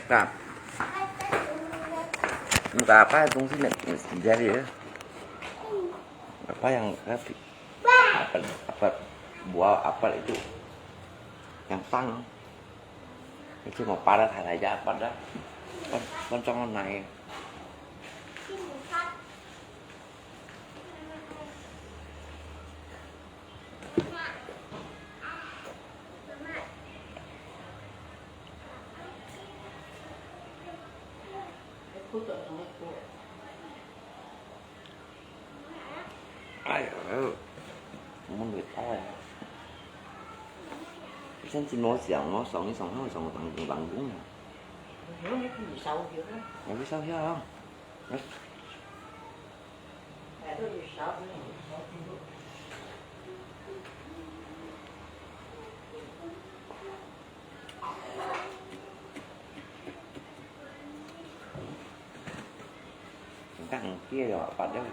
Kak, muka apa itu sih nek jari ya? Apa yang apa buah apel itu yang tang itu mau pada thải thải ra pada con trong con này ai muốn người thôiฉันจะnói rằng nó sống nó sống bằng bằng đúng không? Nó biết gì sâu chưa đó? Mày biết sao chứ không? Tôi gì sâu Các thằng kia rồi bật đấy.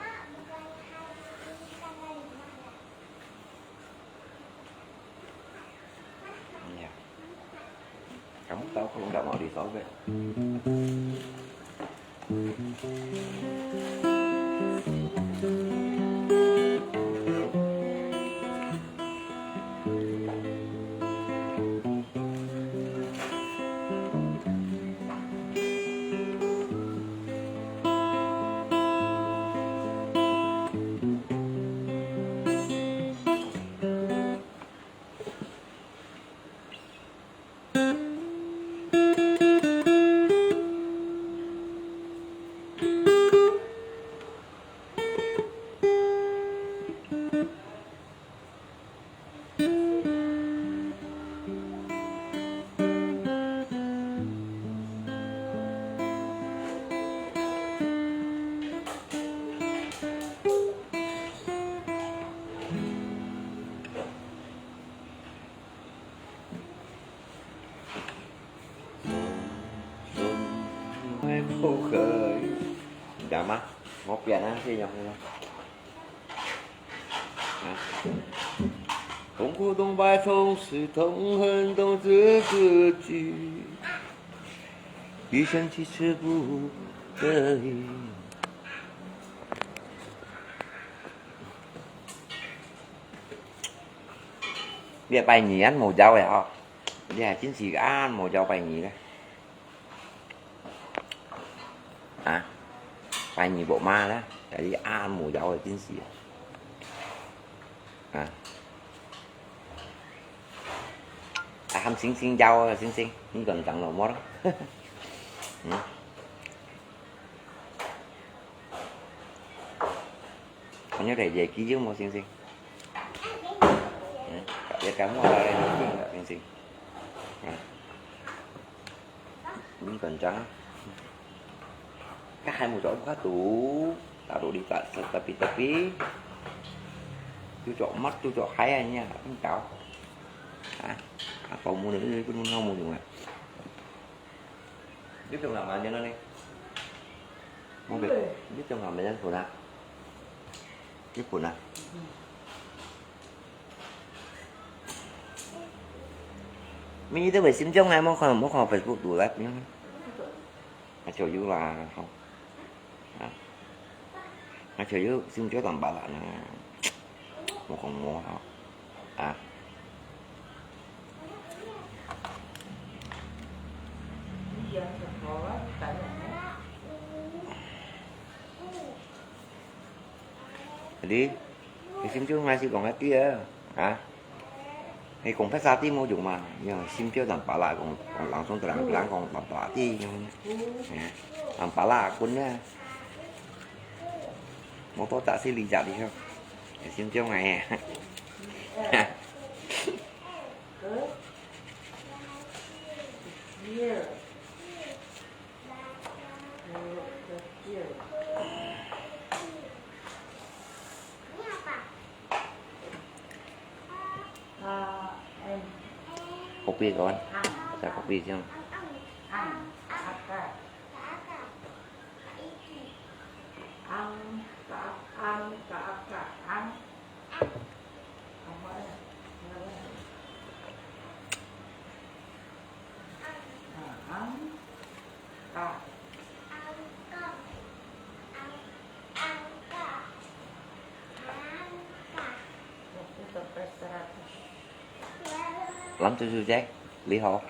Kamu tahu kalau nggak mau disobek. Khô khởi dạ má một giờ nó thì nhọc rồi痛苦懂白同是痛恨懂这个句一生其实不得已biết bài nhì ăn màu dâu này không? Bây giờ chính sĩ ăn màu dâu bài nhì đây à bài nhì bộ ma đó để đi ăn màu dâu là chính sĩ à ham xinh xinh dâu là xinh xinh nhưng cần tặng lẩu mó đó Con nhớ để về ký dưới màu xinh xinh để cắm vào đây nó xinh xinh nhưng cần trắng các hai màu chỗ khá tủ tạo đồ đi cả tapi chú chọn mắt chú chọn hai anh nha anh cháu còn mua nữa cũng không mua dùng này biết trong làm cho nó đi không biết trong làm cho nó biết phụ nào mình tới về sim trong này mà còn phải phụ đủ lát nhá mà chờ dữ là không mà chờ dữ sim cho tầm bảo là một con mua không à đi thì sim trước mai chỉ còn cái kia hả thì cũng phải xa tí mua dùng mà nhưng mà sim trước làm bảo lại còn lặng xuống từ làm còn bảo tỏa tí làm bảo là quân nha một tô tạ xí lì dạ đi không để sim trước ngày kopi kawan saya kopi chứ À, một cái tập restaurant. Lắm cho chú Jack Lý Hồ.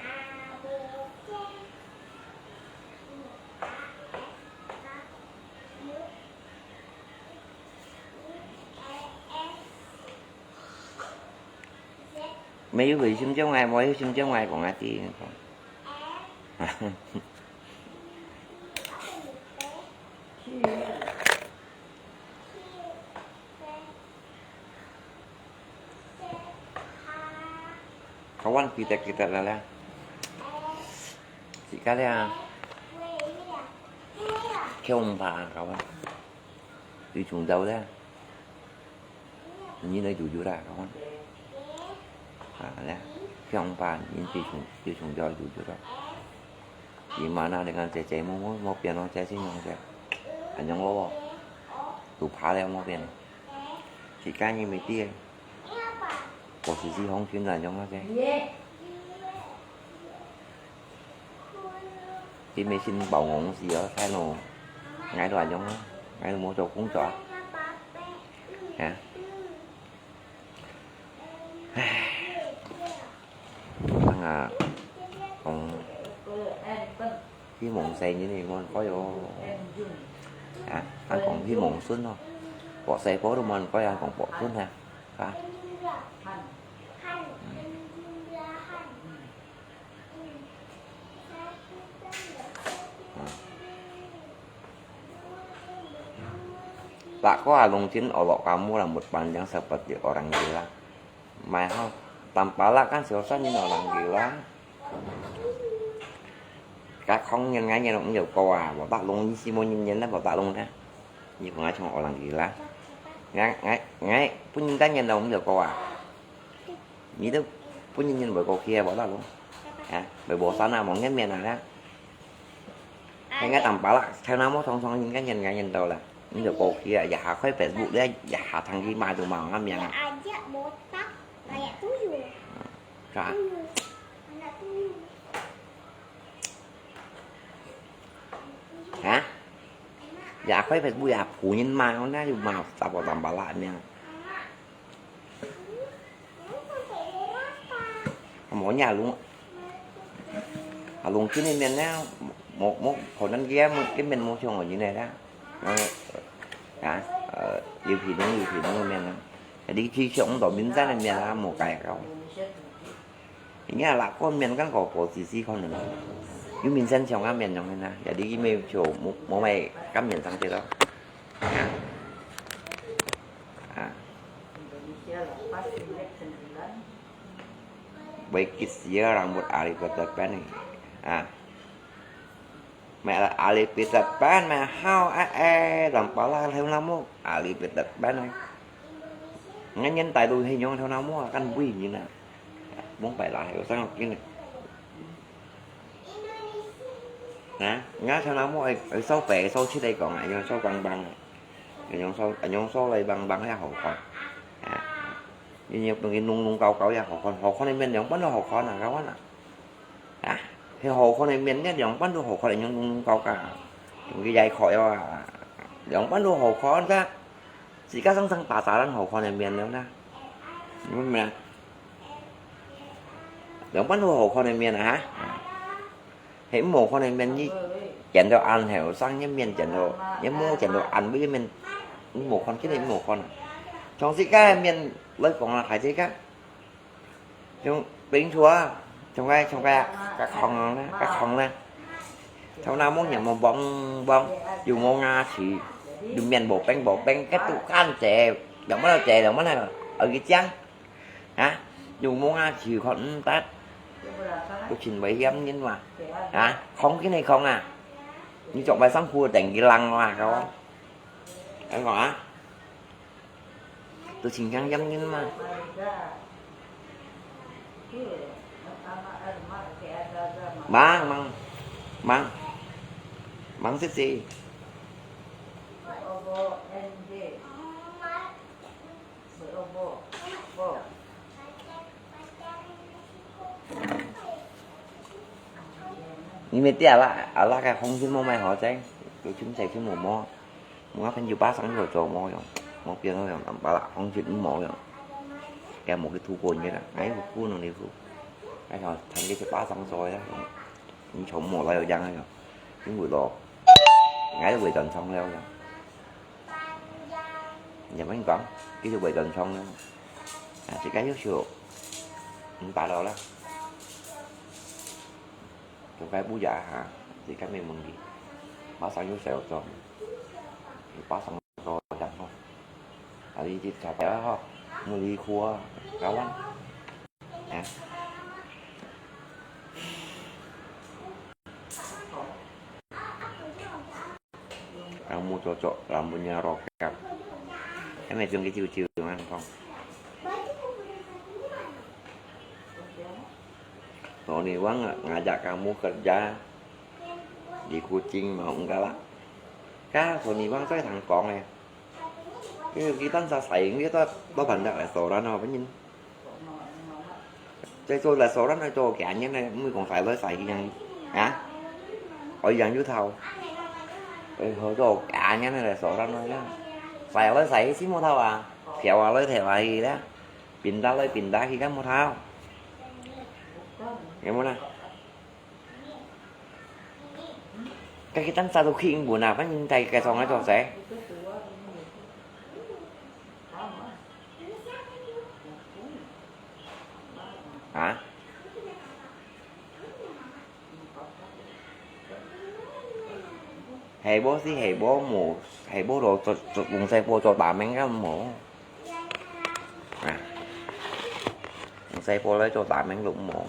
Mấy quý vị xin cháu ngoài, mỗi xin cháu ngoài còn ai tiền không? Kawan kita adalah sekalian keompa kawan đi chuồng dâu đó như nơi chủ ra kawan đó keompa nhìn đi chuồng dâu chủ ra gimana dengan cecemu mau piano cece nyong anjong lo tu phá leo mau piano chỉ cá như mấy tia posisi không chuyên là trong cái thì mình xin bảo ngọn gì ở thay nổ ngay đoàn trong đó ngay mua chỗ cũng chọn hả thằng à còn cái mộng xe như này con có vô hả anh còn cái mộng xuân không bỏ xe phố đâu mình có anh còn bỏ xuân ha à. Tak kok alung cin olok kamu rambut panjang seperti orang gila. Mahal tampala kan selesai như orang gila. Các không nhân ngay như nó cũng nhiều câu à, bảo tạ luôn như Simon nhìn nó bảo tạ luôn đó. Như con ai trong orang gila. Ngay pun ta nhìn đâu cũng nhiều câu à. Như đó pun nhìn bởi câu kia bảo tạ luôn. À, bởi bộ sao nào mong nghe miền nào đó. Hay ngay tampala theo nó mới thông những cái nhìn ngay nhìn đầu là những điều cô kia giả khói Facebook đấy giả thằng ghi mai tụi màu lắm vậy nè ra hả giả khói Facebook giả phủ nhân mai nó nè dùng màu tập vào tầm bà lại nè mỗi nhà luôn luôn chứ nên mình á một hồi đánh ghé cái mình mua cho ngồi như này đó điều khiển nó mình đi khi sống đổi biến ra là mình là một cái không nghĩa là con mình cái cổ xì con nữa nhưng mình xem chồng mình trong này nè đi email chỗ một mày cắm nhận sang kia đó baik kia rambut Ali Peter Pan này mẹ là Ali Peter Pan mà how làm bảo la theo năm không Ali Peter Pan này ngay nhân tài tôi hay nhon theo năm không căn quy như nào muốn phải lại hiểu sao cái này nè nhá theo năm không ở sau vẻ sau trước đây còn lại nhon sau bằng bằng nhon sau này bằng bằng hay hậu còn như nhiều cái nung câu ra họ con này bên giống bánh nó họ con là cao quá nè thì hồ con này miền nhất giống bánh đua hồ con này nhung câu cả cái dây khỏi giống bánh đua hồ con ra chỉ các sang tả tả hồ con này miền nữa nè nhưng mà giống bánh đua hồ con này miền hả hiểm mồ con này miền như chèn đồ ăn hiểu sang những miền chèn đồ những mua chèn đồ ăn với mình một con cái này một con trong sĩ các miền lấy còn là phải gì các trong bánh chúa trong cái các phòng nè sau nào muốn nhận một bông dùng mô nga thì dùng miền bột bánh cái tụ can chè đóng bắt đầu chè đóng bắt này ở cái trắng hả dùng mô nga thì còn tát tôi trình bày em nhưng mà hả không cái này không à như chọn bài sáng cua tỉnh cái lăng mà không em gọi á tôi trình kháng dâm nhưng mà mang sexy Ni mesti ala ka không xin mo mai họ chang. Cái chúng chạy cái mo. Mo kan ju ba sang rồi cho mo rồi. Mo kia nó làm ba la không xin mo rồi. Cái một cái thu cồn như là ngay một cu nó đi phụ. Cái rồi thành cái ba sang rồi đó. Những chỗ mo lại ở giang rồi. Những buổi lò. Ngay buổi tuần xong leo rồi. Nhà mấy con cái buổi tuần xong nữa. Chỉ cái nước sữa. Ba đó đó. Trong cái bú dạ hả thì các mình mừng gì bá sang vô sẹo cho bá sang rồi chẳng không đi chỉ chả phải không mua đi khua cao lắm à mua cho làm mua nhà rọt cặp cái này dùng cái chiều chiều ăn không Tony Wang ngajak kamu kerja di Kucing mau enggak lah Kak Tony Wang cái thằng con này cái tánh xa xài biết đó thành ra là sổ đó nó phải nhìn chơi tôi là sổ đó nó cho cả như này mới còn phải lấy xài cái nhân hả hỏi dần dưới thầu hồi cho cả như này là sổ đó nó xài lấy xài xí mua thao à theo lấy theo gì đó pin đá lấy pin đá khi các mua thao nghe muốn cái tánh sao tôi khi buổi nào có nhìn tay cái xong nó cho sẽ hả hệ bố xí hệ bố mù hệ bố đồ vùng xe vô cho bà mấy cái mổ à xe vô lấy cho bà mấy lụng mổ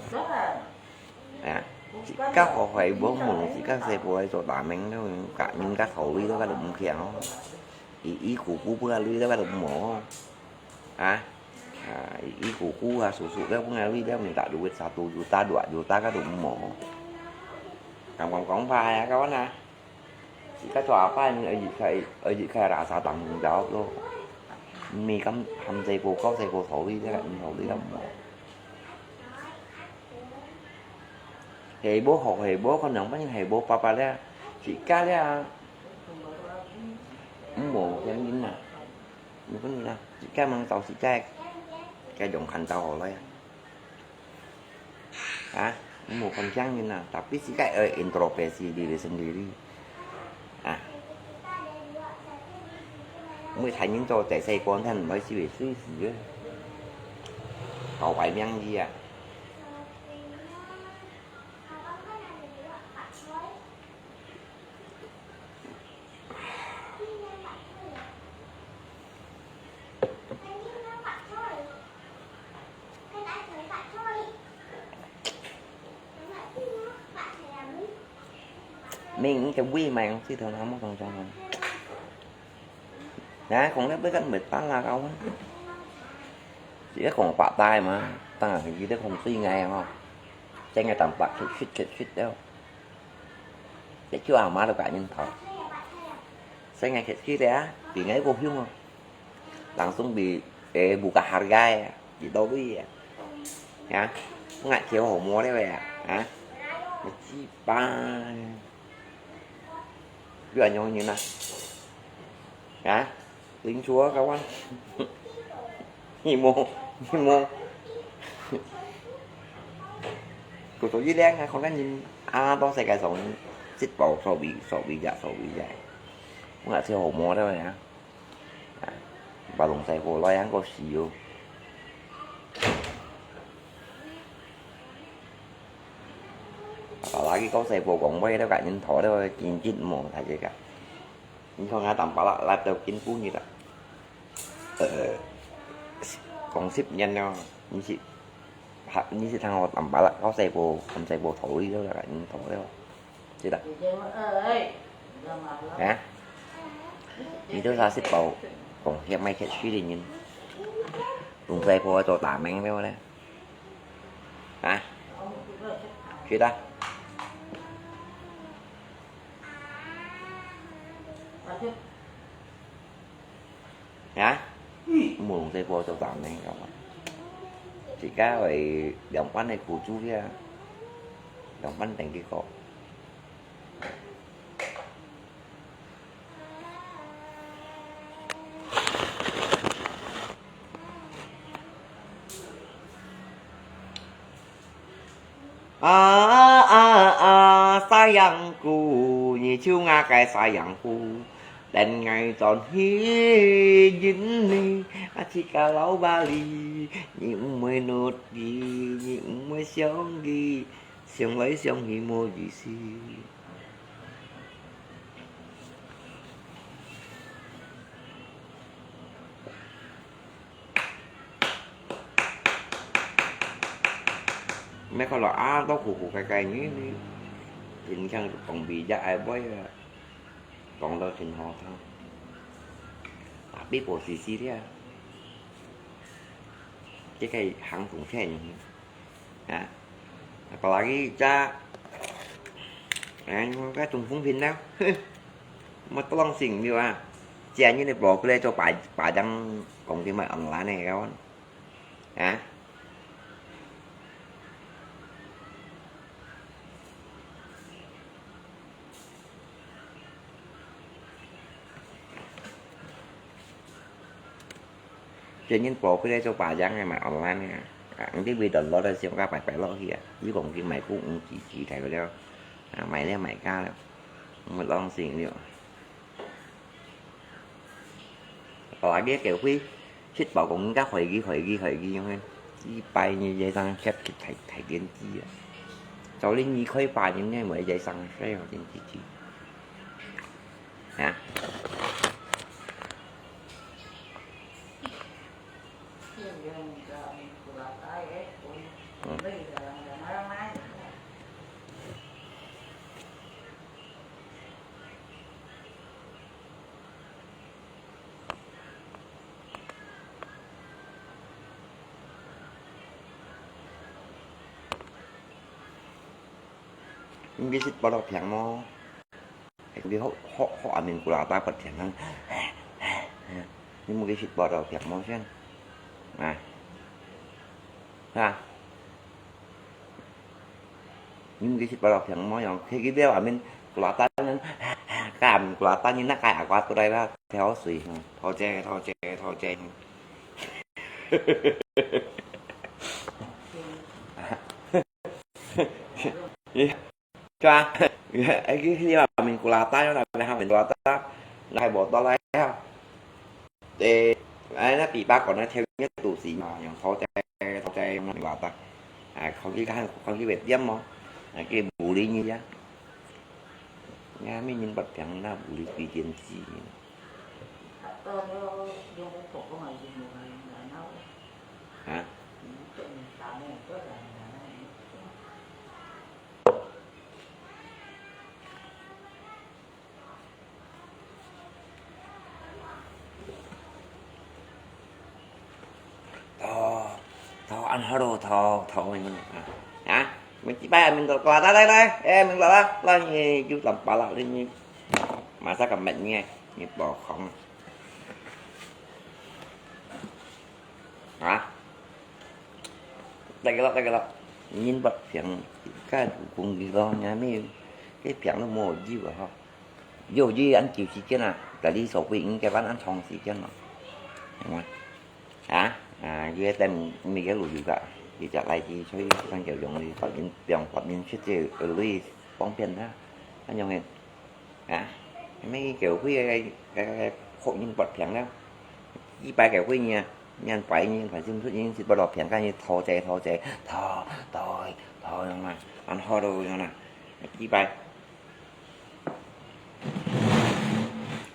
à chỉ các họ phải bố mù chỉ các xe vô lấy cho bà mấy nó cả những các khẩu đi đó các đụng khéo ý của cú bữa lưới đó các đụng mổ à ý của cú sủ đó cũng nghe đi đó mình tạo được satu juta 2 juta các đụng mổ còn phai các nè chỉ các trò phai ở gì khai ra sao tầm đó luôn mi cắm hầm dây vô có dây vô thổi đi các bạn thổi đi đâu hệ bố con nóng bánh hệ bố papa đó chỉ cá đó mồ cái như nào mình có như nào chỉ cá mang tàu chỉ cái dòng hành tàu hồi đây hả mồ con trắng như nào tapi si cái introspeksi diri sendiri à mới thấy những trò chạy xe con thành mới chỉ bị suy gì cậu bảy nhăn gì à mình cái quy màng chứ thường không có còn cho mình nè còn cái cánh mệt tán là không á chỉ còn bạ tay mà tăng là gì đó không suy ngay không chạy ngay tầm bạc xịt đâu để chưa à má được cả nhân thọ saya ngay khi đấy vì ngay vô hiếu không langsung buka harga di Tobi ya ngại thiếu hổ mua đấy vậy hả chi ba giờ nhau như nào hả lính chúa các anh gì mua của tổ dưới đen không có nhìn to xe cái sống xích bầu sầu bị dạ ngại thiếu hổ mua đấy vậy hả bà lồng xe của loài ăn có xíu lagi có xe vô còn quay đó cả nhìn thổi đó chín mồ thay vậy cả nhưng không ai tầm bảo là lại đầu chín cú như vậy còn ship nhanh đâu như chị thằng họ tầm bảo là có xe vô không xe vô thổi đó là cả nhìn thổi đó chứ đó hả đi tới ra ship bầu còn hiện may cái suy đi nhìn dùng xe vô cho tạm anh đâu đây hả khi đó hả muốn xe vô cho tạm anh không chỉ cá vậy động bánh này của chú kia động bánh thành cái cột sayangku, như chiêu nga cái sayangku, dan ngày tròn hi dính ni, chỉ cả lâu Bali, những mới nốt gì, những mới sống gì, sống lấy sống hi mua gì xí. Mấy con lọ đó củ cay như thế, thì khăn còn bị dại với còn đâu trình họ thôi. Tapi posisi dia kayak hang fungsen ya. Apalagi cái trùng phúng phìn đâu mà tolong xỉn nhiều à chè như này bỏ lên cho bà đăng còn cái mà ẩn lá này các bạn hả cho nên bộ cái đây cho bà dáng này mà online này ăn cái video lo đây xem các bạn phải lo kìa chứ còn cái mày cũng chỉ thầy vào đâu mày lấy mày ca đâu mà lo xỉn liệu lại biết kiểu quý xích bảo cũng các hồi ghi không em đi bay như vậy sang xếp thầy tiên chi cho lên như khơi bài những ngày mới dậy sang xe hoặc tiên chi hả những cái xích bảo đọc thằng mò cái họ mình của ta bật thằng hơn nhưng một cái xích bảo đọc thằng mò xem à ha nhưng cái xích bảo đọc thằng mò nhọn khi cái đeo mình của ta nên cảm của ta như nó cài qua tôi đây là theo suy thò che cho cái khi mà mình của là tay nó là hai mình của ta lại bỏ to lại không để ấy nó bị bác còn nó theo nhất tủ xí mà những thò che nó là ta không cái việc dâm không cái bù đi như vậy nghe mấy nhân vật chẳng là bù đi tùy tiền gì hả thò ăn haro thò mình hả mình chỉ bay mình là đây em mình là như chú làm bà lão lên như mà sao cầm bệnh nghe như bỏ không hả đây cái đó nhìn bật phiền cái cùng gì đó nhà mấy cái phiền nó mồ gì vậy không dù gì anh chịu gì chứ nào tại đi sổ viện cái bán ăn xong gì chứ nào đúng không hả dưới tên mình cái lùi cả thì trả lại thì chơi sang kiểu dùng thì phát biến xuất chế ở lưới bóng phiền đó anh nhung hả mấy kiểu cái hộ nhân vật phiền đó với ba kiểu nha nhân phải xin xuất nhiên xin bắt đầu phiền cái như thò chạy thò mà ăn ho đâu nè với ba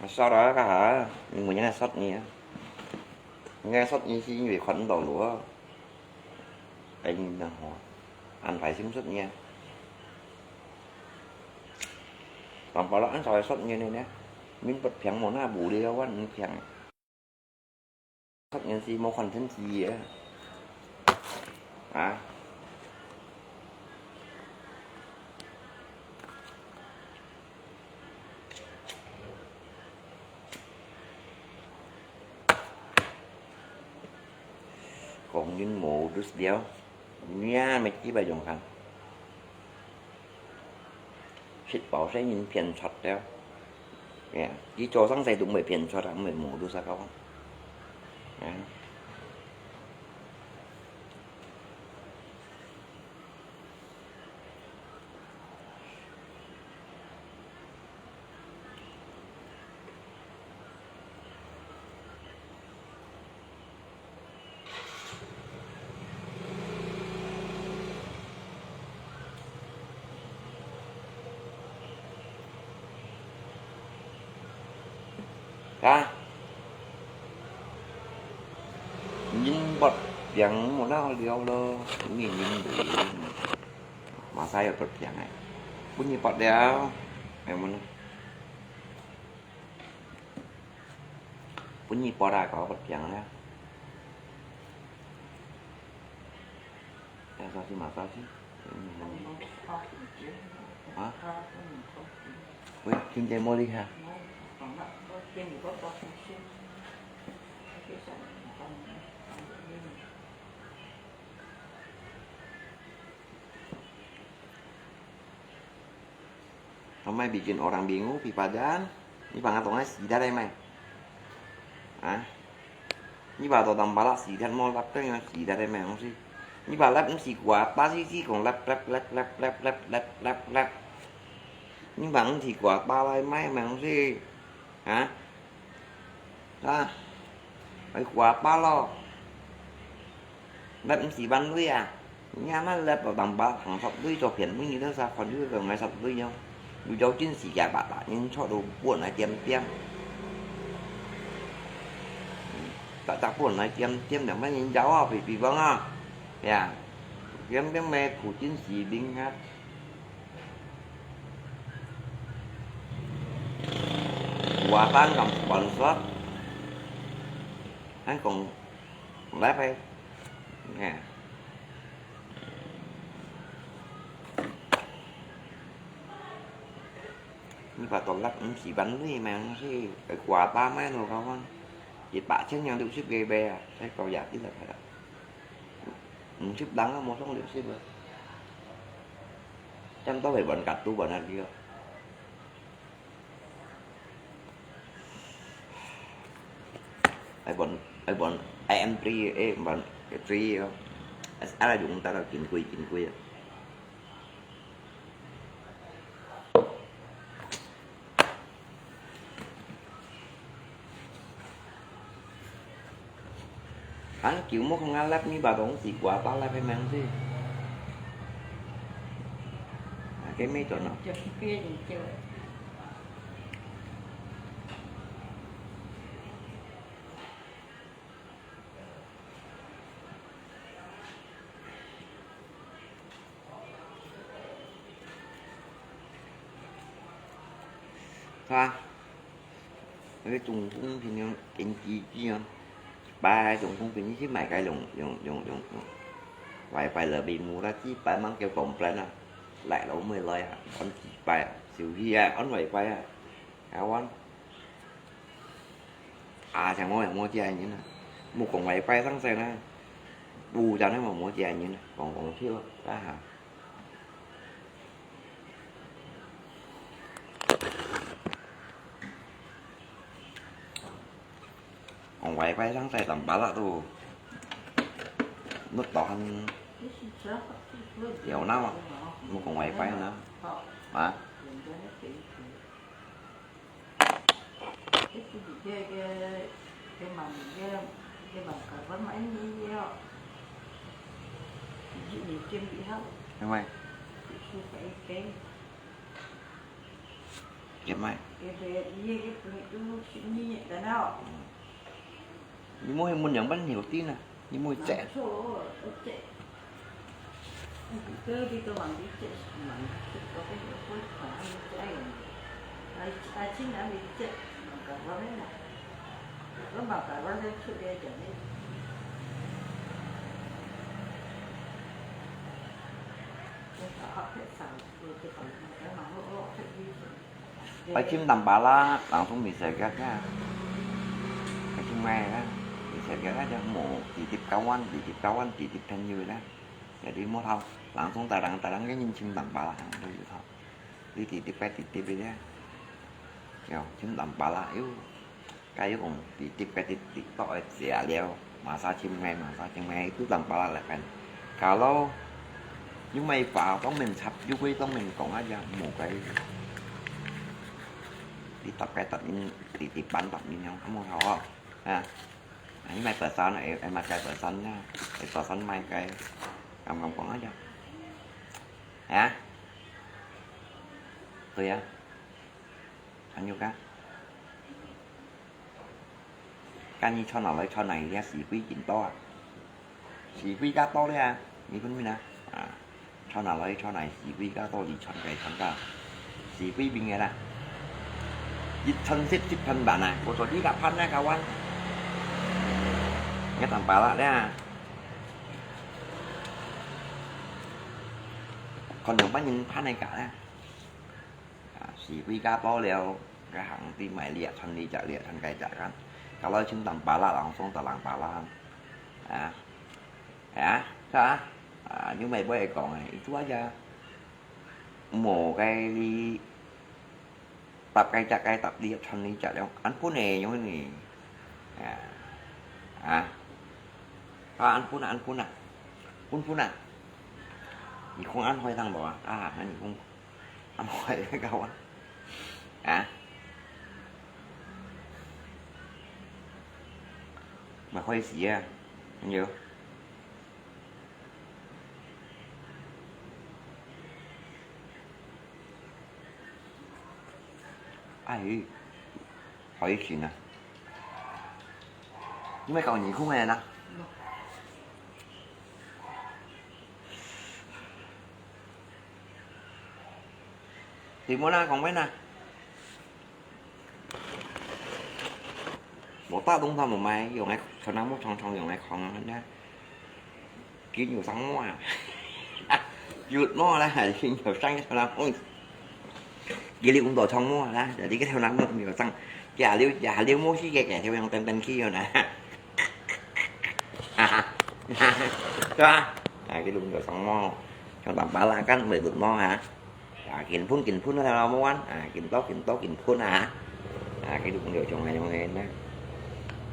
sau đó cả hả mình nhớ sót nhỉ nghe sót như khi về khuẩn đầu lúa anh họ ăn phải xứng xuất nha còn có anh soi sót như này nè mình bật phèn món nào bù đi đâu anh phèn sót nhân si món khoản thân gì á còn những mũ đứt đéo nha mày chỉ bài dùng khăn xịt bảo sẽ nhìn phiền sọt đéo chỉ cho sáng dày tụng mày phiền sọt mày mũ đứt sao không Ra nhìn bật yang một nào liều lơ nhìn nhìn bị mà sai ở bật yang này bunyi bật đeo em muốn bunyi bật ra có bật yang nha em sao chứ mà sao chứ hả với kinh tế mua đi ha Ramai bikin orang bingung pipadan. Ini pangatongnya sidar ya mai. Ah, ini bảo tao tầm bá là sidar mau lắp cái này sidar ya mai không sih? Ini bảo lắp cũng xì quá ta sih còn lắp. Ini bang thì quá ba lại mai mà không sih? Hả? Đó, phải quá ba lo. Lắp cũng xì bắn đuôi à? Nhà nó lắp vào tầm bá thằng sập đuôi cho khiển mới như thế sao còn đuôi rồi mày sập đuôi nhau. Dù dấu chính sĩ gà bạc lại nhưng cho đồ buồn lại tiêm tại buồn lại tiêm để mấy nhìn cháu à vì vâng à yeah kiếm cái mê của chính sĩ đinh hát quả tan cầm bẩn suốt anh còn lép hay nè như bà toàn lắp chỉ bắn đi mà nó sẽ cái quả ba mấy rồi không anh chị bạ chắc nhau được ship gây bè thấy cầu giả tí là phải đó ship đắng là một trong liệu ship rồi chăm tao phải bận cặt tu bận là kia ai bận em tri em bận cái tri không ai là dùng ta là chính quy anh chịu mất không ăn lắp như bà cũng xịt quả tao lại phải mang chứ cái mấy chỗ nó Chụp kia thì chưa. thôi cái trùng cũng thì nó kinh chi không ba trùng cũng thì như mày cái dùng vài lời bị mua ra chi ba mang kêu cộng lên à lại đâu 10 lời à con chỉ bài siêu hi à ấn vậy bài à áo anh à chẳng mua chơi như này mua còn vậy bài thắng xe này bù cho nó mà mua chơi như này còn thiếu ra hả còn vậy bài thắng xe tầm bả là tu nước toàn dẻo nào à mua còn vậy bài nữa hả cái mà cả vẫn mãi như vậy chị bị chim bị hấp em ơi cái kiếm mày về cái như vậy là nào như mua muốn nhận bánh nhiều tí nè như mua trẻ cứ đi tôi bằng đi chết mà có cái khối khỏe ai ai chính là bị chết mà cả vào đấy này có bảo cả vào đấy chưa để trở nên họ sẽ xả rồi cái phần cái mà họ sẽ đi bài chim tầm bả la bạn không bị sệt gắt nha cái chim me đó bị sệt gắt cho mồ chỉ tiếp cao anh chỉ tiếp thanh như đó để đi mua thâu bạn không ta đăng cái nhìn chim tầm bả la hàng đi thôi đi tiếp đi ra rồi chim tầm bả la yếu cái yếu còn tiếp tội xẻ leo mà sao chim me cứ tầm bả la là phải kalau nhưng mày vào tao mình sập vô quy tao mình còn aja một cái đi tập đi bắn tập như nhau không muốn không à những mày tờ son này em mà cái tờ son nha cái tờ son mày cái không còn aja hả tôi á anh nhiêu cá can như cho nào lấy cho này ra xỉ quý chỉnh to xỉ quý cá to đấy à như phân minh à cho nào lấy cho này xỉ quý cá to thì chọn cái chọn cả xỉ quý bình nghe nè dịch thân bạn này của tôi chỉ gặp phân nha kawan nghe tầm bà lại đấy à còn những bác nhìn phân này cả nè xỉ quý cá to liều cái hàng tim mày liệt thân đi chợ liệt thân cây chợ kan kalau chúng tầm bà la langsung telang bà la ya sao nhưng mày bây giờ còn này itu aja mổ cây đi tập cây chặt cây tập đi thân đi chợ đâu anh phun nè như thế này anh phun thì không ăn hoài thằng bỏ anh không ăn hoài cái câu mà khoai xỉ à anh nhớ ai hỏi chuyện à nhưng mà còn gì không hề nè thì muốn ăn còn mấy nè một ta đúng thôi mà mày dùng này sao nó mất trong dùng này còn nha kiếm nhiều xăng mua vượt mua là kiếm nhiều xăng sao nào ôi vậy liệu cũng đồ xong mua ra để đi cái theo năm mua nhiều xăng già liêu mua xí kẹt theo em tên kia rồi nè đó cái luôn đồ xong mua trong tầm ba la cánh mười được mua hả kiện phun nó theo mua anh kiện tốt kiện phun cái luôn đều trong ngày đó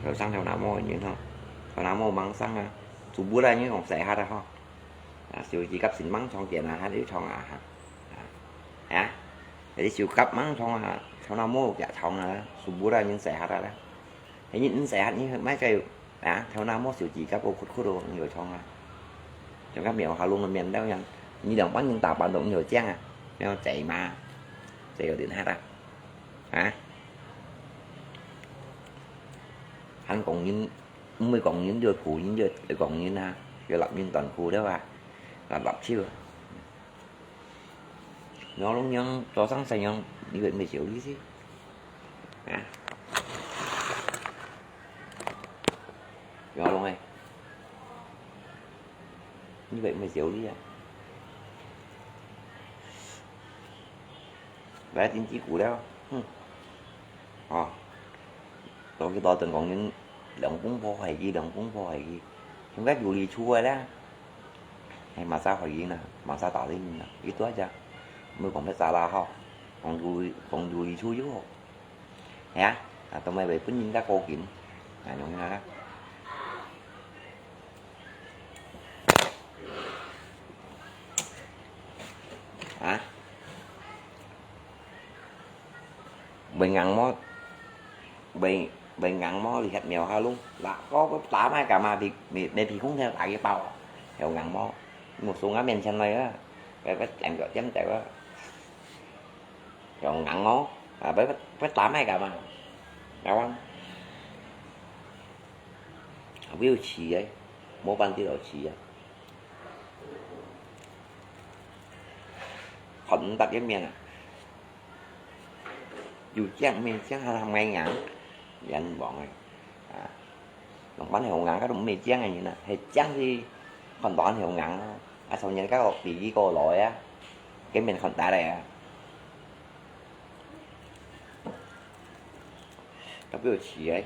rồi xăng theo nào mua như thôi theo nào mua bằng xăng sụp búa ra như còn xẻ ha ra không siêu chỉ cấp xịn mắng xong tiền là hai đứa xong để siêu cấp mắng xong theo nào mua dạ xong là sụp búa ra những xẻ ha ra đó thế những xẻ như mấy cây theo nào mua siêu chỉ cấp ô khút đồ nhiều xong trong các miệng họ luôn là miền đâu nha như đồng bắn những tàu bạn động nhiều chăng nó chạy mà chạy ở điện hát anh còn những mới còn những giờ phụ những giờ còn như na giờ lập những toàn khu đó là lập chưa nó luôn nhân cho sáng xanh nhân như vậy mình xử lý chứ rồi luôn này như vậy mình xử lý vẽ tiến chí của đó rồi cái to từng còn những động cúng vô hay gì không biết dù gì chua đó hay mà sao phải gì nè mà sao tạo lên nè ít quá chưa mới còn phải xả la không còn dù gì chua dữ không hả tụi mày bị quýnh những các cô kiện nhung đó bị ngăn mó bị ngăn mó thì khách mèo ha luôn là có cái tả mai cả mà thì đây thì cũng theo tại cái bao theo ngăn mó một số ngã men xanh này á cái chạm gọi chém chạy quá rồi ngăn mó với tả mai cả mà đâu anh không biết gì ấy mua ban tiêu đầu chỉ khẩn tắt cái miệng dù chẳng mình chắc làm ngay ngắn dành bọn này đồng bánh hiệu ngắn các đúng mì chén này như nè thì chắc thì còn toán hiệu ngắn sau nhìn các hộp thì cô lội á cái mình còn tại đây các biểu chỉ ấy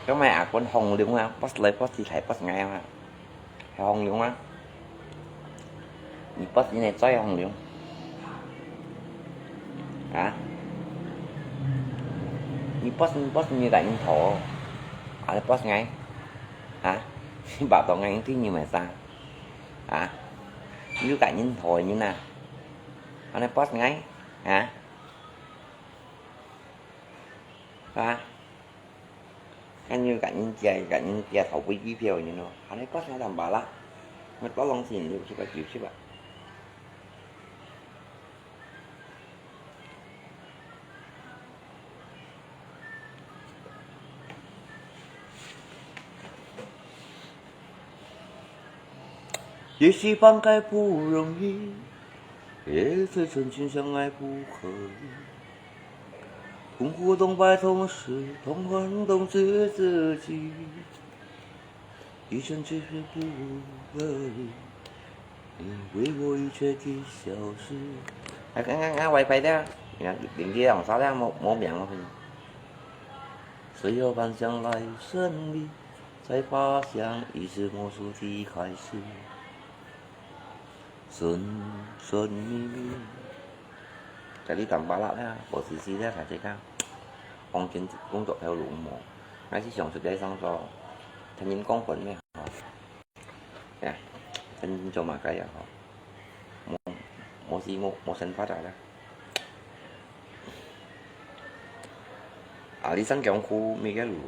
cái mẹ con hồng luôn á post lấy post thì thấy post ngay mà hồng luôn á post như này xoay hồng luôn Như post như đại nhân thổ. Anh post ngay. Hả? Bảo tỏ ngay tí như mà sao? Hả? Như đại nhân thổ như nào? Anh post ngay. Hả? Hả? Anh như cảnh nhân thầu quý quý phiêu như nó. Anh post ngay làm bà lá. Mà có lòng xin được chứ bà chịu chứ bà. 也许放开不容易，也许曾经相爱不可以。同苦同悲同时，同欢同知自己。一生只是不而已，你为我一切的消失。wifi đó, điện kia làm sao đó một miệng mà thôi. 随有伴相来胜利，才发现已是魔术的开始。順順利利，就呢等巴拉啦，博士師咧係最cao，按正工作theo luận một，ngay khi sản xuất để xong cho thanh niên con phận này họ, nè, thanh niên cho mà cái họ, một gì một sinh phát ra đó, à đi sang trong khu mấy cái lũ,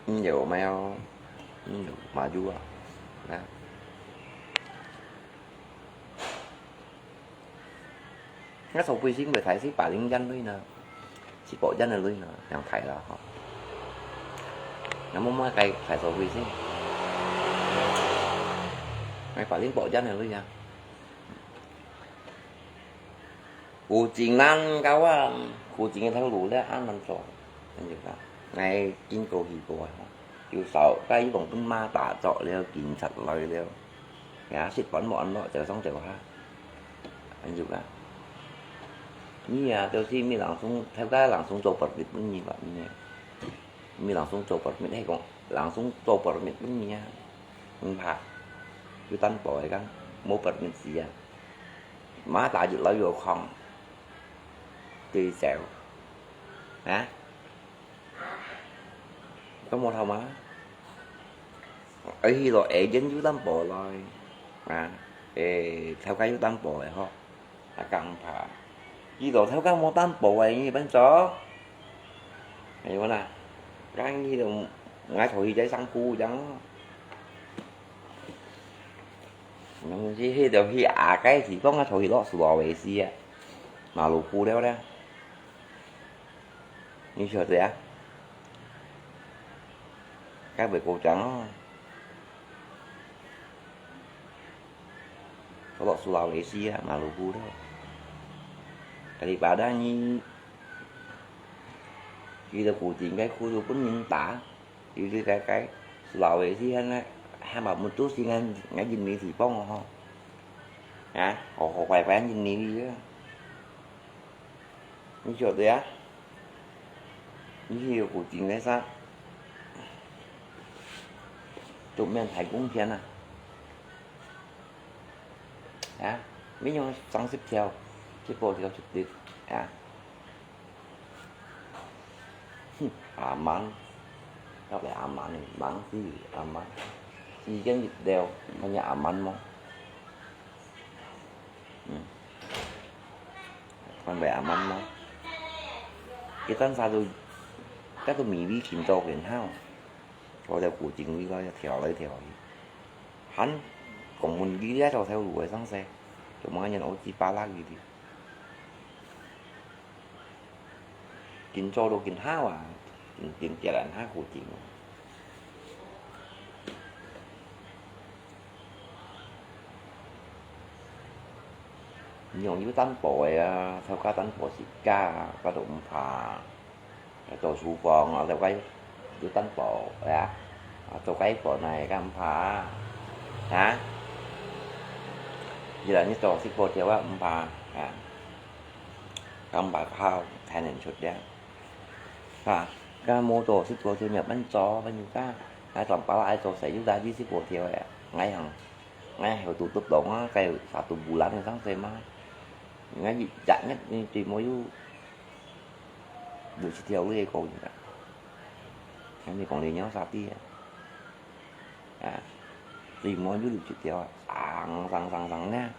nhiều mail, nhiều mà du à. Đó. Nó sau khi xin về thầy xí bà liên danh lui nè, xí bộ danh là lui nè, nhận thầy là họ, nó muốn mấy cây thầy sau khi xin, mấy bà liên bộ danh là lui nha. Cụ chuyện năng cao á, cụ chuyện theo lũ đấy ăn làm rồi, anh được không? Ngày chín cô thì cô à, kiểu sợ cái vòng tinh ma tả trọ leo kín sạch lời leo, ngã xịt bắn bọn nó chờ xong chờ ha, anh được không? Như là đầu tiên mình langsung theo cái langsung coba begini Pak ini. Mình langsung coba mình hay còn langsung coba mình begini nha. Mình phạt cái tan bội kan mau mình gì à. Má tại dự lấy vô không. Tùy xẹo. Hả? Có một thằng má. Ở khi rồi ế dính dưới tan bội rồi. À, theo cái dưới tan bội ho. Là cần phạt. Vì đồ theo các mô tan bộ ấy như bánh chó này quá nè cái như đồ ngay thổi cháy xăng khu chẳng nhưng khi đều khi cái thì có ngay thổi đó sủa về gì á mà lù khu đeo đó như sợ thế á cái về cổ trắng có lọ sủa về gì á mà lù khu đó. Thì bà đó như khi ta phụ chuyện cái khu tôi cũng nhân tả thì cái lò về thì hai bà một chút xin anh ngay nhìn đi thì phong không hả họ phải phải nhìn đi á như chỗ đấy á như nhiều phụ chuyện đấy sao tụi mình thấy cũng thế nè hả mấy nhau sáng xếp theo chiếc bộ thì có trực tiếp à aman nó lại aman này bán gì aman gì cái dịch đeo nó nhà aman mà con bé aman mà cái tên sao tôi các tôi mỹ vi kiểm tra quyền hao rồi theo của chính vi coi theo lấy theo hắn còn mình ghi giá rồi theo đuổi sáng xe chúng mọi nhân ổ chi ba lá gì thì kín cho đồ kín hao à kín chè đàn hao của chuyện nhiều như tán bội theo các tán bội xịt ca các động phà tổ su vòn ở theo cái như tán bội à theo cái bội này các phà hả như là như tổ xịt bội theo các phà à các phà phao thay nên chút đen à cái mô tô xích bộ theo nhập bánh chó bánh cá ai toàn bảo lại cho sẽ chúng ta với xích bộ theo vậy ngay hồi tụ tập đón cái phạt tụ bù lắm sáng xem mai ngay gì chặn nhất chỉ mỗi buổi chiều theo lưới cô gì cả em thì còn lấy nhau sao tí thì mỗi đứa được chiều theo sang nha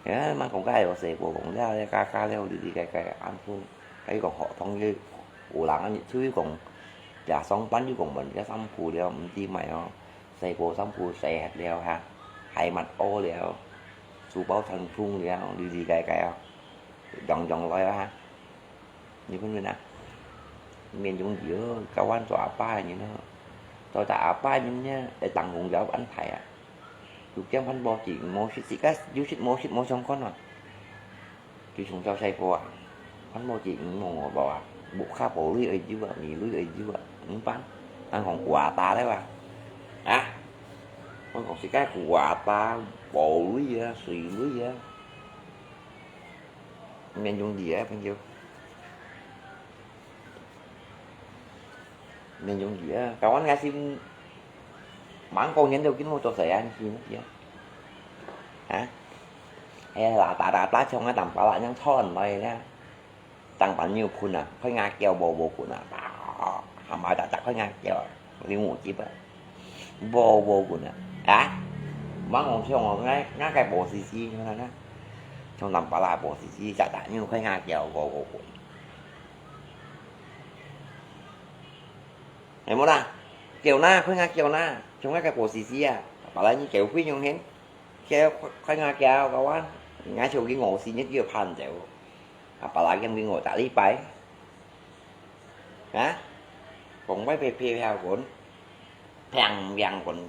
thế mà còn cái ở xe của cũng ra ca leo đi cái ăn phương cái còn họ thông như ủ lặng anh chứ còn chả xong bánh chứ còn mình cái xong phù đeo mình chi mày nó xe của xong phù xe đeo ha hay mặt ô đeo su báo thần phun đeo đi cái dòng loài ha như con người nào miền trung giữa kawan so apa như nó so tak apa nhá để tặng nguồn gạo anh thầy chụp chém anh bo chuyện mua xịt cái xịt mua xong con rồi chứ chúng sao say qua anh bo chuyện mua bỏ buộc khá bộ lưới ở dưới vợ nhì lưới ở dưới vợ những bán anh còn quà ta đấy bà con còn xịt cái quà ta bộ lưới ra xì lưới ra miền trung gì á bao nhiêu nên dùng gì á cậu anh nghe xin bán con nhánh đâu kính mua cho xẻ anh xin gì á hả hay là tại đã trong cái tầm bà lại nhắn thon này nha tăng bản nhiều khuôn à khói nga keo bồ khuôn à hàm ai đã khói nga keo đi ngủ chip á bồ khuôn à bán còn xong rồi ngay cái bộ xì như thế này trong tầm bà lại bộ xì chả đã như khói nga keo bồ khuôn em muốn à kiểu na khói nga kiểu na trong cái bộ xì bà lại như kiểu quý nhung hén keo khói nga keo cậu anh ngay chỗ cái ngộ xì nhất kia pan chèo bà lại cái ngồi tại đi bay hả còn mấy phê theo cuốn thằng vàng còn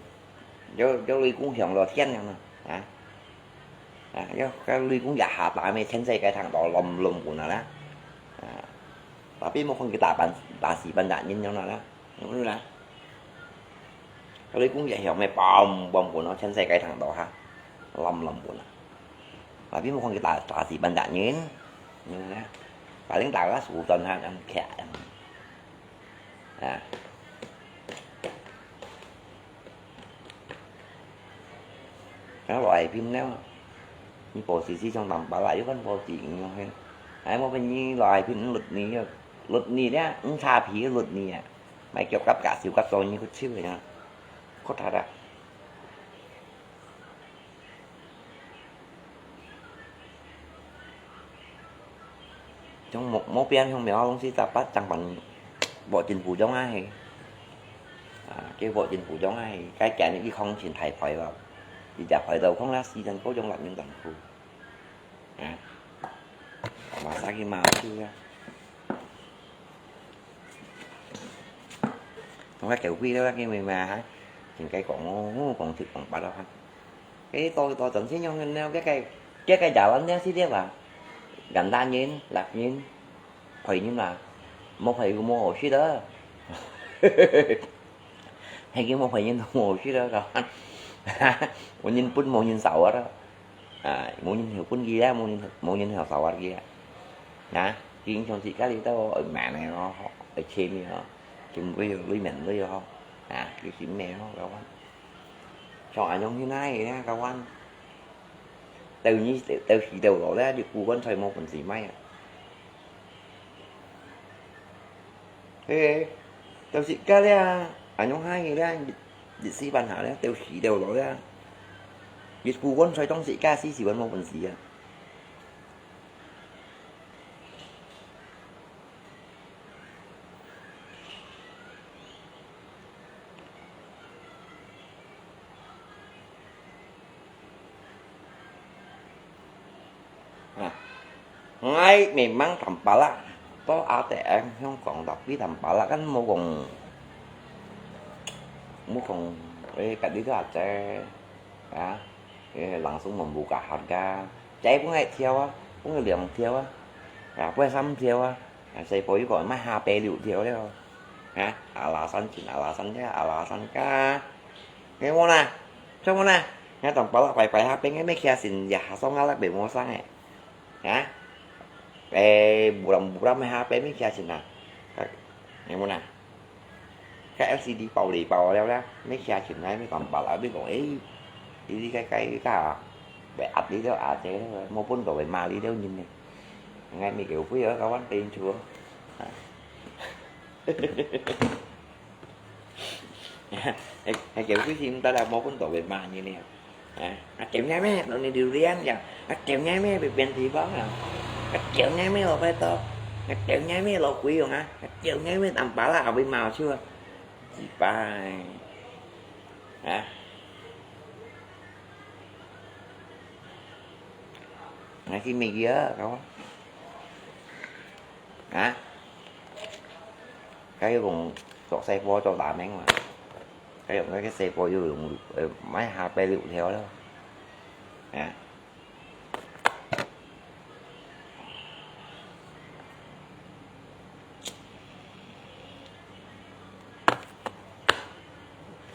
cho ly cũng hiểu rồi thiên nhau nè cho cái ly cũng giả hạ tại mày thiên xây cái thằng đỏ lùm của nó đó tapi một phần cái tạ sĩ ban đạn nhìn nhau nào đó đúng là cái ly cũng giả hiểu mày bom của nó thiên xây cái thằng đỏ ha lùm của nó tapi một phần cái tạ sĩ ban đạn nhìn như thế paling tahu lah sultan kan kayak nó loại phim nếu như bộ xì trong tầm bà lại con bộ chuyện hay ai mà bên như loại phim luật này đó cũng xa phí luật này à mấy kiểu cấp cả siêu cấp rồi như có xíu vậy nha có thật à trong một bên không nhỏ luôn si tập bắt chẳng bằng bộ trình phủ giống ai cái bộ trình phủ giống ai cái cả những cái không trình thầy phải vào thì chả phải đâu không lá si thành phố trong lạnh những tầng phủ mà sao khi màu chưa ra không phải kiểu quy đó cái người mà hả thì cái còn thực còn ba đâu không cái tôi tận thấy nhau neo cái chảo anh xí tiếp là gần ta nhìn lạc nhìn phải nhưng là một phải mua hồ xí đó hay cái một phải nhìn mua hồ xí đó rồi một nhìn pun một nhìn sầu đó một nhìn hiểu pun gì đó một nhìn hiểu sầu gì đó nè chuyện trong chị cái đi tao ở mẹ này nó ở trên đi nó chừng bây giờ lấy mình lấy không cái chuyện mẹ nó đâu anh cho anh giống như này nha các anh từ khi đầu đó ra được cụ con thời một phần gì may thế tao chỉ cái ra anh nhóm hai người ra đi sĩ bàn hảo đấy từ khi đầu đó ra được cụ con thời trong sĩ ca sĩ chỉ một phần gì ngay memang Tampala toh ATM không còn tapi Tampala kan mau còn cái đi cái Aceh langsung membuka harga cháy cũng ngay theo cũng người liền theo quay xăm theo xây phối gọi mà HP liệu theo đấy không alasan ka cái món này trong món này ngay Tampala phải HP ngay mấy kia xin giả xong ngay là bị mua sang này bulan HP mấy kia xin ngày món này cái LCD bầu leo đó mấy kia xin này mấy còn bảo lại biết còn ý đi cái về ạch đi đó chế một bốn rồi mà đi đâu nhìn này ngay mấy kiểu quý ở các quán tiền chưa Kiểu cái phim ta là một con tổ biệt mà như này kiểu ngay mấy nó này điều riêng vậy kiểu ngay mấy bị bên thì có nào kiểu ngay mấy là phải to kiểu ngay mấy là quý rồi hả kiểu ngay mấy tầm bả là bị màu chưa chị ba hả ngay khi mày ghớ không hả cái cùng chọn xe vô cho tạm anh mà cái xe vô vô dùng máy HP liệu theo đó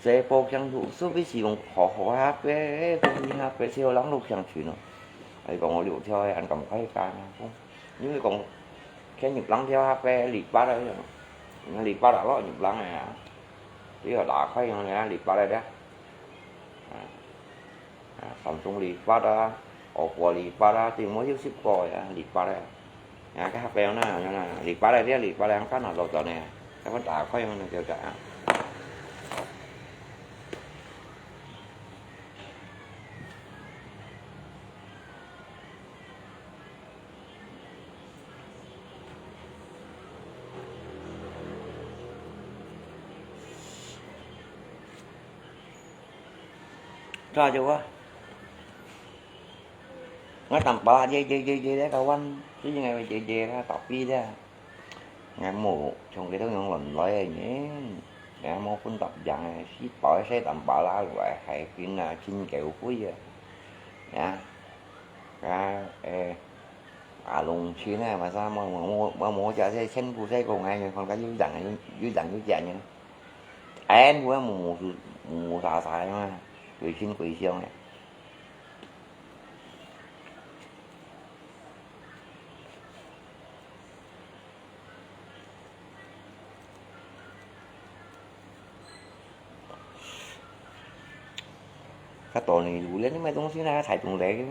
xe vô chẳng đủ số với sử dụng khó HP không như HP siêu lắm lúc chẳng chuyển nữa ấy còn liệu theo anh cầm cái không nhưng mà còn cái nhịp lăng theo HP liệt ba đây liệt ba đã lo nhịp lăng này tí hồi đã khoai này liệt ba đây đó Samsung liệt ba đó Oppo liệt ba đó tiền mới giúp ship coi liệt ba đây cái HP nó là liệt ba đây đấy liệt ba đây không có nào lột này cái vấn đề khoai này kêu trả cho chưa quá nó tầm 3 giây đấy cậu anh chứ ngày mà chị ra tập đi ra ngày mùa trong cái đó ngon lành lại nhé ngày một phân tập dặn ship bỏ xe tầm 3 lá loại hay phiên là xin kẹo cuối giờ nha luôn xuyên này mà sao mà mua chợ xe xanh của xe còn ai còn cái dưới dặn nha em của mùa xài mà quỳ xin quỳ siêu này cái tổ này đủ lên mấy东西na thải tùng lệ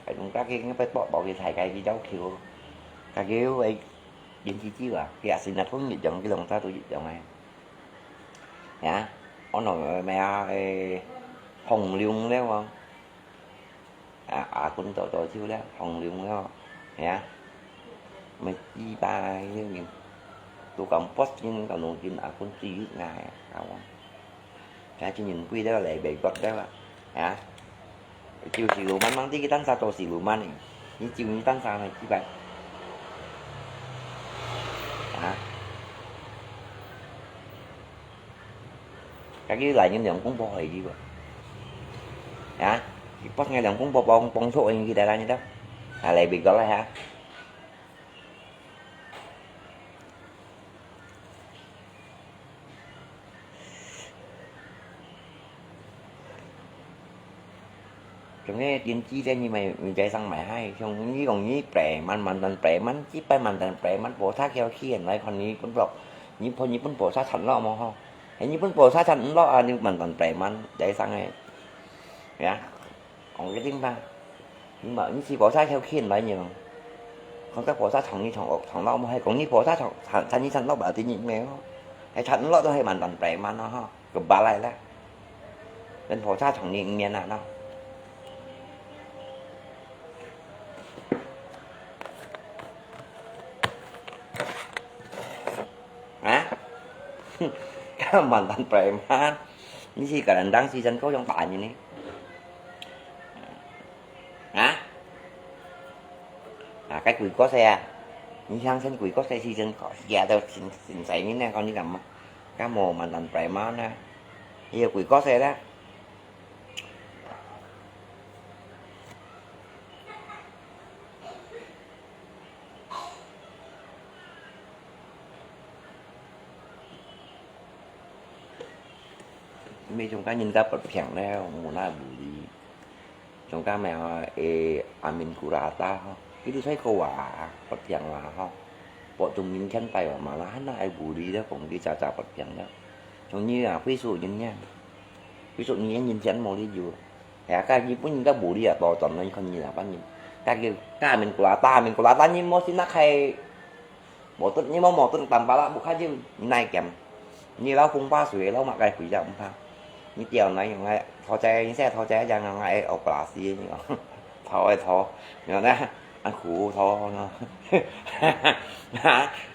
thải tùng các cái phải bỏ cái thải cái cháu kiểu cái kiểu vậy điện chi à cái xin là thốn nhiệt giận cái lòng ta tôi nhiệt giận này nhá ông nói mẹ hồng liung đấy không cũng tội chưa đấy hồng liung đấy không nhá mày chi ba như tôi cầm post nhưng còn luôn trên cũng chi ngày không cái chỉ nhìn quy đó là bề vật đó là chiều xì lù mang tí cái tán sao cho xì lù man này những chiều những tán sao này chỉ vậy cái lại những đường cũng bò gì vậy cái post ngay đường cũng bò bong số như đại ra như đó lại bị gọi lại hả trong cái tiền chi ra như mày chạy sang mày hay xong như còn như trẻมันตันแปรมันchíไปมันตันแปรมันโปรท่าเขียวเขียนไว้คนนี้คนบอกnhưพอnhư โปรท่าฉันloมองเขาไอ้như โปรท่าฉันlo như มันตันแปรมันchạy sang này nhá còn cái tiếng ba nhưng mà như chỉ โปรท่าเขียวเขียนไว้nhiều còn các โปรท่าthằng lo mà hay còn như โปรท่าฉันnhưฉัน lo bảo tiếng nhị mèo hayฉัน lo tôi hay มันตันแปรมันnóกับบ้าอะไรละเป็น โปรท่าthằng nhị mèo nào đâu mình thành prem ha như si cả đàn đăng season có trong tài như này cái quỷ có xe như sang sinh quỷ có xe season có dạ tao xin xài như này con đi làm cá mồ mình thành prem á nè giờ quỷ có xe đó mi chúng ta nhìn ta bật phẳng neo muốn là bù đi chúng ta mèo amin kurata không cái đi thấy câu bật phẳng là không bộ tùng nhìn chân tay mà lá nó ai bù đi đó cũng đi chào bật phẳng đó giống như là ví dụ như nha ví dụ như nhìn chân màu đi vừa cái gì cũng nhìn ta bù đi là to tầm nên không nhìn là bao nhiêu cái amin kurata nhìn mốt xin nát hay nhưng mà một tuần tầm ba là buộc khai chứ này kèm như lão phun ba suy lão mặc cái quỷ ra không tha như chiều này ngay thò chạy như xe thò chạy rằng ngay ở bà xí như thò nhớ nè ăn khủ thò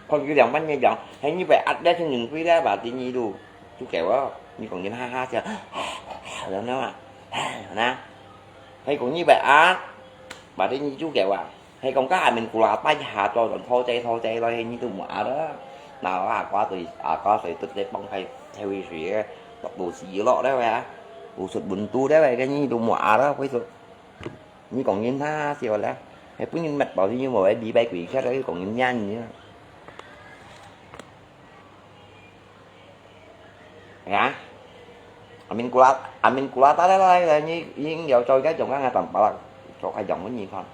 con cái dòng bánh như dòng thấy như vậy ăn đấy cho những quý đó bà tí nhi đủ chú kẹo đó như còn nhìn ha ha chưa đó nó mà nè hay cũng như vậy á bà tí nhi chú kẹo à hay còn cái mình cũng là tay hạ cho rồi thô chay lại như tôi mở đó nào qua từ có thể tức để bông hay theo ý gì đọc đồ xí lọ đấy vậy đồ sụt bùn tu đấy vậy cái như đồ mở đó với sụt như còn nhìn tha xíu là hay cứ nhìn mặt bảo như mà đi bay quỷ khác đấy còn nhìn nhanh như hả mình cula ta đấy là như những dạo trôi cái chồng cái ngay tầm bảo là cho hai dòng cái gì không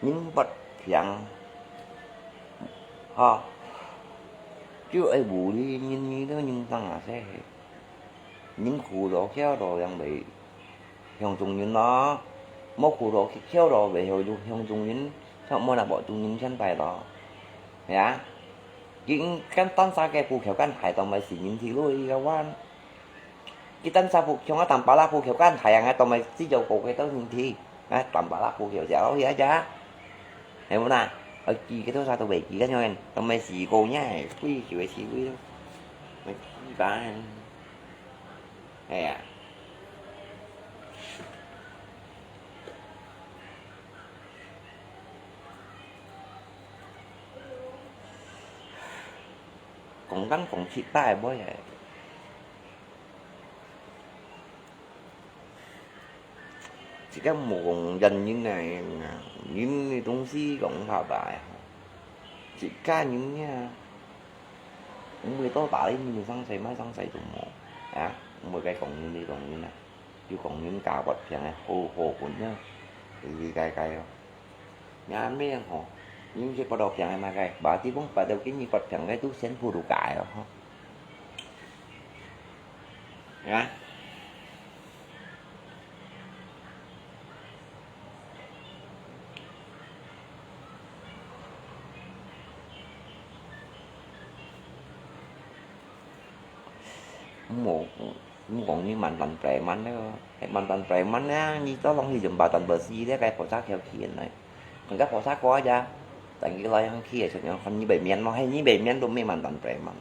những vật hiện ha chứ ai bù đi nhìn như đó nhưng tăng là sẽ những khu đó kéo rồi đang bị hiện trung như nó một khu đó kéo rồi bị hiện trung như xong mỗi là bỏ trung như chân tay đó ya những cái tan xa cái phụ khéo căn hải tàu máy xỉ những thì lui cái quan cái tan xa phụ trong cái tầm ba la phụ khéo căn hải ngay tàu máy xí dầu cổ cái tàu những thì cái tầm ba la phụ khéo dẻo gì á hiểu không nào ở chi cái thứ sao tao bị chi cái nhau anh tao mày xì cô nhá quý chịu xì quý đâu mày ba anh hay à còn gắn còn chịu tai bố vậy chỉ có một dần như này những东西cũng thảo đại chỉ ca những người to tải như sang xây máy sang xây tụi một à một cái còn như còn như này chứ còn những cào bật chẳng hồ của nhá thì cái không nhà anh biết họ những cái bắt đầu chẳng mà cái bà chỉ muốn phải đầu cái như bật chẳng cái túi sen phù đủ cài không nha một còn như mình tành trẻ mình đó mình tành trẻ mình á như đó long thì dùng bà tành bờ xi đấy cái phổ sát theo kiện này còn các phổ sát có ra tại cái loại ăn kia cho nó như bệnh men nó hay như bệnh men đúng mấy mình tành trẻ mình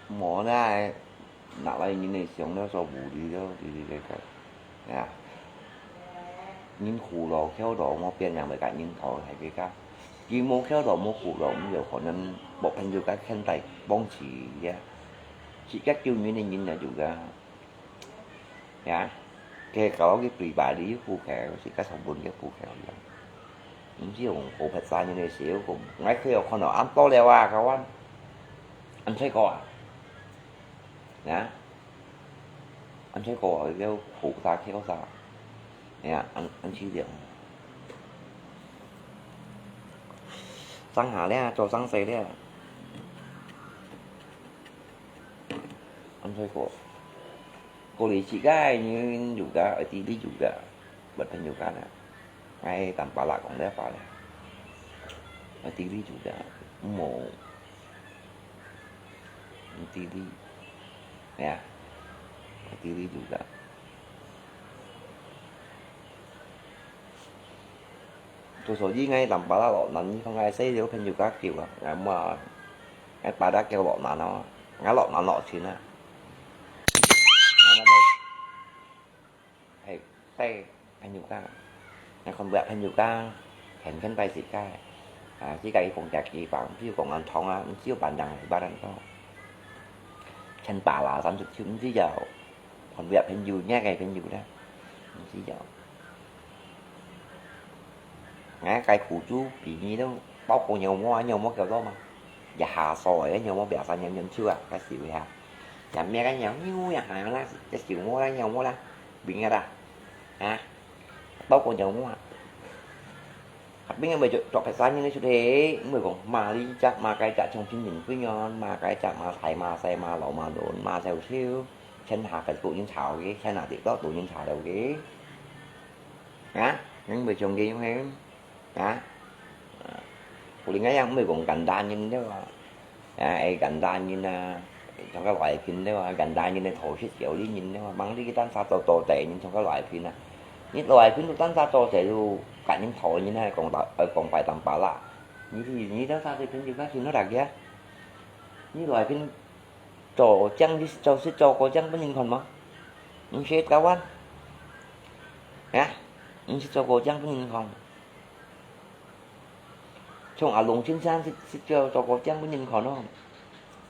mỏ ra nạo lại như này xuống nó so bù đi đó thì cái nè những khu đồ khéo đồ một bên nhà mấy cái những thọ hay cái cá chỉ muốn khéo đồ một khu đồ cũng được họ nên bộ thành vô cái khen tay bông chỉ các chương như này nhìn là juga ya kayak kalau cái pribadi khu khéo chỉ các thành phần cái khu khéo vậy những cái khu phật sa như này xíu cũng ngay khi họ nói ăn to leo à các anh thấy coi nè anh thấy cô ở cái phụ ta khéo sao nè anh chỉ điểm sang hà đấy cho sang xây đấy anh thấy cô lý chị gái như juga ở tí đi juga bật thành juga nè ngay tầm bà lạc cũng đẹp phải ở tí đi juga mổ tí đi nè ở tí đi juga Tôi số gì ngay làm bà đã lộn nắn không ai xây điều thêm nhiều các kiểu à ngày mà cái bà đã kêu lộn nắn nó ngã lộn nắn lọ xin á hay tay hay nhiều ca ngày còn vẹt hay nhiều ca hẹn cánh tay xịt ca chỉ cái còn chặt gì bạn chứ còn anh thong á chiếu bàn đằng ba đằng có chân bà là sản xuất chứng chỉ giờ còn vẹt hay nhiều nhá cái hay nhiều đó chỉ giờ ngã cái cụ chú bị như đó bóc của nhiều mua kiểu đó mà và hà sỏi ấy nhiều mua bẹt ra nhân chưa à cái xỉu hà và mẹ cái nhau như nhà hàng lá cái xỉu mua cái nhau mua lá bị nghe ra bóc của nhiều mua biết nghe bây chọn phải sáng như thế thế người còn mà đi chắc mà cái chặt trong phim nhìn với ngon mà cái chặt mà thải mà xe mà lẩu mà đồn mà xèo siêu chân hạ cái tụ những thảo cái xe nào thì đó tụ những thảo đầu cái những người chồng gì không em của lính ấy không người còn cành đa như thế mà cành đa như trong cái loại phim đấy mà cành đa như này thổi xích kiểu đi nhìn mà bắn đi cái tán sao to tệ nhưng trong cái loại phim này những loại phim nó tán sao to tệ luôn cả những thổi như này còn phải tầm bả lạ như đó sao thì phim như các phim nó đặc giá như loại phim trò chăng đi cho có chăng có nhìn còn mà những xe cao quá những xe cho có chăng có nhìn còn trong lồng trên sang sẽ cho có chăng có nhìn còn không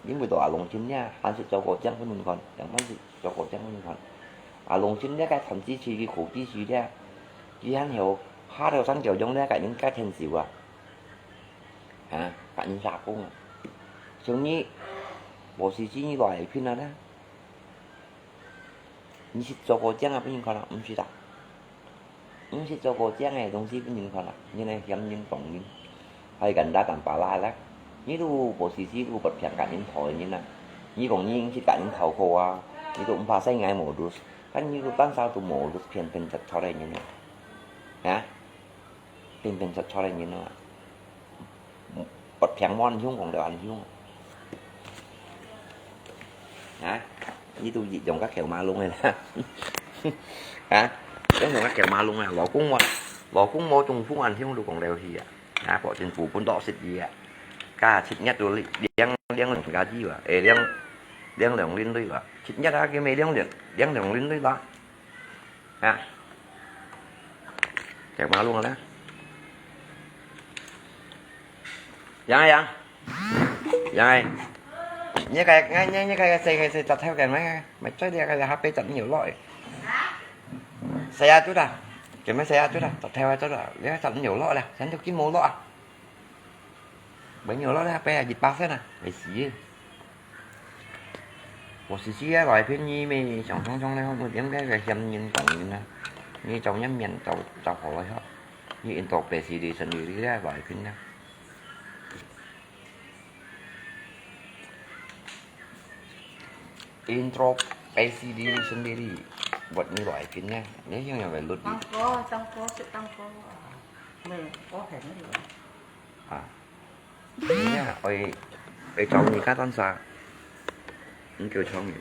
những buổi tối lồng trên nha anh sẽ cho có chăng có nhìn còn chẳng bán cho có chăng có nhìn còn lồng trên cái thậm chí chỉ khổ chi chỉ ra chỉ hắn hiểu hai đầu sáng kiểu giống ra cả những cái thành xỉu cả những sạc cũng giống như bộ xí chỉ như loại phim nào đó như cho cô chăng bên còn là chỉ đặt những cho cô chăng này đồng chí bên còn là như này giống như tổng như hay gần đã tầm bà la lắm như tu bộ xí chỉ tu bật phèn cả những thổi như này như còn như chỉ cả những thầu khô như tụi pha xây ngay một đứa cái như tụi tăng sao tụi một đứa phèn phèn chặt cho đây như này phèn chặt cho đây như nó bật phèn mon xuống còn được ăn xuống với tôi dị dòng các kẹo ma luôn này là cái dòng các kẹo ma luôn này lọ cũng mua trong phúc ăn chứ không được còn đều gì bỏ trên phủ con đỏ xịt gì cá xịt nhất rồi điên lần cá gì vậy điên lần lên đây vậy xịt nhất cái mấy điên lần lên đây đó kẹo ma luôn rồi đó dài như cái xe chặt theo cái máy chơi đi cái HP chặt nhiều loại xe chút cái máy xe chút chặt theo chút để chặt nhiều loại này chắn cho kiếm một loại bấy nhiêu loại HP dịch bao thế này phải xí một xí loại phim nhi mày trong này không một điểm cái xem nhìn tổng như trong nhắm nhận trong hồ lại hết như in tộc để xí đi sân đi ra loại phim nào intro ACD sendiri buat ni loại phim nha nếu như là về luật tăng có sự tăng có mình có thể nó được nha ôi trong như cá tan xa những kiểu trong như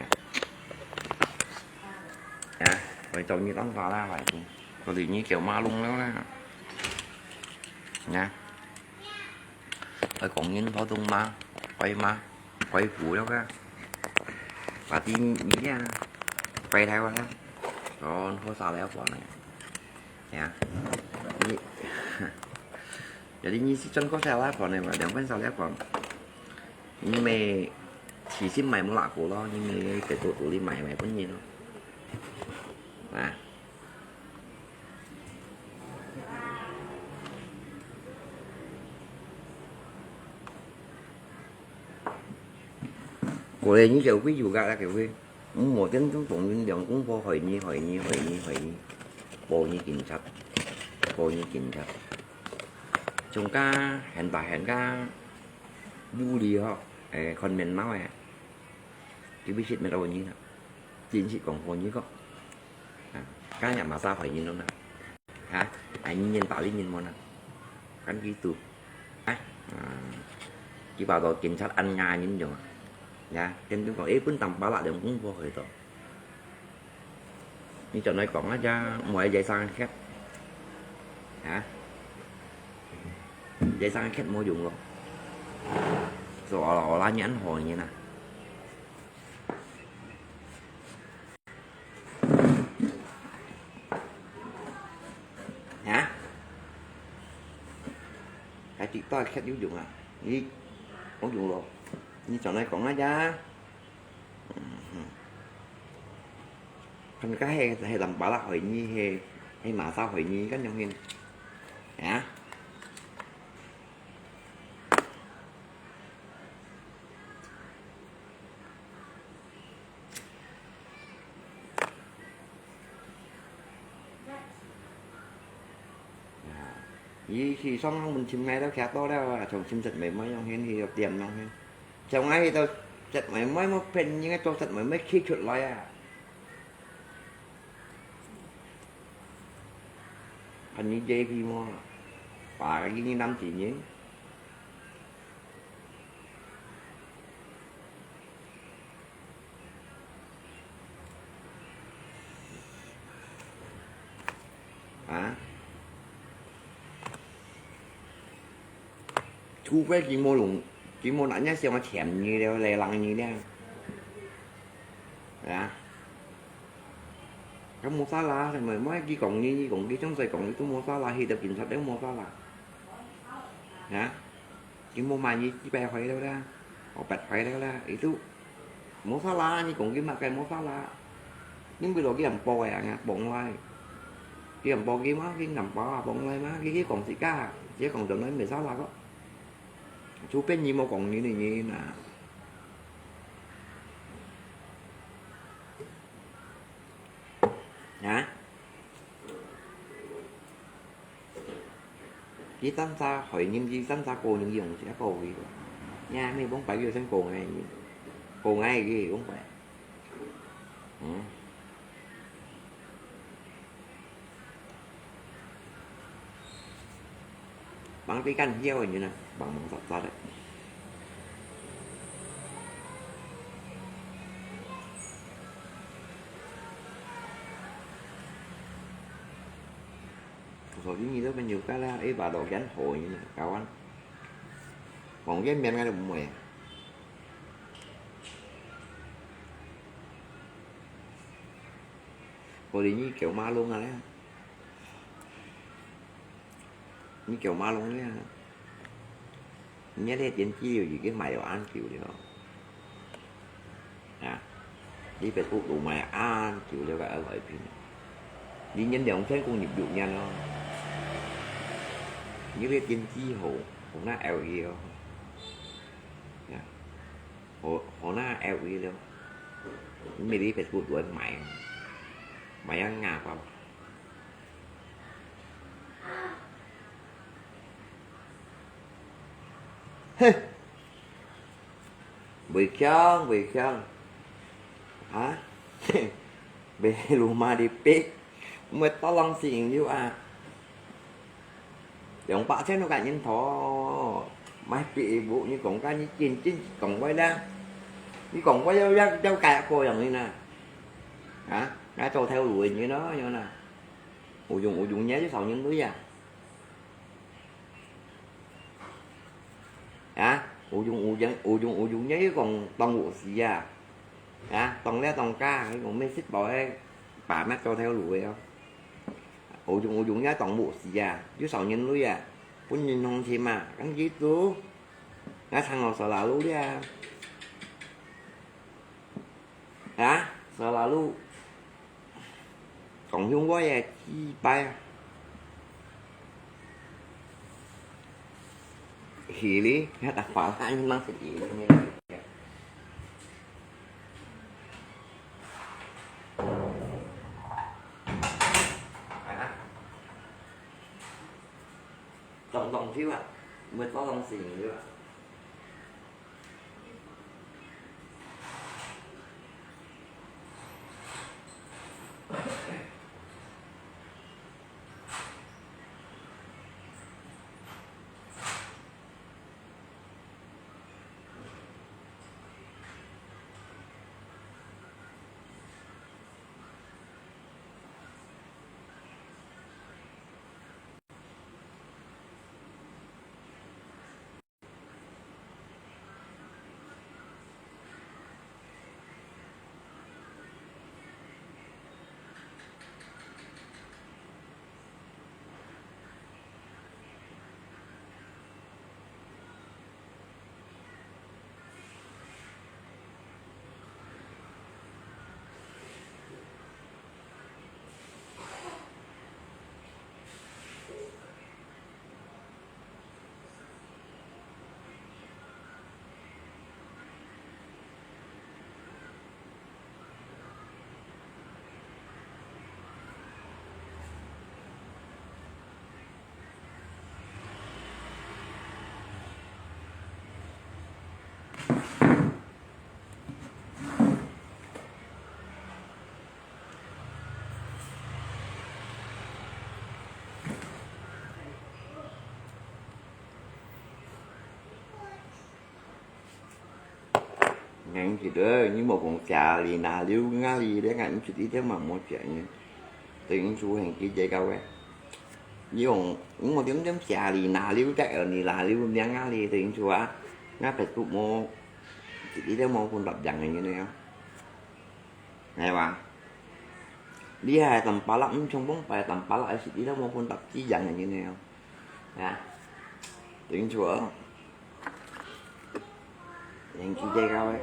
ôi trong như tan xa ra vậy còn gì như kiểu ma lung đó nha ôi còn nhìn pháo tung quay phủ đó cả và tin nghĩ quay theo đó còn có sao léo bọn này nha jadi như chân có sao léo bọn này mà đừng có sao léo bọn nhưng mà chỉ xin mày muốn lạ của lo nhưng mà cái tụi đi mày có gì đâu của đây như kiểu ví dụ ra kiểu gì một cái chúng tụng những dòng cũng vô hồi như bộ như kinh sách chúng ta hiện tại du đi họ còn mình nói cái bí xịt mình đâu như nào chính sĩ còn hồ như có cái nhà mà sao phải nhìn đâu nè anh nhìn tạo đi nhìn một nè cái kỹ thuật chỉ bảo rồi kinh sách anh nga nhìn rồi trên chúng còn ít cũng tầm bảo lại được cũng vô hồi rồi như chỗ này còn ra ngoài dạy sang khác dây xăng khách mua dùng luôn rồi họ lá như ánh hồi như nè hả cái chị tôi khách sử dụng à đi có dùng luôn như chỗ này còn nó giá thành cái hay làm bảo là hội nhi hay mà sao hội nhi cái nhau hình hả vì khi xong mình chim ngay đó khác đó là chồng chim sạch mấy mấy nhau hình thì được tiền nhau hình chồng ấy thì tôi sạch mấy mấy mà phên những cái tôi sạch mấy mấy khi chuột lại à hình như dây khi mua và cái như năm chỉ nhé hả chú với chị mua lùng chị mua nãy nhá xem mà chèm như đeo lè lăng như đeo dạ cái mua xá la thì mà mấy cái còn như còn cái trong sài còn tôi mua xá la thì tập kiểm soát để mua xá la hả chị mua mà gì chị bè phải đâu ra họ bạch phải đâu ra ý tú mua xá la như còn cái mặt cái mua xá la nhưng bây giờ cái làm bò à ngạt bụng lại cái làm bò cái má cái nằm bò bụng lại má cái còn xì cá chứ còn tụi nó mày xá la có chú biết gì mà còn như này như nè hả chỉ tắm xa hỏi những gì tắm xa cô những gì cũng sẽ cô gì nha mấy 47 giờ sáng cô ngay gì cũng vậy bằng cái canh heo như nè bằng sọt ra đấy rồi cái gì đó bao nhiêu cái là ý bà đồ gánh hội như này cậu anh còn cái men ngay được mè rồi đi như kiểu ma luôn rồi đấy như kiểu ma luôn đấy nhớ đây trên chi điều gì cái mày đồ ăn kiểu đi không à đi về cuộc đủ mày ăn kiểu cho cả ở lại phim đi nhân động thấy con nghiệp vụ nha nó như cái trên chi hồ nó eo gì không hồ nó eo gì đâu mày đi về cuộc đuổi mày ăn ngà không bị chân hả bị luôn mà đi biết mới to lòng xỉn như à giống bạn xem nó cả nhân thó mai bị vụ như còn cái như chín còn quay ra như còn quay đâu cả cô giống như nè hả đã cho theo đuổi như nó như nè ủ dùng nhớ chứ sao những đứa à hả ủ dùng nhớ còn toàn bộ gì à hả toàn lẽ toàn ca cái còn mấy xích bỏ bà mắt cho theo đuổi không ủ dùng nhớ toàn bộ gì à chứ sao những đứa à cũng nhìn không thì mà cắn giết tú ngã thằng nào sợ là lú đi à hả sợ là lú còn hung quá à chi bay hỉ lý đặt phá anh mang sự gì như tổng thiếu ạ mới có lòng xỉn nữa ạ ngành chỉ đỡ như một con chả lì nà liu ngá lì đấy ngành chỉ đi theo mà một chuyện như tiếng chú hàng kia dây cao ấy như còn những một tiếng chả lì nà liu chạy ở lì là liu đang ngá lì tiếng chú á ngá phải tụ mô chỉ đi theo một con đập dặn như này không nghe bạn đi hai tầm ba lắm trong bóng phải tầm ba lại chỉ đi theo một con đập chỉ dặn như này không à tiếng chú ở những cái dây cao ấy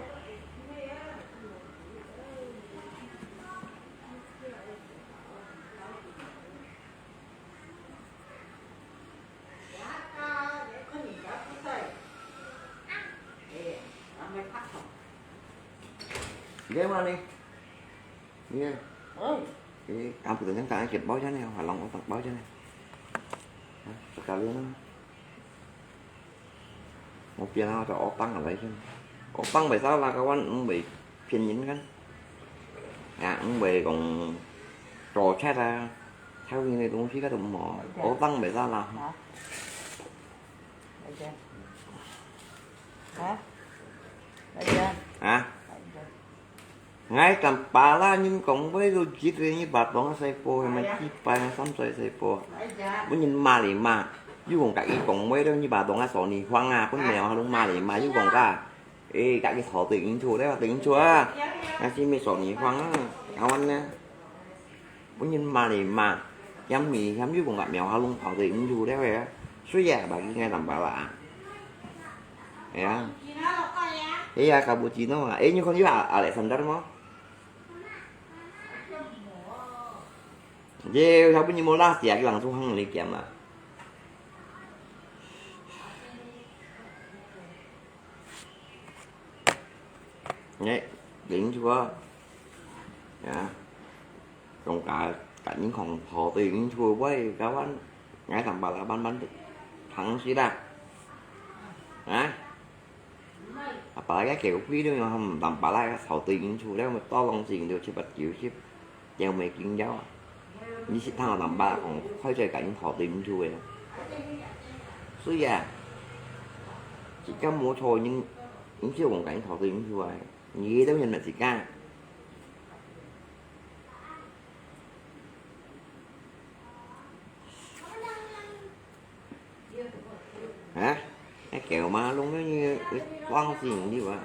ghé qua đi nghe cái cam của từng cái kịp bói cho này hoặc lòng có bói cho này tất cả luôn đó một kia nó cho ổ tăng ở đây chứ ổ tăng bởi sao là các anh bị phiền nhín cái ông bị còn trò chết ra theo như này cũng chỉ có tụm mỏ ổ tăng bởi sao là à ngay tầm bà la nhưng còn với đôi chỉ như bà toán xây po hay mà chỉ phải sắm xây po muốn nhìn ma lì ma chứ còn cái còn mấy đâu như bà toán sọ nì khoang à con mèo không ma lì ma chứ còn cả ê cái thọ tiền chùa đấy là tiền chùa à chỉ mấy sọ nì khoang á anh nè muốn nhìn ma lì ma dám mì dám chứ còn gặp mèo không thọ tiền chùa đấy vậy á số già bà ngay tầm bà lạ à thế à cappuccino mà ấy nhưng con với bà ở lại phần đó đúng không yeah sao bây giờ mua lá xẻ cái lần xuống hăng liền kèm à nhé điện chưa dạ còn cả những con thọ tiền chua với các bạn ngay tầm bà là bắn thẳng xí ra hả bà cái kiểu quý đó không tầm bà la thọ tiền chua đấy mà to lòng tiền được chứ bạch chịu chứ gieo mày kiến giáo như xích thằng làm ba còn khói trời cảnh thọ tiền chui vậy xứ già chỉ có mua thôi nhưng những chiếc còn cảnh thọ tiền chui như đó nhìn là gì ca hả cái kẹo ma luôn đó như quăng tiền như vậy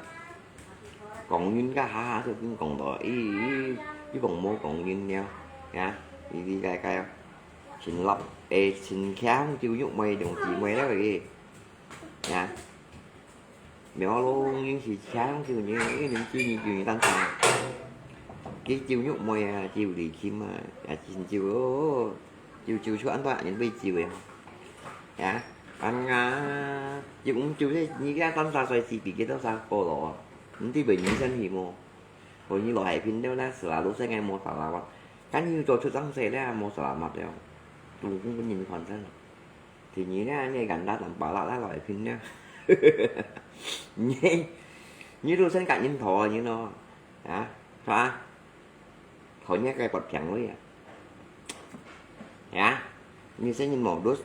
còn nhìn cả hả thôi cũng còn đòi ý chứ còn mua còn nhìn nhau nha đi cay cay không xin lọc ê xin khá không chịu dụng mày đồng chị mày đó rồi nha mèo luôn nhưng chị khá không chịu như cái những chi như chuyện tăng sản cái chiều dụng mày chiều đi khi mà xin chiều cho an toàn những bây chiều em nha anh chiều cũng chiều thế như cái tăng sản xoay xì bị cái đó sao cô lộ những tí bệnh những dân thì mồ hồi như loại pin đó là sửa lúc sẽ ngay một phải là cái như trò chơi tăng xe đấy một sửa mặt đều tôi cũng có nhìn phần thân thì như thế này gần đã làm bảo lại loại phim nhá như tôi xem cạnh nhìn thò như nó hả hả thò nhắc cái bật chẳng ấy hả như sẽ nhìn màu đốt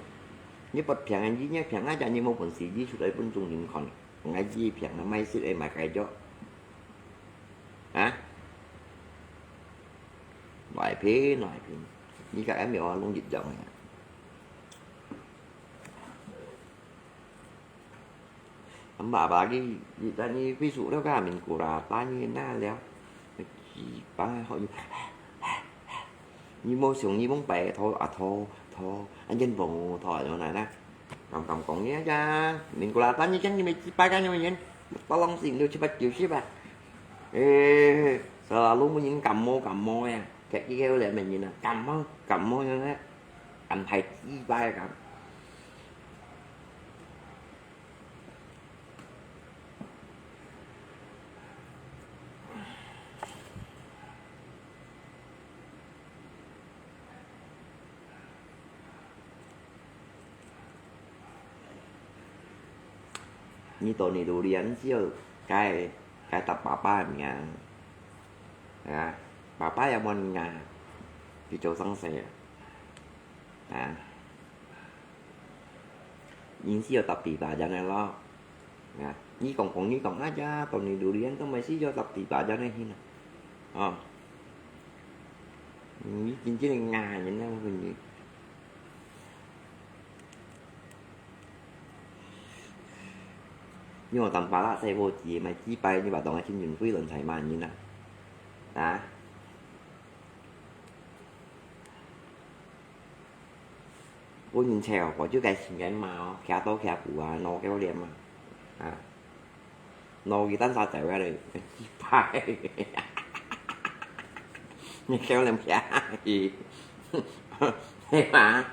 như bật chẳng anh nhắc chẳng á cho như một phần xì dưới xuống đấy vẫn dùng những còn ngay gì chẳng là may sự mà cái cho hả loại phí như các em nhỏ luôn dịch giọng này bà cái gì ta như ví dụ đó cả mình của là ta như na leo ba họ như môi trường như bóng bè thôi à thôi anh dân vùng thổi rồi này nè cầm còn nhé cha mình của là ta như chắc như mấy ba cái như vậy tao long xịn được chứ ba triệu chứ bà ê sợ là luôn những cầm mô nha cái kêu lại mình nhìn là cầm mô như thế cầm thầy chi ba cầm như tôi này đồ đi ăn chứ cái tập bà ba nhà à bà ba em ăn nhà thì chỗ sang xe à những siêu tập bị bà cho nên lo à Nhi còn Nhi còn aja còn ni durian kan masih jo tapi tak ada nih hina. Nhi cincin ngà như thế nào mình. Nhưng mà tầm phá lạ xe vô chỉ mà chỉ bay như bà tổng ở trên những quý lần thầy mà như nào. Đó. Cô nhìn xèo có chứ cái màu khá to khá của nó cái điểm mà. Nó cái tán sao chạy ra đây chỉ bay. Như kéo làm khá gì. Thế mà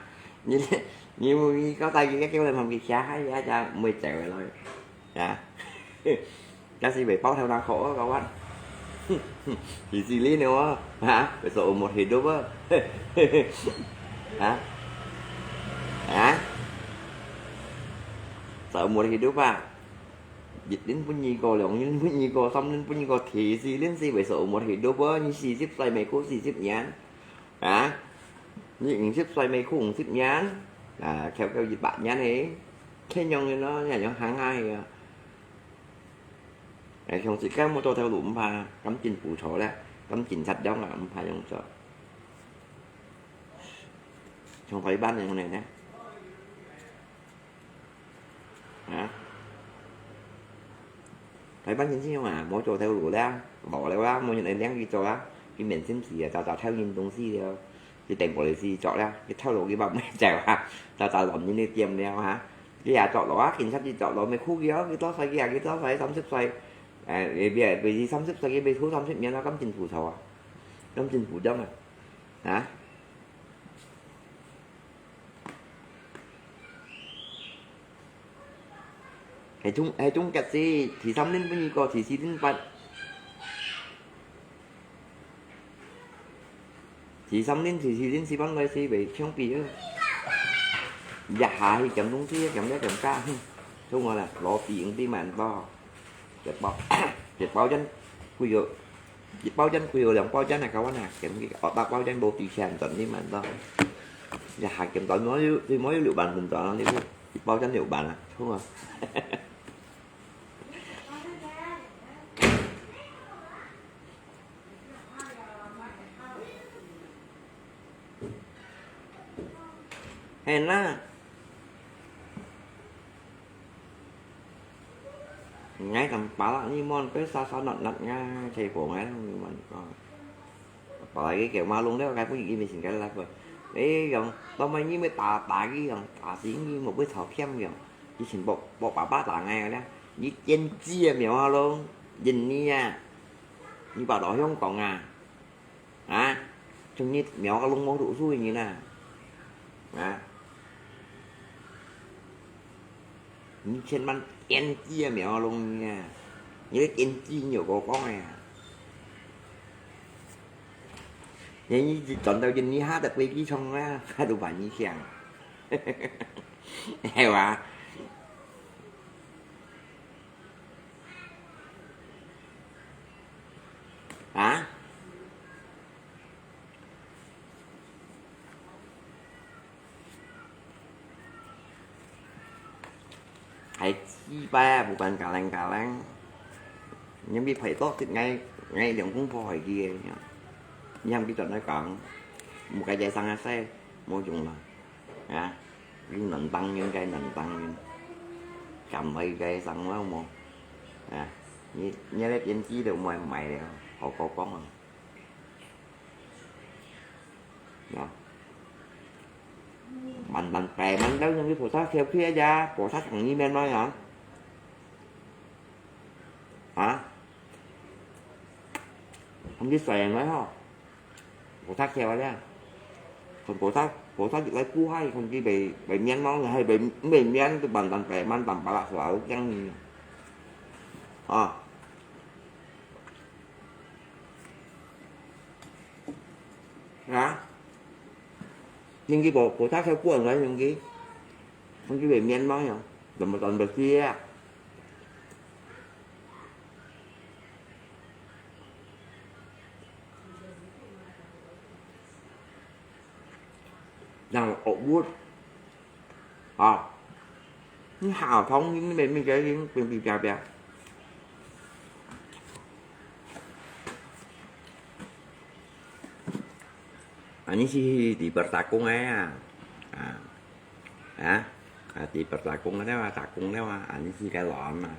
như có tay cái kéo làm hồng kỳ khá giá cho mới chạy ra rồi. Dạ. Các sĩ bị báo theo đang khổ các bạn. Chỉ gì lý nữa hả? Phải sợ một hình đúng không? Hả? Hả? Sợ một hình đúng à? Dịch đến với nhi cô lượng nhưng với nhi cô xong đến với nhi cô thì gì đến gì phải sợ một hình đúng không? Như xì xếp xoay mấy khúc xì xếp nhán. Hả? Những xếp xoay mấy khúc xếp nhán. Theo dịch bạn nhán ấy. Thế nhưng nó nhà nó hàng hai không chỉ các mô tô theo lụm và cắm chỉnh phụ sổ đó cắm chỉnh sạch giống là phải không sợ không phải bán này này nè phải bán những gì mà mỗi chỗ theo lụa đó bỏ lại quá mỗi những này đang đi cho đó cái miền xem gì tao theo nhìn东西theo cái tiền của gì chọn ra cái theo lụa cái bọc này chèo à tao làm như này tiêm đeo hả cái nhà chọn đó kinh sách đi chọn đó mấy khu kia cái đó xoay cái đó phải xong xếp xoay bây giờ xong xếp xoay cái bê thú xong xếp nhớ nó cắm trên phủ sổ cắm trên phủ đông hả hệ chúng cắt gì thì xong đến bao nhiêu có thì xin đến bạn thì xong đến thì đến xí bắn lại xí bị không bị dạ thì chậm đúng xí chậm đấy chậm ca không gọi là lộ tiền đi màn to dịch bao chân quy dụ dịch bao chân quy dụ làm bao chân này các bạn nè chậm cái ở bác bao chân bộ tỷ sản tận đi màn to dạ chậm tận nói thì mới liệu bàn cùng tận nó đi dịch bao chân liệu bàn à không à hèn á ngay tầm bảo là như mon cái sao nặng nha thầy phụ ngay mình còn lại cái kiểu ma luôn đấy cái gì mình xin cái là rồi đấy gần tao mấy như mấy tà cái gần tà xí như một cái thọ khem gần chỉ xin bộ bà bát là ngay rồi đó như trên chia mèo luôn nhìn như nha như bà đó không còn trông như mèo cái lông món đủ xui như nè như trên bánh en chia mèo luôn nha như cái en chia nhiều có này vậy như chọn tao nhìn như hát đặc biệt xong á đủ bạn như kèn heo hả hãy chi ba một bạn cả lăng nhưng biết phải tốt thì ngay đường cũng phôi kia nhằm cái chuyện nói còn một cái dây xăng xe môi trường là cái nền tăng những cái nền tăng cầm mấy cây xăng quá không nhớ lấy danh chí được mày này họ có con rồi bạn bè mình đâu những cái phổ sát theo phía ra phổ sát thằng như men nói hả không biết xòe nói không phổ sát theo ra còn phổ sát lấy cú hay còn chỉ bị men nói hay bị men từ bạn bè mình tầm bà lạc sợ chăng hả nhưng cái bộ thác theo cuộn đấy những cái về miên nói không là một tuần bậc kia rằng ổ bút hào thông những mình cái quyền bị cà bè Ani si di bertakung ya. À, thì bật lại cũng nếu mà tạc cũng nếu mà anh chỉ cái lọn mà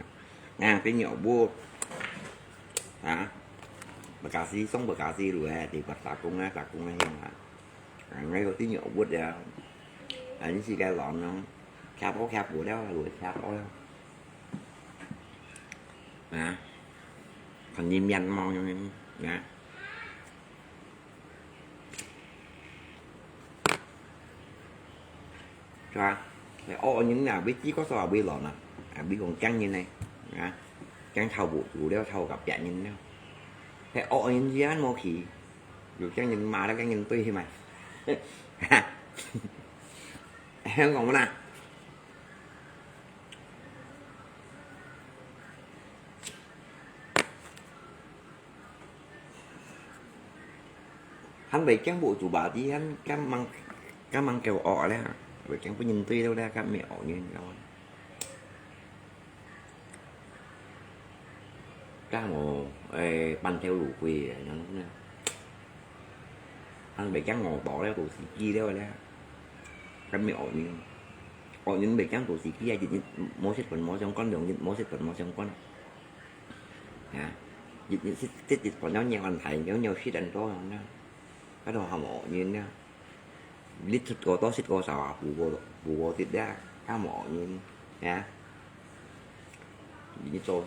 ngang cái nhậu bua bật cà xí sống bật cà xí rồi thì bật tạc cũng nhưng mà ngay có tiếng nhậu bua ra anh chỉ cái lọn nó khắp bữa đó rồi khắp đó còn nhìn nhanh mau nha cho ô những nào biết chỉ có sao biết lợn biết còn trắng như này trắng thâu bộ chủ đeo thâu gặp chạy nhìn đâu thế ô những gì anh mua khí dù trắng nhìn mà đó trắng nhìn tuy mà em còn nào hắn bị trắng bộ chủ bà tí hắn cá măng kêu ọ đấy bởi chẳng có nhìn tuy đâu ra cá mẹ ọ như đâu cá mồ banh theo lù quỳ nó anh bị trắng ngồi bỏ ra tù xì chi đó ra cá mẹ ọ như bị trắng tù xì chi ai dịch mỗi xích phần mỗi trong con đường mỗi xích phần mỗi trong con dịch dịch còn nhau nhau anh thầy nhau xích anh có không đó cái đồ hầm ọ như đó lít thịt cô to xích cô sò bù cô thịt ra cá mọ như nha như cho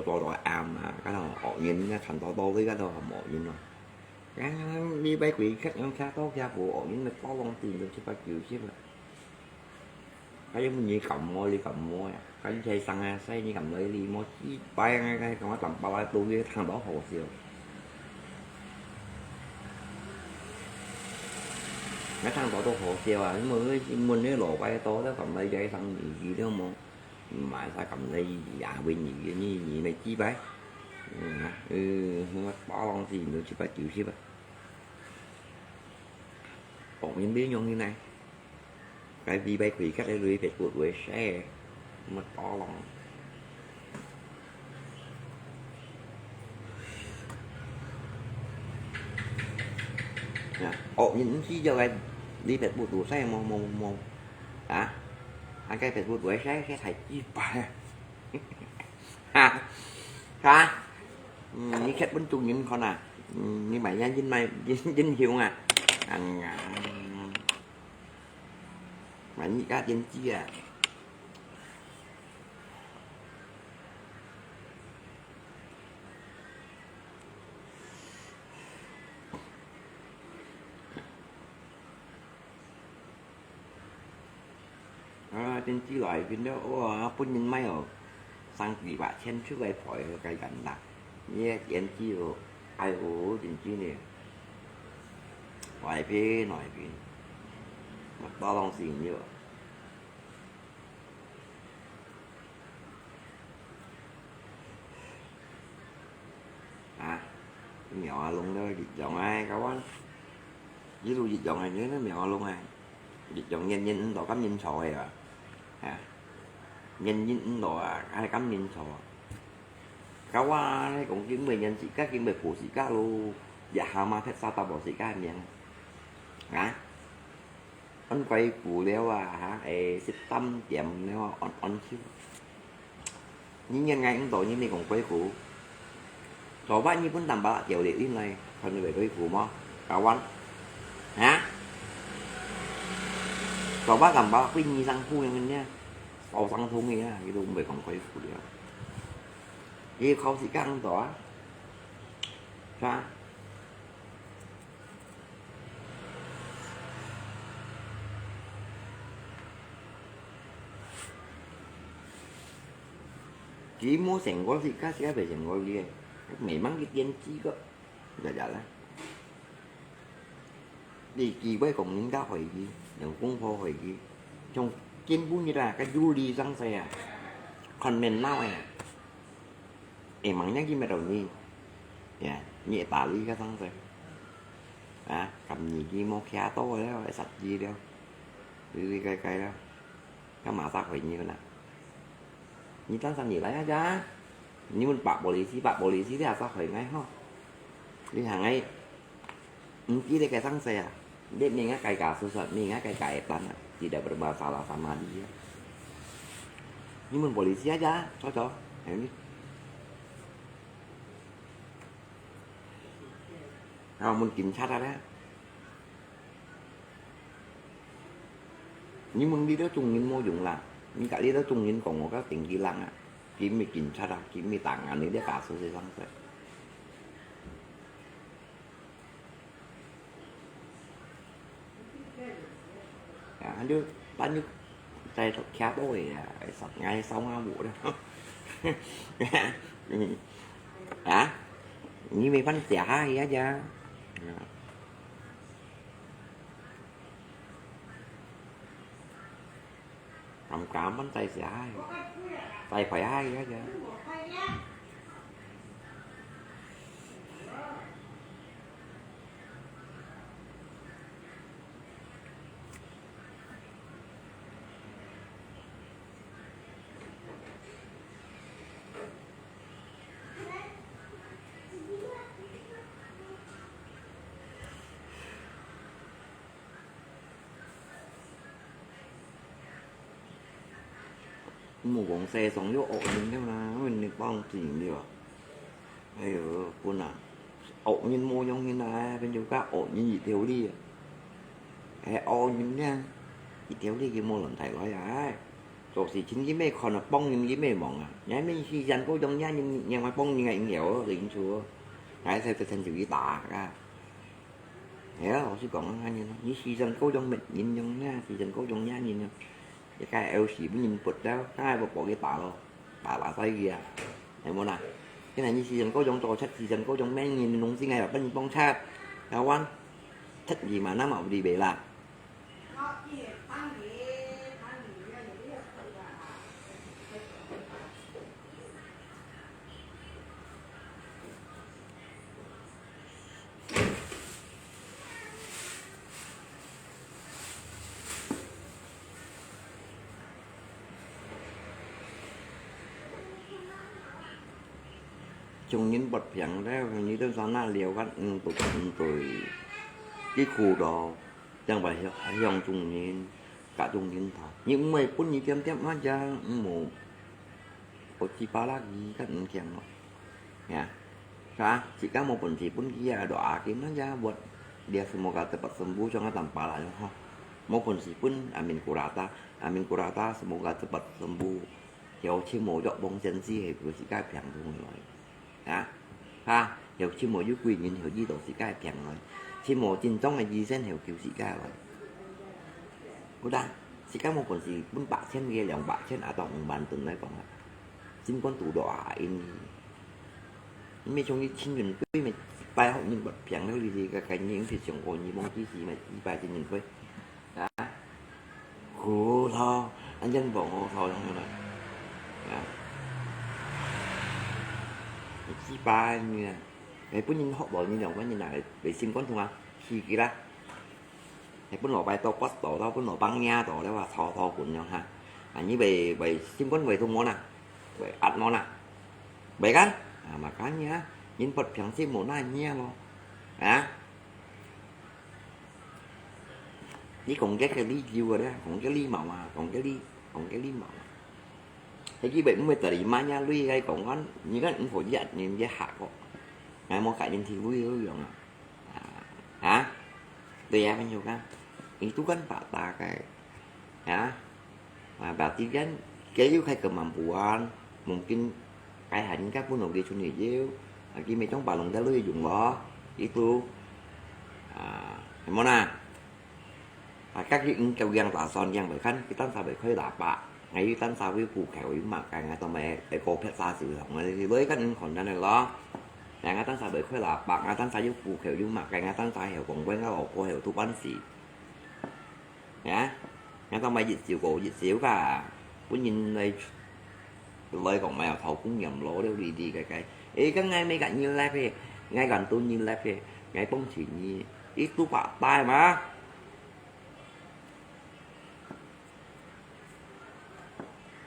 đòi am mà cái đồ họ nhìn nó thành to với cái đồ mọ như nó cái đi bay quỷ khách ăn xa tốt ra bộ họ những nó có con tiền được chứ phải chịu chứ mà cái giống như cầm môi đi cầm môi cái xây xăng xây như cầm lấy đi môi chỉ bay ngay còn tầm ba tôi với thằng đó hồ siêu mấy thằng đó tôi hồ siêu à mới mình cái lộ bay to đó cầm lấy dây thằng gì đó mà sao cầm lấy dạ bên gì này chi bái bỏ con gì nữa chứ phải chịu chứ vậy còn những biết nhon như này cái gì bay quỷ cách đây lùi về cuộc đuổi xe mất bỏ lòng những khi giờ anh đi về buổi đuổi xe mong anh cái về buổi đuổi xe cái thầy chi phải như khách bánh trung những con như mày nha dính hiệu anh mà như cá trên chi trên chi loại bên đó pun nhìn mấy rồi sang kỳ bạc trên trước đây phải cái cảnh đặt như trên chi rồi ai ủ trên chi này ngoài phía nói phía mặt bao lòng xì nhiều nhỏ luôn đó dịch dọn ai có quá với tôi dịch dọn này nữa nó nhỏ luôn dịch dọn nhìn đỏ cắm nhìn sòi nhìn đỏ ai cắm nhìn sòi cáo qua đấy cũng chứng minh nhân sĩ các kiến bề phụ sĩ các luôn dạ mà thật sao tao bỏ sĩ các miệng anh quay phụ đeo xích tâm chém nếu on chứ nhưng nhân ngay cũng tội như này còn quay phụ rồi bao nhiêu cũng tầm 3 triệu để in này còn như vậy quay phụ mà cáo anh rồi bác tầm 3 quên như răng phu em nha sau răng phu nghe cái đúng về còn quay phụ đeo vì không sĩ các ăn tỏ ra chỉ mua sành có gì cá sẽ về sành ngồi đi mày mắng cái tên chi có dạ đó đi kỳ với cùng những cá hồi gì đừng cũng phô hồi gì trong trên bún như là cái du đi răng xe còn mình nào em mắng nhắc gì mà đầu đi nhẹ tả lý cái răng xe cầm gì gì mua khá tốt đó phải sạch gì đâu đi cây đó cái mà ta phải như thế nào như ta sao nhỉ lấy ra như mình bạc bộ lý sĩ thì sao phải ngay không đi hàng ngay chỉ để cái xăng xe Dia mengingat kayak kasus, mengingat kayak kaitan tidak bermasalah sama dia. Nhưng mình polisi aja, cocok. Ini. Kalau mình kiểm soát ra đó. Nhưng mình đi đó trùng nhìn mô dụng là nhưng cả đi đó trùng nhìn còn một cái tiền kỹ năng kiếm mi kiểm soát ra, kiếm mi tặng anh ấy để cả số sẽ xong rồi. Anh đưa bán nước tay thật khá bôi sập ngay sau hai vụ đó. Hả? Như mày bánh xả gì á cha. Cầm cảm bánh tay xả. Tay phải ai gì á cha. Một con xe sống vô ổ nhìn theo là mình được bao tiền đi à. Bây giờ cô nào ổ nhìn mua trong như này bên chỗ các ổ nhìn gì thiếu đi à. Ổ nhìn nha. Gì thiếu đi cái mua lần thầy nói là rồi thì chính cái mê còn là bông những cái mê mỏng à. Nhái mấy khi dành cô trong nhà nhưng nhà ngoài bông như ngày nghèo thì cũng chưa. Cái theo thành chịu cái tả ra. Thế là chỉ còn hai như nó. Như khi dành cô trong mình nhìn trong nhà thì dành cô trong nhà nhìn nhau. Cái eo xỉ với nhìn bụt đó cái bộ cái tạ luôn tạ lại tay kìa này mua nè cái này như season có trong trò sách season có trong men nhìn nông sinh ngày là bên bông sát cao anh thích gì mà nó màu đi bể làm trong những bật chẳng ra như tôi nói là liều gắt tôi cái khu đó chẳng phải dòng trùng nhìn cả trùng nhìn thật những mày cũng như tiêm tiêm nó ra một có chi phá lá gì các anh kèm nó nha sao chỉ có một phần chỉ pun kia đọa kiếm nó ra buat dia semoga cepat sembuh jangan tanpa lah ha một phần chỉ pun amin kurata semoga cepat sembuh hiểu chi mổ dọ bông chân gì hay của chỉ cái phèn luôn rồi hả ha hiểu chi mổ dưới quyền nhìn hiểu gì đó chỉ cái phèn rồi chi mổ trên trong này gì sen hiểu kiểu chỉ cái rồi cô ta chỉ có một phần chỉ pun bạc sen kia lòng bạc sen ở tổng bàn từng đây còn là chính con tủ đỏ in mấy trong nhữngชิ้น nhìn cái mày bài học nhìn bật phèn nó gì cái những thì chẳng còn như mong chi gì mà chỉ bài trên nhìn thôi đó khổ tho anh dân bộ hồ thò trong này chi bài như này cái bún nhìn họ bỏ như nào cái như này để xin con thùng à khi kia đó cái bún nổ bài to quát tổ đó bún nổ băng nha tổ đó là thò của nhau ha như về xin con về thùng món à về ăn món à vậy kan mà cá nhá nhìn bật phẳng xin món này nha lo hả chỉ còn cái ly chiêu rồi đó còn cái ly màu mà còn cái ly màu thế cái bệnh mới tẩy mà nha lui cái còn con như cái cũng phải dặn nhìn giá hạ có ngày mua cả nhìn thì vui rồi hả tùy em bao nhiêu kan itu kan Pak Ta kayak ya nah, berarti kan kayak kemampuan mungkin kayak hanya các pun nổi xuống nghỉ dêu khi mấy trong bà lòng ta lưới dùng bó itu mona các những châu giang tả son giang bởi khăn cái tán sao bởi khơi đạp bạ ngay tán sao với phù khéo ý mà cái ngay tao mẹ để cô phép xa sự hỏng này thì với các còn ra này lo ngay tán sao bởi khơi đạp bạ ngay tán sao với phù khéo ý mà cái ngay tán sao hiểu còn quen các cô hiểu thu bánh xì nhá ngay tao mày dịch xỉu cổ dịch xỉu cả cũng nhìn đây lời còn mèo thầu cũng nhầm lỗ đâu đi cái ý cái ngay mấy cạnh như lép đi ngay gần tôi như lép đi ngay bông chỉ như ít tú bạc tai mà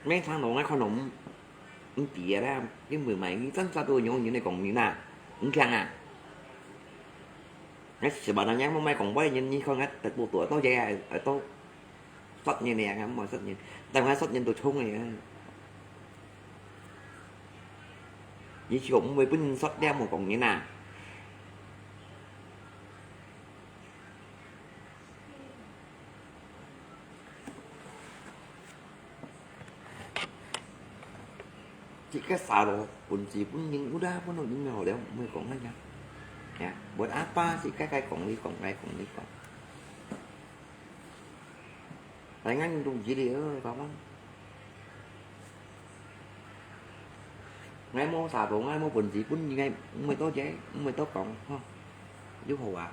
mấy thằng nó ngay con nồng tỉa ra cái mười mấy cái tấn sao tôi nhổ như này còn như nào cũng khăn à Ngay sebenarnya mau mai còn quay nhìn không hết tại bộ tuổi tôi dễ ở tôi sót như nè ngắm mà sót nhìn tao ngay sót nhìn tôi không này chỉ cũng mới bên sót đeo một còn như nào chỉ cái sao rồi pun chỉ pun những udah pun những nào đeo mới còn hết nha ya buat apa sih cái còn đi còn đây còn đi còn đánh anh dùng gì đi ơi vào không ngay mua xà ruộng ngay mua bình chỉ pun như ngay mới tốt chế mới tốt còn không giúp hồ à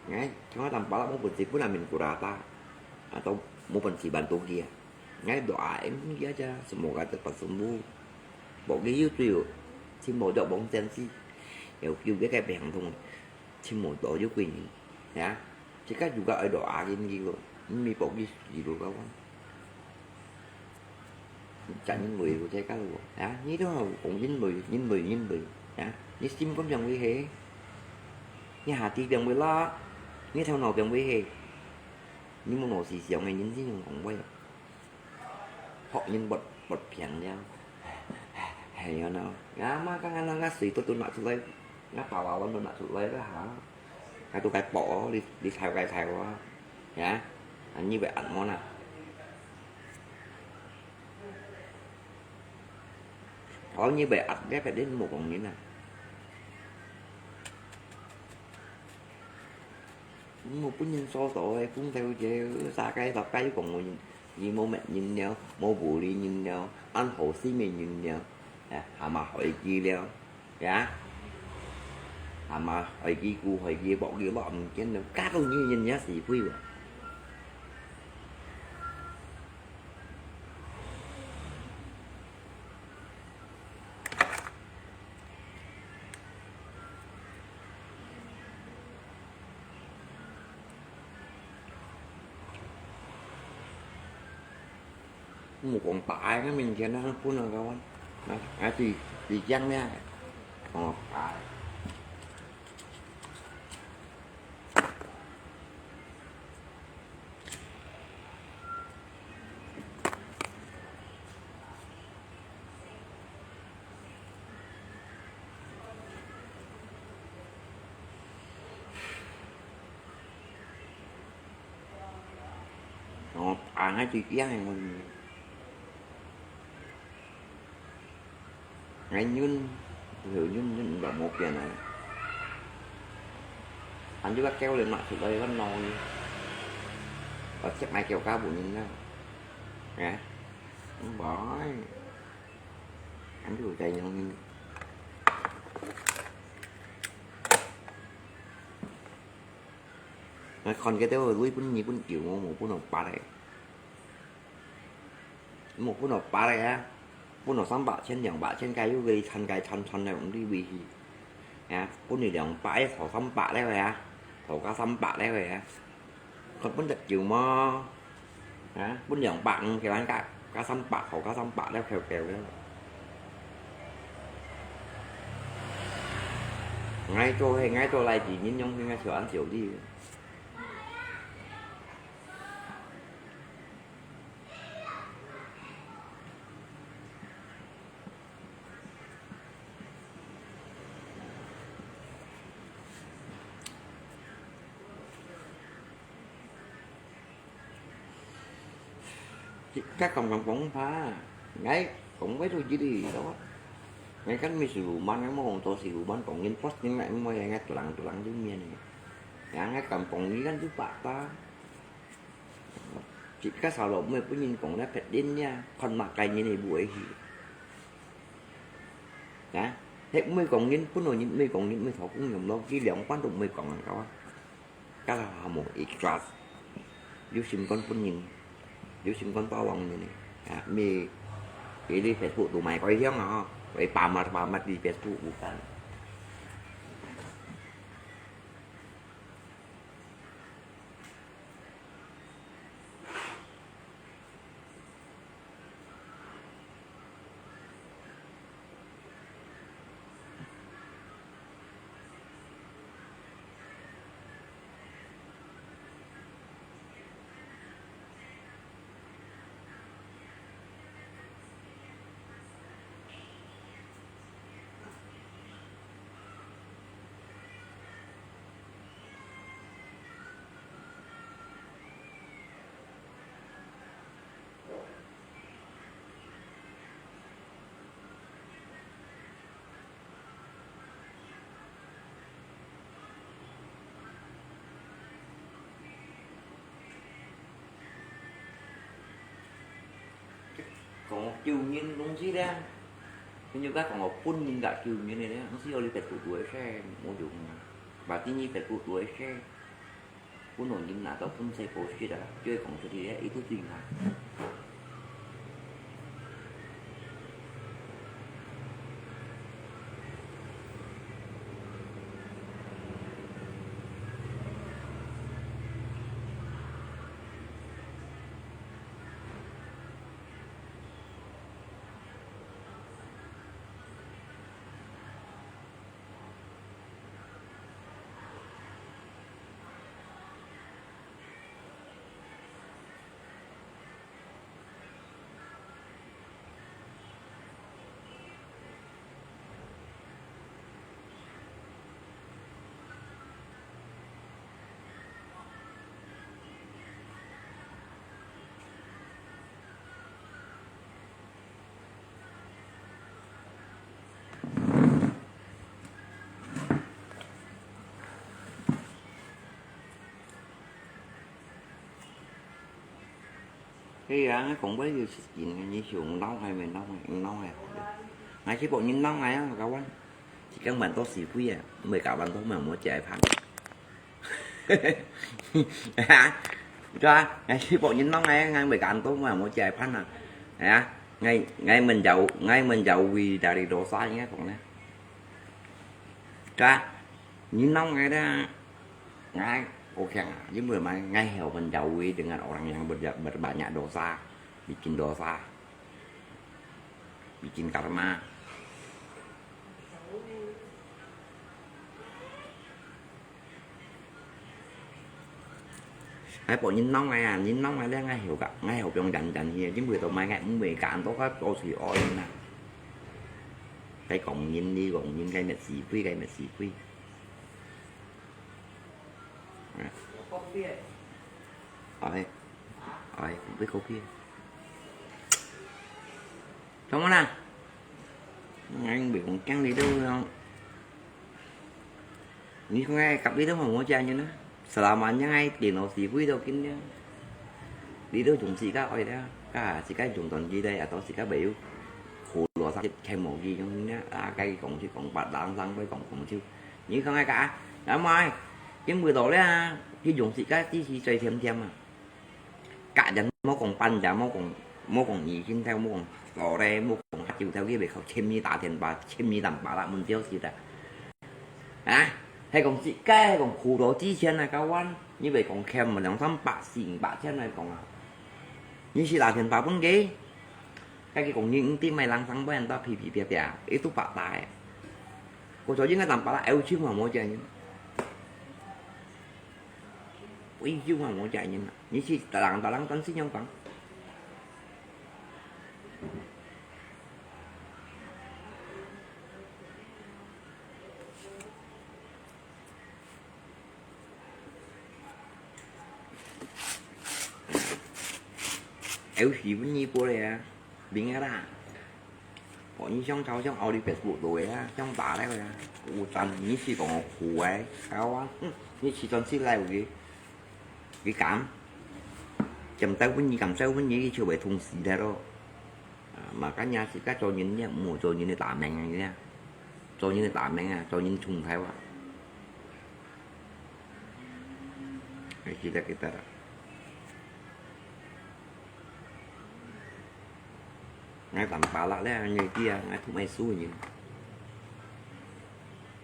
ngay chúng ta làm bảo là mua bình chỉ pun là mình của ta atau mau benci bantu dia ngay doain dia aja semoga cepat sembuh pokoknya itu si mau doa bóng sen si hiểu juga kayak bèn thôi si mau doa giúp mình ya jika juga ada doa gini gitu mi pokoknya gì luôn kawan chẳng những người của trái cá luôn ya như đó cũng những người ya như sim có dòng quý hệ như hà ti dòng quý lo như theo nào dòng quý hệ nhưng mà nó xì xèo ngày nhìn gì nhưng không quay họ nhìn bật phèn nhau hay nào ngá má các anh ngá xì tôi nợ tụi lấy ngá bảo tôi nợ tụi lấy đó hả hay tôi cái bỏ đi theo đó nhá anh như vậy ảnh ngon à có như vậy ảnh ghép phải đến một còn như này một cái nhìn so tội cũng theo chơi xa cây tập cây còn người gì mô mẹ nhìn nhau mô bù đi nhìn nhau anh hồ xí mình nhìn nhau à mà hỏi gì leo dạ à mà hỏi gì cu hỏi gì bỏ gì bỏ trên nó cát đâu như nhìn nhá xì phi vậy một con tải cái mình kia nó phun là các bạn thì chăng nha còn tải hai chị kia này mình ngay nhún là một giờ này anh chứ bắt kéo lên mặt thì đây nó nồi và chắc mai kéo cá bụng nhìn đó nè không bỏ anh cứ chạy nhau nó còn cái téo rồi bún như bún chịu một bún hộp ba đây một bún hộp ba đây á bún hộp sắm bạ trên dòng bạ trên cái gây thân này cũng đi bị à bún này dòng bãi thổ sắm bạ đấy vậy à thổ cá sắm bạ đấy vậy à còn bún thịt chịu mò à bún dòng bạn kiểu ăn cá sắm bạ thổ cá sắm bạ đấy kèo đấy ngay cho lại chỉ nhìn nhông ngay sửa ăn xỉu đi các công bóng phá ngay cũng mấy thôi chứ đi đó ngay cách mi sử dụng cái món tôi sử dụng còn nhân post những lại mới ngay lặng chứ miền này ngay cầm còn nghĩ gắn giúp bạn ta chỉ các xào lộn mới có nhìn còn đã phải đến nha con mặt cày như này buổi hả thế mới còn nhìn có nồi nhìn mới còn nhìn mới thọ cũng nhầm lo cái lượng quan trọng mới còn là các là một ít class yêu xin con cũng nhìn yêu xin con to bằng như này à mi cái đi Facebook tụi mày coi thiếu ngò vậy bà mặt đi Facebook bukan còn chiều nhìn cũng xí ra nhưng các còn một pun nhìn cả chiều như này đấy nó xí oli pet tuổi xe mua dụng và tí nhi pet tuổi xe pun nổi nhìn là tao pun xe cổ xí đã chơi còn cái gì đấy ý thức tiền à cái cũng với sự chuyện như chuyện nấu hay mình nấu hay ngay cái bộ những nấu này á các anh chỉ cần mình tốt xì quý à mười cả bạn tốt mà muốn chạy phản cho ngay cái bộ những nấu này ngay mười cả tốt mà muốn chạy phản à ngay mình giàu vì đã đi đồ xa nhé còn nè cho những nấu ngay đó ngay ok với người mà ngay hầu mình giàu vì dengan orang yang berbanyak dosa bikin dosa bikin karma cái bộ nhìn nóng này nhìn nóng này đấy ngay hiểu cả ngay hiểu trong dành gì chứ người tụi mày ngay cũng bị cạn tốt hết ô xì oi nè cái cổng nhìn đi cổng nhìn cái mệt xì quy cái mệt xì quy oi cũng biết cô kia không có nè anh bị con trắng đi đâu không như con nghe cặp đi đâu mà mua cha như nó selamanya ngay tiền nó xì quý đâu kín nhá đi đâu chúng xì cá oi đó cả xì cá dùng toàn gì đây à tôi xì cá biểu khổ lúa sao thêm một gì trong nhá cây còn chứ còn bạc đạn răng với còn chứ như không ai cả đã mai chứ 10 độ đấy chứ dùng xì cá tí xì chơi thêm mà cả dần máu còn pan chả máu còn gì trên theo máu còn lò đây máu còn chịu theo cái việc không xem như tạ tiền bà xem như tầm bà lại mình tiêu gì đã hay còn chị cái hay còn khu đó chi trên này cao anh như vậy còn kèm mà làm thăm bạc xỉn bạc trên này còn như chị là tiền bạc vẫn ghế cái còn những tim mày lăng thắng với anh ta phì ít túc bạc tài cô cho những cái tầm bạc lại eo chứ mà mua chơi quý chứ mà mua chạy như chị ta lăng tấn xí nhau còn eo xí vẫn như cô này biến nghe ra có như trong audio Facebook rồi á trong bà đấy rồi tần như chị còn khủ ấy cao quá như chị toàn xí lại gì cái cảm chầm tay với như cầm sâu với như chưa bị thùng xì ra đâu mà cả nhà thì các cho những nhá mùa cho những tạm này nha cho những tạm này cho những thùng theo cái gì là kita ngay tầm bà lại đấy như kia ngay thùng ai xui như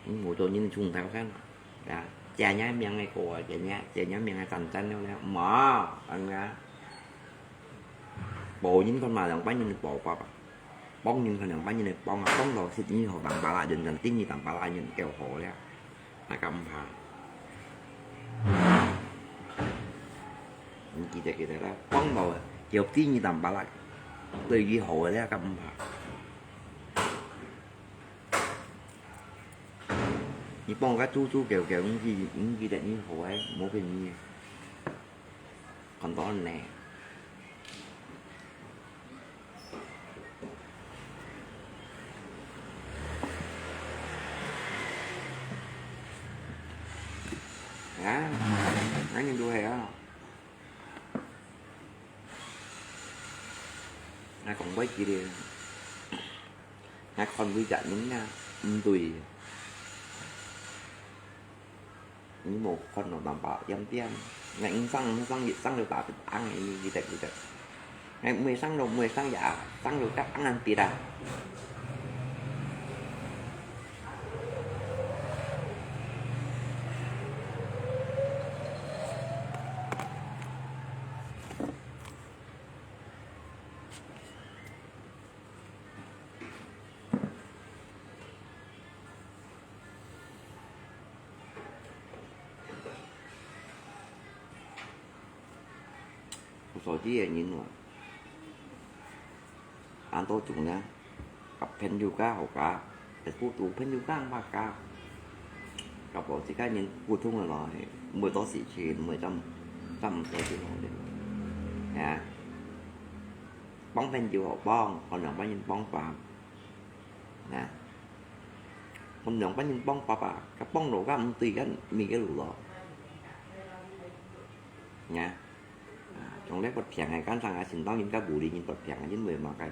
mùa cho những thùng theo cái đã cha nhá em ngay cổ cha nhá em ngay thành tranh đâu nè mở anh ra bộ những con mà làm bánh như bộ qua bóng những con làm bánh như này bóng rồi xịt như họ tặng bà lại đừng thành tiếng như tặng bà lại như kêu hộ đấy là cầm phà chị thấy đó bóng rồi chiều tiếng như tặng bà lại từ gì hộ đấy cầm phà như bông cái chú kiểu những gì để như hộ ấy mỗi cái như còn đó nè hai con quay kia đi hai con vi chạy những tùy những một con nó đảm bảo dâm tiêm ngạnh xăng được bảo ăn gì tệ ngày 10 xăng rồi 10 xăng giả xăng rồi các ăn tiền à rồi chứ nhìn rồi anh tôi chúng nha gặp pen yoga hậu cảแต่พูดถูก pen yoga มากกากับบอกสิการยินพูดทุ่งละร้อยมือโต๊ะสีเชนมือจำตัวที่เราเด็กนะbóng penอยู่หกบ้องcòn nhộng bánh bóng phạm nè còn nhộng bánh bóng phạm à các bóng nổ găm tùy cái mi cái lụa nha trong đấy bật phèn này kan sang xin tao nhìn các bù đi nhìn bật phèn nhìn mười mà cái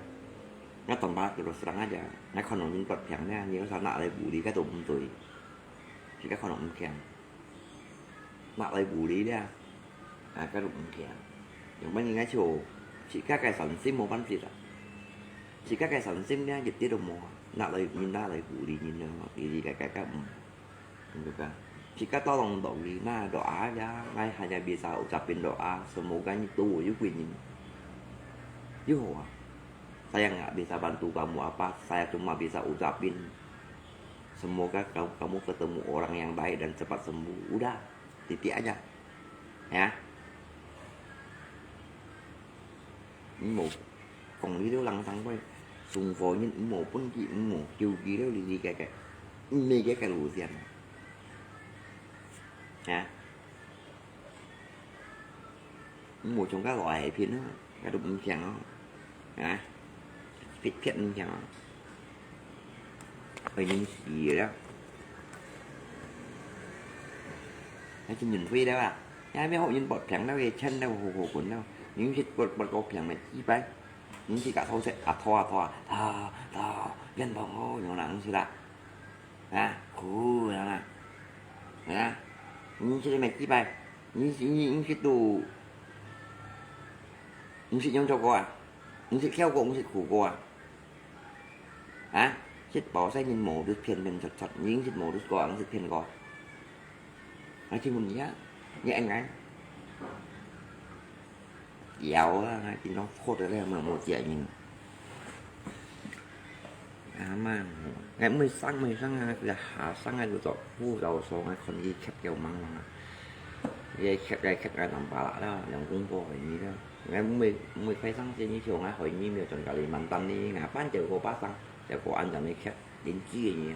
nó toàn ba cái rồi sáng aja nó còn nó nhìn bật phèn nha nhìn nó sao nạ lại bù đi cái tụng tuổi thì các con nó phèn nạ lại bù đi đấy cái tụng phèn những bánh những cái chỗ chỉ các cái sản sim một bánh gì đó chỉ các cái sản sim nha dịch tiết đồng hồ nạ lại nhìn nạ lại bù đi nhìn nó đi cái được cả chỉ các tao lòng độ gì na độ á ra ngay hai nhà bị sao chặt bên độ á số một cái như tu với quyền nhìn với hồ saya nggak bisa bantu kamu apa saya cuma bisa ucapin semoga kamu ketemu orang yang baik dan cepat sembuh udah titik aja ya một còn đi đâu lăng thăng quay sùng phổi những một con chị một chiều ký đó đi cái đi cái lũ tiền hả một trong các loại phiến đó cái đụng chẳng đó hả phiện chẳng đó phải những gì đó nói chung nhìn phi đâu à hai mấy hộ nhìn bọt chẳng đâu về chân đâu hồ cuốn đâu những chiếc bọt cột chẳng này chi bay những chiếc cả thô sẽ thoa viên bóng ô nhỏ nặng gì đó à cú đó nè những chiếc này chi bay những chiếc tù những chiếc nhông cho cô à những chiếc kheo cô những chiếc khủ cô à hả chiếc bỏ xe nhìn mổ đứt phiền mình chặt những chiếc mổ đứt cô những chiếc phiền cô nói chung mình nhá như anh ấy dạo thì nó khô tới đây mà một triệu nhìn mà ngày mới sang là hạ sang ngày rồi phu đầu số ngày còn đi khách kiểu măng mà vậy khách ngày làm bà lại đó làm cũng có phải như đó ngày mới phải sang trên như chiều ngày hồi như miêu tròn cả liền mạnh tâm đi ngã bán chờ cô bác sang chờ cô ăn cho mấy khách đến chia gì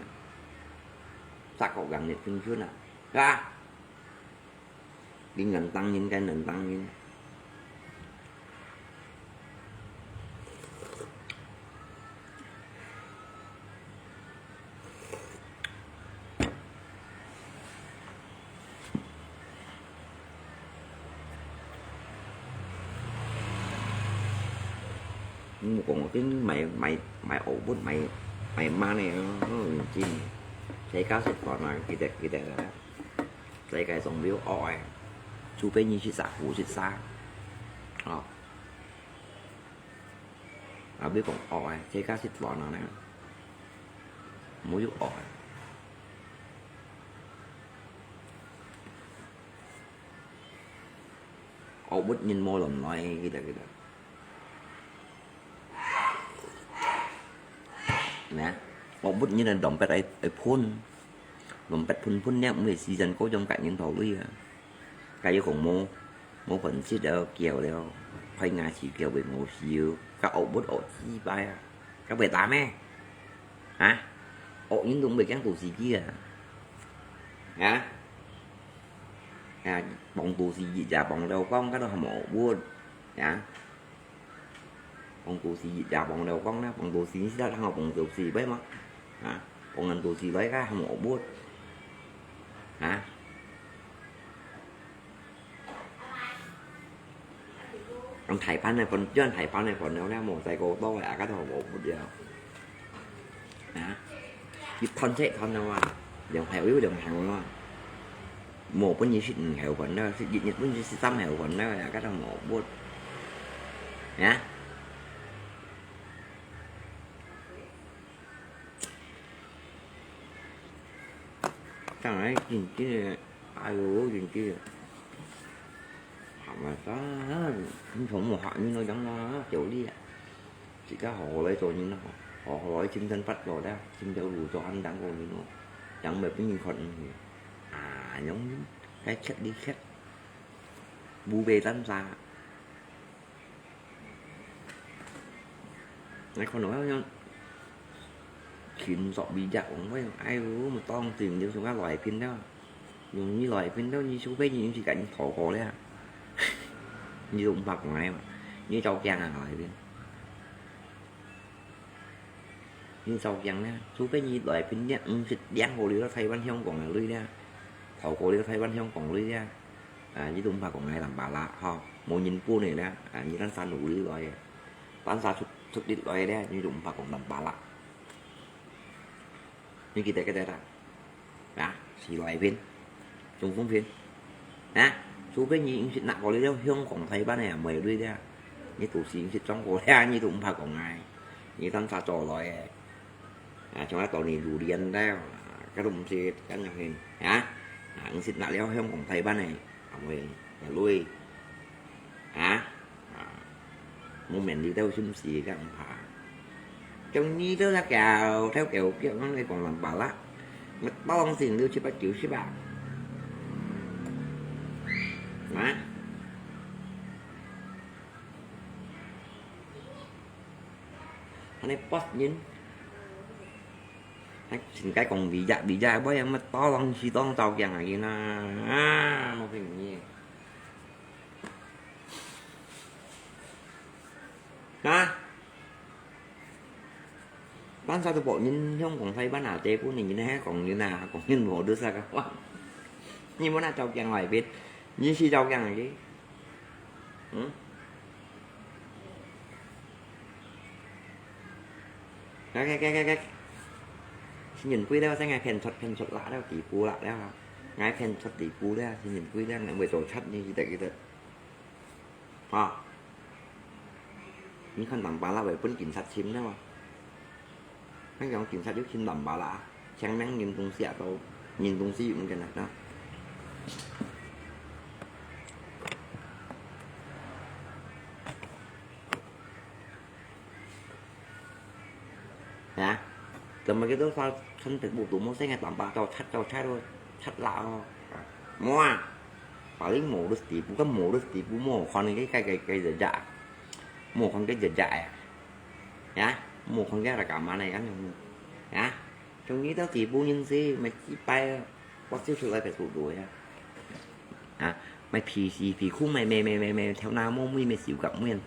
sắc cậu gần nhiệt phương trước nè ra đi nền tăng những cái nền tăng như nhưng còn cái mày ổ bút mày ma này nó chim thấy cá sệt còn là kita thấy cái dòng biếu ỏi chú bé như chị xã phụ chị xa biết còn ỏi thấy cá sệt còn nào nè muối ỏi ổ bút nhìn môi lần nói kita nè một bút như là động pet ấy phun động pet phun nhá người si dần có trong cạnh những thầu đi cái yêu khổng mô phần xít ở kiểu đeo khoai ngà chỉ kiểu về một chiều các ổ bút ổ chi bay các bề tám ấy hả ổ những đúng về các tù gì kia hả bóng tù gì giả bóng đầu con cái đó hầm ổ buôn hả bóng tù gì giả bóng đầu con đó bóng tù gì sẽ đang học bóng tù gì bấy mà hả bóng ngân tù gì lấy ra hầm ổ buôn hả anh thầy pan này phần chứ anh thầy pan này phần nếu nè một tay cô tôi à cái thằng bộ một giờ hả giúp thân thế thân đâu à đừng hẹo yếu đừng hẹo đâu một cái gì xin hẹo phần đó xin dịch với gì tâm hẹo phần đó là cái thằng một bút hả cái này nhìn chứ ai uống nhìn chứ mà có không một họ như nó giống nó chỗ đi ạ chỉ có họ lấy rồi như nó họ nói chim thân phát rồi đó chim đâu đủ cho anh đang ngồi như nó chẳng mệt với những phần à giống cái khách đi khách bu bê tán ra này còn nói không khiến dọ bị dạo với ai uống mà to tìm như số các loại pin đó dùng như loại pin đó như số bé như chỉ cảnh thổ cổ đấy à như dụng vật của em như châu chăn là loại pin như châu chăn á số bé như loại pin nhá thịt giang hồ liều nó thay bánh không còn là lưới ra thổ cổ liều thay bánh không còn lưới ra với dụng vật của ngày làm bà lạ ho một nhìn cua này nè như đang xa nụ lưới loại bán ra xuất đi loại đấy như dụng vật còn làm bà lạ như kita cái đó đã xì loại viên trùng phun viên nè số cái gì cũng nặng có lấy đâu không còn thấy bán này mày đi ra như tủ xí xịt trong cổ ra như tụng phạt của ngài như tăng xa trò loại trong đó tàu này đủ điên đeo cái đồng xịt cái nhà hình hả xịt nặng leo không còn thấy bán này mày nhà lui hả mua mình đi đâu xung xì các ông phà trong như đó là kèo theo kiểu nó này còn làm bà lắc mất bao nhiêu tiền đưa cho bác chịu xí bạc đó anh ấy post nhìn xin cái còn bị dạ bởi em mất to lắm chỉ to tàu chẳng là gì nó phải gì đó bán sao tôi bộ nhìn không còn thấy bán nào tê của này như thế còn như nào còn nhìn bộ đưa ra các bạn như muốn nào trâu chẳng ngoài biết như si trâu chẳng là gì cái nhìn quý đó sẽ ngay phèn thuật lạ đó tỷ phú lạ đó ngay phèn thuật tỷ phú đó thì nhìn quý đó là người tổ chất như thế kia những con tầm bà la về quân kiểm sát xím đó mà mấy con kiểm sát giúp xin tầm bà la chẳng nắng nhìn tung xe đâu nhìn tung sử dụng cái này đó hả rồi mà cái đó sao thân thực bộ tụ muốn sẽ nghe tầm bà cho thắt thôi thắt lạ mua phải mổ được tí cũng có mổ được tí cũng mổ con cái giờ dạ một con cái giật dại nhá một con cái là cả mà này anh nhá trong nghĩ đó thì bu nhân gì mày chỉ bay có siêu sự lại phải tụt đuổi mày phì khu mày theo nào mông mày xỉu gặp nguyên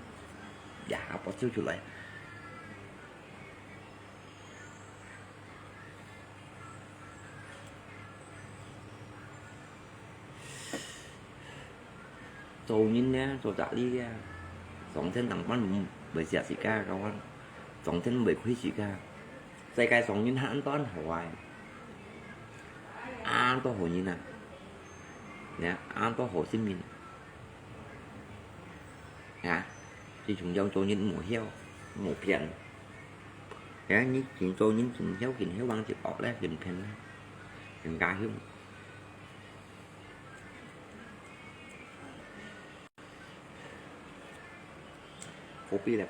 dạ có siêu sự lại rồi nhìn nè rồi đã đi ra sóng trên tầng quan bởi giả sĩ ca các bạn sóng trên bởi quý sĩ ca dây cái sóng nhìn hãn toán hỏi an to hồ như nào nè an to hồ xin mình hả thì chúng dâu cho những mùa heo một phiền cái những chuyện cho những chuyện heo băng chịu ọt đấy dừng phiền dừng ca hiếu kopi là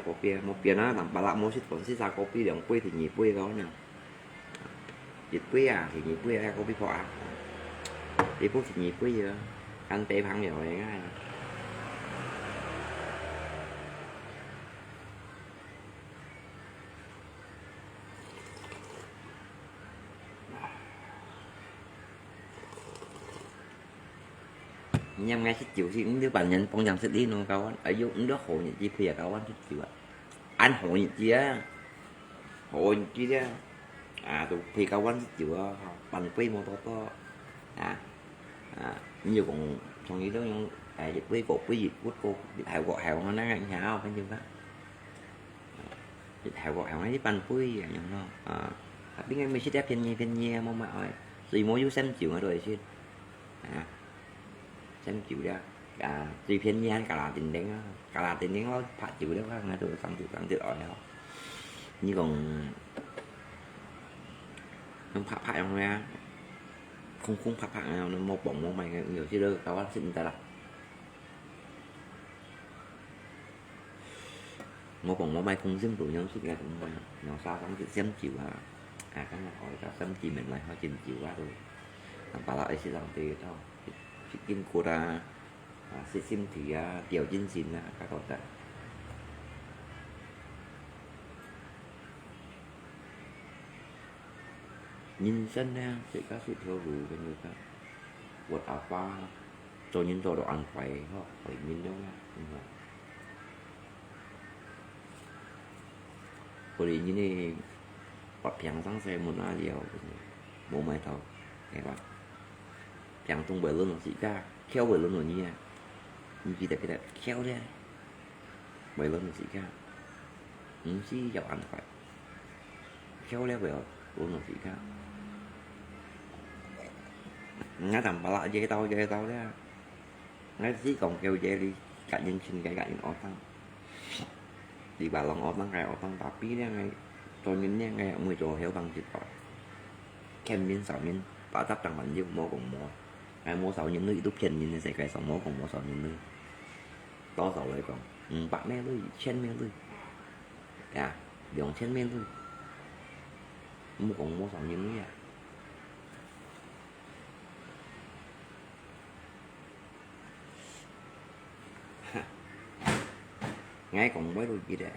kopi một kia nó làm bà lạ mua xích vẫn xích ra kopi để ông quê thì nhịp quê đó nè dịch quê thì nhịp quê ra kopi phò thì phút thì nhịp quê gì đó anh tê phăng rồi ngay nhằm ngay thích chịu thì cũng đứa bạn nhận con nhận thích đi nó cao anh ở dưới cũng đó hộ nhận chi phí cao anh thích chịu anh hộ nhận chi á hộ nhận chi á tụi phí cao anh thích chịu bằng quay mô tô nhiều còn trong như đó dịch với dịch quýt cô dịch hào gọt hào nó ăn hào phải như đó dịch hào gọt hào nó pan với nhận nó biết ngay mình sẽ đẹp thiên nhiên mong mỏi gì mỗi chú xem chịu rồi xin xem chịu ra tùy thiên nhiên cả là tình đến nó phải chịu đó nó được tăng tự ở đó như còn nó phải không ra không phải nào nó một bóng một mày nhiều chứ đâu tao xin ta là một bóng một mày không xin tụi nhau suốt ngày cũng nó sao cũng tự xem chịu cái này hỏi cả xem chỉ mình lại hỏi chìm chịu quá rồi bà lại sẽ làm từ đâu chỉ kim cô ra sẽ xem thì kiểu chính xin là các con ta nhìn sân nha sẽ có sự thiếu đủ với người ta buat apa cho những đồ ăn phải họ phải nhìn đâu nha bởi vì như này bắt phèn sáng xe một là điều bộ máy thầu các bạn phèn tung bởi luôn là chỉ ca khéo bởi luôn là như gì tại cái khéo ra bởi luôn là chỉ ca chỉ giàu ăn phải khéo léo bởi luôn là chỉ ca ngã tầm bà lại dây tao đó ngã chỉ còn kêu dây đi cả nhân sinh cái những ổ tăng thì bà lòng ổ tăng ra ổ tăng bà bí ra ngay tôi nhìn nha ngay ở người chỗ hiểu bằng chịu tội kem miếng sầu miếng bà tắp rằng mạnh với mua còn mua ai mua sầu những nơi tốt chân nhìn sẽ cái sầu mua còn mua sầu những nơi to sầu lại còn bạn mẹ lui chen mẹ lui đường chen mẹ lui mua còn mua sầu những nơi ngay còn mới đôi gì đấy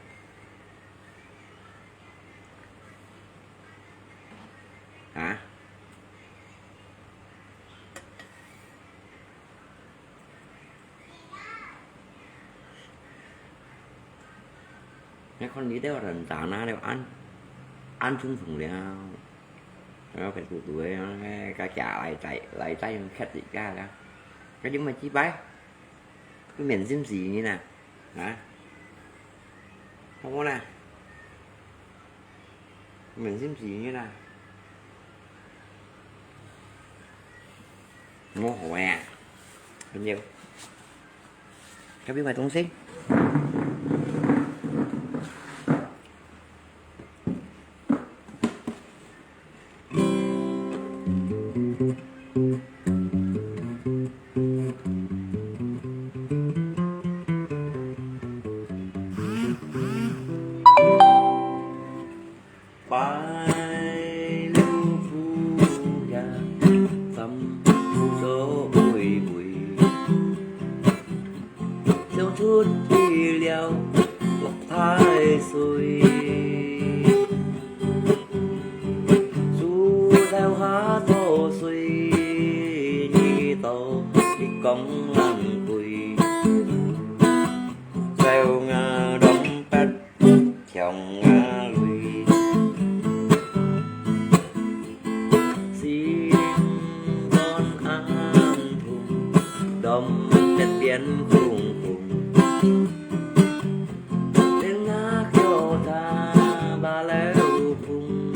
hả mấy con nghĩ đó là tạo na đều ăn chung phần liền nó phải tụi tụi cả chả lại tay khách gì cả đó cái chúng mà chi bái cái miền sim gì như nè hả không có nè mình sim gì như nè ngô hòe bao nhiêu các biết mày tung xí bài lưu phu ya tâm phu số bụi theo chút đi leo lọc thái xuôi dù theo há thô suy như tàu đi công lăng quỳ theo ngà đông pet chồng ngà lùi xin con an thùng đông đất biển cùng tiếng ngã kêu ta ba léo cùng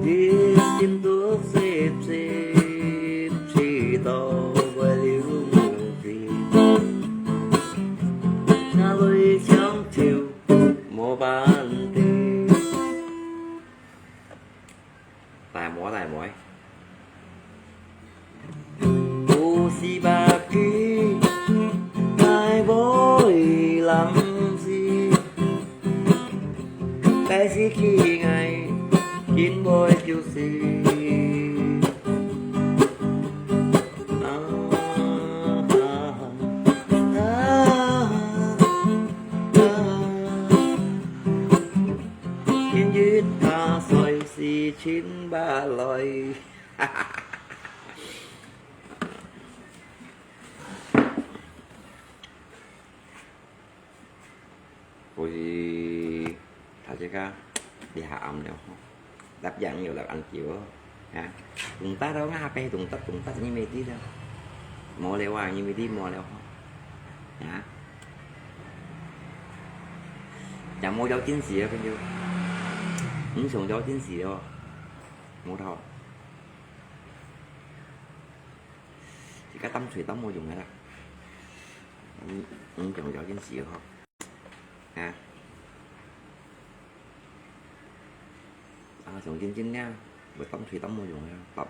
đi tìm thuốc xếp chỉ tàu với liu mù gì ngã lối trong chiều mùa ban đêm tài mỏi ô si ba ký ai bối làm gì cái gì khi ngày chín bôi chiều xì chín dứt ta xoay xì chín ba loài rồi thật chứ ca đi hạ âm đều không đáp dạng nhiều là anh chịu ya tuntas đâu ngah apa tuntas ni meti dah mau lewat ni meti mau lewat ya chẳng mua dấu chính xì đâu phải không dùng dấu chính xì đâu mua thôi chỉ có tắm thủy tắm mua dùng cái đó không dùng dấu chính xì không ha dùng chính nha bởi tắm thủy tắm mua dùng cái đó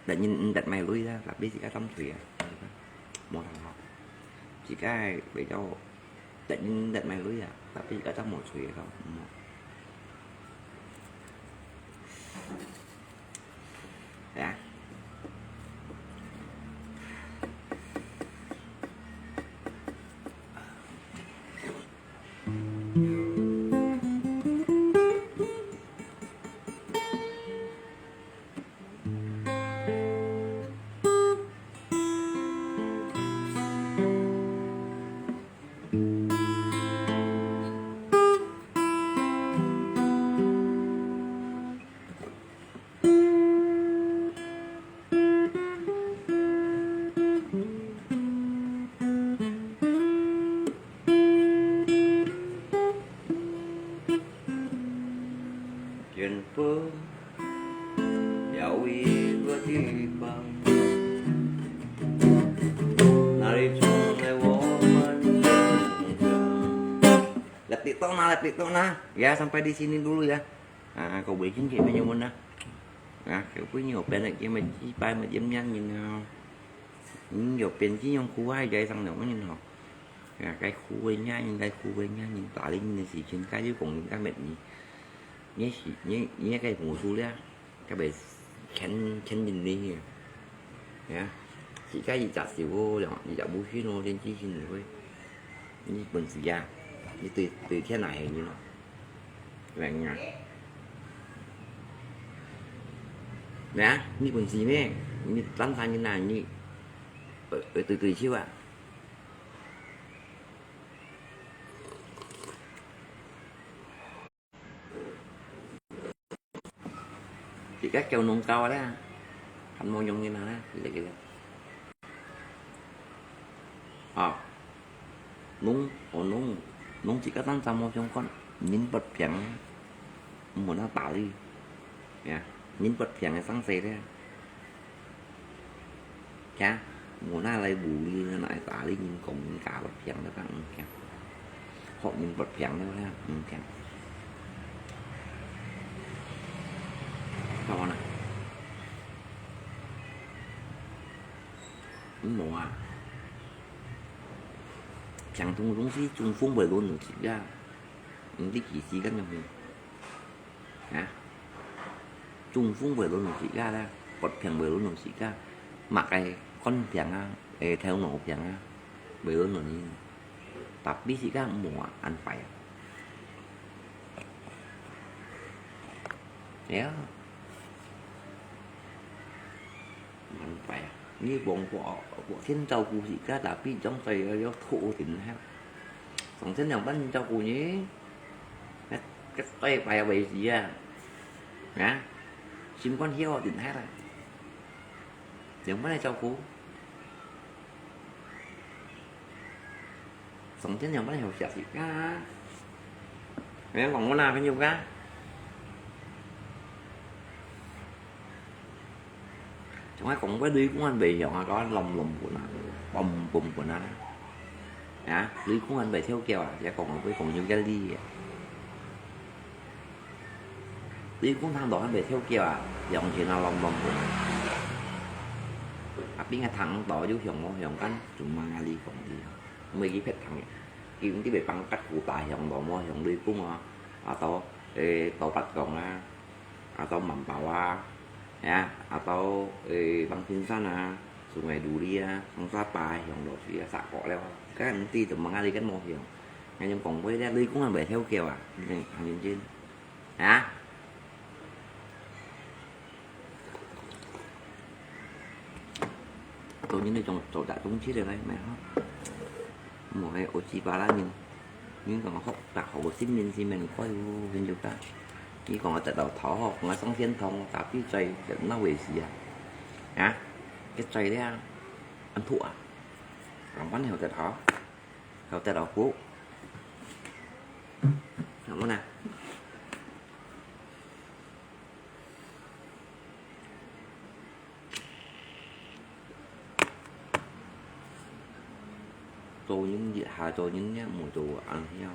đặt nhìn đặt mày lui ra là biết chỉ có tắm thủy mua thôi chỉ cái để cho đặt mày lui à tapi cả trong một thủy không ya trên phương dạo yên với thiên bằng nari chung le woman lep TikTok ya sampai di sini dulu ya kau bikin kayak menyumun kau punya open lagi macam pai macam yang nhìn dọc bên chỉ nhông khu ai vậy thằng nào nhìn họ cái khu bên nha nhìn đây khu bên nha nhìn tả lên nhìn gì trên cái dưới cùng những cái mệt gì nhé cái mùa xuân đó cái bề khen nhìn đi nha chỉ cái gì chặt xỉu vô rồi gì chặt bút khí nô trên chi xin rồi như bình xì da như từ thế này như nó vàng nha nè như bình xì nè như tán thanh như này như từ chiêu ạ chỉ các châu nung cao đó thành mô nhung như nào đó thì vậy nung chỉ có tăng trong một trong con nhìn bật phẳng muốn nó tạo đi nhìn bật phẳng là sáng xe đấy cha muốn nó lại bù đi nó lại tả đi nhìn cùng cả bật phẳng đó các họ nhìn bật phẳng đó nha to này mùa chẳng tung đúng phí trung phung về luôn được chỉ ra những cái chỉ xí các nhà mình trung phung về luôn được chỉ ra bật phẳng về luôn được chỉ ra mặc cái con phẳng theo nổ phẳng về luôn rồi đi tập biết chỉ ra mùa ăn phải nhớ ăn phải như bọn của thiên châu cụ gì cả đã bị trong tay do thụ tỉnh ha còn thế nào bánh châu cụ nhé cái tay bài bày gì à xin con hiếu tỉnh hát à giống bánh này châu cụ sống thế nào bánh này học chặt gì cả em còn có nào phải nhiều cả trong cái còn cái đi của anh bị họ có lồng của nó bùm của nó lý của anh bị theo kèo sẽ còn nhiều cái ly lý cũng tham đồ anh bị theo kèo dòng chuyện nào lồng của nó biết ngay thằng tỏ vô hiồng canh chúng mang ly còn gì mấy cái phép thằng kia cũng tí bị băng cách cụ tài hiồng đồ mô hiồng đi cũng tao bạch còn tao mầm bào ya atau bang sana sungai Duria bang Sapai yang độ phía xã cọ leo các anh ti từ mang đi cái mô hiểu ngay trong còn với đi cũng là bể theo kèo này hàng trên tôi nhìn thấy trong chỗ đã trúng chiếc đây mẹ hết một cái ô chi ba lá nhìn nhưng còn hốc đặt hậu xin mình coi hình được ta 你講我直頭頭殼，我生天痛，打啲劑就乜回事啊？啊，cái cây đấy ăn thua à? Làm bánh heo tết hả? Heo tết đậu phú. Làm món nào? Tôi những gì hà tôi những nhá mùa tôi ăn heo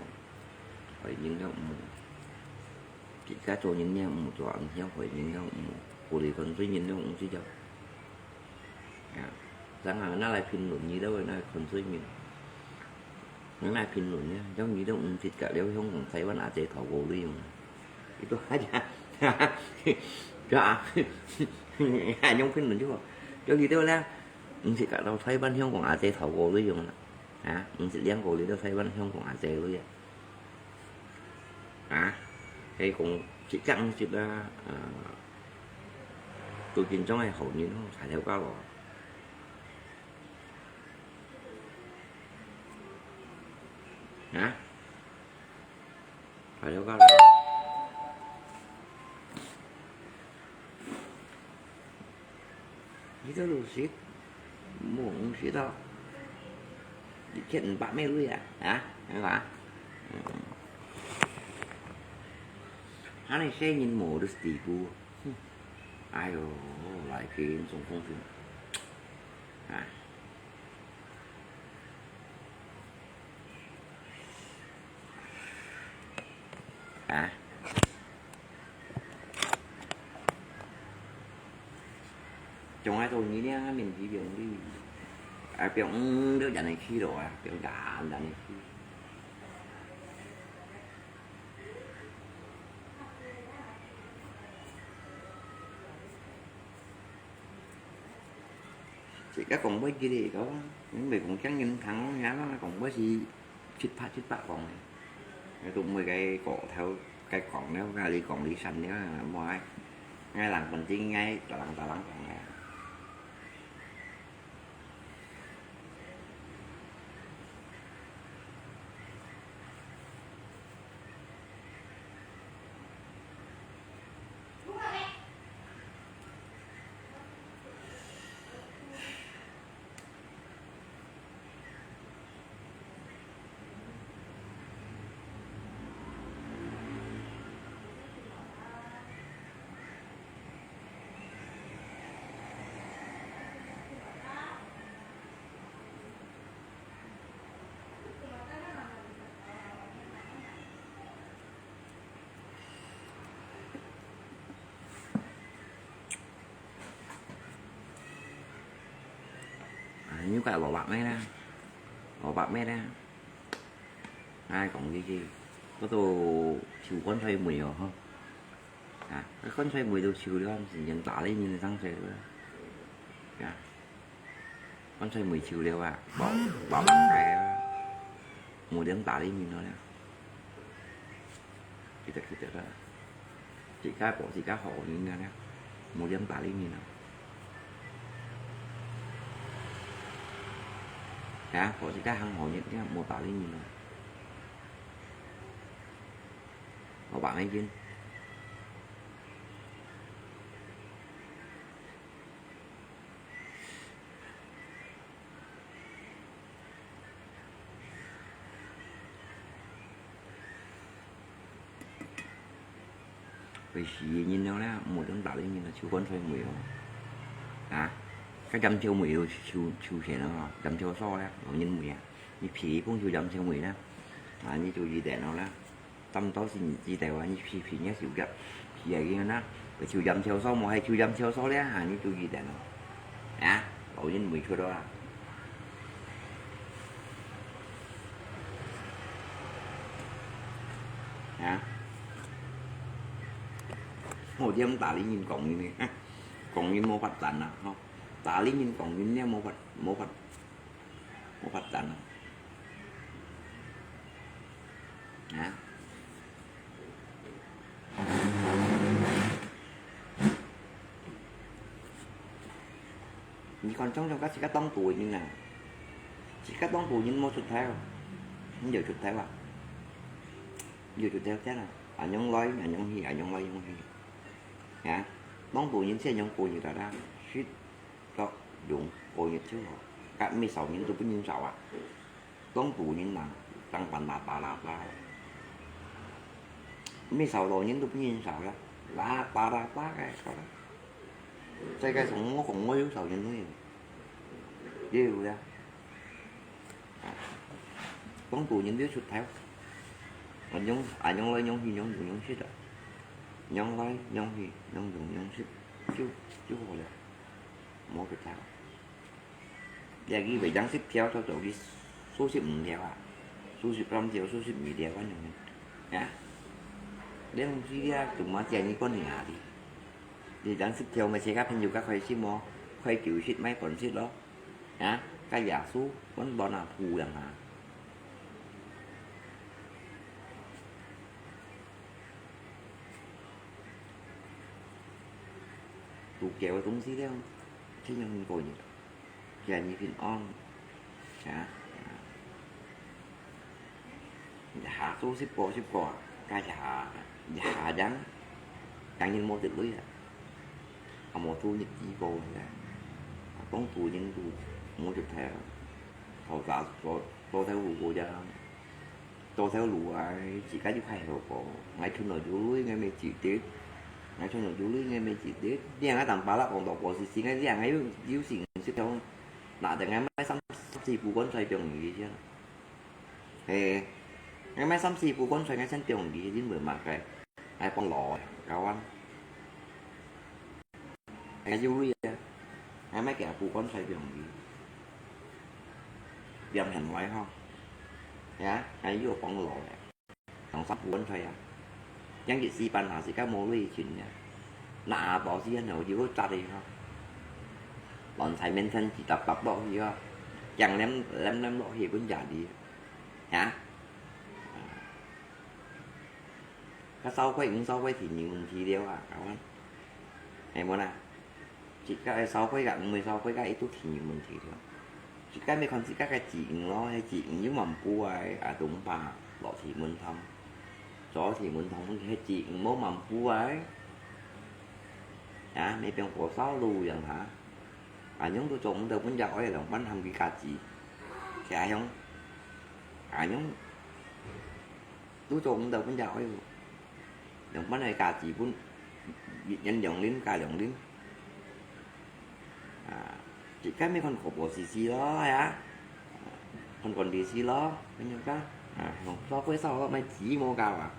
phải những cái mùa chỉ cá tôi những nhá mùa tôi ăn heo phải những cái mùa của đi còn tuy nhiên nó cũng chỉ cho rằng là nó lại phim luận gì đâu nó còn suy mình nó lại phim luận nhá giống như đâu cũng thịt cả đeo không còn thấy bạn à chế thầu gồ đi mà itu aja cho hai nhóm phim luận chứ cho gì đâu là thịt cả đâu thấy bạn không còn à chế thầu gồ đi mà hả thịt giang gồ đi đâu thấy bạn không còn à chế luôn hả hay cũng chỉ căng chỉ là tôiกินtrong này hầu như nó phải theo cao rồi hả phải theo cao rồi itu lu sih muốn sih tao chuyện bạn mẹ lui à hả hả hắn này xe nhìn mổ được tỷ phú ai rồi lại khiến trong phong phim à à trong ai tôi nghĩ nhá mình chỉ việc đi à biểu đứa nhà này khi rồi à biểu đã nhà này khi chỉ các còn với kia thì có những người cũng trắng nhìn thẳng nhá nó còn với gì chít phát còn này tụng 10 cái cổ theo cái còn nếu ra đi còn đi xanh nhá mọi ngay làng mình chỉ ngay tà lăng còn này như cả bỏ bạn ấy ra ai còn gì có tôi chịu con thuê 10 rồi không à cái con thuê 10 tôi chịu được không chỉ nhận tả lên nhìn tăng thuê nữa à con thuê 10 chịu đều à bỏ bằng cái mua đến tả lên nhìn nó nè thì thật đó chỉ cá hộ nhìn nè mua đến tả lên nhìn nào hả có gì cá hăng hộ những cái mô tả lên nhìn nào có bạn ấy chứ vì gì nhìn đâu đó một tấm tạo lên nhìn là chưa con thuê 10 rồi hả cái trăm chiêu 10 rồi chiêu sẽ nó rồi trăm chiêu so đó nó nhìn 10 như phí cũng chiêu trăm chiêu 10 đó mà như chiêu gì để nó đó tâm tối gì để như phí nhé chịu gặp vậy kia nó cái chiêu trăm chiêu so một hay chiêu trăm chiêu so đấy hả như chiêu gì để nó hả bộ nhìn 10 chiêu đó à hả một đêm tả lý nhìn cộng như này cộng như mô phật tận à không tả lý nhìn cộng như nha mô phật tận hả như còn trong các chỉ cá tông tuổi như nào chỉ cá tông tuổi như mô thực theo không giờ thực theo à giờ thực theo thế nào nhông lối nhông hi nhông lối nhông hi hả mong bù những xe nhông bù như là đang suýt có dụng bù như chứ họ các mi sầu những tôi những sầu à mong bù những là tăng bằng là bà là mi sầu đồ những tôi những sầu đó là bà cái đó sai cái sống cũng mới sầu những thứ gì điều ra mong bù những đứa sụt theo mình nhông lấy nhông hi nhông suýt rồi nhông lấy nhông hi nhông dùng nhông suýt chứ không là một cái thao và ghi về dáng xếp theo cho tổ đi số xếp mì đeo à số xếp năm theo số xếp mì đeo anh nhung nhá nếu không chỉ ra tụi mà chạy như con nhà thì dáng xếp theo mà sẽ gặp nhiều các khoai xếp mò khoai kiểu xếp mấy còn xếp đó nhá cái giả số vẫn bọn nào phù chẳng hạn tụ kéo túng xí đấy không thế nhưng mình ngồi như vậy như phim on hả hạ số ship cỏ cái hạ dáng càng nhân mô tự lưới à một thu nhật chỉ cô là bóng tù nhân tù một chục thẻ họ tạo tôi theo lũ cô ra tôi theo lũ ai chỉ cái giúp hay rồi cô ngay trên nội dưới ngay mấy chỉ tiết ngay trong nội dưới ngay mấy chỉ tiết riêng cái tầm ba là còn đọc bộ xí ngay riêng ấy dưới xỉn xếp theo nãy từ ngày mấy xăm xì phụ con xoay trường gì chứ thì ngày mấy xăm xì phụ con xoay ngay sân trường gì đến mười mặt này ai con lò cao anh ngày dưới ngày mấy kẻ phụ con xoay trường gì dầm hành ngoại không nhá ngày dưới con lò thằng sắp phụ con xoay à những cái gì bạn nào thì các mối lý chuyện nha nạ bỏ gì nào chỉ có trả đi không bọn thầy men thân chỉ tập bỏ gì không chẳng lem bỏ gì cũng giả đi hả cái sau quay thì những thì đeo à các anh em muốn à chỉ cái sau quay gặn 10 sau quay cái ít thì mình thì được chỉ cái mấy con chỉ các cái chuyện nó hay chuyện như mầm cua à tụng bà bỏ thì mình thông gió thì mình thông cái chuyện mố mầm cua ấy à mấy bên của sáu lù rằng hả à nhóm tôi trộn được bánh giỏi là bánh hầm cái cà chỉ chạy không à nhóm tôi trộn được bánh giỏi đồng bánh này cà chỉ cũng nhân dòng đến cà dòng đến à chỉ cái mấy con khổ xì đó á con còn đi xì đó cái như đó à không so với sau đó mấy chỉ mô cao à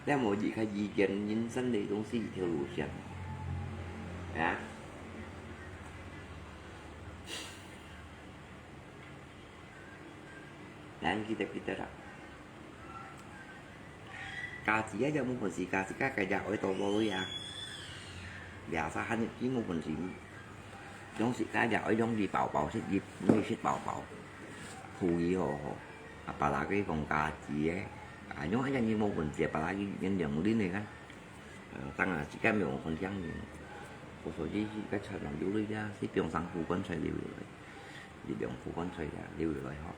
nếu một gì khai gì chân nhân sinh đi東西條路上啊dan kita lah kasi aja mau si kasi các dạo ở tổ bôi à dạ sao hắn chỉ một mình gì giống si cá dạo ở giống gì bảo xích dịp như xích bảo phù gì hồ bà là cái vòng cà chỉ ấy à nhóm anh như một mình chỉ bà là nhân nhận đến này kan tăng là chỉ cái miệng phần trăm một số gì cái chuyện làm du lịch ra thì tiền sang phụ con xoay liều rồi thì tiền phụ con xoay là liều rồi họ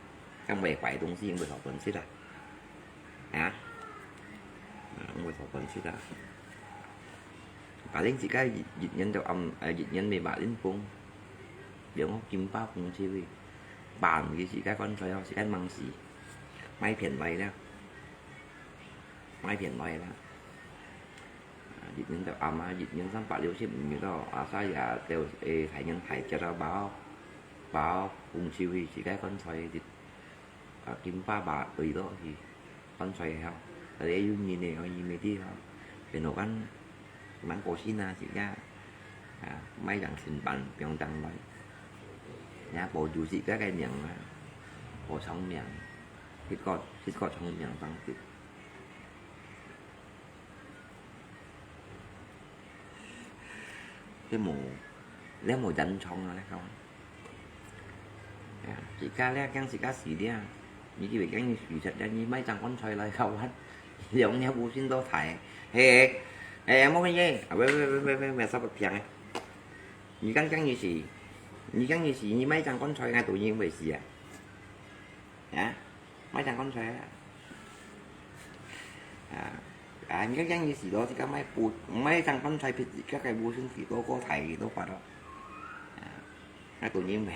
các bè quậy东西người họ vẫn xí ra hả người họ vẫn xí ra cả đến chỉ cái dịch nhân theo âm dịch nhân về bà đến cung điều ngọc kim bao cùng chi vì bàn cái chỉ cái con xoay họ chỉ cái măng xì máy phiền bay đó máy phiền bay đó dịch nhân theo âm dịch nhân sản phẩm liều xếp như đó sao giờ đều thầy nhân thầy cho ra báo cùng chi vì chỉ cái con xoay thì kim pha bà tùy đó thì con xoay không ở đây nhìn này coi nhìn mấy tí không để nấu ăn món cổ xin là chỉ ra mấy đằng xin bàn 병 đằng đấy nhà bộ chủ sĩ các cái miệng bộ sống miệng thịt cọt trong miệng tăng thịt cái mù lấy mù dành trong rồi đấy không chỉ cá lẽ cái chỉ cá xì đi à như cái việc cái như thật ra như mấy trăm con xoay lại không hết giống nhau bố xin tôi thải hey em muốn cái gì mẹ sao bật này 你刚刚như gì như刚như gì như mấy trăm con xoay ngay tự nhiên về gì à hả mấy trăm con xoay những cái như gì đó thì các mấy trăm con xoay thì các cái bùa sinh thì tôi có thầy tôi phải đó ngay tự nhiên về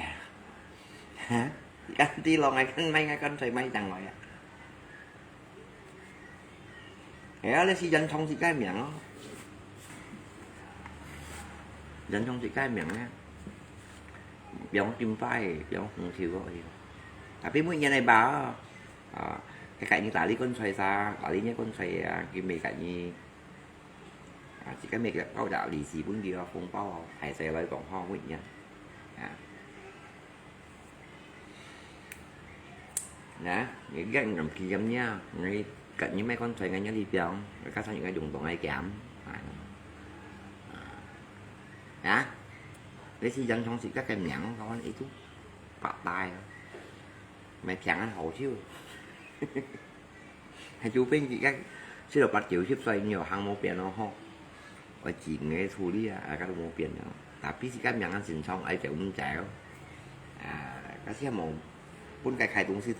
hả cái tí lo ngay mấy con xoay mấy trăm rồi hả lấy si dân xong thì cái miệng đó dân xong thì cái miệng á giống chim phai giống không chịu gọi tapi mới nhà này báo cái cạnh như tả lý con xoay xa tả lý nhé con xoay cái mì cạnh như chỉ cái mì cao đạo lì xì bún đi không bao hải xe lấy còn ho với nha đó những cái làm kỳ dâm nha ngay cạnh những mấy con xoay ngay nhớ đi chọn các sao những cái dùng toàn ai giảm đó để si dân xong thì các em nhận không anh ý chút bạc tay mẹ chẳng anh hộ xíu hay chú biết chị các sẽ được 8 triệu ship xoay nhiều hàng một biển nó ho và chỉ nghe thu đi các một biển nữa tapi si các nhận anh xin xong ai chịu không chịu các xe một bốn cái khai tung si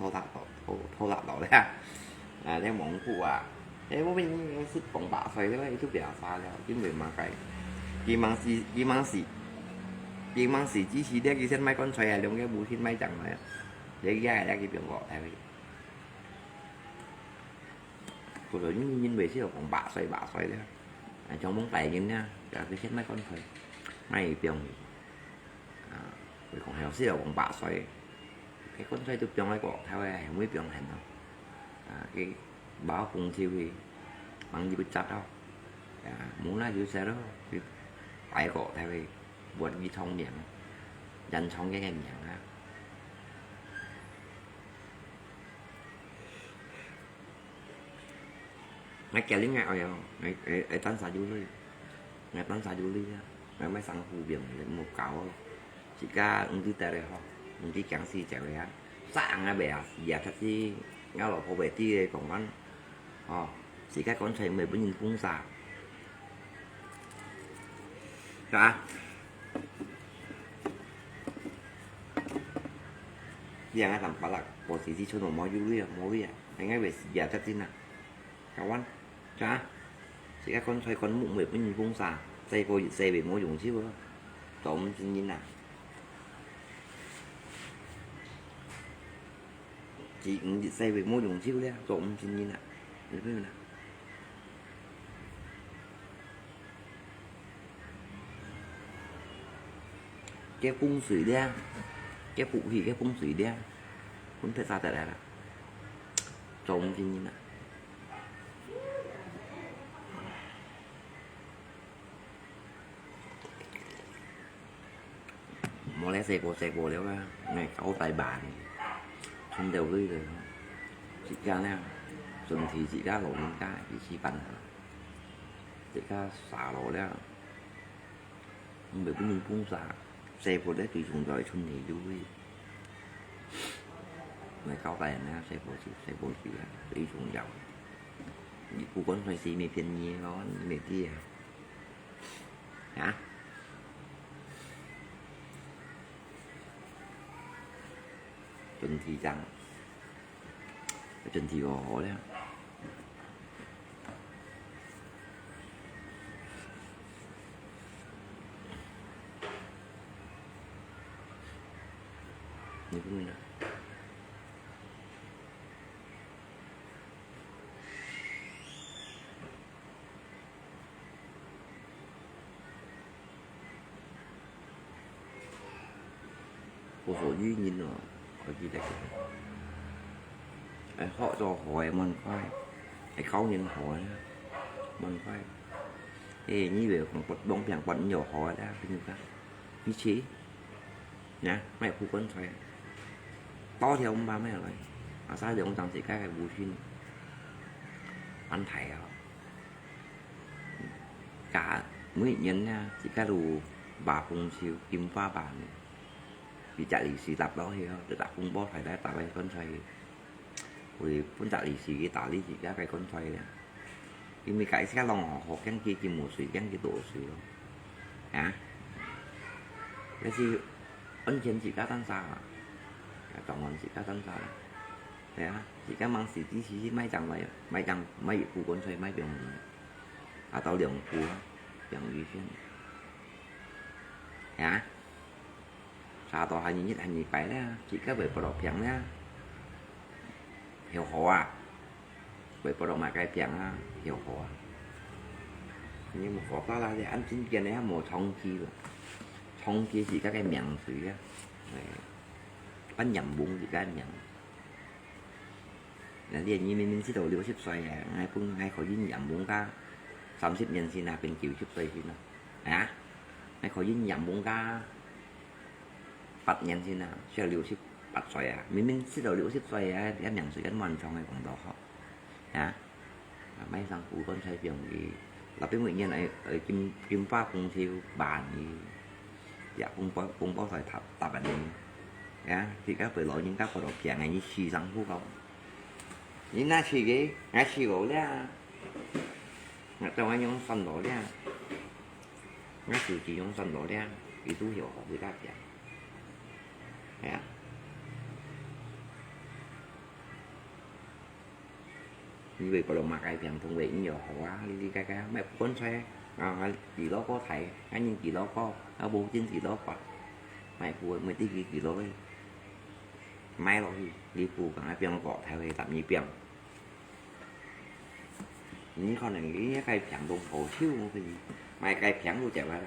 thô lạc đó đấy nếu mong phụ nếu mình sức còn bạc xoay đấy chút biển xa rồi chứ người mà cái chỉ mang xì chỉ xì đeo cái xe máy con xoay trong cái bù xin máy chẳng này để ra cái biển gọ thay vì rồi nhìn về xíu còn bạ xoay đấy trong bóng tay nhìn nha cả cái xe máy con xoay máy biển rồi còn heo xíu còn bạ xoay cái con xoay chụp trong cái gọ theo cái mới biển hành đâu cái báo cùng thiêu thì bằng gì bị chặt đâu muốn là dưới xe đó phải gọ theo vì buat đi thông miệng dành xong cái miệng ha mấy kẻ lính ngạo rồi ngày tán xả du ly ngày tán xả du ly ngày mấy sang khu biển một cào chỉ ca ứng tư tệ rồi không ứng tí chẳng si chạy về sáng á bè giả thật gì ngao là phô bể ti còn ăn chỉ các con thầy mày vẫn nhìn phun xả ra yang akan palak posisi sono mau ya anh ấy về giả thật tin nào kawan cha chỉ các con xoay con mụn mệt với nhìn vung xà xây vô xe về mua dùng xíu nữa trộm như nào chị cũng xe về mua dùng xíu đấy trộm như nào được không nào cái phun sủi đen cái phụ thì cái phun sủi đen cũng phải ra tại đây là trộm như nào món lẽ xe cổ léo ra này cáu tài bản không đều ghi rồi chị ca nào xuân thì chị ca lộn cái chị bắn chị ca xả lỗ đấy không được cái nhìn phun xả xe cổ đấy tùy xuống rồi xuân thì vui này cáu tài na xe cổ chị tùy xuống dầu cô con phải xì mì phiền nhé nó mệt kia hả Trần Thị Trắng Trần Thị Gò Hổ đấy như thế nào cô số duy nhìn rồi có gì đấy họ cho hỏi mình coi cái khâu nhìn hỏi mình coi thì như vậy còn quật bóng chẳng quật nhiều hỏi ra cái như các vị trí nhá mẹ phụ quân phải to thì ông ba mấy rồi sao được ông tăng sĩ cái bù xin ăn thẻ cả mấy nhân nha chỉ cái đủ bà phùng siêu kim pha bản vì chạy lì xì tập đó thì tự tập cũng bó phải đã tạo cái con xoay rồi muốn chạy lì xì cái tạo lý chỉ ra cái con xoay này thì mình cái lòng họ cái kia mùa xì cái tổ xì đó hả cái gì ấn trên chỉ cá tan sao à tổng còn chỉ cá tan sao nè chỉ cá mang xì tí xí mấy chẳng mấy bị phụ con xoay mấy biển à tao điểm phụ biển gì chứ hả sao tao hay như hành gì phải đó chỉ cá về bắt đầu biển đó hiểu họ à về bắt đầu mà cái biển á hiểu họ nhưng mà có là để ăn chín kia này một thông kia chỉ các cái miệng thủy á bánh nhầm bún gì cả nhầm là liền như mình sẽ đầu liều xếp xoay ngay phương ngay khỏi dính nhầm bún cá 30 nhân xin làเป็นkiểu xếp xoay thì nó hả ngay khỏi dính nhầm bún cá 8 nhân xin là sẽ liều xếp bắt xoay à mình sẽ đầu liều xếp xoay em nhận sự gắn mòn trong ngày còn đó họ hả mấy thằng phụ con xoay biển thì là cái nguyên nhân này ở kim pha cùng siêu bàn thì dạ cũng có thể tập bản định nhá thì các về lỗi những các hoạt động dạng này như xì răng phú không những na xì cái na xì gỗ đấy trong anh những phần đó đấy na xì chỉ những phần đó đấy thì tôi hiểu họ với các dạng nhá như vậy có đồng mặt ai chẳng thông về nhiều hóa đi cái mẹ cuốn xe chỉ đó có thầy anh nhưng chỉ đó có bố chính chỉ đó có mày phụ mới tí gì đó mai rồi đi phụ cả piang gọ theo thì tạm như piang những con này nghĩ cây piang đồng hồ siêu cái gì mai cây piang luôn chạy vào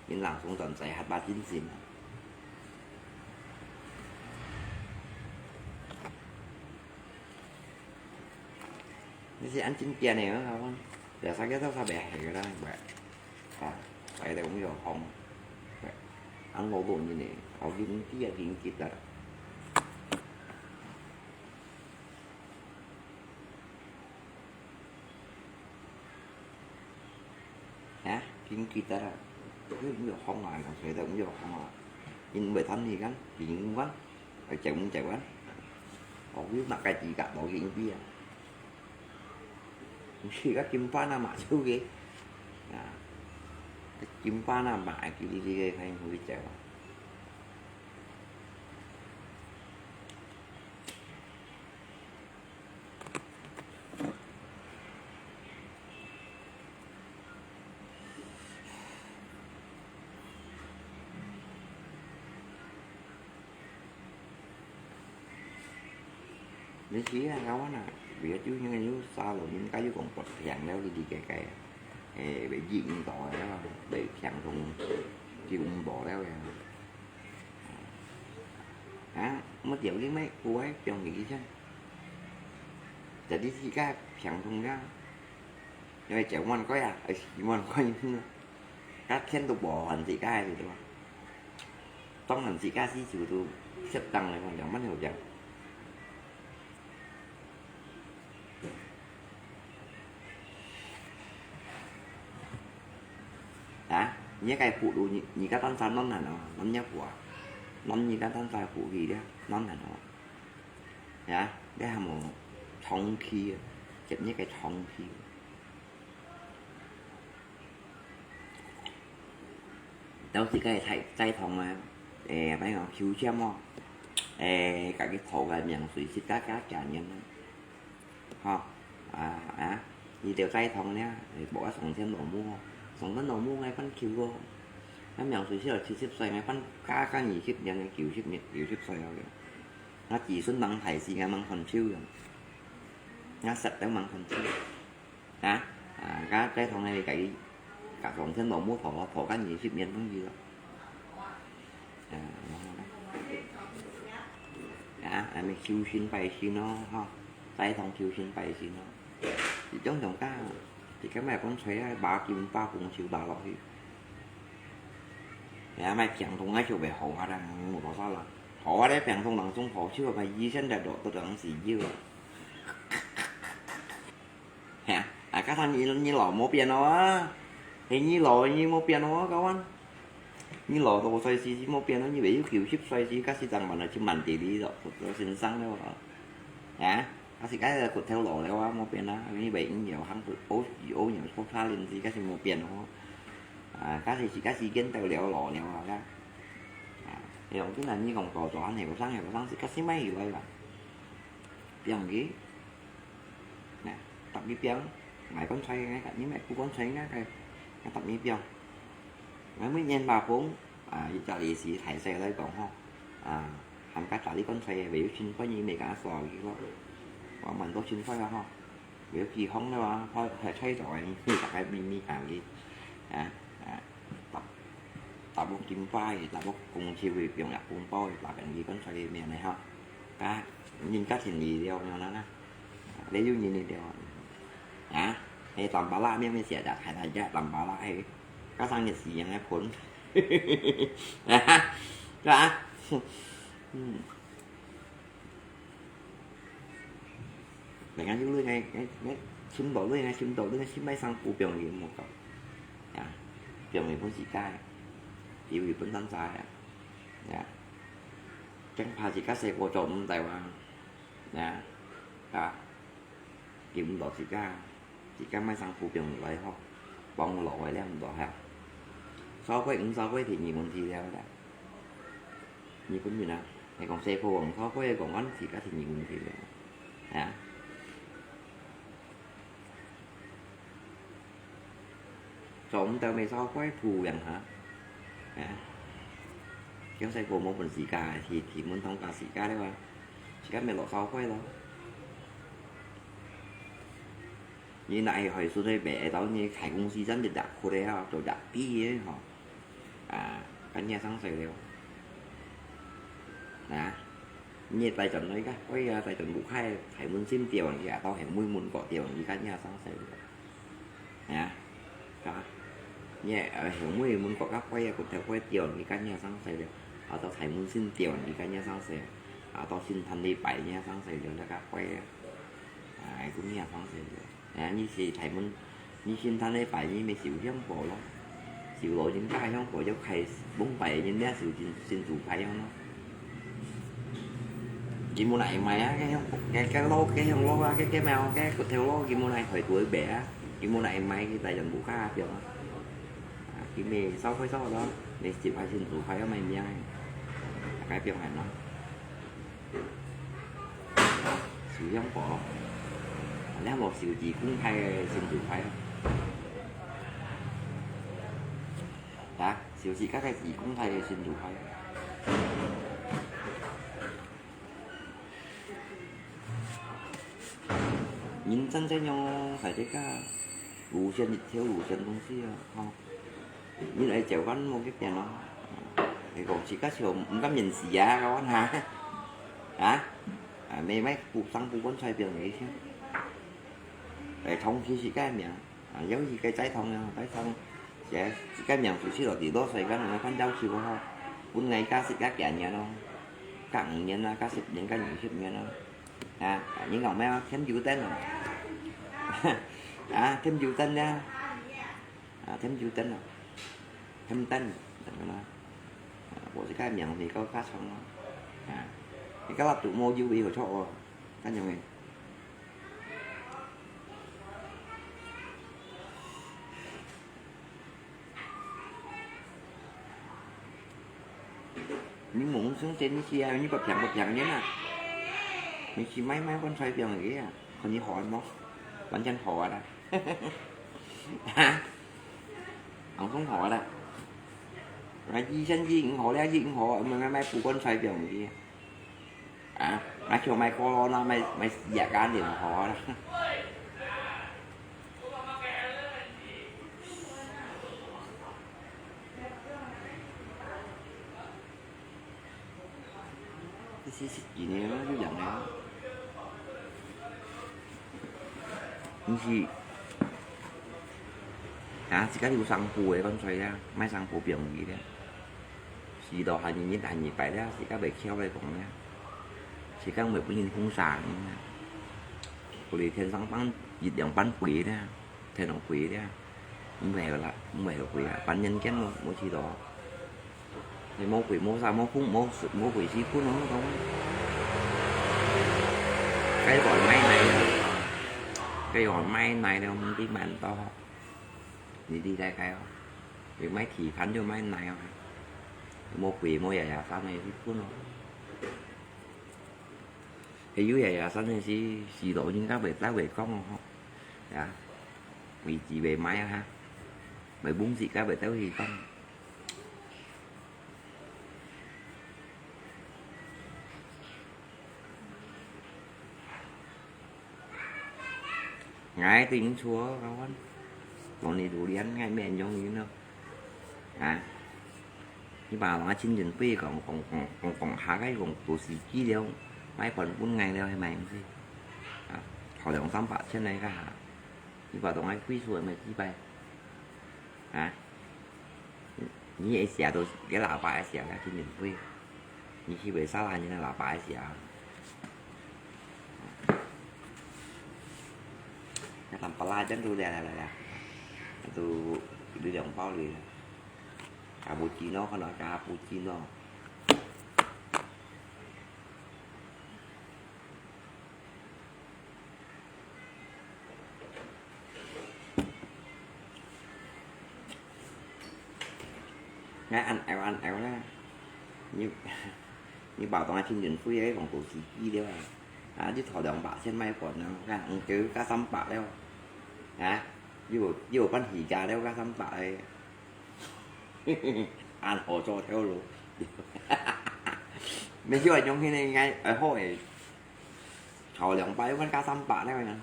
những làng xuống tận chạy 239 xin nó sẽ ăn chín kia này nữa không để sao cái sao bẻ cái đó bạn vậy là cũng rồi không ăn ngô bụng như này họ dùng cái gia kiện kịp đó hả kiếm kịp đó là cũng được không ngoài còn sẽ cũng được không ngoài nhưng bài thân thì gắn thì những quá phải chạy cũng chạy quá họ biết mặt cái chỉ cả bộ chuyện kia khi các kim pha nam mã siêu ghê kim pha nam mã kiểu đi ghê hay người chạy nếu chỉ là gấu nè vì ở chứ những cái nếu sao rồi những cái còn quật dạng nếu đi cái bị diện tội đó bị chẳng thùng chịu bỏ đeo hả mất dạo cái mấy cô ấy trong nghĩ chứ để đi thì cái chẳng thùng ra nhưng mà chẹo ngon có à ở ngon có những các khen tôi bỏ hành thì cái thì đúng không trong hành thì cái gì chịu tôi xếp tăng này còn chẳng mất nhiều chẳng đã nhớ cái phụ đủ như các con sao nó là nó nhớ của nó như các con sao phụ gì đó nó là nó nhá để làm một thông khi chậm nhớ cái thông khi đâu thì cái thầy tay thông mà mấy ngọn chiếu xem không cả cái thổ và nhận suy xích cá trả nhân không gì đều tay thông nhá bỏ xuống thêm đồ mua xong nó nấu mua ngay phân kiểu vô nó nhận suy xích là suy xích xoay ngay phân cá nhị xích nhận cái kiểu xích xoay rồi nó chỉ xuống bằng thầy gì ngay bằng phần siêu rồi nó sạch đến bằng phần siêu hả cá trái thông này cái cả phòng thêm đồ mua thổ cá nhị xích nhân không gì đâu mình siêu xin bày xin nó ha tay thông siêu xin bày xin nó chỉ chống dòng cá thì cái mẹ con xoáy ba kim ba cùng chịu ba loại mày chẳng thùng ngay chỗ về họ đang một sao là họ đấy chẳng thùng bằng sông họ chưa mà di sinh đại độ tôi đang gì dưa hả các thằng như lò một piano thì như lò như một piano các anh như lò tôi xoay xí một piano như vậy kiểu ship xoay xí các xí tăng bằng là chứ mình thì đi rồi tôi xin xăng đâu hả cái là cột theo lỗ đấy quá một piano như vậy nhiều hắn ố nhiều số pha lên gì cái gì một piano cái gì chỉ cái gì kiến theo lỗ lỗ nhiều ra thì ông cái là như còn cò chọn này có sáng sẽ cắt xí mấy vậy là biếng gì nè tập đi biếng mày con xoay ngay cả những mẹ cô con xoay ngay đây tập đi biếng mấy mấy nhân bà vốn trả lý sĩ thải xe đây còn không làm cái trả lý con xoay biểu xin có như này cả sò gì đó và mình có xin phải không biểu gì không đâu thôi phải thấy rồi như cái mini hàng gì tập một chim phai tập một cùng chiều việc dùng nhạc cùng tôi tập cái gì con xoay miền này không cá nhìn cá thì gì đeo nhau nó để dụ như này đeo hay tầm bà laไม่เสียดายhay là tầm bà la hay cá sang nhiệt gìยังไงผลจ้ะแต่งั้นยุ่งเรื่องไงชิ้นบอกเรื่องไงชิ้นโตเรื่องชิ้นไม่sangปูเปียงgì một cậuเปียงgì cũng chỉ cai chỉ vì vẫn tan dài chắc pha chỉ cá xe cô trộn tạiว่าkiếm đỏ chỉ cá mai sang phụ trường lại thôi bông lộ lại làm đỏ hạt so với thì nhiều con thì theo đó như cũng như nào thì còn xe khô còn so với còn bánh thì cá thì nhiều con thì trộn tao mày so với phù gần hả kéo xe khô một phần xì cà thì muốn thông cả xì cá đấy mà xì cá mày lộ so với đó như này hồi xưa đây bé đó như khai công ty dẫn được đặt khu đấy rồi đặt tí ấy họ cả nhà sáng sớm đều như tay trận đấy cái tay trận bụng hay phải muốn xin tiền gì cả tao phải muốn có tiền gì cả nhà sáng sớm đó nhẹ hiểu muốn có các cũng theo tiền gì cả nhà sáng sớm đều tao phải muốn xin tiền gì cả nhà sáng sớm tao xin thành đi bảy nhà sáng sớm đều là các cũng nhà sáng sớm như thì thầy muốn như xin thanh đây phải như mấy xỉu giống bộ lắm xỉu lộ những cái giống bộ giống thầy 47 nhưng bé xỉu xin chủ phải không nó chị mua này mày á cái lô cái hông lô cái mèo cái cột theo lô chị mua này hồi tuổi bé chị mua này mày cái tài dẫn bù khá chưa chị mày sau đó để chị phải xin chủ phải ở mày nhai cái việc này nó xỉu giống bộ nếu một xíu gì cũng hay xin chủ phải đó xíu gì các cái gì cũng hay xin chủ phải nhìn chân cho nhau phải thấy cả đủ chân theo đủ chân công ty không như này chèo bánh một cái nhà nó thì còn chỉ có chiều cũng có nhìn xì giá đó hả mấy cụ xăng cụ con xoay tiền vậy chứ để thông chỉ cái miệng giống như cái trái thông sẽ cái miệng chỉ là tí đó xoay cái này nó đau chịu không cũng ngày cá xịt các dạng nhà nó cặn như nó cá xịt những cái những xịt như nó những ngọn mèo thêm dữ tên rồi thêm dữ tên nha thêm dữ tên rồi thêm tên bộ cái miệng thì có cá xong nó thì các lập tụ mô dư bị của chỗ các nhà mình những muốn xuống trên cái chia như bậc dạng như nè mình chỉ mấy con xoay tiền này cái còn như họ nó bản chân họ đây ông không họ đây là gì sinh gì cũng họ đấy gì cũng họ mà mấy phụ con xoay tiền này kia mấy chiều mày co nó mày giả cá thì họ đó xí gì này nó cái dạng này những gì chỉ cái điều sang phù ấy con xoay ra máy sang phù biển gì đấy chỉ đó là nhìn đại nhìn phải đó chỉ các bể kheo đây cũng nha chỉ các người cũng nhìn không sàng của đi thêm sáng bắn dịch điện bắn quỷ đó thêm đồng quỷ đó những mẹ là quỷ bắn nhân chén mỗi chi đó thì mô quỷ mô sao mô quỷ chi phút nó không cái gọi may này đâu không biết bạn to đi đây cái không vì máy thì phán cho máy này không Một quỷ một dạ xanh này thì phun rồi. Thì dưới dạ xanh này chỉ độ những các bể lá bể không không. Dạ. Vì chỉ bể máy ha. Bể bún gì cá bể táo thì không. Ngay tiếng chúa không anh. Còn này đủ đi ăn ngay mẹ cho như đâu. À. Nhưng mà nó chín dần phi còn hạ cái còn tụ sĩ chi đeo mấy phần 4 ngày đeo hay mày không gì. Họ để ông tắm bạc trên này cả hả. Nhưng mà tụi ấy quý xuôi mà chi bay. Hả? Như vậy xẻ tôi cái là bà xẻ ra chín dần phi. Như khi về xa là như là bà xẻ. Chắc làm bà la chân tôi đè là tôi đi đồng bao liền. Cappuccino có nói cappuccino. Nghe anh éo đó. Như bảo tao trên điện phi ấy còn tổ sĩ chi đeo chứ thỏ đồng bạc trên may còn nó chứ cá sắm bạc đeo hả dù con hỉ gà đeo cá sắm bạc ấy ăn hồ cho theo luôn mấy chú ở trong khi này ngay ở hồi thỏ đồng bạc con cá sắm bạc đeo nè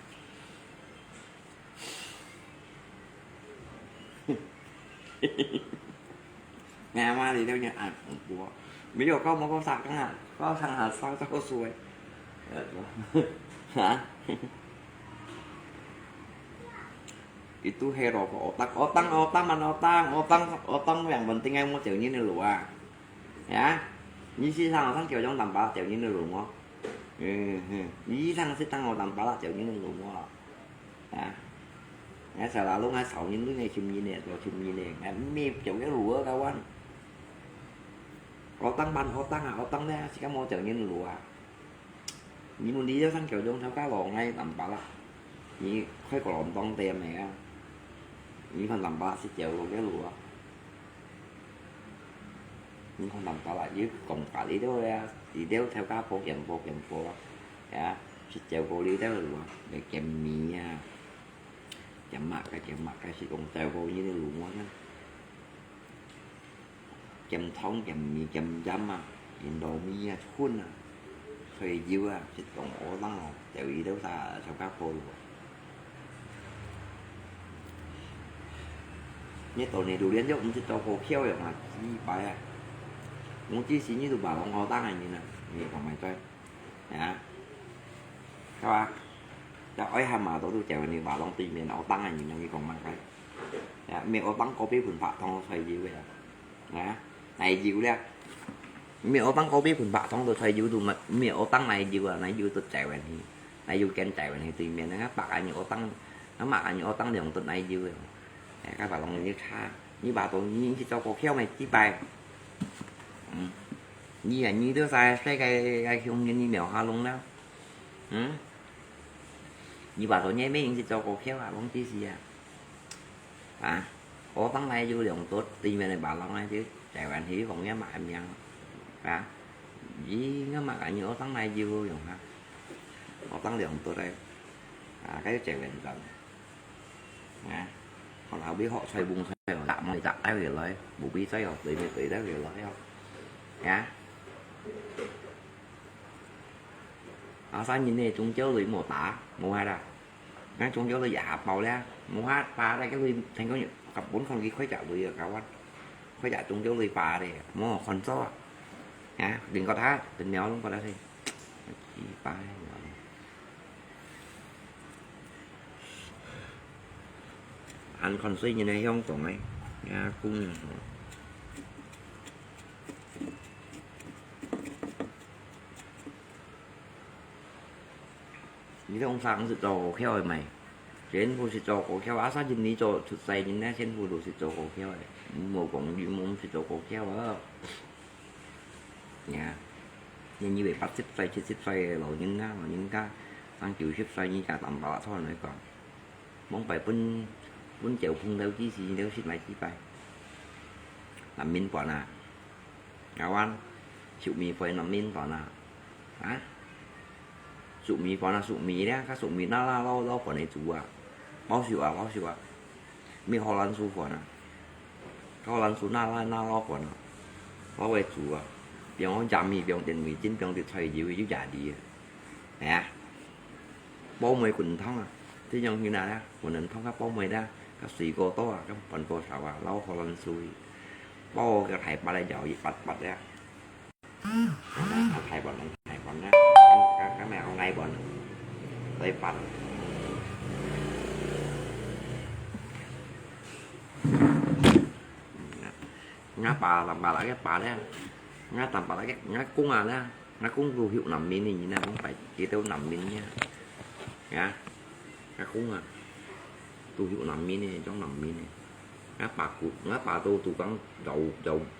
nghe mà thì đâu nhỉ của bây giờ có một con sạc chẳng hạn có thằng hạt sao có xuôi hả itu hero kok otang yang penting em mau chịu như này lụa ya như si thằng thằng chịu trong tầm ba chịu như này lụa như thằng si thằng ngồi tầm ba chịu như này lụa ya nghe sợ là lúc ngay sầu những cái này chim như này rồi chim như này em mê chịu cái lụa cao anh otang đấy si cái mau chịu như này lụa như muốn đi đó thằng chịu trong tháo cá lòn ngay tầm ba là như khói còn tông tem này những con làm ba sẽ chịu luôn cái lụa những con làm ba lại dưới còn phải đi đó ra thì đeo theo cá phố dần phố dạ sẽ chịu cô đi đó lụa để chèm mì chèm mặt cái sẽ còn chịu cô như lụa quá chèm thống chèm mì chèm dăm hiện đồ mi khuôn thời dưa sẽ còn ổ lăng chịu đi đó ta theo cá phố nhất tổ này đủ đến cho cũng sẽ cho cô khéo rồi mà chi bài à muốn chi xí như tụi bảo ông họ tăng này như này thì còn mày coi hả các bạn cho ấy ham mà tôi chèo này bảo long tìm miền họ tăng này như còn mang cái miền họ tăng có biết phần phạt thông thầy dịu vậy hả này dịu ra miền họ tăng có biết phần phạt thông tôi thầy dịu tụi mà miền họ tăng này dịu là này dịu tôi chèo này thì này dịu ken chèo này tìm miền nó ngắt bạc anh họ tăng nó mặc anh họ tăng đều tụi này dịu rồi các bạn lòng như tha như bà tôi như cho cô khéo mày chi bài như là như đứa sai cái không như mèo hoa luôn đó như bà tôi nhảy mấy những cho cô khéo à bóng tí gì có tăng này vô lượng tốt tìm về này bà lòng này chứ chạy bạn thì còn nghe mặt em nhăn vì nó mặc ảnh như tăng này vô lượng ha có tăng lượng tốt đây cái chạy về tận họ nào biết họ xoay bung xoay họ đạm người chặt tay về lấy bộ bí xoay họ tỉ đó về lấy không nhá sao nhìn này chúng chớ lưỡi một tả một hai đâu nó chúng chớ lưỡi dạ màu ra một hai pha đây cái lưỡi thành có những cặp 4 con ghi khói chảo lưỡi ở cao anh khói chảo chúng chớ lưỡi pha đây một con số nhá đừng có thá tình nhỏ luôn có đó thì chỉ pha anh còn suy như này không tổng ấy cung như thế ông sao cũng sự trò khéo rồi mày trên vô sự trò cổ khéo á sát trên ní trò thực xây nhưng nó trên vô đồ sự trò cổ khéo rồi một cũng như môn sự trò cổ khéo đó nhà như vậy bắt xếp xoay lộ những cái tăng chịu xếp xoay như cả tầm bạ thôi nữa còn món bài bún chèo phun đâu chí gì đâu xếp lại chí bài làm min quả nào kawan sụ mì phải nằm min vào nào á sụ mì vào là sụ mì đấy các sụ mì nó là lâu vào này chú à bao nhiêu à mi họ lần số vào nào họ lần số na lâu vào nào bao về chú à 병 giảm mì 병 tiền mì chín 병 tiền thời gì với già đi nè bao mì quần thông à thế nhưng như nào đó quần thông các bao mì đó các sĩ cô to à trong phần cô sao à lâu họ lần xuôi bao cái thầy ba lại giỏi bạch ra thầy bọn đó cái mèo ngay bọn tay bạch ngã bà làm bà lại cái bà đấy ngã tầm bà lại cái ngã cung à đó ngã cung phù hiệu nằm miếng này như nào không phải chỉ tiêu nằm miếng nha ngã cung à phù hiệu nằm miếng này trong nằm miếng này ngã bà tôi cắn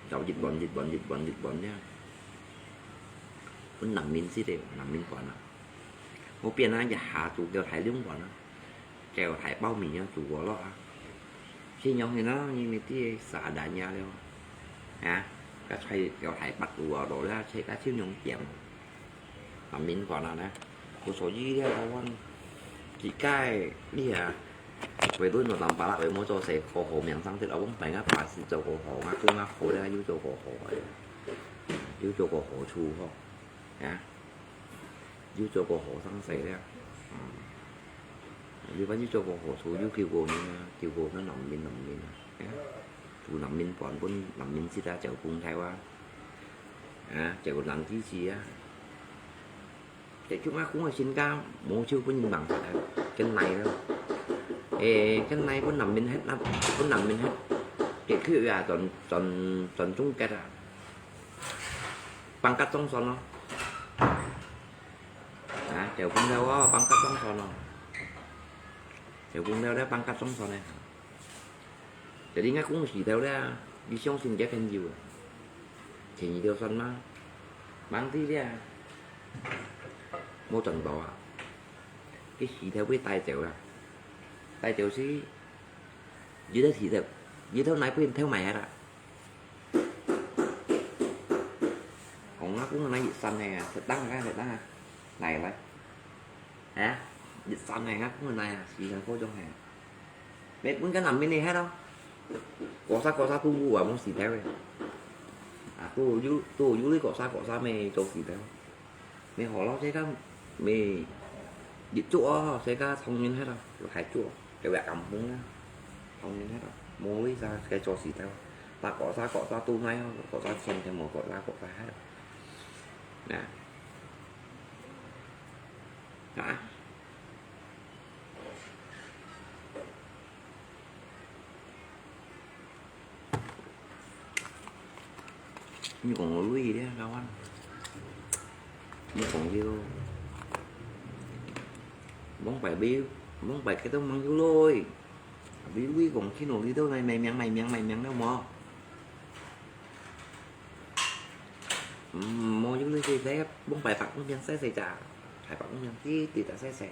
dầu dịch bệnh nha nó nằm miếng xí đều nằm miếng còn à một bên á giờ hạ tụ kêu thải lúng còn á kêu thải bao mì á tụ của nó khi nhau thì nó như mấy tí xả đại nhà đâu à cái thầy kêu thải bắt tụ ở đó ra chơi cá chiếu nhông chèm nằm miếng còn à nè một số gì đó con chỉ cái đi à về tôi nó làm bà lại về mua cho xe khổ khổ miệng sang thì nó cũng phải ngáp bà xin cho khổ khổ ngáp cũng ngáp khổ ra yêu cho khổ chu không à yêu cho khổ sang xe ra yêu vẫn yêu cho khổ chu yêu kêu cô nó nằm bên chu nằm bên còn cũng nằm bên xí ra chợ cùng thay qua à chợ còn làm tí gì á thì chúng ta cũng là xin cao mua chưa có nhìn bằng trên này đâu cái này có nằm bên hết lắm có nằm bên hết thì khi là toàn chúng cái là bằng cách trong son nó à chèo cũng đâu có bằng cách trong son nó chèo cũng đâu đấy bằng cách trong son này để đi ngay cũng chỉ theo đấy đi xuống xin giá thêm nhiều thì nhiều tiêu son mà bán tí đấy mua trần bò cái chỉ theo với tay chèo là tay chèo xí dưới đó thì được dưới đó nãy quên theo mẹ đó còn nó cũng là dịch xanh này thật đăng cái thật đăng này lại hả dịch xanh này nó cũng là này chỉ là cô trong hàng biết muốn cái nằm bên này hết đâu có sao tu mua muốn xì theo này à tu dưới có sao mày cho xì theo mày họ lo thế đó mày dịch chỗ sẽ có thông nhân hết đâu phải chỗ cái bạc cầm cũng đó thông nhân hết đâu mua lý ra cái cho xì theo ta có sao tu ngay có sao xem theo một có ra hết nè hả như còn lưới gì đấy đâu anh như còn vô bóng bài cái tao mang vô lôi bí quý còn khi nào đi đâu này mày miệng đâu mà mua những cái dép bóng bài phạt cũng nhân xe trả phải phạt cũng nhân tí ta xe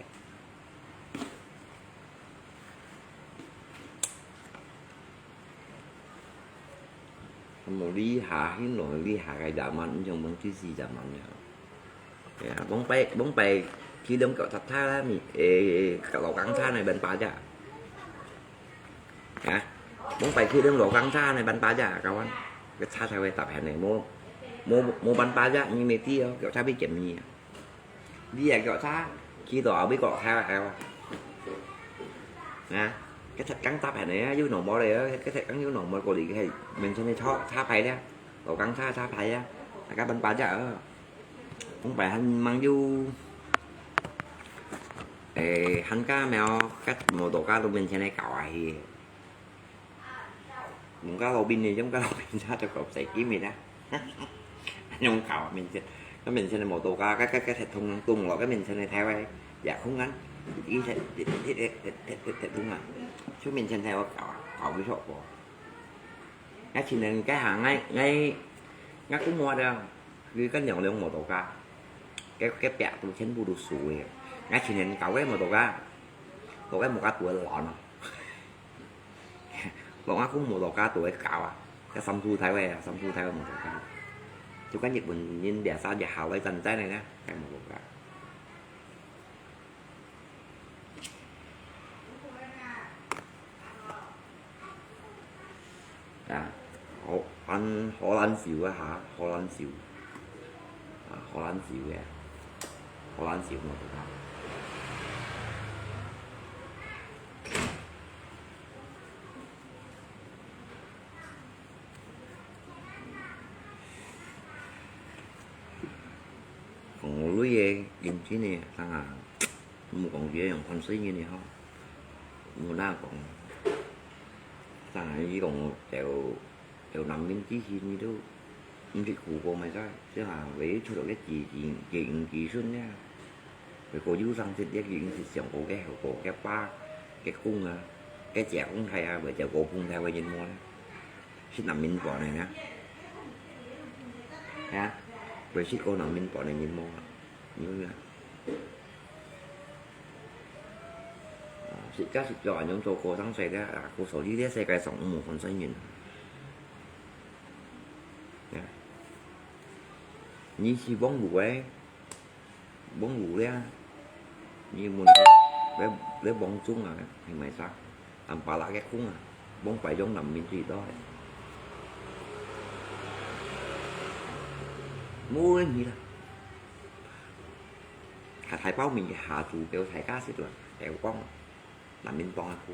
một đi hạ hiến nổi đi hạ cái giảm mạnh trong bằng cái gì giảm mạnh nhỉ bóng bài khi đâm cậu thật tha là mình cậu lẩu cắn tha này bền phá chả hả bóng bài khi đâm lẩu cắn tha này bắn phá chả các anh cái tha theo cái tập hẹn này mua bắn phá chả nhưng mấy tí cậu tha biết kiểm gì đi là cậu tha khi tỏ biết cậu tha là sao nè cái thật cắn táp này dưới nổ bò đây cái thật cắn dưới nổ bò cổ đi cái mình sẽ nên tha phải đó lẩu cắn tha phải á các bắn phá chả không phải anh mang du hắn cá mèo cách một tổ cá robin trên này cậu ai một cá robin này giống cá robin ra cho cậu sẽ kiếm gì đó nhưng cậu mình sẽ một tổ cá cái thịt thùng tung rồi cái mình sẽ này theo ấy dạ không ngắn ý thịt thùng à chứ mình sẽ theo cậu với sổ của cái chỉ nên cái hàng ngay cũng mua đâu vì cái nhỏ lượng một tổ cá cái bẹt tôi chén bù đủ sủi ngay chỉ nên cậu cái một tổ cá một cá tuổi lọn lọn cũng một tổ cá tuổi cậu à cái xăm thu thay một tổ cá Chúng các Nhật Bản nhìn bẻ sao giả hào lấy dần tay này nè, cái một cái. À, Hồ Lan xỉu á hả? Hồ Lan xỉu. À, Hồ Lan xỉu kìa. Hồ Lan xỉu một cái. Còn lưới dê kim chí này thằng à một con dê còn con xí như này không một đa còn thằng này chỉ còn đều nằm bên chí khi như đó nhưng thì cụ cô mày sao chứ là với cho được cái chuyện kỳ xuân nha rồi cô chú răng thịt cái chuyện thì chồng cổ cái ba cái cung à cái chè cũng thay à bởi chợ cổ cung theo cái nhìn mua xích nằm bên bò này nè ha rồi xích cô nằm bên bò này nhìn mua như xịt cá xịt giỏi nhóm cho cô thắng xe đó à cô số đi xe cái sống một phần xoay nhìn như khi bóng ngủ ấy bóng ngủ đấy như mình lấy bóng xuống rồi thì mày sao làm bà lại cái khung à bóng phải giống nằm bên gì đó mua gì đó thải báo mình hạ chủ kêu thải cá xịt rồi kẹo bóng nằm bên bóng cua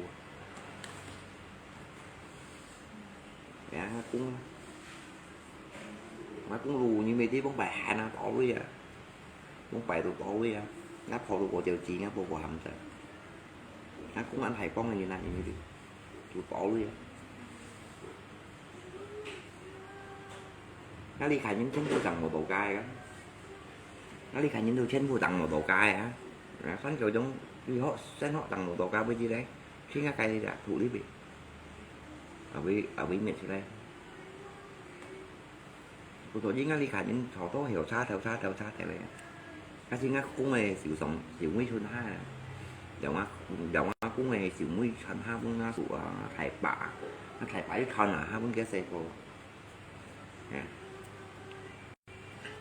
dạ cũng mà cũng lù như mấy tí bóng bài hạ nó bỏ với à bóng bài tôi bỏ với à ngáp phô tôi bỏ chèo chi ngáp phô hầm sao nó cũng anh thầy bóng như này như thế tôi bỏ với à nó đi khai những chén tôi tặng một tổ cay á nó đi khai những tôi chén tôi tặng một tổ cay á sáng kiểu giống đi họ sẽ họ tặng một tổ cay với gì đấy khi ngã cây đã thủ lý bị ở với miền đây của tổ chính ngã đi khai những thọ tốt hiểu xa theo này cái gì ngã cũng này xỉu sống xỉu nguy xuân hai dòng ngã cũng này xỉu nguy xuân hai cũng ngã của thải bạ nó thải bạ con à hai cũng kia xe cô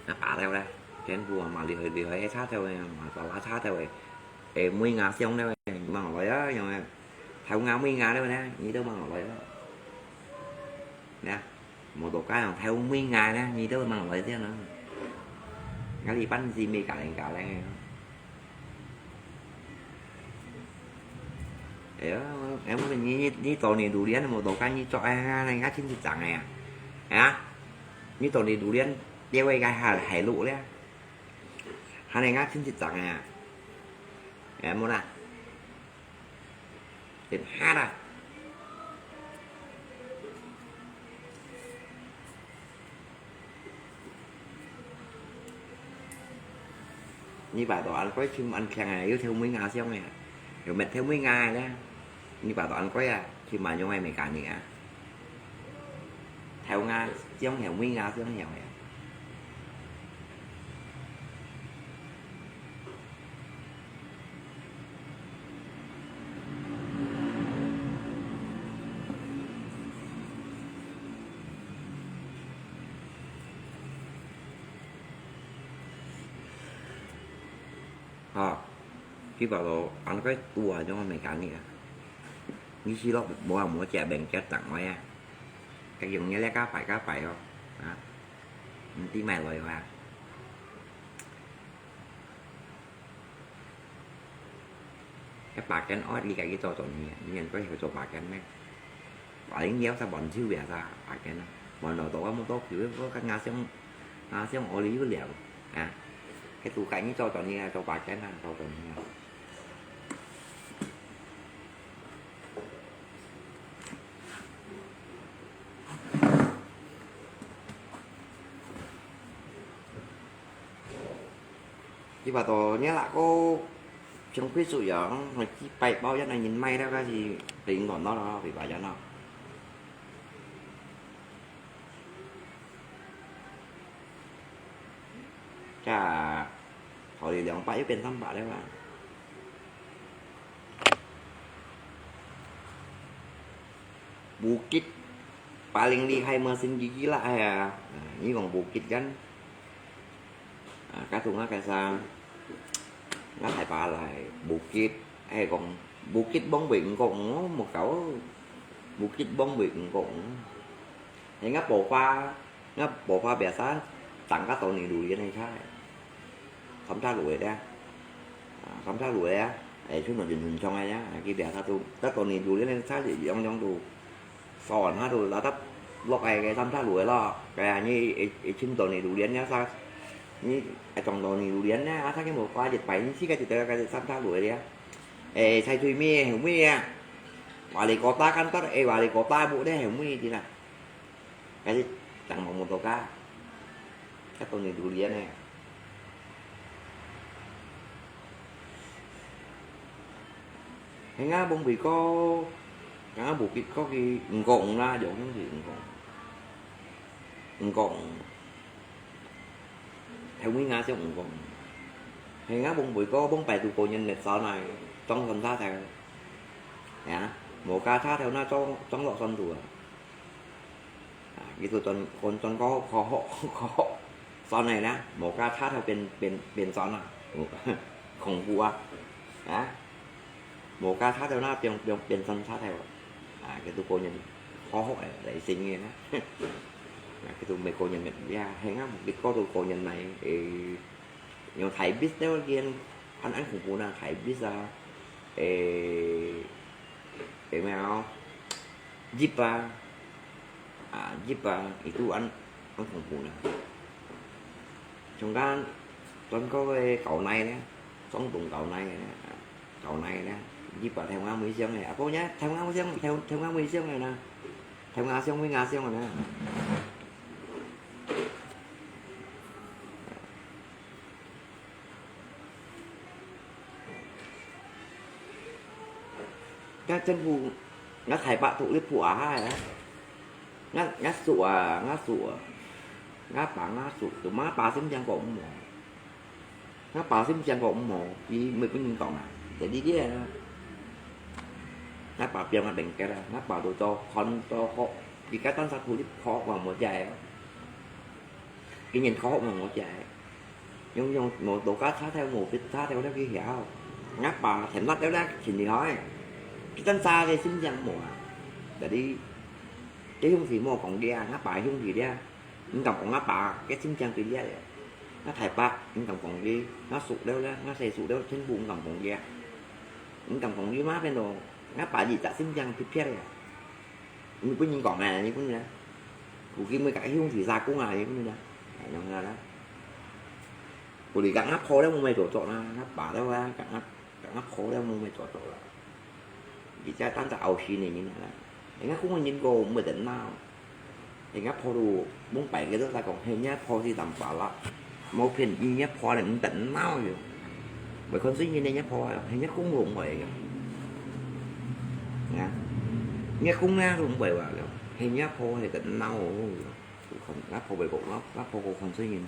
nó bạ theo đây trên vua mà liều hay sát theo mà tao lá sát theo vậy em mới ngã xong đây mà hỏi đó nhưng mà theo ngã mới ngã đấy nè như đâu mà hỏi đó nè một tổ cái nào theo mới ngã nè như đâu mà hỏi thế nữa ngã đi bắn gì mì cả lên để em mình như tổ này đủ điên một tổ cái như cho này ngã trên thịt chẳng này à hả như tổ này đủ điên đeo quay gai hải lụ đấy hai này ngã trên thịt chẳng này à em muốn à thịt hát à như bà tổ anh có chim anh khen này yêu theo mấy ngà xem này rồi mệt theo mấy ngày đó như bà tổ anh có à khi mà trong em mày cả gì à theo nga giống hiểu mấy ngà giống hiểu này khi vào đó ăn cái tua cho mày cả nghĩa như xí đó mua chè bèn cho tặng ngoài à cái dùng như lấy cá phải không đó tí mày lời vào cái bạc cái nói đi cái to tổn nhỉ nhìn có hiểu cho bạc cái mấy bà đánh giáo sao bọn siêu bẻ ra bạc cái nó bọn nó tổ không tốt chứ có các ngã xem ô lý với liệu à cái tủ cảnh cho tổn như cho bạc cái nào cho tổn như chứ bà tổ nhớ lại cô trong quyết dụ giờ nó chỉ bày bao giờ này nhìn may ra cái gì tính còn nó vì bà cho nó chả họ đi đóng bãi bên thăm bà đấy bạn Bukit paling đi hay mà xin gì lại à như còn Bukit kan Cá tu ngá cái xa ngá thải ba là Bukit hay còn Bukit bóng biển còn một cậu Bukit bóng biển còn thì ngá bộ pha bè xá tặng cá tổ này đùi này sai không tra lụi ra không tra lụi ra để chúng nó dừng trong này nhá cái bè xá tu tất tổ này đùi lên sai gì ông trong đù sòn ha đùi là tấp lọc cái tham tra lụi lo cái như chim tổ này đùi đến nhá sao như trong tổ này đùi đến nhá sao cái một pha dịch bảy xí cái tham tra lụi đi sai thui mi hiểu mi bà đi có ta cắn tất bà đi có ta bộ đấy hiểu mi thì là cái gì chẳng một tàu cá các con này đủ liền này cái ngá bông bị có ngá buộc có cái gọn ra giống như gọn theo mấy ngá sẽ gọn cái ngá bông bị có bông bè tụ cổ nhân lịch sau này trong phần xa theo nhá một ca sát theo nó trong lọ xuân tuổi cái tụi con có khó sau nàyนะหมอก้าถ้าเราเป็นซ้อนอ่ะของกูอ่ะนะหมอก้าถ้าเราหน้าเป็นซ้อนถ้าเราcái tụi cô nhìn khó hỏi để xin nghe đó cái tụi mày cô nhìn nhận ra hay ngắm một cái có tụi cô nhìn này thì nhiều thầy biết nếu kia anh ănของกูนะthầy biết ra mèo Jipa Jipa itu ănของกูนะtrong đó con có cái cậu này đấy sống cùng cậu này đó giúp vào theo ngã mỹ xương này cô nhé theo ngã mỹ xương theo ngã mỹ xương này nè theo ngã xương với ngã xương này nè các chân vụ ngã thải bạ thụ liếp phụ hai đấy ngã sụa ngã sụt tụi má bà xím chăng còn mồ ngã bà xím chăng còn mồ vì mình có nhìn còn để đi kia ngã bà chăng là bệnh cái ra ngã bà tụi cho con cho khó vì cái tán sát phụ khó vào một dài cái nhìn khó mà một dài nhưng một tổ cá thá theo một cái thá theo đó kia hiểu ngã bà thèm lát đéo đá thì nói cái tán xa đây xím chăng mồ để đi cái không thì mồ còn đi ngã bà không gì đi những cầm còn ngáp bà cái xin trang tiền giá nó thải ba những cầm còn đi nó sụt đeo đó nó xây sụt đeo trên bụng cầm còn ra những cầm còn đi má bên đồ ngáp bà gì tại xin trang tiếp theo nhưng có những còn này như cũng như đó của kia mới cái hung thì ra cũng là như cũng như đó nhận ra đó của đi gắn ngáp khô đó mua mày chỗ là ngáp bà đó ra gắn ngáp khô đó mua mày chỗ là vì cha tan tạo xì này như thế này ngáp cũng là nhìn cô mới tỉnh nào thì ngáp phô đủ muốn bảy cái đó ta còn hay nhá phô thì tầm bảo là một phiền gì nhá phô là cũng tỉnh máu rồi bởi con suy như này nhá phô hay nhá cũng rụng vậy nha nhá cũng nghe rụng vậy vào hay nhá phô thì tỉnh máu không ngáp phô bởi bộ ngáp phô còn suy nhìn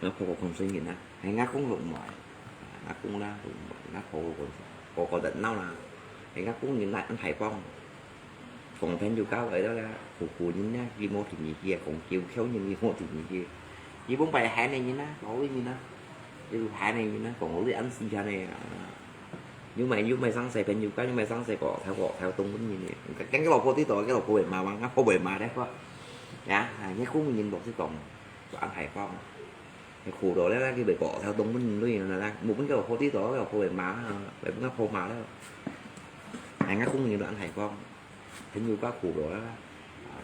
ngáp phô còn suy nhìn á hay ngáp cũng rụng vậy ngáp cũng ra rụng ngáp phô còn tỉnh máu là hay ngáp cũng nhìn lại anh thầy phong còn fan cao ở đó là phụ nhìn á ghi mô thì gì kia còn chiều khéo như ghi mô thì gì kia vì bốn bài hai này như nó lỗi như nó chứ hai này như nó còn lỗi anh xin cho này nhưng mày sang xài fan cao nhưng mày sang xài cọ theo tung cũng như này cái lọc vô tí tội cái lọc vô bề mà bằng phô bề mà đấy quá dạ nhớ khúc mình nhìn một cái còn anh thầy phong cái khu đó là cái bề cọ theo tung cũng như là một cái lọc vô tí tội cái lọc vô bề mà bề cái phô mà đó anh ngắt khúc mình nhìn anh thầy phong thế như các cụ đó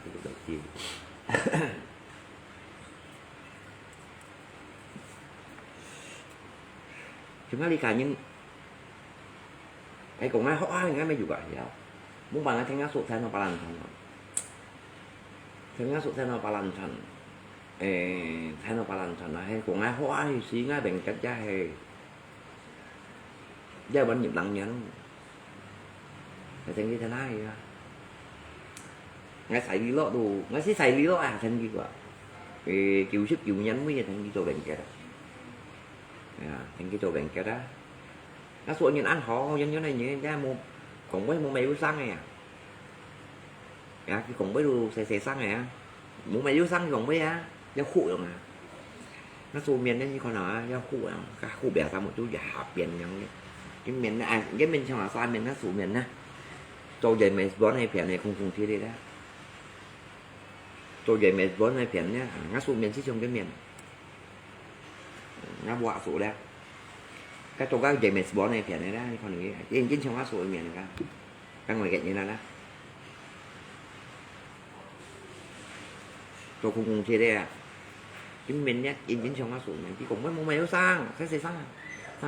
cái được gì chúng ta đi cả nhưng cái còn ngay hóa ngay mới juga ya muốn bằng cái ngã sụt theo nó balan thằng theo ngã sụt theo nó balan thằng theo nó balan thằng hay còn ngay hóa thì xí ngay bằng cách cha hay giờ vẫn nhịp lặng nhẫn thì như thế này ngay xài lý lọ đồ ngay xí xài lý lọ thành gì quả kiểu sức kiểu nhắn mới thành cái chỗ đánh kia đó thành cái chỗ đánh kia đó nó sụi nhìn ăn họ nhân như này như ra mua còn với mua mấy bữa xăng này cái còn với đồ xài xăng này mua mấy bữa xăng còn với nó khụi rồi mà nó xu miền đấy như con nó do khu cả khu bẻ ra một chút giả biển những cái miền cái miền trong là sao miền nó xu miền nè tôi dậy mày bón hay phèn này không cùng thi đi đó tôi dậy mày bón hay phèn nhá nó xu miền chỉ trong cái miền nó bọa sụ đấy cái tôi có dậy mày bón hay phèn này đó con nghĩ yên chính trong nó sụ miền này cái ngoài cạnh như là đó tôi không cùng thi đây à chính mình nhé in chính trong nó sụn này chỉ cũng mới mua máy sang cái xe sang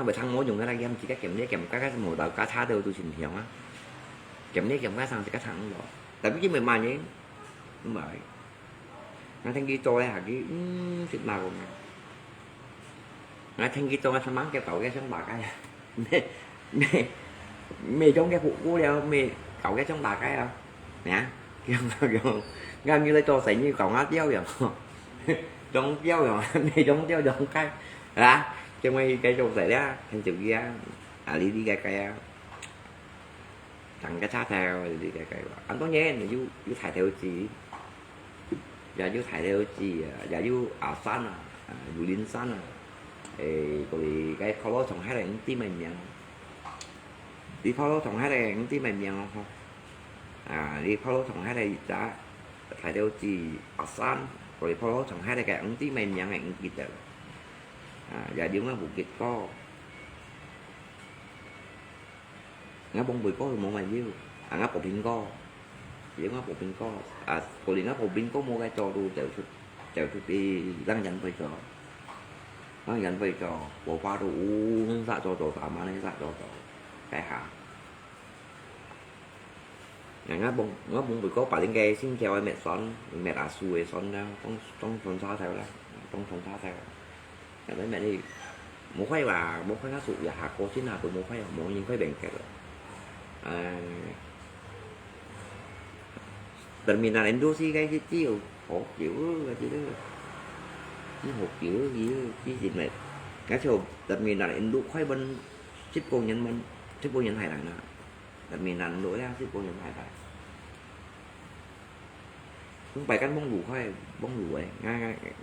bởi thằng mỗi dùng cái này em chỉ cái kèm đấy kèm các màu tàu cá thá đều tôi xin hiểu á kèm đấy kèm cái sang thì các thằng đó tại vì mình mà nhé đúng vậy nó thanh ghi tôi hả cái thịt màu của nó thanh ghi tôi nó mắng cái cậu cái sống bạc cái mày trong cái phụ của đeo mày cậu cái sống bạc cái không nè gần như lấy cho xảy như cậu ngắt đeo vậy trong dấu rồi này trong dấu trong cái đó cho mấy cái trong xảy ra thành chữ kia đi cái thằng cái sát theo đi cái anh có nhé là du thải theo gì giờ du thải theo gì giờ du ở san du đến san rồi cái follow trong hai này tí mình nhận đi follow trong hai này tí mình nhận không đi follow trong hai này đã thải theo gì ở san rồi follow trong hai cái ấn tí mềm nhận ảnh kịch được và đứng ở Bukit có ngã bông bưởi có một mày nhiêu ngã bộ pin có đứng ngã bộ pin có còn ngã bộ pin có mua cái trò đu chèo thực đi đang nhận về trò bộ pha đủ dạ trò mà này dạ trò cái hả ngã bông bưởi có phải lên ghe xin chào em mẹ son mẹ đã xuôi son ra trong phần xa theo đó trong phần xa theo cái đấy mẹ đi muốn khoai là muốn khoai cá sụt và hạt cô chính là tôi muốn khoai muốn những cái bệnh kẹt tại mình là Indonesia cái chiều hột kiểu là chứ chứ hột kiểu gì mẹ cái chiều tại mình là Indo khoai bên ship cô nhân hay là tại mình là lỗi ra ship cô nhân hay là không phải cánh bóng lù thôi bóng lù ấy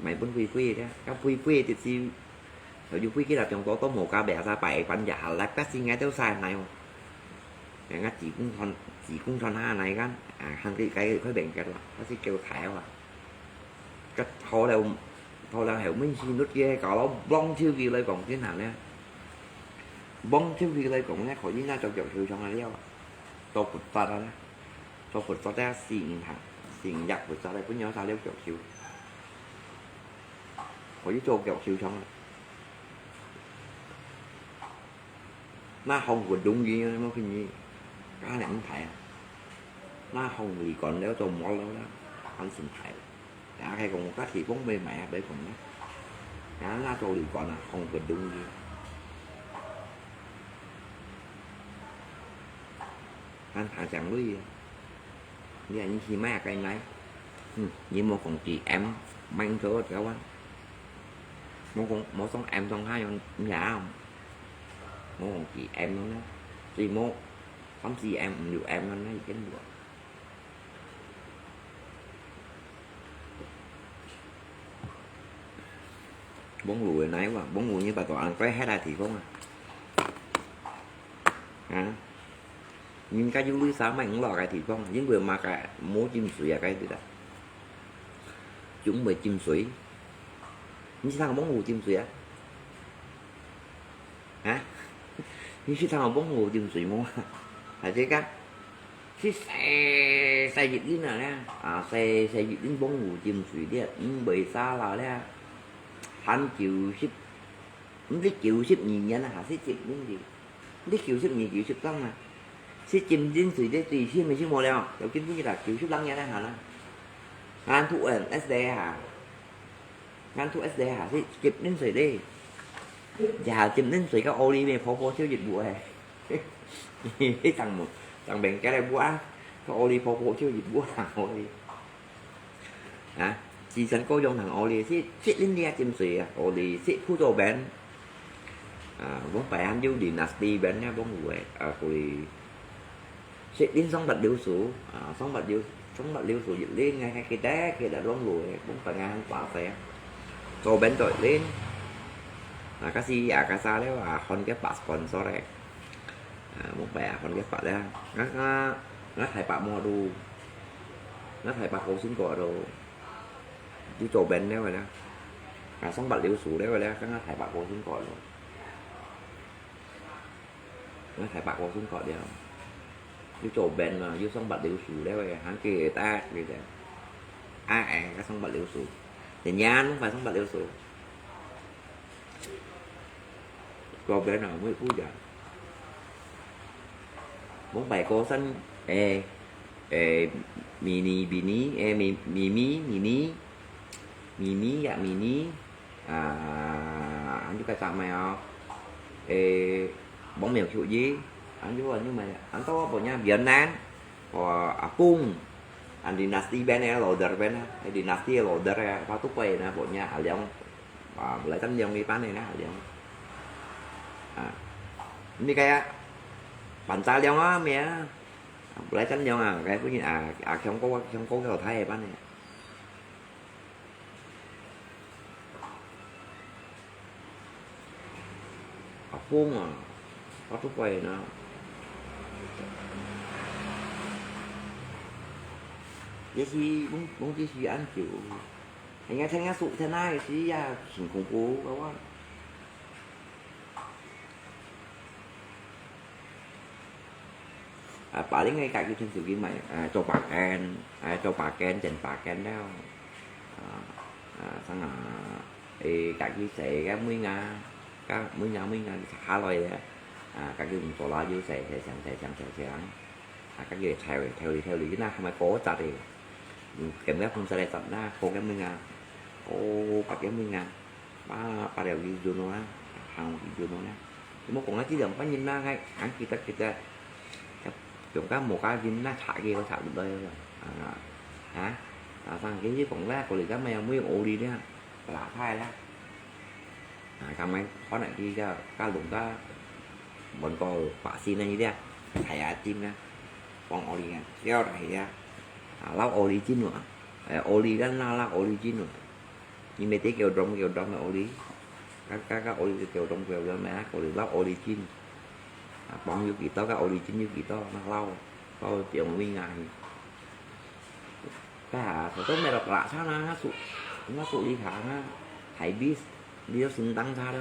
mày bóng quy đó các quy thì siêu ở dưới quy cái là trong có một ca bẻ ra bảy bản giả là các xin ngay theo sai này không ngắt chỉ cũng thon ha này kan hàng cái bệnh cái là nó sẽ kêu thẻ à cách thôi là hiểu mình xin nút ghê có nó bong thiêu gì lên còn thế nào nè bong thiêu gì lên còn nè khỏi đi ra trong kiểu thiêu trong này đeo tôi phụt ra đó tôi phụt ra xịn thẳng xịn giặt phụt ra đây có nhớ sao đeo kiểu thiêu khỏi với chỗ kiểu thiêu trong này nó không có đúng gì nó cái gì cái này không phải nó không gì còn nếu tôi mua lâu đó anh xin thầy đã hay còn một cái thì bóng mê mẹ để còn nó tôi thì còn là không có đúng gì anh thả chẳng với gì như là những khi mấy cái này như một con chị em mang số cháu á một con em trong hai con giả không một con chị em nó thì một không chị em nhiều em nó nói cái được bóng lùi nãy mà bóng lùi như bà tọa có hết lại thì không nhưng cái dưới sáng mày cũng lò cái thì không những người mà cái múa chim sủi cái gì đó chúng mày chim sủi như sao bóng lùi chim sủi hả như sao bóng lùi chim sủi mua phải thế các cái xe dịch đến nào nè xe dịch đến bóng lùi chim sủi đi nhưng bị xa là đấy hắn chịu ship không biết chịu ship nhìn nhận là hả ship chịu những gì biết chịu ship gì chịu ship lắm mà ship chim đến sủi đấy tùy ship mình ship mồ đeo đầu tiên cái là chịu ship lắm nha đó hả nó ngàn thụ SD hả ngàn thụ SD hả ship chụp đến sủi đi và chụp đến sủi các oli về phố siêu dịch vụ này cái thằng bệnh cái này quá cái oli phố siêu dịch vụ thằng oli hả chỉ sẵn có dùng thằng oli sẽ lên đi chim sủi oli sẽ thu đồ bên vốn phải ăn vô dynasty bên nha vốn người oli sẽ đến sống bạch điêu số sống bạch điêu số dịch lên ngay cái đá kia đã đón lùi vốn phải ngang quả xe rồi bên tội lên Kasih akasa leo akon ke pak sponsor ya. Một bài akon ke pak leo. Ngắt thầy pak mua đu. Ngắt thầy pak cô xin cỏ đồ. Chứ chỗ bên leo rồi đó. Xong bật liêu sủ leo rồi đó. Ngắt thầy pak cô xin cỏ đồ. Ngắt thầy pak cô xin cỏ đeo. Chứ chỗ bên mà chứ xong bật liêu sủ leo rồi. Hắn kì ta kì thế. Cái xong bật liêu sủ. Thì nhà nó không phải xong bật liêu sủ. Cô bé nào mới phú giờ bốn bài cô xanh mini bini mini dạ mini anh chú cái tạm mèo bóng mèo chịu gì anh chú nhưng mà anh to bộ nha Việt Nam cung anh dynasty bên này loader bên này dynasty loader pha túc quay nè bộ nha ở trong lại tấm dòng đi bán này nè ở trong ini kayak pantal yang á mẹ lấy tránh nhau cái như không có cái đầu thay bán này vuông có chút quầy nó vậy thì bún chỉ ăn chịu anh nghe thấy nghe sụ thế này thì ra chỉnh khủng bố đúng không paling ngay cả cái chương trình game này cho bà Ken Trần bà Ken đó sang cả cái sẽ cái mươi nga khá lòi đấy các cái dùng sổ la dưới sẽ các cái theo lý na không phải cố chặt thì kèm ghép không sẽ chặt na cố cái mươi nga bà cái mươi nga ba đều đi vô nó hàng vô nó thì một con nó chỉ được có nhìn na ngay ăn kita chúng ta một cái dính nó thải kia có thải được đây rồi hả sang cái với còn lá của lì cá mèo mới ổ đi đấy là thay đó cảm ơn có này đi ra cá lủng cá bọn co quả xin này đi thải chim nha con ổ đi đeo này ra lau ổ đi chín nữa ổ đi đó lau ổ đi chín nữa nhưng mấy tí kêu trong là ổ đi các ổ đi kêu trong mẹ ổ đi lau ổ đi chín bọn như kỳ to cái ổ đi chín như kỳ to nó lâu coi chuyện một ngày cái tốt này đọc lạ sao nó sụ đi khả nó hãy biết đi xin tăng sao đó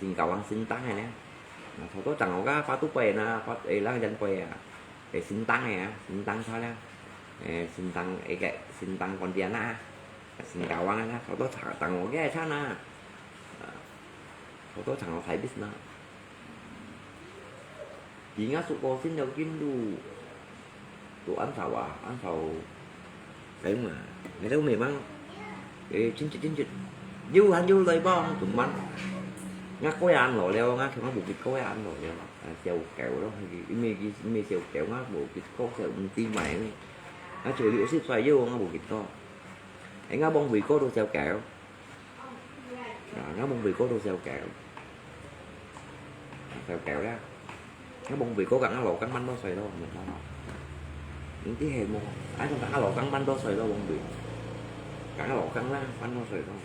xin cầu ăn xin tăng này nè thôi tốt chẳng có cái phá túc quầy nè phá lá dân quầy để xin tăng này xin tăng sao đó xin tăng con tiền á xin cầu ăn thôi tốt chẳng có cái sao nè thôi tốt chẳng có phải biết nữa chỉ ngã sụp bò xin đầu chín đủ tụ ăn phàu đấy mà người đâu mềm ăn chín chích du anh du lấy bom tụi mình ngắt cối ăn rồi leo ngắt thì nó buộc thịt cối ăn rồi leo xèo kẹo đó hay mi xèo kẹo ngắt buộc thịt có xèo tim mày nó chịu liệu xếp xoay vô ngắt buộc thịt co anh ngắt bông vị có đồ xèo kẹo ngắt bông vị có đồ xèo kẹo đó cái bông vị cố gắng nó lộ cắn bánh đó xoay đâu mình đâu những tí hề mua ai không cắn lộ cắn bánh đó xoay đâu bông vị cắn lộ cắn lá bánh đó xoay đâu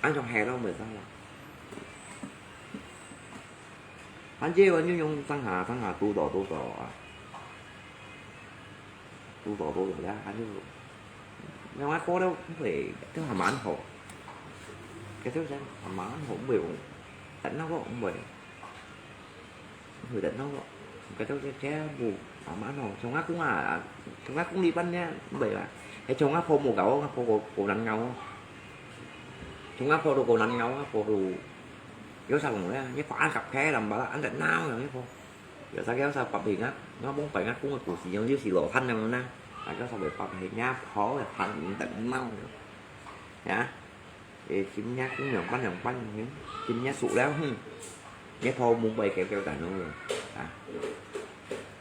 ăn trong hè đâu mình sao là anh chơi bao nhiêu nhung tăng hà tu đỏ ra anh chứ nhưng mà có đâu cũng phải thứ hàm ăn hộ cái thứ sao hàm ăn hộ biểu tỉnh nó có cũng vậy người tỉnh nó có cái đó che bù má nó trong ác cũng đi bắn nha vậy là cái trong ác phô một gấu cổ nắn ngầu trong ác phô đồ cổ nắn ngầu phô đồ kéo sao cũng đấy cái quả cặp khe làm bảo là anh tỉnh nào rồi cái phô giờ sao kéo sao bập thì nó bốn phải ngắt cũng là của xì nhau dưới xì lộ thanh này nè kéo sao bị bập thì nhá khó là thành những tỉnh mau hả chim nhát cũng nhộng bánh những chim nhát sụ đéo nhát thô muốn bay kẹo tài nó rồi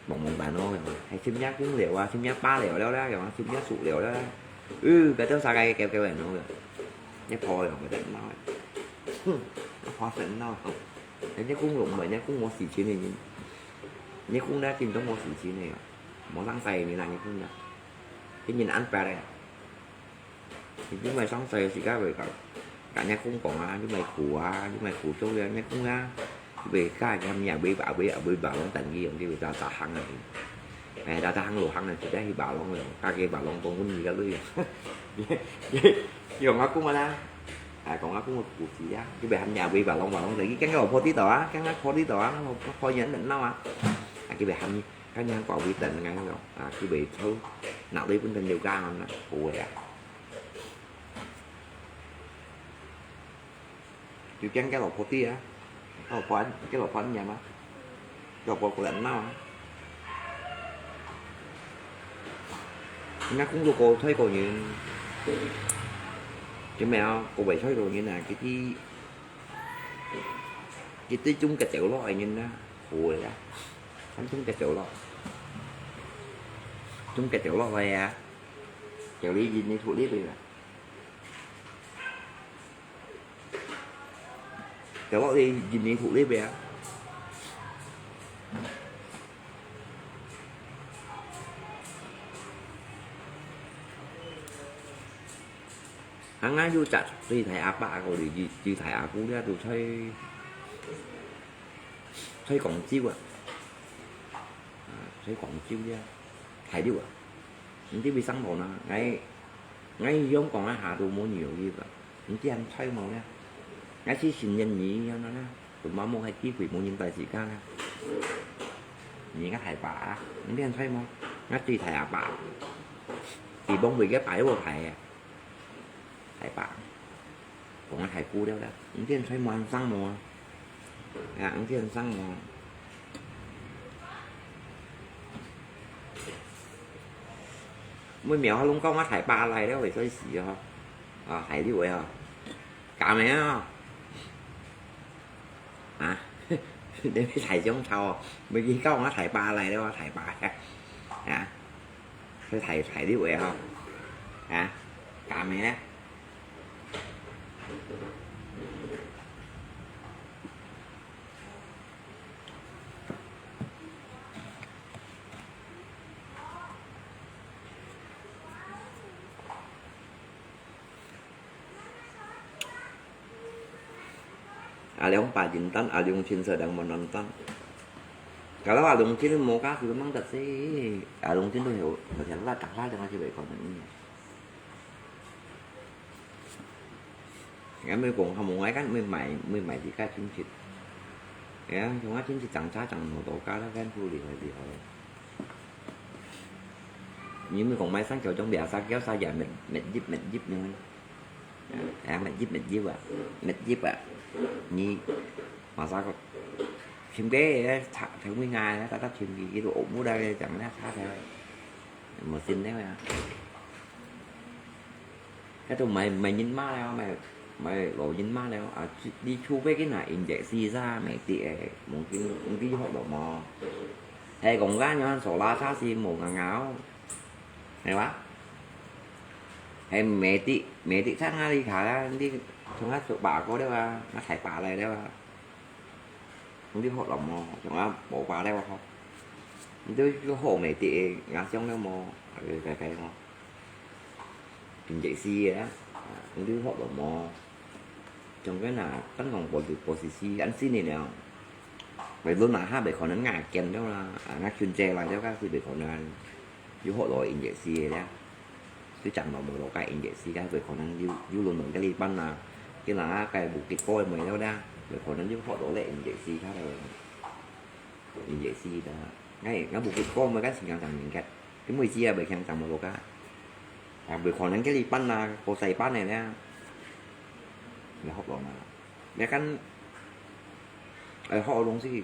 bọng tài nó rồi hay chim nhát cũng liệu chim nhát ba liệu đó rồi chim nhát sụ liệu đó cái tớ xa gai kẹo này nó rồi nhát thô rồi phải tỉnh nói nó khó tỉnh đâu không nhát cũng lụng bởi nhát cũng mua xì chín này nhát cũng đã tìm trong mua xì chín này món răng tay này là nhát cũng nhát cái nhìn ăn pha đây chứ mày xong xài xì cá về cả nhà cũng còn chứ mày của chỗ nhà cũng ra về cái nhà bị bảo long tận gì thì ta ta hăng này mẹ ta hăng lụa hăng này thì đấy bảo long rồi cái bảo long còn cái gì cả luôn giờ nó cũng là còn nó cũng một cuộc gì á cái về nhà bị bảo long thì cái ngầu phô tí tỏ cái phô tí tỏ nó phô nhẫn định đâu cái về hành cái nhân quả vi tình ngay rồi cái bị thứ nào đi bên trên nhiều ca không đó phụ vậy chịu chắn cái lọc phô tí á cái lọc phấn nhà má lọc của lạnh nó nó cũng cô thấy cô như chứ mèo cô bị thấy rồi như là cái tí chúng cái chịu loại nhìn đó phụ vậy đó hắn chúng cái chịu loại chúng cái chịu loại vậy à chịu đi gì đi thủ đi bây giờ chịu loại đi gì đi thủ đi bây giờ hắn á vô chặt đi thầy áp bạ rồi thì chỉ thầy áp cũng ra tôi thấy còn chiêu thấy còn chiêu ra thầy đi những cái bị sắn bộ nó ngay giống còn á hạ tôi mua nhiều gì vậy những cái anh thấy màu nha ngay chỉ xin nhân nhị cho nó nha tụi má mua hai chiếc vì mua những tài sĩ ca nha những cái thầy bạ những cái anh thấy không ngay chỉ thầy áp bạ thì bông vì cái phải vô thầy bạn còn thầy cu đeo đó những cái anh thấy mòn xăng mùa những cái anh xăng mùa mới mèo luôn có thầy ba này đó thì có gì không thầy đi vậy không cả mẹ để thầy giống sau bởi vì có thầy ba này đó thầy ba thầy đi vậy không cả mẹ Leong Pajintan, Leong Chin sedang menonton. Kalau Leong Chin mau kasih memang tak sih. Leong Chin tuh hiểu, ternyata kalah dengan si Bekon ini. Cái mới cùng không muốn cái mới mày thì cái chương trình. Cái chúng ta chương trình chẳng trái chẳng một tổ cá đó cái thu liền thì thôi. Nhưng mà còn mấy sáng chiều trong bè sao kéo sao dài mệt díp nữa. Mệt díp à. Nhi mà sao phim ghế theo mấy ngày đó ta đắp phim gì cái độ ổn đây chẳng nó khá theo mà xin đấy mà cái tụi mày nhìn má đâu mày lộ nhìn má đâu đi chu với cái này in xì ra mày tịa một cái hoạt động mò hay còn gái nhau sổ la xa xì một ngáo hay quá hay mẹ tị sáng đi khả đi chúng ta tụi bà có đấy mà nó thải bà này đấy mà không biết hoạt động mò chúng ta bỏ bà đây không cái hồ này tị ngã trong đó mò cái mò trình dạy si đó không biết hoạt động mò trong cái là tấn công bộ si anh xin này nào vậy luôn là hai bảy còn nó ngả kèm đó là ngắt chuyên tre lại cho các thì bảy còn là vô hội rồi in dạy si đó cứ chẳng vào một độ cái in dạy si cái về còn năng vô luôn mình cái li ban là cái là cái bộ kịch coi mày đâu đa về còn năng vô họ đổ lệ in dạy si khác rồi in dạy si đó ngay bộ kịch coi mới cáiสิ่งต่างๆcái mười chia bảy hàngต่างmột độ cái về còn năng cái li ban là cô xài ban này nè là học đồ mà để căn họ luôn gì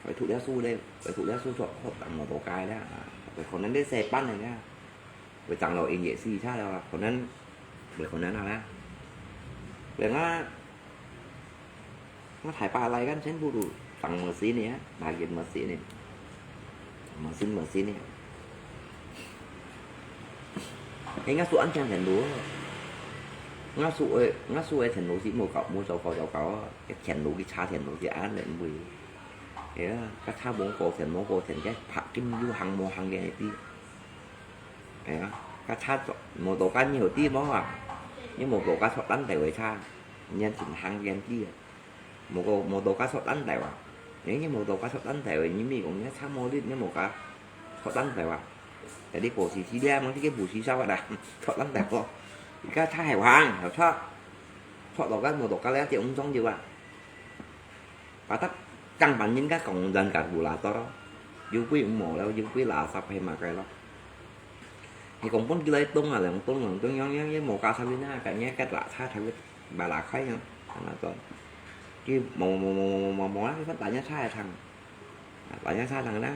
phải thụ đeo su đây phải thụ đeo su chọn học tặng một bộ cái đó phải còn năng đến xe ban này nha phải tặng rồi in dễ si sao đâu còn năng để còn năng nào đó để nó thải ba lạiกันฉันพูดtặng mở xí này á bà kiện mở xí này mở xí này cái ngã xuống ăn chan thành lúa ngã xuống ấy thành lúa chỉ mua cháu có cái thành lúa cái cha thành lúa cái án lên bùi thế các thao bốn cổ thành cái phạt kim du hàng mô hàng cái này đi thế cá cha một tổ cá nhiều tí đó à nhưng một tổ cá sọt đánh tại người cha nhân chỉnh hàng gen kia một tổ cá sọt đánh tại à nếu như một tổ cá sọt đánh tại như mình cũng nhớ tham mô đi nếu một cá sọt đánh tại à tại đi cổ xì đen nó cái bù xì sao vậy nè sọt đánh tại không cá cha hải hoàng hiểu chưa sọt tổ cá một tổ cá lẽ thì ông giống như vậy và tất căn bản những cái cộng dân cả bù là to đó dù quý cũng mồ đâu dù quý là sắp hay mà cái đó thì còn bốn lấy tung là tung nhón với một ca sao bên cả nhé cách lạ tha thay bà lạ khay nữa là tôi chứ mồ cái phát lại nhá sai thằng lại nhá sai thằng đó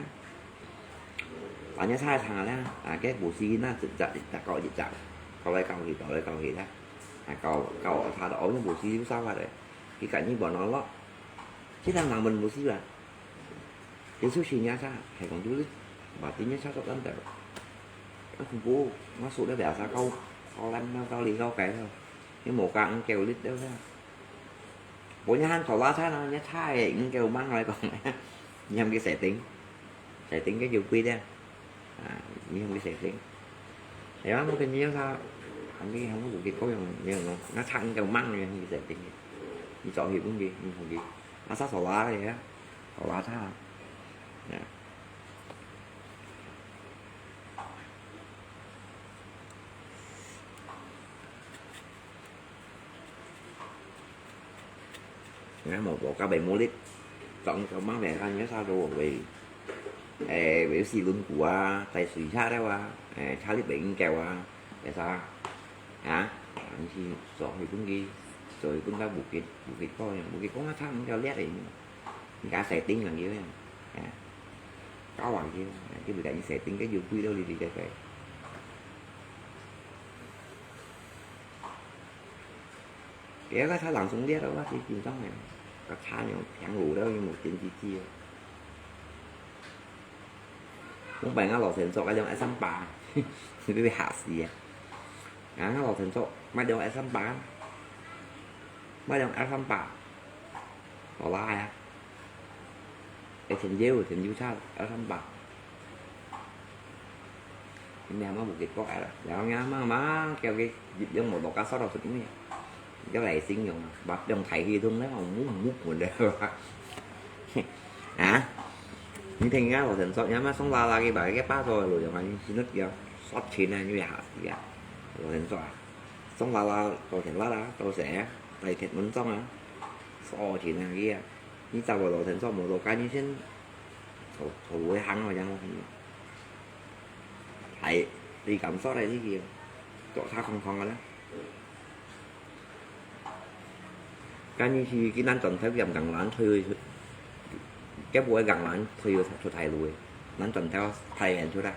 lại nhá sai thằng đó cái bộ xí nó thực chất là coi gì chậm coi lấy cầu gì đó cầu thà đổ những bộ xí sao vậy đấy thì cả như bọn nó đó chứ đang làm mình bộ xí là cái số xí nhá sao hay còn chú và tính nhá sao tốt lắm rồi nó không vô nó sụt nó bẻ ra câu lăn câu lì câu cái thôi nhưng một càng kêu lít đâu ra bộ nhà hàng lá thái nó nhá thái cũng kêu mang lại còn nhầm cái sẽ tính cái chiều quy đen nhưng cái sẽ tính thì đó nó cái như sao không có vụ gì có nhưng nó thăng kêu mang rồi như sẽ tính như chọn hiểu cũng gì nhưng không gì nó sát sổ lá vậy á sổ lá thái một bộ cá bể mua lít tổng cộng mắc vẻ nhớ sao rồi vì biểu xì luôn của tay xì xa đó qua xa lít bệnh kèo để sao hả anh chị rồi thì cũng ghi rồi cũng đã buộc cái có nó thăng cho lét thì cả sẽ tính là như thế có bằng chứ chứ bị đại sẽ tính cái dương quy đâu đi cái kéo cái thái lặn xuống đét đó thì chim tóc này có khá nhiều thằng ngủ đó như một chuyện chia cũng bạn nó lò thịnh sọ cái dòng ai xăm bà thì bị hạ gì à nó lò thịnh sọ mấy dòng ai xăm bà mấy dòng ai xăm bà lò lai à cái thịnh diêu sao ai xăm bà em đang có một cái có rồi dạo nhá má kêu cái dịp giống một bộ cá sấu đầu thịt như cái này xin dùng bật trong thầy kia thương đấy mà muốn mút mình đều hả những thằng á là thành sót nhá má sống la cái bài cái bát rồi rồi mà xin nước vô sót chuyện này như vậy dạ rồi thành sót sống la rồi thành lá tôi sẽ thầy thịt mình xong á so chuyện này kia như tao rồi thành sót một đồ cá như xin thủ với hắn rồi chẳng thầy đi cầm sót đây thế kia chỗ sao không rồi đó cái như cái nắn tuần thấy dòng gần lãnh thuê cái buổi gần lãnh thuê cho thầy lùi nắn tuần theo thầy anh chỗ đó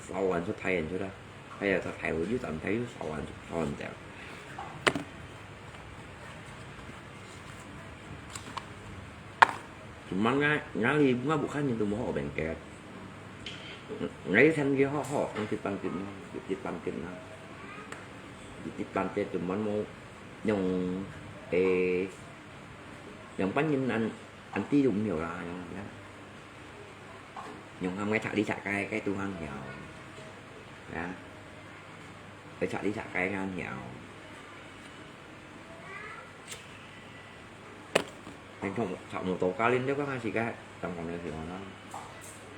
sau anh số thầy anh chỗ đó hay là thầy lùi dưới tận thấy sau anh chào chúng mang ngã đi ngã bộ khác nhưng tôi muốn họ bèn kẹt ngay thanh kia họ không chụp bằng kinh nó tụi mình mua nhung nhung bánh nhân anh tí đụng nhiều là nhung không ngay thả đi thả cái tu ăn nhiều đó cái thả đi thả cái ăn nhiều anh chọn một tổ cá linh nếu có hai gì cả trong còn này thì nó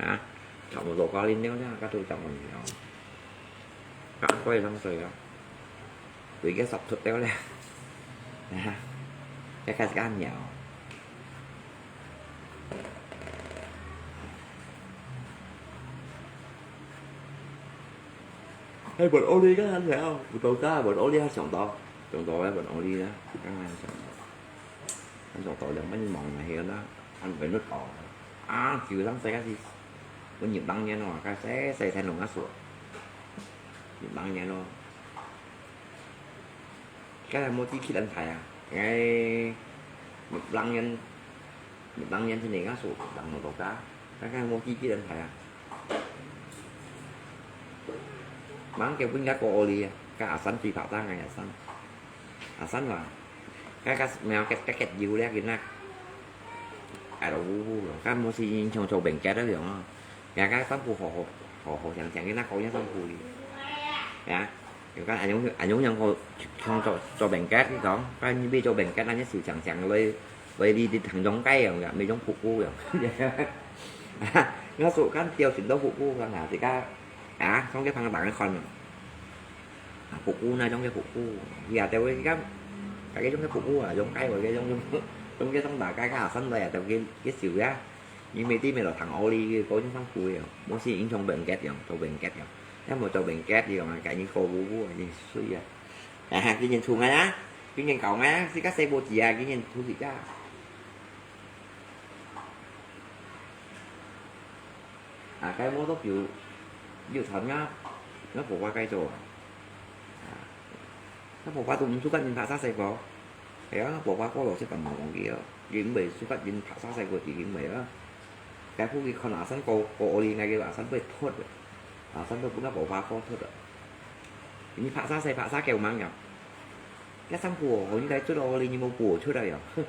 hả chọn một tổ cá linh nếu nhá các tôi chọn còn nhiều các anh quay xong rồi không vì cái sọc thực tế là cái ăn nhiều hay bột oli các anh phải không bột cá bột oli hay trồng to là bột oli đó các anh trồng to là mấy mòn này hiện đó anh phải nước cỏ chiều lắm xe gì có nhiều đăng nha nó cái xe thay nồng ngã sụt nhiều đăng nha nó cái là một khi anh thầy cái một lăng nhân thế này ngã sụt bằng một tổ cá cái một chi anh thầy bán kêu với cá cô oli cái sắn chỉ tạo ra ngày sắn là cái mèo cái kẹt dưa đét gì nè đâu cái mua xi trong bền chết đó hiểu không cái sắn phù hợp họ chẳng chẳng cái nát cổ nhá xong cùi ya những cái anh nhúng nhân không cho bèn cát cái con cái như bây cho bèn cát anh sự chẳng chẳng lấy đi thằng giống cây rồi mấy giống phụ cu rồi nó sụt cái tiêu chuyển đâu phụ cu là nào thì cái xong cái thằng bạn cái con phụ cu này trong cái phụ cu giờ theo cái giống cái phụ cu là giống cây rồi cái giống cái giống là cái xanh này theo cái xỉu á nhưng mấy tí mày là thằng Oli có những thằng cùi rồi muốn xin những trong bệnh kẹt rồi cho bệnh kẹt rồi nếu mà cho bệnh kẹt gì mà cái những cô bố gì suy vậy cái nhìn thùng á cái nhìn cậu á cái xe bô chìa cái nhìn thùng gì ra cái mối tốt dụ thật nhá nó phủ qua cây rồi nó phủ qua tụi xuống cách nhìn phá sát xe vào cái đó nó phủ qua có lộ sẽ cầm một con kia diễn bị xuống cách nhìn phá sát xe của chị diễn bị đó cái phút khi con sắn cô Oli ngay cái sắn về thốt rồi sắn về cũng đã bỏ vào con thốt rồi như phá sát kêu mang nhập cái sắn của như cái chút Oli như một của chút đây rồi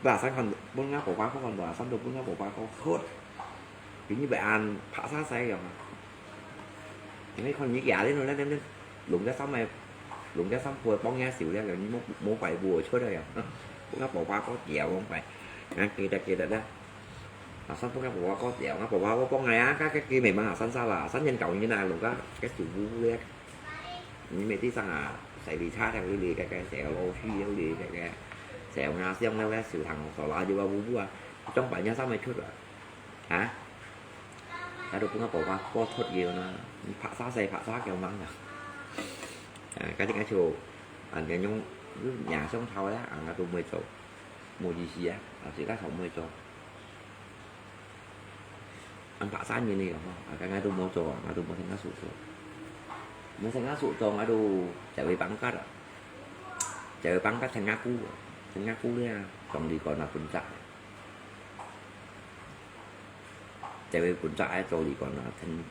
và sắn còn bốn ngáp bỏ qua không còn bỏ sắn được bốn ngáp bỏ qua con thốt như vậy ăn phá sát xe rồi mấy con như gà đến rồi lên lụng cái sắn này lụng cái sắn vừa bong nha xỉu ra rồi như một vài bùa chút đây rồi bốn ngáp bỏ qua có dẻo không phải kia đó sắn có bộ có dẻo nó bộ có con này á cái kia mày mang sắn sao là sắn nhân cầu như nào luôn cái sự vui như mấy tí sang xảy bị tha theo cái sẹo lô phi đi cái sẹo nga xong nó cái sự thằng sò la vô bu trong bài nhá sao mày chút rồi hả được cũng bộ có thuật nhiều nó phá xá kêu mắng nè cái tiếng chiều anh cái nhung nhà sống thôi á anh tôi 10 chỗ mua gì á chỉ có 60 chỗ anh phá sát như này không cái ngay tôi mua tròn ngay tôi mua thành sụt rồi mua thành sụt tròn ngay tôi chạy về bắn cát rồi chạy về bắn cát thành ngã cú đấy còn đi còn là quần chạy chạy về quần chạy rồi đi còn là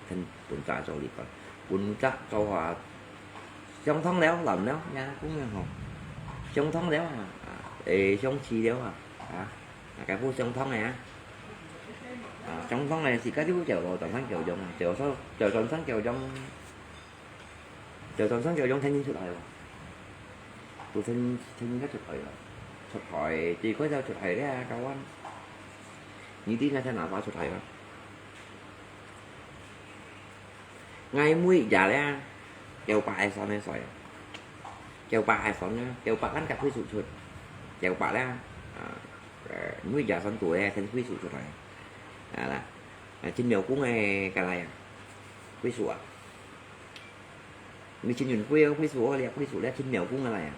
thân quần chạy rồi đi còn quần chạy cho hòa trong tháng đéo làm đéo nha cũng nghe không trong tháng đéo trong chi đéo cái phố trong tháng này á trong tháng này thì các chú chèo rồi toàn tháng chèo dòng chèo toàn tháng chèo trong thanh niên xuất hồi tôi thanh các xuất hồi chỉ có giao xuất hồi ra đâu anh như tí ngay thế nào phải xuất hồi không ngay mũi già ra chèo bài sao này sỏi chèo bài sao nhá chèo bài gắn cặp với sụt chèo bài ra mũi già xong tuổi ra thành với sụt rồi là trên nhiều cũng nghe cả này quý sủa mi trên nhìn quý sủa là trên nhiều cũng là này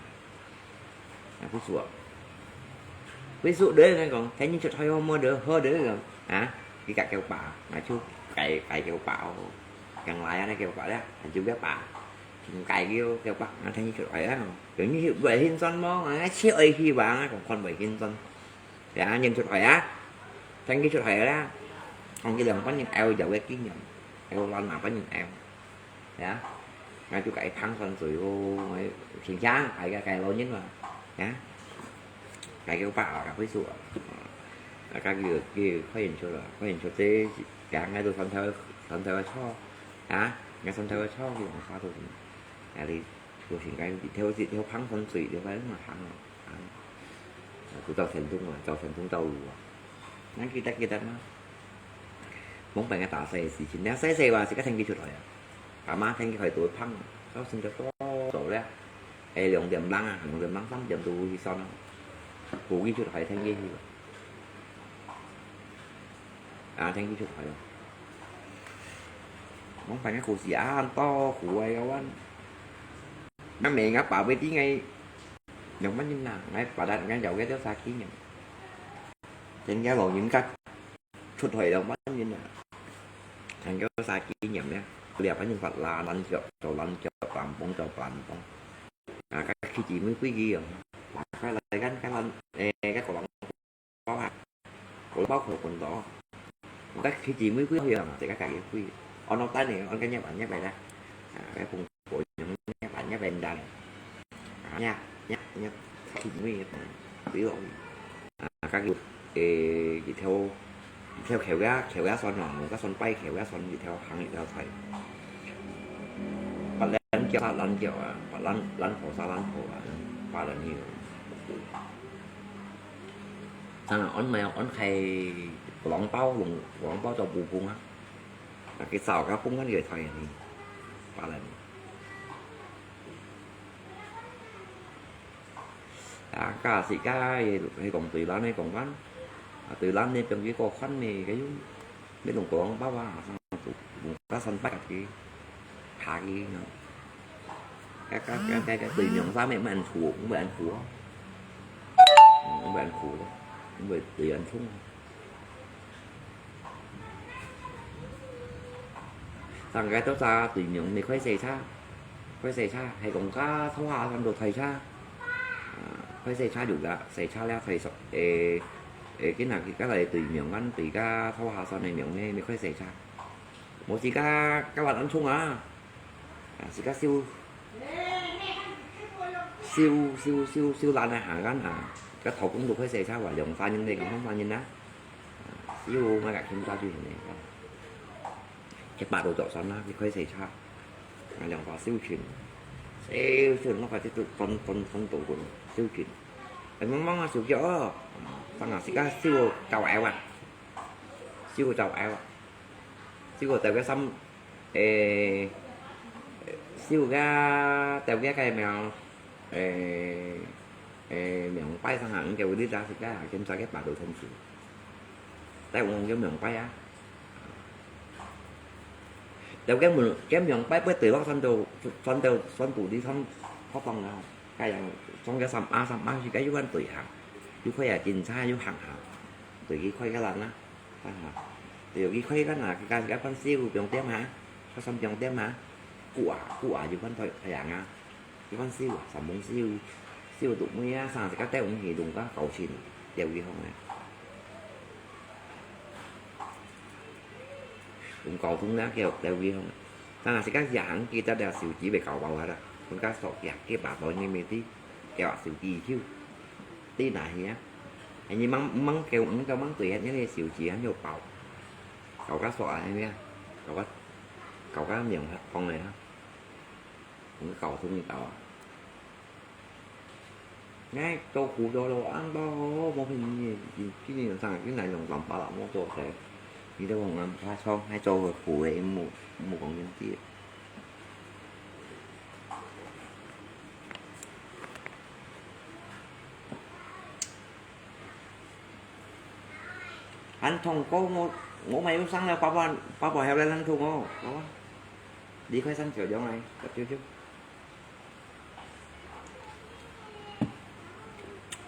quý sủa đấy này còn thấy những chuyện hơi mơ được hơi đấy rồi cái cả kêu bà mà chú cày kêu bạo càng lại này kêu bạo đó anh chú biết bà cày kêu bà nó thấy những chuyện ấy không kiểu như vậy hin son món xíu ấy khi bà còn con bảy hin son nhưng chuyện ấy thành cái chuyện ấy đó ông cái đường có những eo dầu cái kiến nhận eo lên mà có những eo ngay chú cậy thắng phân sủi vô xịn sáng cày lâu nhất mà cày kêu bạo cả với sủa cái kia có hình cho thế cả ngay tôi phân theo cho ngay phân theo cho thì làm sao tôi thì tôi chỉ cái theo thắng phân sủi theo cái mà thắng tôi cho thành tung tàu ngay kia ta nó muốn bạn cái tạo xe thì chỉ nếu xe qua sẽ có thanh kia chuột rồi má thanh kia phải tuổi phăng nó sinh cho có tổ ra hay lượng điểm lăng sắm điểm tù thì sao cụ kia chuột phải thanh kia gì thanh kia chuột phải muốn phải cái cụ giả anh to cụ ai đâu anh má mẹ ngáp bảo với tí ngay nhận bánh như nào ngay bà đặt ngay dầu cái đéo xa ký nhận trên cái lộ những cách chuột hồi đâu bánh như nào thành cái sai kỷ niệm nhé đẹp như Phật là lăn cho làm bông cái khi chị mới quý ghi rồi cái là cái lăn cái cổ lông có hạt cổ bóc rồi quần đỏ cái khi chị mới quý rồi thì các cái quý on nó tay này on cái nhé bạn ra cái vùng cổ những nhé bạn nhé bên đằng nha khi mới ví dụ các cái theo theo khéo gá son nọ một cái son bay khéo gá son gì theo hàng gì theo thầy bạn lăn kiểu à bạn lăn khổ sao lăn khổ à ba là nhiều sao là ón mèo ón khay lỏng bao cho bù cung á là cái sào cá cung á người thầy thì ba lần cả sĩ cá hay còn tùy lắm hay còn bán từ lắm nên trong cái co khoăn này cái biết đồng con bao ba cá săn bắt cái thả cái nó cái tùy nhận giá mẹ ăn thua cũng bị ăn thua cũng bị ăn thua cũng bị tùy ăn thua thằng cái tốt ra tùy nhận thì khoái xề xa hay còn cá thấu hoa thằng đồ thầy xa khoái xề xa được là xề xa leo thầy cái nào cái này tùy miệng ăn tùy cá thấu hoa sau này miệng nghe mới khoái xề xa một chỉ cá các bạn ăn chung à chỉ cá siêu lạnh này hàng gắn cái thầu cũng được khoái xề xa và dòng pha nhân đây cũng không pha nhân á siêu mà gạt chúng ta chuyện này cái bà đồ chọn sẵn cái khoái xề xa mà dòng pha siêu chuyển nó phải tiếp tục phân tổ của siêu chuyển anh mong siêu chó thằng nào sẽ siêu chào eo à siêu chào eo siêu từ cái xăm siêu ga từ cái cây mèo miệng bay sang hẳn kêu đi ra thì cái trên sao cái bà đồ thân sự tại cũng cái miệng bay á đâu cái miệng bay với từ bác phân tủ đi phân khó bằng nào cái dạng trong cái xăm thì cái quan tùy hẳn chú khoai à chín xa chú hàng hả tùy cái khoai cái lần á từ cái khoai cái là cái con siêu dòng tem hả có xong dòng tem hả của chú con thôi dạng à cái con siêu sản bông siêu tụng mới sang thì các té cũng thì đụng các cầu xin đều gì không này đụng cầu thúng đá kêu đều gì không sang là sẽ các dạng kia ta đều xỉu chỉ về cầu bầu hết rồi con cá sọt gạt cái bà bồi như mê tí kêu xỉu gì chứ tí này nhé anh như mắng kêu cũng kêu mắng tùy hết nhé đây xỉu chỉ hắn vô cầu cá sọt này nha cầu cá miệng con này ha cũng cầu thúng như cầu ngay câu cụ đồ ăn bao một hình gì cái gì sang cái này lòng ba lọng một tổ thể đi đâu còn làm pha xong hai trâu rồi phụ em một con nhân tiệt anh không có ngủ mày uống xăng là pa bò heo lên anh thùng không đó đi khoai xăng kiểu giống này tập chưa chứ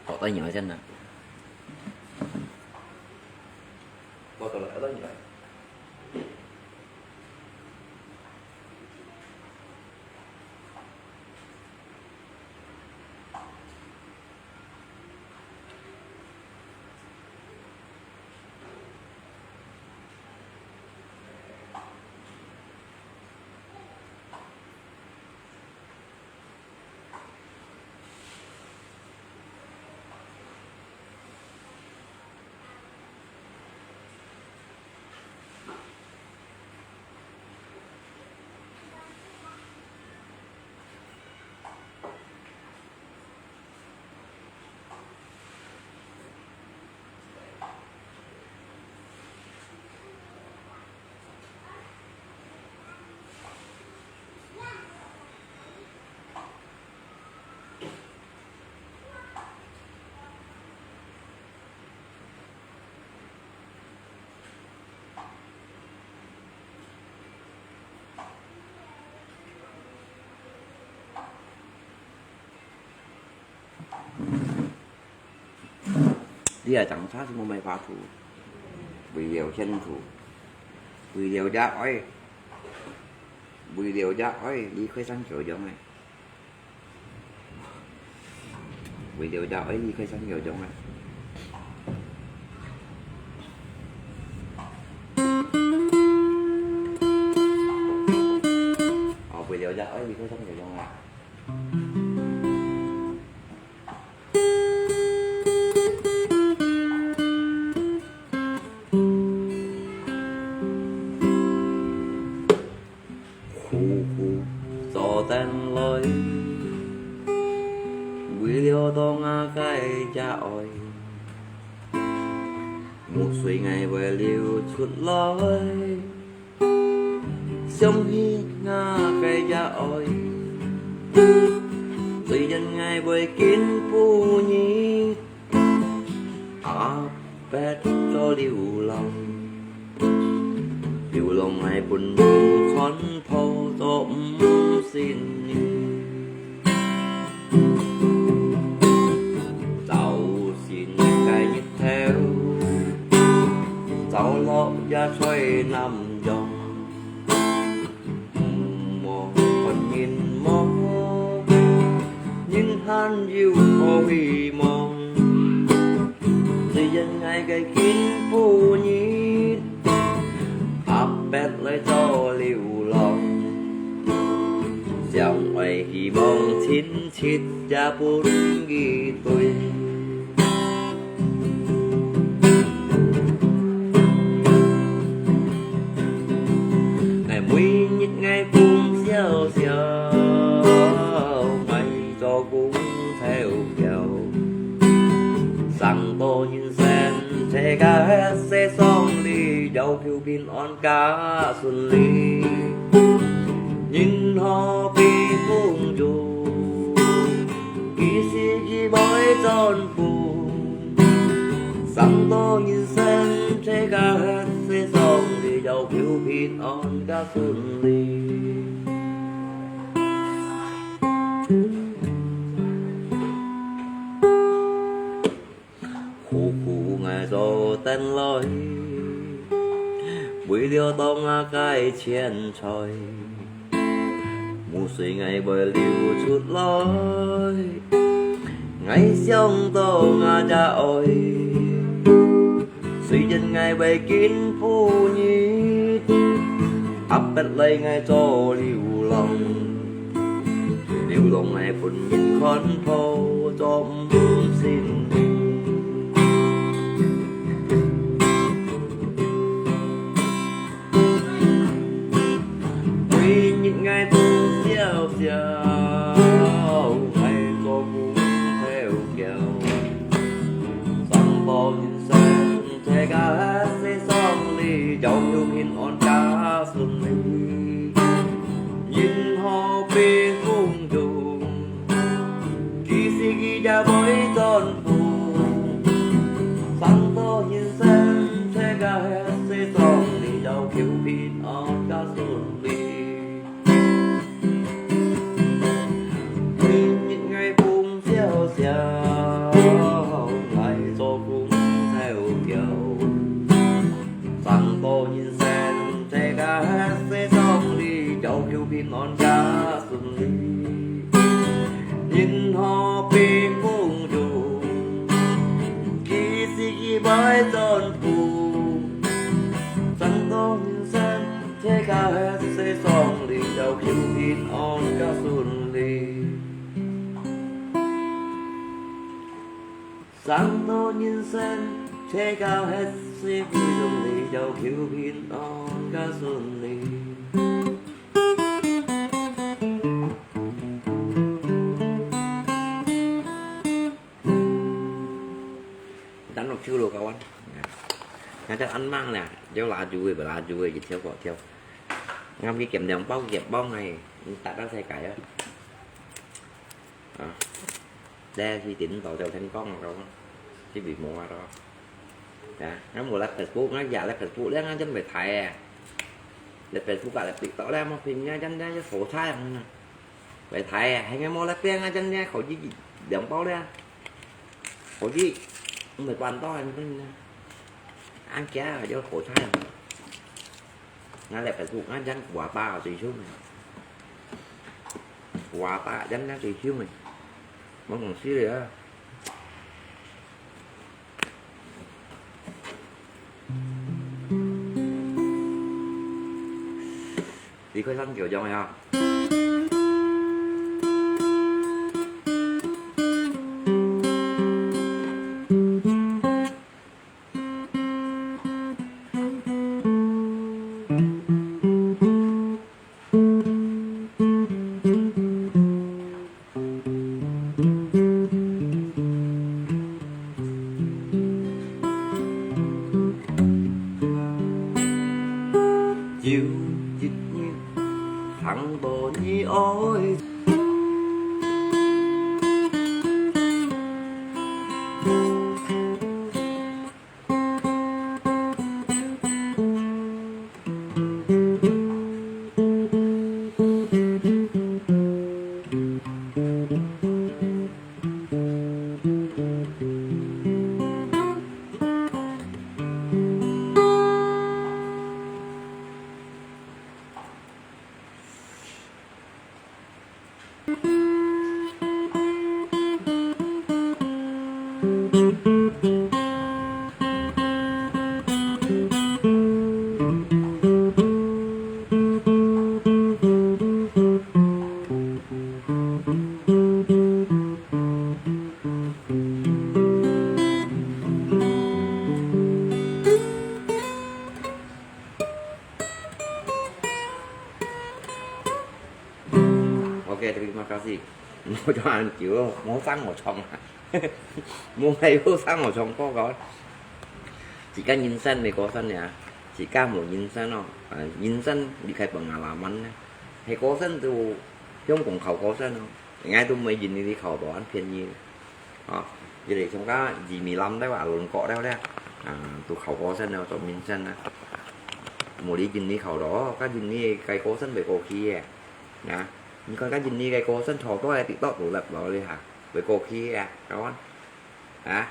có tay nhỏ chân nè có tay lại đó như vậy đi ở chẳng sát mà mày phá thủ vì điều chân thủ vì điều ra ơi đi khơi sang kiểu giống này vì điều ra ấy đi khơi sang kiểu giống này vì điều ra ấy đi khơi sang kiểu giống này điều tông cái cha ơi một suy ngày về liều chút lối sống hít nga cái cha ơi tùy dân ngày về kiến phu nhi bét cho điều lòng ngày buồn khốn thâu tôm xin cháu xin cái nhất theo cháu lọ ra xoay nằm dòng một phần nhìn mơ nhưng hắn yêu hồi mong dân ngày cái kín phu nhi bét lấy cho liều lòng dòng ấy hy vọng chín chít cha bút ghi tôi ngày muối nhít ngày buông xeo xeo mày cho cũng theo kiểu rằng tôi nhìn xem thế cả sẽ xong đi dầu kêu pin on cá xuân ly nhìn họ bị phung dù kỹ sĩ ghi bói tròn phù rằng tôi nhìn xem thế cả sẽ xong đi dầu kêu pin on cá xuân ly ngày rồi tên lối buổi điều tông cái chiến trời mù suy ngày bởi liều chút lối ngày xong tông cha ơi suy dân ngày bởi kín phu nhi bét lấy ngày cho liều lòng ngày phun nhìn khốn phô trong xin ngày buông xeo xeo ngày có cũng theo kiểu xong bao nhìn xem thế cả sẽ xong đi trong yêu hình on cá xuân ly nhìn họ bê phung trùng kỳ sĩ ghi ra bói tròn phù xong bao nhìn xem thế cả sẽ xong đi trong yêu hình on cá xuân ly ngày cho cũng theo kiểu rằng tôi nhìn xem thế cả sẽ xong đi dẫu kêu pin on cá xuân ly nhìn họ bị phung dù kỳ sĩ ghi bói tròn phù rằng tôi nhìn xem thế cả sẽ xong đi dẫu kêu pin on cá xuân ly rằng tôi nhìn xem thế cao hết sẽ vui trong ly dầu kiêu pin on cá xuân ly đánh một chiêu được không anh? Nghe cho anh mang nè, cháu là chui và là chui dịch theo gọi theo ngâm cái kèm đèn bao dẹp bông này tại đó xe cày á đe khi chỉnh tội theo thành con rồi chỉ bị mua đó nó mùa lát Facebook nó giả lát Facebook đấy nó chân về thầy lát Facebook cả là bị tỏ ra mà phim nha chân ra khổ thai nè về thầy hay nghe mua lát tiền nha chân ra khổ gì đèn bao ra khổ gì người quan to ăn cá rồi cho khổ thai nó lát Facebook nó chân quả ba tùy xuống này quả ba chân nó tùy xuống này mong còn xíu rồi á đi coi xanh kiểu cho mày không mua cho anh chịu không? Mua xăng một xong mua hay mua xăng một xong có chỉ có nhìn xanh này có xanh nè chỉ có một nhìn xanh không nhìn xanh đi khai bằng làm anh hay có xanh tôi không còn khẩu có xanh không ngay tôi mới nhìn đi khẩu đó anh phiền nhiều đó vậy thì trong có gì 15 đấy bà luôn cọ đeo đấy tôi khẩu có xanh đâu tôi nhìn xanh một đi nhìn đi khẩu đó các nhìn đi cây có xanh về cổ kia nè nhưng con cái nhìn đi cây có xanh thò có ai tiktok tụ lập đó đi hả về cổ kia các anh hả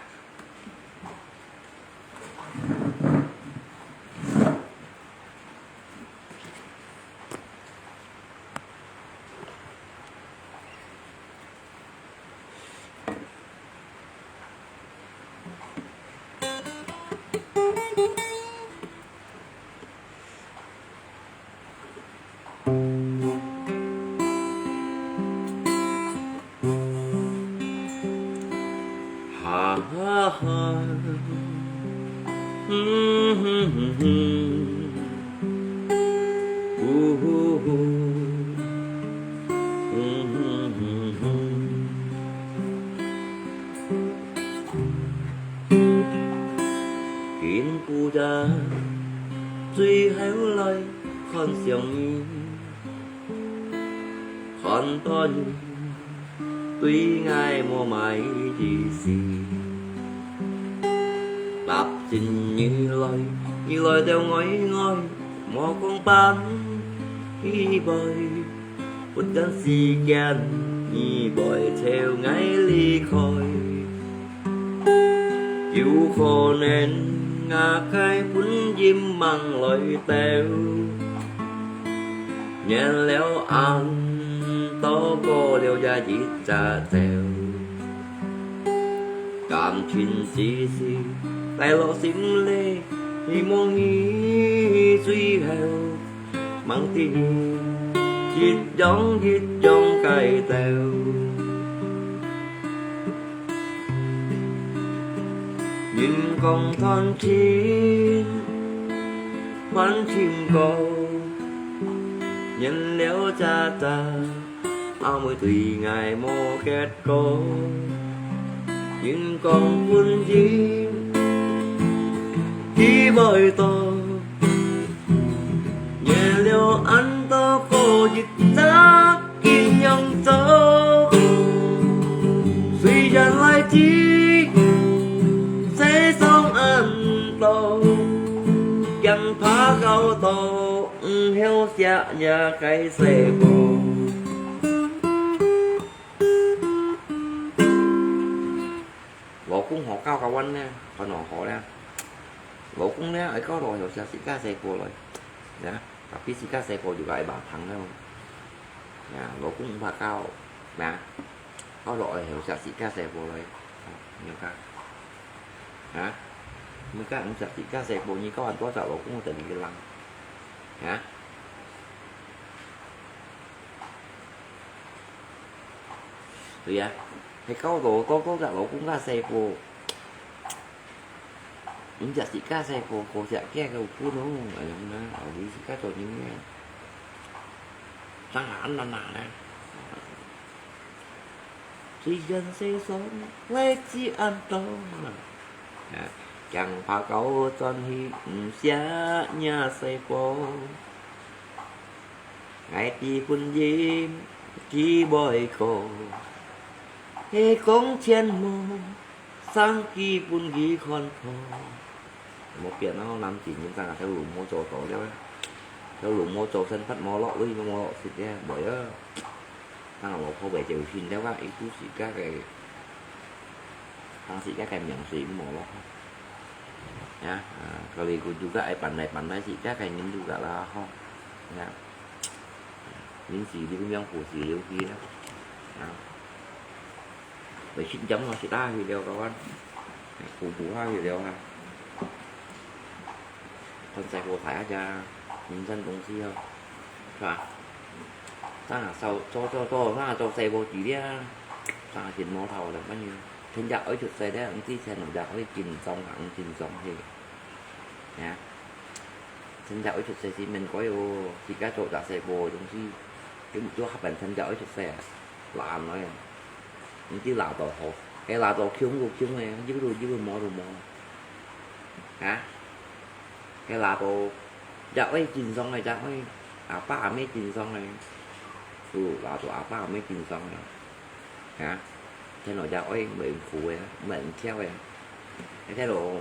Kiến cu cha tuy héo lay con xiong con to tuy ngài mua mãi gì gì đạp trình như lời theo ngói ngói mò con bán khi bơi phút gan xì gan như bơi theo ngay ly khói chịu khổ nên ngà khai phun diêm mang lời tèo nhẹ léo ăn to cô liều ra chỉ trà tèo cảm chuyện gì gì tay lo xin lê thì mong nghĩ suy hèo mang tin giết trong cây tèo nhìn con thon chín khoan chim cầu nhìn léo cha ta áo mới tùy ngày mô kết cô nhìn con buồn chim khi bơi to nhẹ liều ăn to cô dịch giá kim nhông tớ suy dần lại chi sẽ sống ăn to dân phá gạo to heo xa nhà cây xe bò bộ cũng họ cao cao anh nè họ nọ họ nè bộ cũng nè ở có rồi họ sẽ xịt cá xe cô rồi nè tapi xịt cá xe cô juga ai bảo thằng đâu nè bộ cũng bà cao nè có rồi họ sẽ xịt cá xe cô rồi nhiều cá hả mấy cái anh xịt cá xe cô như có anh có sợ bộ cũng tình cái lăng hả được vậy thì có đồ có giả lộ cũng ra xe cô những giả sĩ ca xe cô giả kia cầu cú nó ở trong đó ở vị sĩ ca rồi những nghe sang hẳn là nè chỉ dân xe sống lấy chi an toàn chẳng phá cầu toàn hi xa nhà xe cô ngày thì quân diêm chỉ bồi cô hê con chen mô sang kỳ bún ghi con thô một kiện nó nằm chỉ những rằng theo lùm mô trò tổ cho theo lùm mô trò sân phát mô lọ với mô lọ xịt ra bởi đó thằng là một khâu bể chịu xin theo các ý chú xịt các cái thằng xịt các kèm nhận xịt mô lọ nha kali ku juga pandai-pandai xịt các cái những juga là không nha những gì đi cũng của gì liêu kia đó vậy xin chấm là sẽ đa video các bạn phụ hai video ha thân xe cô thải ra nhìn dân công ty không phải ta là sau cho ta là cho xe cô chỉ biết ta là tiền mô thầu là bao nhiêu thiên giặc ở chuột xe đấy ông tí xe nổi giặc với chìm xong hẳn chìm xong thì nha thiên giặc ở chuột xe thì mình có yêu thì các chỗ đặt xe cô trong khi cái một chỗ hấp bản thân giặc ở chuột xe làm nói những chứ lão tổ hồ cái lão tổ khiếu này chứ rồi mò hả cái lão tổ dạo ấy chín xong này dạo ấy apa mấy chín xong này lão tổ apa mấy chín xong này hả thế nó dạo ấy mệnh phụ ấy mệnh theo ấy thế độ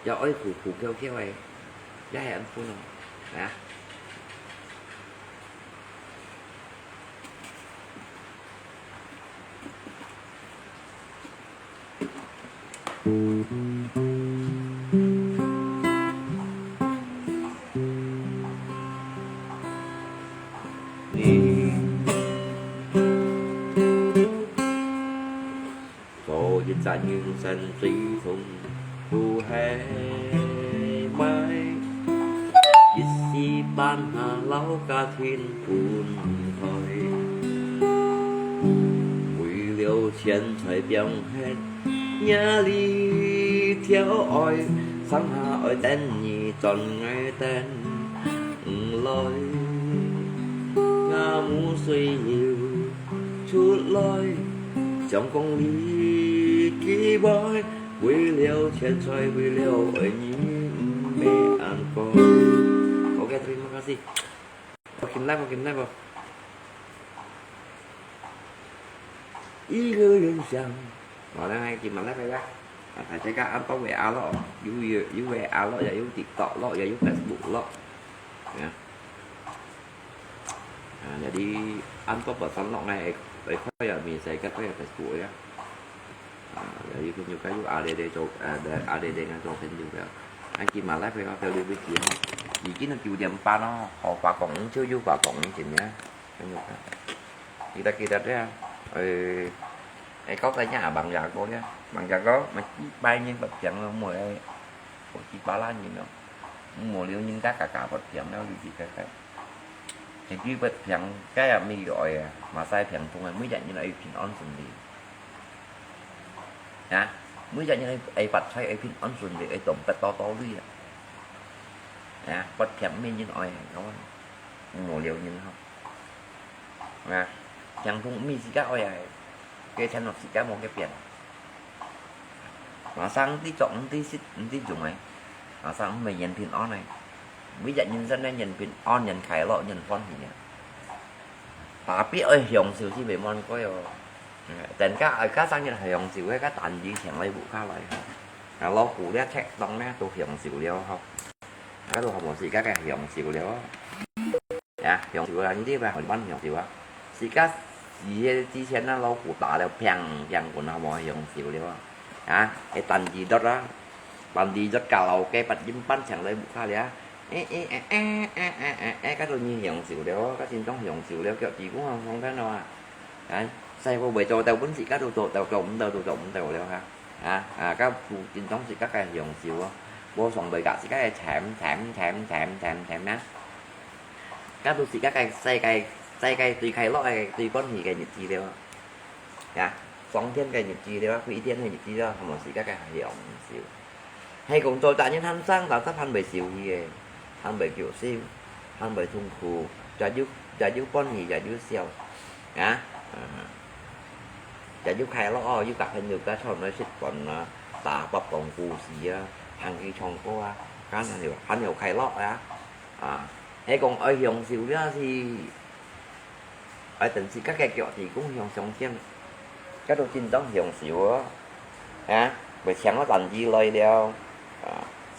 dạo ấy phụ kêu ấy giá hẹn phụ nào hả Ra những sân suy phùng phù hè mai ít si ban hà lão ca thiên buồn thôi quỷ liêu chiến thời biếng hết nhà ly theo oi sáng hà oi tên nhị tròn ngay tên lối nga mu suy nhiều chút lối trong công lý kỳ bói quý liêu trên trời quý liêu ở những mẹ ăn con ok terima kasih makin live ý ngư đừng rằng nói đây này chị mà live ra phải chạy cả ăn có về áo lọ dưới về áo lọ dưới TikTok lọ dưới Facebook lọ jadi ăn có bật sẵn lọ này để coi là mình sẽ cắt cái Facebook á jadi juga yuk ADD ADD ngang cho thêm juga anh chị mà lát về theo đi với chị vì chỉ nó chịu điểm pa nó họ quả cổng chưa vô quả cổng chị nhá kita ra ấy có cái nhà bằng giả cô nhá bằng giả có mà chỉ bay nhưng vật chẳng không mùi ấy chỉ ba la nhìn đâu mùa liêu nhưng cả vật chẳng đâu gì cái thì chỉ vật chẳng cái là mi gọi mà sai chẳng thùng mới dạy như là pin on sừng đi hả mới dạy như này ai bật sai ai pin on sừng đi ai tổng bật to đi bật chẳng mi như nói không mùa liêu nhưng không chẳng thùng mi gì cả oi cái chân nó chỉ cả một cái biển mà sang tí chọn tí dùng này mà sang mình nhận pin on này ví dụ nhân dân này nhận pin on nhận khải lọ nhận con gì nhỉ tapi ơi hiểu sự chi về món có rồi tên cá sang nhận hiểu sự cái tàn gì chẳng lấy vụ cá lại lo củ đét chạy xong nè tôi hiểu sự liêu không cái tôi học một gì các cái hiểu sự liêu hiểu sự là như thế và hỏi ban hiểu sự á gì cá gì之前那老虎打了砰của nó mọi用少了cái tần gì đó đó tần gì rất cao cái bạch dính bánh chẳng lấy bụng pha lẽ cái tôi như dùng xỉu đéo cái xin trong dùng xỉu đéo kẹo gì cũng không thấy đâu đấy say vô bề cho tao bún gì các đồ tao trộn tao đéo các phụ xin trong gì các cái dùng xỉu vô xong bề cả gì các cái thèm ná các tôi xì các cái say cây tùy khai loại tùy con gì cái nhật chi đều phóng thiên cái nhật chi đều quỹ thiên hay nhật chi đó một các cái hiểu xíu hay cùng tôi tại những hắn sang tạo sắp hắn bề xíu gì hắn bề kiểu siêu hắn bề thung khù trả giúp con gì trả giúp siêu trả giúp khai lo giúp cả hình được cái xong nói xích còn tả bập còn phù gì hàng cái trong cô hắn hiểu khai lo hay còn ở hiểu xíu nữa thì ở tỉnh sĩ các cái kiểu thì cũng hiểu sống trên các đồ tin đó hiểu xíu bởi sáng nó tần gì lời đeo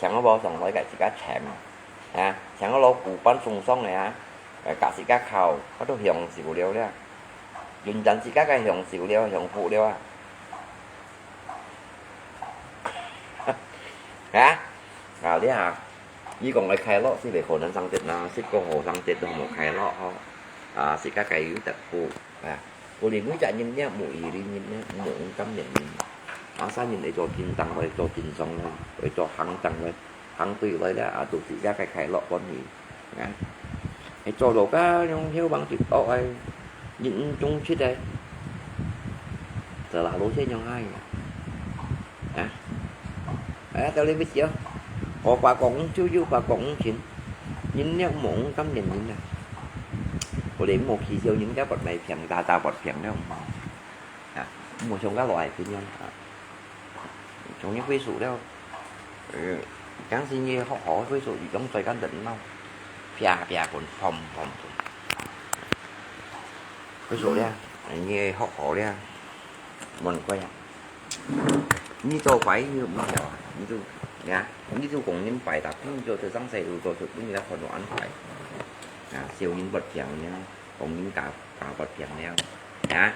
sáng nó bao xong lấy cái sĩ các chém sáng nó lâu củ bắn sùng xong này cả sĩ các khảo các đồ hiểu xíu đeo đấy dùn dần sĩ các cái hiểu xíu đeo hiểu phụ đeo vào đấy như còn lại khai lọ thì về khổ năng sang tết là xích cô hồ sang tết một khai lọ không sĩ các cái yếu tật phụ cô đi mới chạy nhìn nhá mũi đi nhìn nhá mũi cắm nhận sao nhìn để cho chín tăng với cho chín xong rồi để cho hắn tăng với hắn tùy lấy đã tụi sĩ các cái khai lọ con gì để cho đồ cá trong theo bằng chữ tội những chung chết đây giờ là lối xe nhau hai tao lên biết chưa có quả cổng chưa vô quả cổng chín nhìn nhá muộn cắm nhìn nhìn này có đến một khi siêu những cái vật này phèn ta vật phèn đấy không một trong các loại tự nhiên trong những ví dụ đó cán sinh như họ hỏi ví dụ giống tôi cán định không pia còn phòng ví dụ đây như họ hỏi đây mình quay như tôi phải như bây giờ như tôi nha như tôi cũng những bài tập như tôi sáng xây tôi thực những cái phần đoạn phải siêu những vật chẳng nha còn những cả vật chẳng neo nhá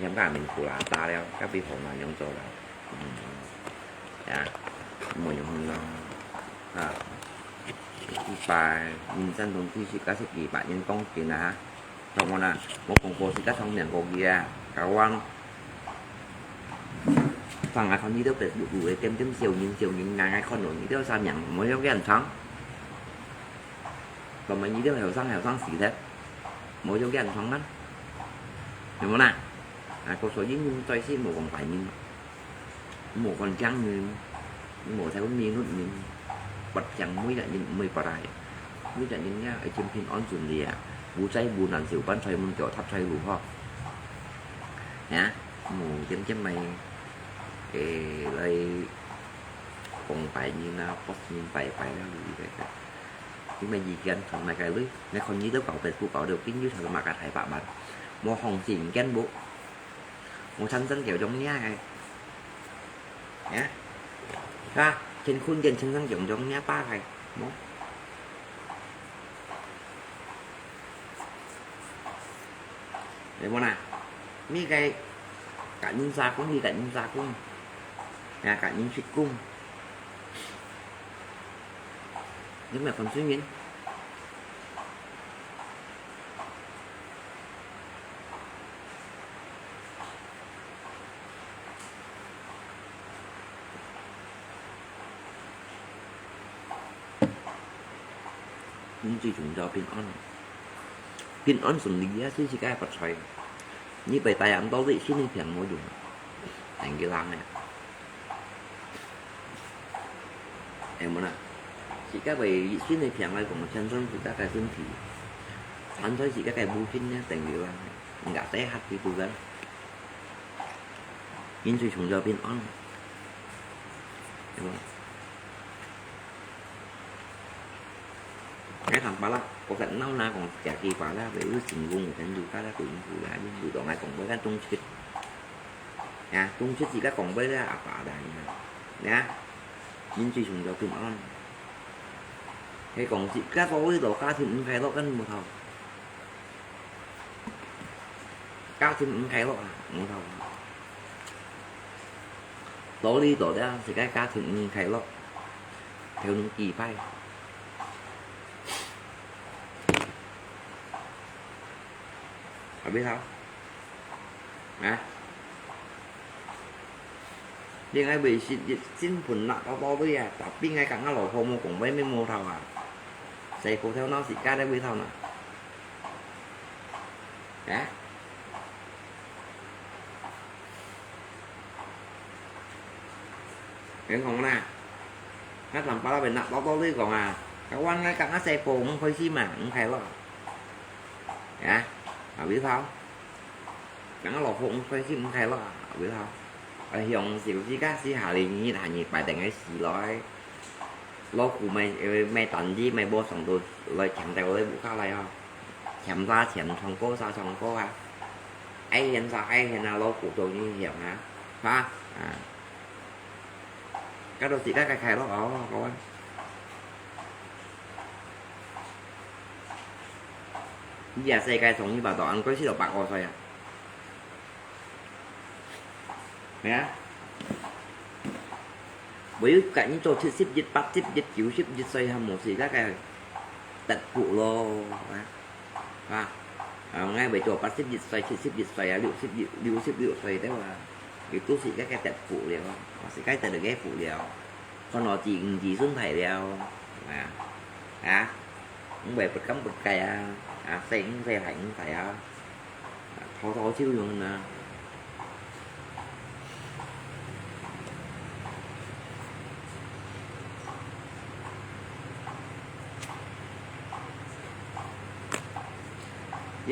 nhóm cả mình phụ là ta đeo các vị hộ là nhóm chỗ là một nhóm và nhìn sang đồng thi sĩ các sự kỳ bạn nhân công thì là trong là một công cô sĩ các trong nhận cô kia cả quan phần là con như đó để đủ để kem siêu nhìn ngày ngày con nổi như đó sao nhận mới có cái ảnh sáng còn mấy như đó heo sáng xỉ thế mỗi trong cái ảnh sáng đó hiểu không nào câu số dính nhưng tôi xin một còn phải nhìn một con trắng như một theo miếng nút nhìn bật chẳng mới là nhìn mười bà đại mới là nhìn nhá ở trên phim on chuẩn gì bù cháy bù nản xỉu ban xoay môn chỗ thắp xoay đủ ho nhá mù chấm mày đây còn phải như nào post nhìn phải nó gì vậy nhưng mà gì gần phần này cái lưới nó không như lớp cậu về của cậu được kính như thật mà cả thầy bạn một hồng xỉn ghen bộ một thanh kiểu giống nhá này nhá ra trên khuôn trên xanh giống nhá ba này một để mà nào mi cái cả những da cũng như cả những da cũng cả những chiếc cung những là phần suy nghĩ những gì chúng cho pin on xử lý chứ chỉ cái vật xoay như bài tài ăn đó vị xin nên tiền mua dùng thành cái lăng này em muốn à chỉ các bài xin nên tiền này của một chân dân thì các cái dân thì ăn thôi chỉ các cái bu xin nhá thành cái lăng này gạt té hạt thì từ gần những gì chúng cho pin on em muốn cái thằng ba la có cảnh nấu na còn chả kỳ quả ra về ước trình vùng của thành dù các đã cũng phụ lại nhưng dù đoạn này còn với cái tung chích tung chích gì các còn với ra quả đại nha nhưng chỉ dùng cho pin on cái còn chỉ các tối đồ cá thì cũng khai lọ cân một thầu cá thì cũng khai lọ một thầu tối đi tổ ra thì cái cá thì cũng khai lọ theo những kỳ phai biết không nhưng ai bị xin phun nặng to với tapi ngay cả nó lỗ không cũng với mấy mô thầu xây cô theo nó xịt cá đấy biết thầu nè cái còn nè nó làm bao bên nặng to với còn các quan ngay cả nó xe cổ không phải xi mảng không phải đâu biết không nó lột phụng phải xi không phải đâu biết không hiện xíu xí các xí hà liền như là nhiệt bài tình ấy xí nói lo của mày tận gì mày bố sống tôi lời chẳng tay lấy bộ khác này không chậm ra chậm không có sao không có ấy hiện sao ấy hiện nào lo của tôi như hiểu hả các đôi chị các cái khai đó có anh giờ xe cây sống như bà tỏ ăn có xí độc bạc rồi nè bởi cả những trò ship dịch bắt ship dịch kiểu ship dịch xoay hầm một gì các cái tật phụ lô ngay bởi trò bắt ship dịch xoay liệu ship xoay đấy là cái tốt sĩ các cái tật phụ đều họ sẽ cái tật được ghép phụ đều con nó chỉ xuống thầy đều cũng về bật cấm bật cày xe thành phải thó chiêu luôn nè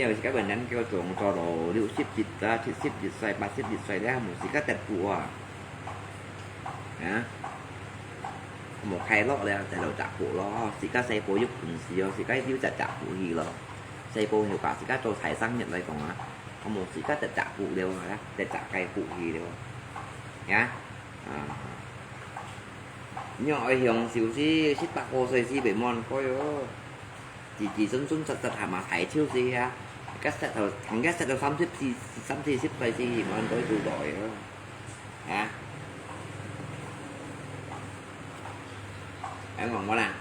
giờ các bạn đang kêu trộn cho đồ liệu ship dịch ra ship dịch xoay ba ship dịch xoay ra một xí các tẹt của hả một khai lót là tại đầu chặt của nó xí các xe phố giúp xí xí các yếu chặt chặt của gì rồi xe phố hiệu quả xí các cho thải sang nhận đây còn á không một xí các chặt chặt phụ đều rồi đó chặt chặt cây phụ gì đều nhá nhỏ hiện xíu xí ship bạc hồ xoay xí bể mòn coi chỉ xuân sật sật hả mà thấy chiêu gì ha các set đầu thằng các set đầu xăm xếp xoay xí gì mà anh tới tụ đội hả anh còn món nào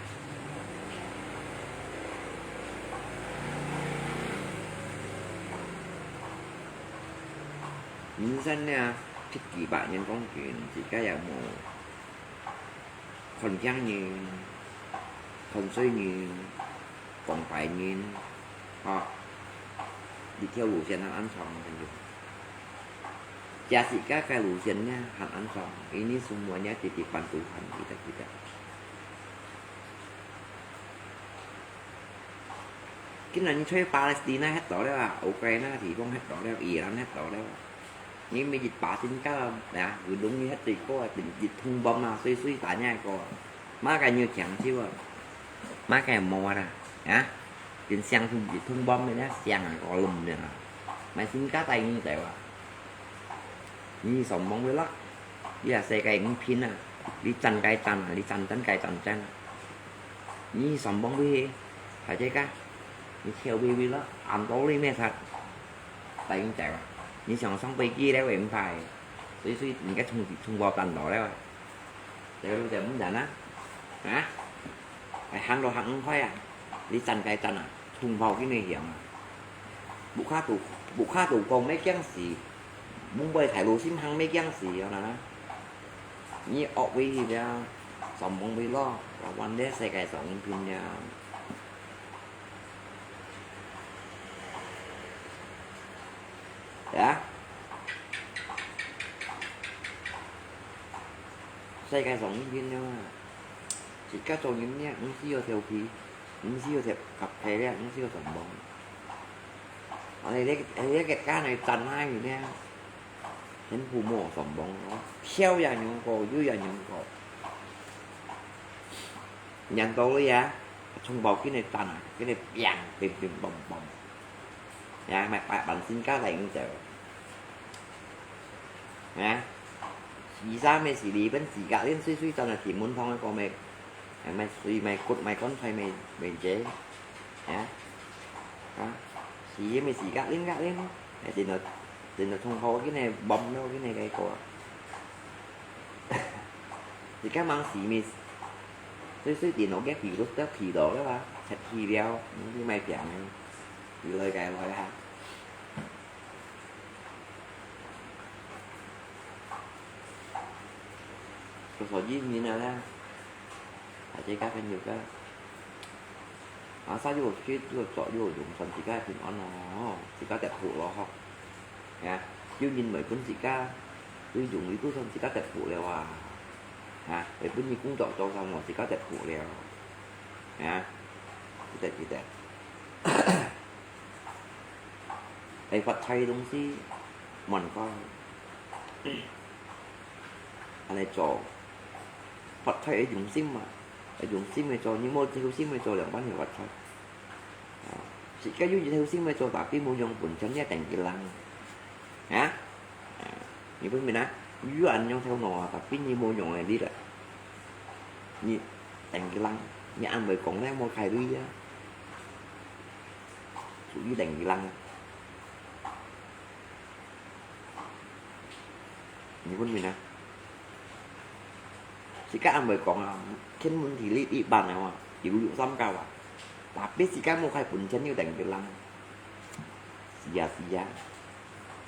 nhân dân nha thích kỳ bạn nhân công chuyện chỉ cái là một phần trang như phần suy như còn phải nhìn họ đi theo lũ sen ăn xong thì được giá trị các cái lũ sen nha ăn xong ini semuanya titipan Tuhan kita cái này thuê Palestine hết đó đấy à Ukraine thì không hết đó đấy Iran hết đó đấy nhưng mà dịch bả chính các nè vừa đúng như hết thì có dịch thun bom nào suy tại nhà có má cái như chẳng chứ má cái mò ra hả trên sang thun bom này nè sang có lùm nè mày xin cá tay như vậy à như sống bóng với lắc đi là xe cây cũng pin à đi chăn cây chăn đi chăn cây chăn như sống bóng với phải chơi cá đi theo bi đó ăn tối đi mẹ thật tay cũng chạy như sống bay kia đấy em phải suy những cái thùng vào tành đó đấy để muốn đánh á hả phải hắn đồ hắn thôi à đi chăn cây chăn à thùng vào cái này hiểm bộ khá tủ còn mấy chăng gì muốn bay thải lúa xím hăng mấy chăng gì nè như ọt vi thì ra sống bóng vi lo và quan đế xe cài sống pin nha đã xe cài sống pin nha chỉ các chỗ những nhé những siêu theo khí những siêu theo cặp thế đấy những siêu sống bóng ở đây cái cá này tần hai người nè đến phụ mổ phẩm bóng nó theo vào những cổ dưới vào những cổ nhận tôi á trong bầu cái này tần cái này vàng tìm bồng nha mày bạn xin cá lạnh chờ nha vì sao mày xử lý vẫn chỉ gạo lên suy cho là chỉ muốn phong con mày suy mày cột mày con phải mày chế nhá chỉ mày chỉ gạo lên thì nó không có cái này bông đâu cái này cái cổ thì các mang xì mì suy thì nó ghép thì lúc tết thì đó đó ba thật thì đeo những cái mày chẳng thì lời cái lời ha rồi số gì như nào ra chơi các cái nhiều cái sao vô khi vô chọn vô dùng phần chỉ cái thì nó chỉ có đẹp phụ lo không nha chứ nhìn mấy cuốn chỉ ca tôi dùng ý tôi xong chỉ có đẹp phụ đều để cuốn như cũng chọn cho xong rồi chỉ có đẹp phụ đều nha chỉ đẹp đây Phật thay đúng gì mình coi anh này cho Phật thay dùng sim mà dùng sim này cho những môn theo sim này cho là bán hiệu Phật thôi chỉ cái duy theo sim này cho tapi môn dùng quần chấm giá cảnh kỳ lăng hả như với mình á dưới anh nhau theo nò tapi như môn dùng này đi rồi như cảnh kỳ lăng như anh mới còn lấy môn khai đi á chủ dưới cảnh kỳ lăng như với mình á si các anh mới còn trên môn thì đi bàn nào mà chịu dụng xăm cao à tapi si các môn khai quần chân như cảnh kỳ lăng si giá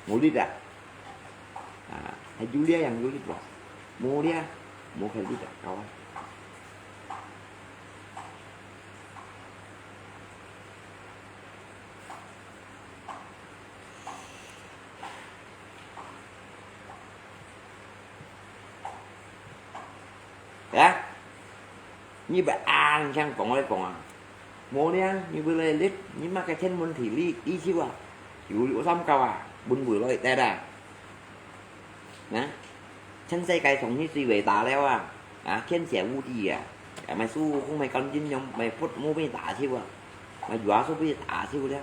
mau đi ra hay Julia yang dulu itu mau dia mau khai đi ra kawan ya như bạn ăn chăng còn đây còn Mua đi như bữa nay lít nhưng mà cái chân muốn thì đi chiêu à chịu liệu xong cao à bún bùi lợi tè đà nè chân xây cái sống như gì về tả leo à chân sẽ u gì mày su không mày con chân nhông mày phút mua bên tả chiêu à mày dọa số bên tả chiêu đấy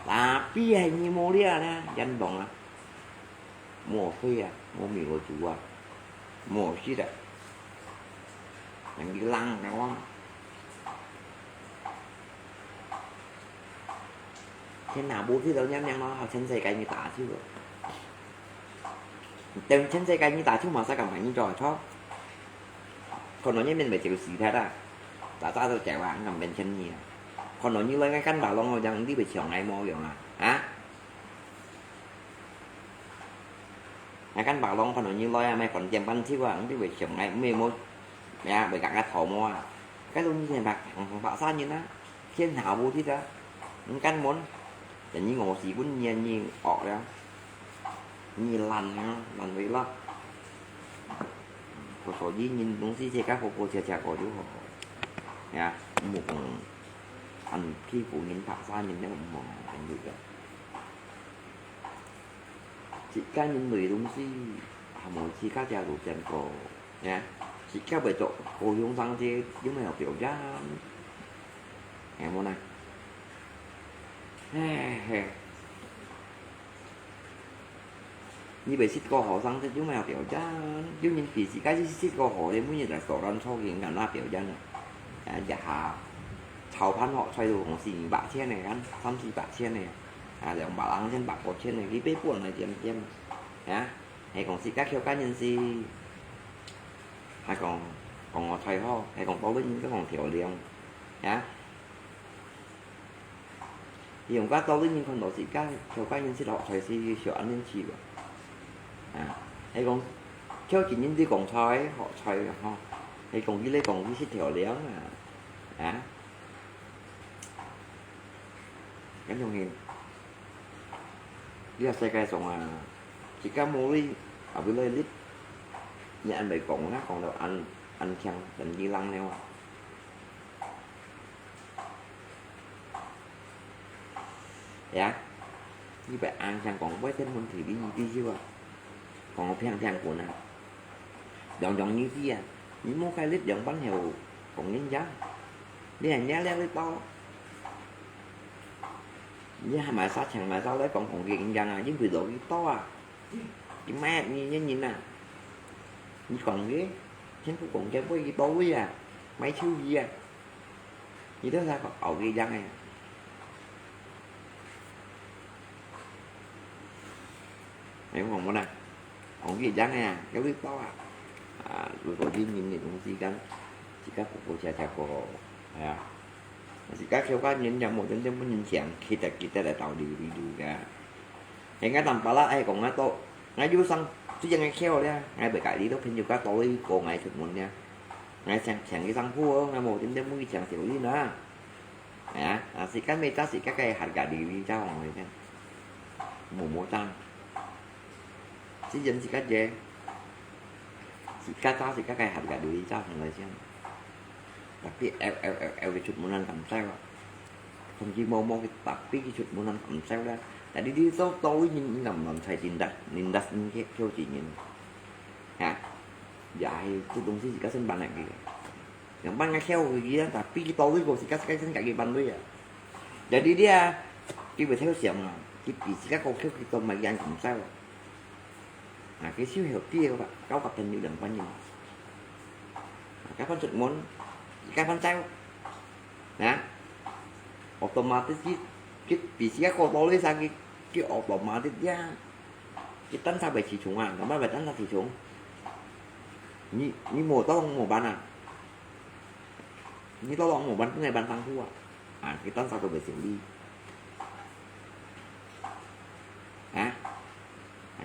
tapi hanya mua dia nè danh bồng mua phi mua mì của chủ mua gì đó mình đi lăng đó thế nào bố thì đâu nhắm nhang nó học chân xây cái như tả chứ tên chân xây cái như tả chứ mà sao cảm thấy như trò chó còn nói như mình phải chịu xì thế à tại sao tôi chạy bạn nằm bên chân nhiều còn nói như lấy cái cánh bà long rồi chẳng đi bị chiều ngày mua kiểu hả cái cánh bà long còn nói như lôi mày còn chèm bánh xíu đi bị chiều ngày mê mua mẹ bị gạt cái thổ mua cái luôn như bạc bạo sao như nó trên hảo bố thì đó những cánh muốnแต่นี่งอสีพุ่นเนียนนี่ออกแล้วนี่ลันนะลันไว้ละพอสอยี่ยินตรงที่เจ้าโคเชียก่อนด้วยเนี่ยหมกอันที่ผู้ยินผักซ่ายินเนี่ยผมมองเป็นอยู่แบบchỉ cá những người đúng gì mỗi chỉ cá gia đủ tiền cổ nhé chỉ cá bởi chỗ cô dùng răng thì giống như là biểu giá em muốn này như vậy xích co họ sang thì chúng mày biểu giá giống như chỉ cái xích co họ thì muốn như là sổ đòn sau hiện cả là biểu giá này giả chào phán họ xoay đồของสี่บาทเช่นnàyกัน3-4 bạcเช่นnày để ông bảo ăn trên bạc một trên này cái bếp buồn này tiền nhá hay còn xí các theo cá nhân si hay còn thầy ho hay còn có với những cái còn thiểu liền nhá thì ông các tôi với những con đó xí các theo cá nhân si họ thầy si sửa ăn nên chỉ hay còn theo chỉ những đi còn thầy họ thầy ho hay còn lấy còn cái xí thiểu liền cái trong hình đi xe cây xong chỉ có mua đi ở bên đây lít nhà anh bị cồn nó còn đâu anh chăng định đi lăng neo dạ như vậy ăn chăng còn với tên mình thì đi chưa còn phen của nào dọn như kia những mua khai lít dọn bánh heo còn nhân giá đi hàng giá leo lít to với hai mẹ sát hàng mẹ sau đấy còn việc dân với video cái to cái mẹ nhìn nè như còn cái chính phủ còn chơi với cái tối mấy thứ gì như thế ra còn cái dân này hiểu không con nè còn cái dân này cái biết to rồi còn riêng nhìn cũng gìกันchỉ các cuộc chạy của thì các theo cá nhân trong một đến trong nhìn xem khi ta đã tạo điều đi cả thì ngay tầm bà lá ai còn ngay to ngay dưới sân chứ dân ngay khéo đấy ngay bởi cãi đi đó thêm nhiều cá tối còn ngay thực muộn nha ngay sang cái sân vua ngay một đến mũi chẳng xỉu đi nữa thì các mê ta thì các cái hạt gà đi ra ngoài nha mùa tăng chứ dân thì các dê thì các ta thì các cái hạt gà đi ra ngoài chứ tapi cái chụp muốn ăn cầm sao không chỉ mau cái tapi cái chụp muốn ăn cầm sao đó tại đi tối nhưng làm thầy nhìn đặt cái kêu chị nhìn dạy tôi đúng gì các sinh bạn này kìa yang ban ngay theo gì đó tapi cái tối của các sinh cả cái ban bây giờ để đi cái về theo xiềng cái các con theo cái tôm mày ăn cầm sao cái xíu hiểu kia các bạn cáo cặp thành như đừng quan nhìn các con chụp muốn các con sao nè automatic cái vị trí các con to lên sang cái automatic ra cái tấn sao về chỉ trúng nó bắt về tấn là chỉ trúng như mùa to mùa ban như to mùa ban cái ngày ban tăng thua cái tấn sao về xử đi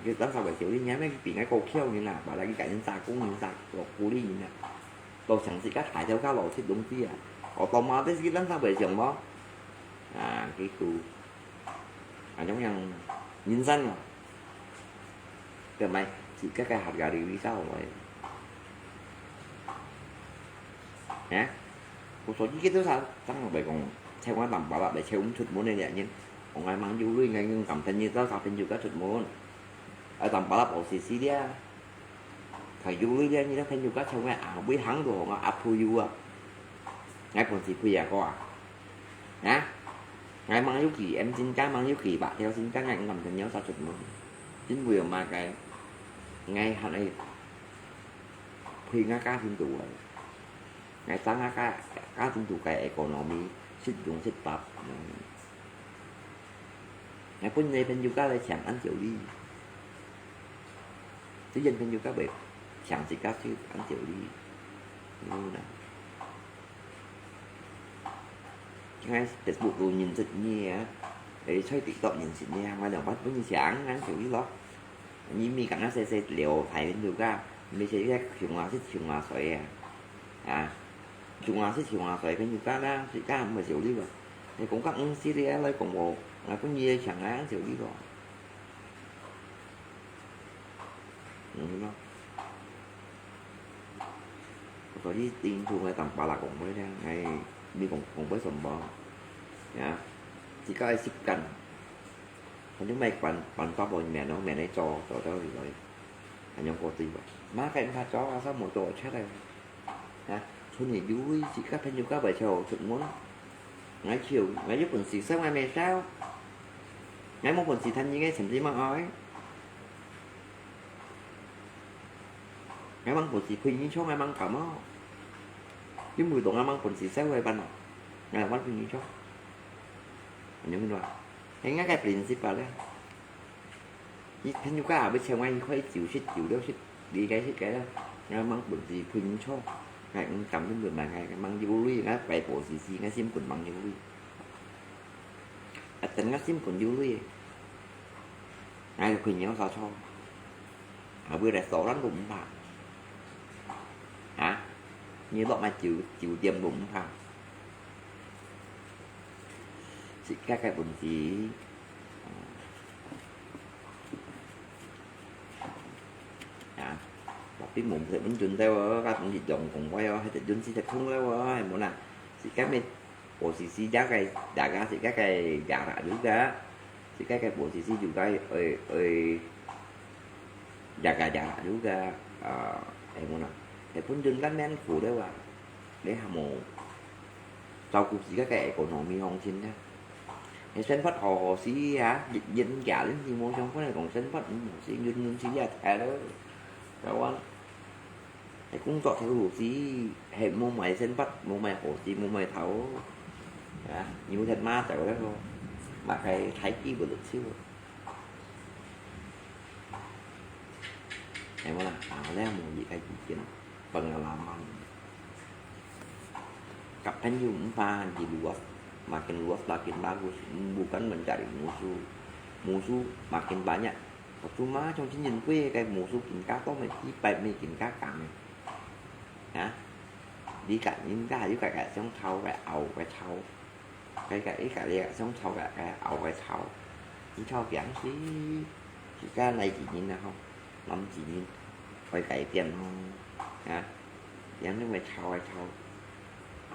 cái tấn sao về xử đi nhé mấy cái cái cầu kêu như nào bảo là cái cảnh nhân xa cũng như xa rồi cú đi như nào tôi chẳng gì các thải theo các lộ thích đúng kia automatic cái tấn sao về trường đó cái cụ giống như nhìn xanh mà cái mày chỉ các cái hạt gà đi sao vậy nhá một số cái thứ sao tăng rồi còn saya kan tanpa lah, saya sud mun này nhưng còn ai mang du lui ngay nhưng cầm tên như tao sao tên juga sud mun ở tanpa lah posisi dia thầy du lui dia như đó tên juga saya kan biết hắn đồ nggak apu juga ngay posisi ya kok nhá ngay mang du kỳ em xin cá mang du kỳ bạn theo xin cá ngay cầm tên nhớ sao sud mun chính quyền mà cái ngay hắn ấy khi ngã cá thiên tụ ngày sáng ngã cá thiên tụ cái economy sức dùng sức tập ngày pun này bên juga lại chẳng ăn chịu đi chứ dân bên juga bếp chẳng chỉ cá chứ ăn chịu đi như này ngay Facebook rồi nhìn dịch như để xoay TikTok nhìn xịn nha mà đồng bắt với như sáng ăn chịu đi lắm như mi cảnh nó xe liệu thầy bên juga mi sẽ cái trường hòa thích trường hòa sợi trường hòa thích trường hòa sợi bên juga đó thì cá mà chịu đi rồi thì cũng các Syria lấy cùng một là có nhiều chẳng án chịu đi rồi đúng không có đi tiền thu ngay tầm 3 là cùng với đang ngày đi cùng với sầm bò chỉ có ai ship cần còn nếu mày bạn to bồi mẹ này cho đó rồi anh nhóm cô tìm má cái pha chó sao một tổ chết đây thôi thì vui chỉ các thanh các bài trò chuyện muốn ngay chiều ngay giúp quần xì sáng mai mẹ sao ngay một quần xì thanh như cái sầm gì mang ói ngay mang quần xì phi như số ngay mang cả máu chứ 10 tuần ngay mang quần xì sáng quay ban ngay mang phi như số những cái đoạn ngay cái principal đấy thanh các bây giờ ngay khói chịu đâu đi cái đó ngay mang quần xì phi như số ngay cầm cái người mà ngay mang vô lui ngay phải bộ xì ngay sim quần mang vô lui tính ngay sim quần vô lui ngay là quỳnh nhớ sao cho bữa đại sổ đánh bụng vào như bọn mà chịu dầm bụng vào chỉ các cái bụng chỉ biết mụn thì bánh chun theo các cũng dịch động cùng quay hay thì chun sẽ không đâu hay muốn nào chỉ các bên bộ xì giá cái đã cá thì các cái gà đã đứa cá thì các cái bộ xì dùng cái ơi gà đứa cá em muốn nào thì bánh chun đánh men phủ đấy vào để hàm mồ sau cuộc chỉ các cái của nó mi hồng xin nha thì sen phát hồ xí dịch dân gà đến gì mua trong cái này còn sen phát xí dân xí giá thẻ đó đâu anh thì cũng chọn theo hồ xí hệ mua mày sen phát mua mày hồ xí mua mày thấu nhiều thật ma tại đó thôi mà cái thấy chi bự lực xíu em muốn là lấy một gì cái gì chính bằng là làm ăn cặp thanh dung pha gì luas makin luas makin bagus bukan mencari musuh makin banyak cuma trong chính nhìn quê cái musuh kín cá có mấy chỉ bảy mươi kín cá cạn này đi cả những cái với cả sống thâu cái ẩu cái thâu cái sống thâu cái ẩu cái thâu chỉ thâu giảng xí chỉ cái này chỉ nhìn nào không làm chỉ nhìn phải cải tiền không giảng nó phải thâu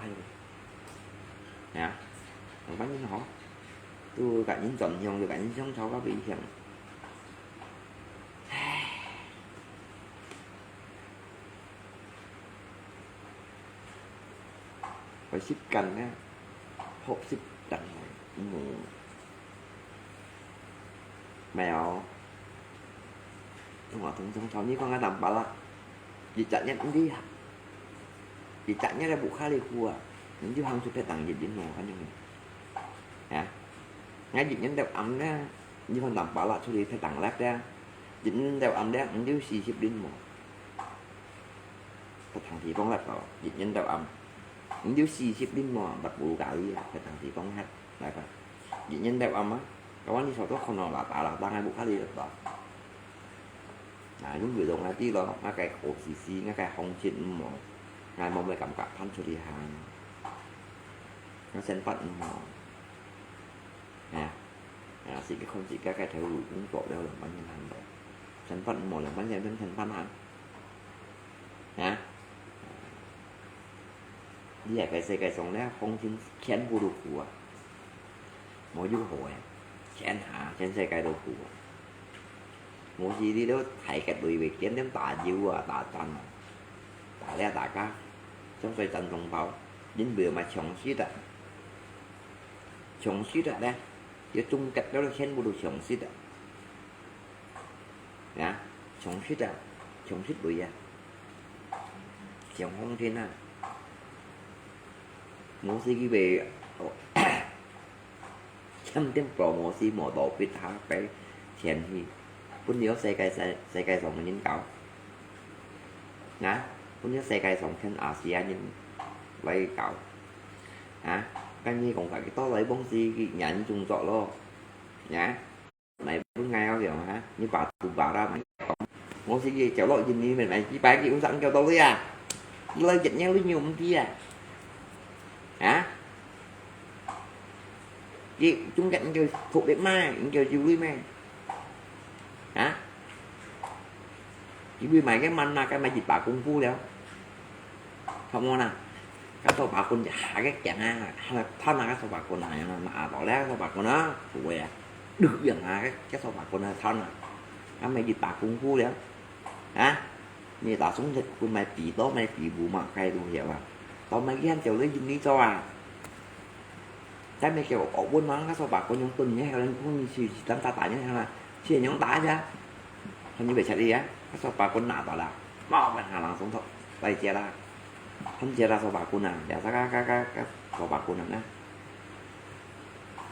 ai thằng bánh nó tôi cả những tuần nhiều rồi cả những sống thâu có bị hiểm phải ship cần á hộp ship cần mèo họ thường sống như con cái nằm bảo là vì chạy nhất đi vì chạy nhất là bộ khá lì khua những chú hăng sẽ phải tặng dịch đến mèo anh em ngay dịch nhân đẹp ấm đó như con nằm bảo là số đi phải tặng lát ra dịch nhân đẹp ấm đó những chú xì ship đến một thằng thì con lát vào dịch nhân đẹp ấm những đứa xì ship đến mò bật bù gạo đi phải thằng thì con hát lại phải dị nhân đẹp âm á các bạn đi sau đó không nào là tạo là ba hai bộ khác đi được đó những người đồng này tí đó ngay cái khổ xì ngay cái hồng trên mò ngay mong lại cảm cảm thanh cho đi hàng nó sen phận mò xì cái không chỉ các cái theo đuổi cũng chỗ đeo làm bánh nhân hàng đó sen phận mò làm bánh nhân bên sen phận hàng đi cái xe cái sóng đó không chính chén vô được của mỗi du hội chén hạ chén xe cây đồ cụ mỗi gì đi đó thầy cái đùi việc chén đến tạ dịu à tạ tàn tạ lẽ tạ cá xong rồi tận trong pháo dính bừa mà chống xít à đây giờ chung cách đó là khen bộ đồ chống xít à nhá chống xít bùi à chống không trên à mỗi gì về chăm tiếng pro mỗi gì mỗi độ biết tháo cái chèn thì cũng nhớ xe cây sống là những cậu nè cũng nhớ xe cây sống khen ASEAN những lấy cậu hả cái gì cũng phải cái to lấy bông gì cái nhà như chung trọ lo nhá mày bước ngay ao kiểu hả như bà tụi bà ra mày mỗi gì cháu lội gì như mày chỉ bán gì cũng sẵn kêu tao đi à lên dịch nhau với nhiều không chi à hả chị chúng cạnh chơi thuộc đẹp mai chơi chiều đi mai hả chỉ vì mày cái manh cái mày dịch bà cũng vui đâu không ngon à cái số bạc con giả cái chẳng hay là thân là cái số bạc con này mà bỏ lẽ số bạc con nó phụ à được dần cái số bạc con này thân à cái mày dịch bạc cũng vui đâu hả như tao xuống thịt của mày bị tốt mày bị vụ mặt hay đủ hiểu à tao mày ghen chịu lấy dính lý do à cái mày kêu ổ buôn món cái số bạc con nhóm tuần nhé lên cũng như chỉ tăng ta tải nhé hay là chia nhóm tải ra không như vậy chạy đi á cái số bạc con nạ tao là bỏ bạn hà làng xuống thôi tay chia ra không chia ra số bạc con nào để ra các số bạc con nào nè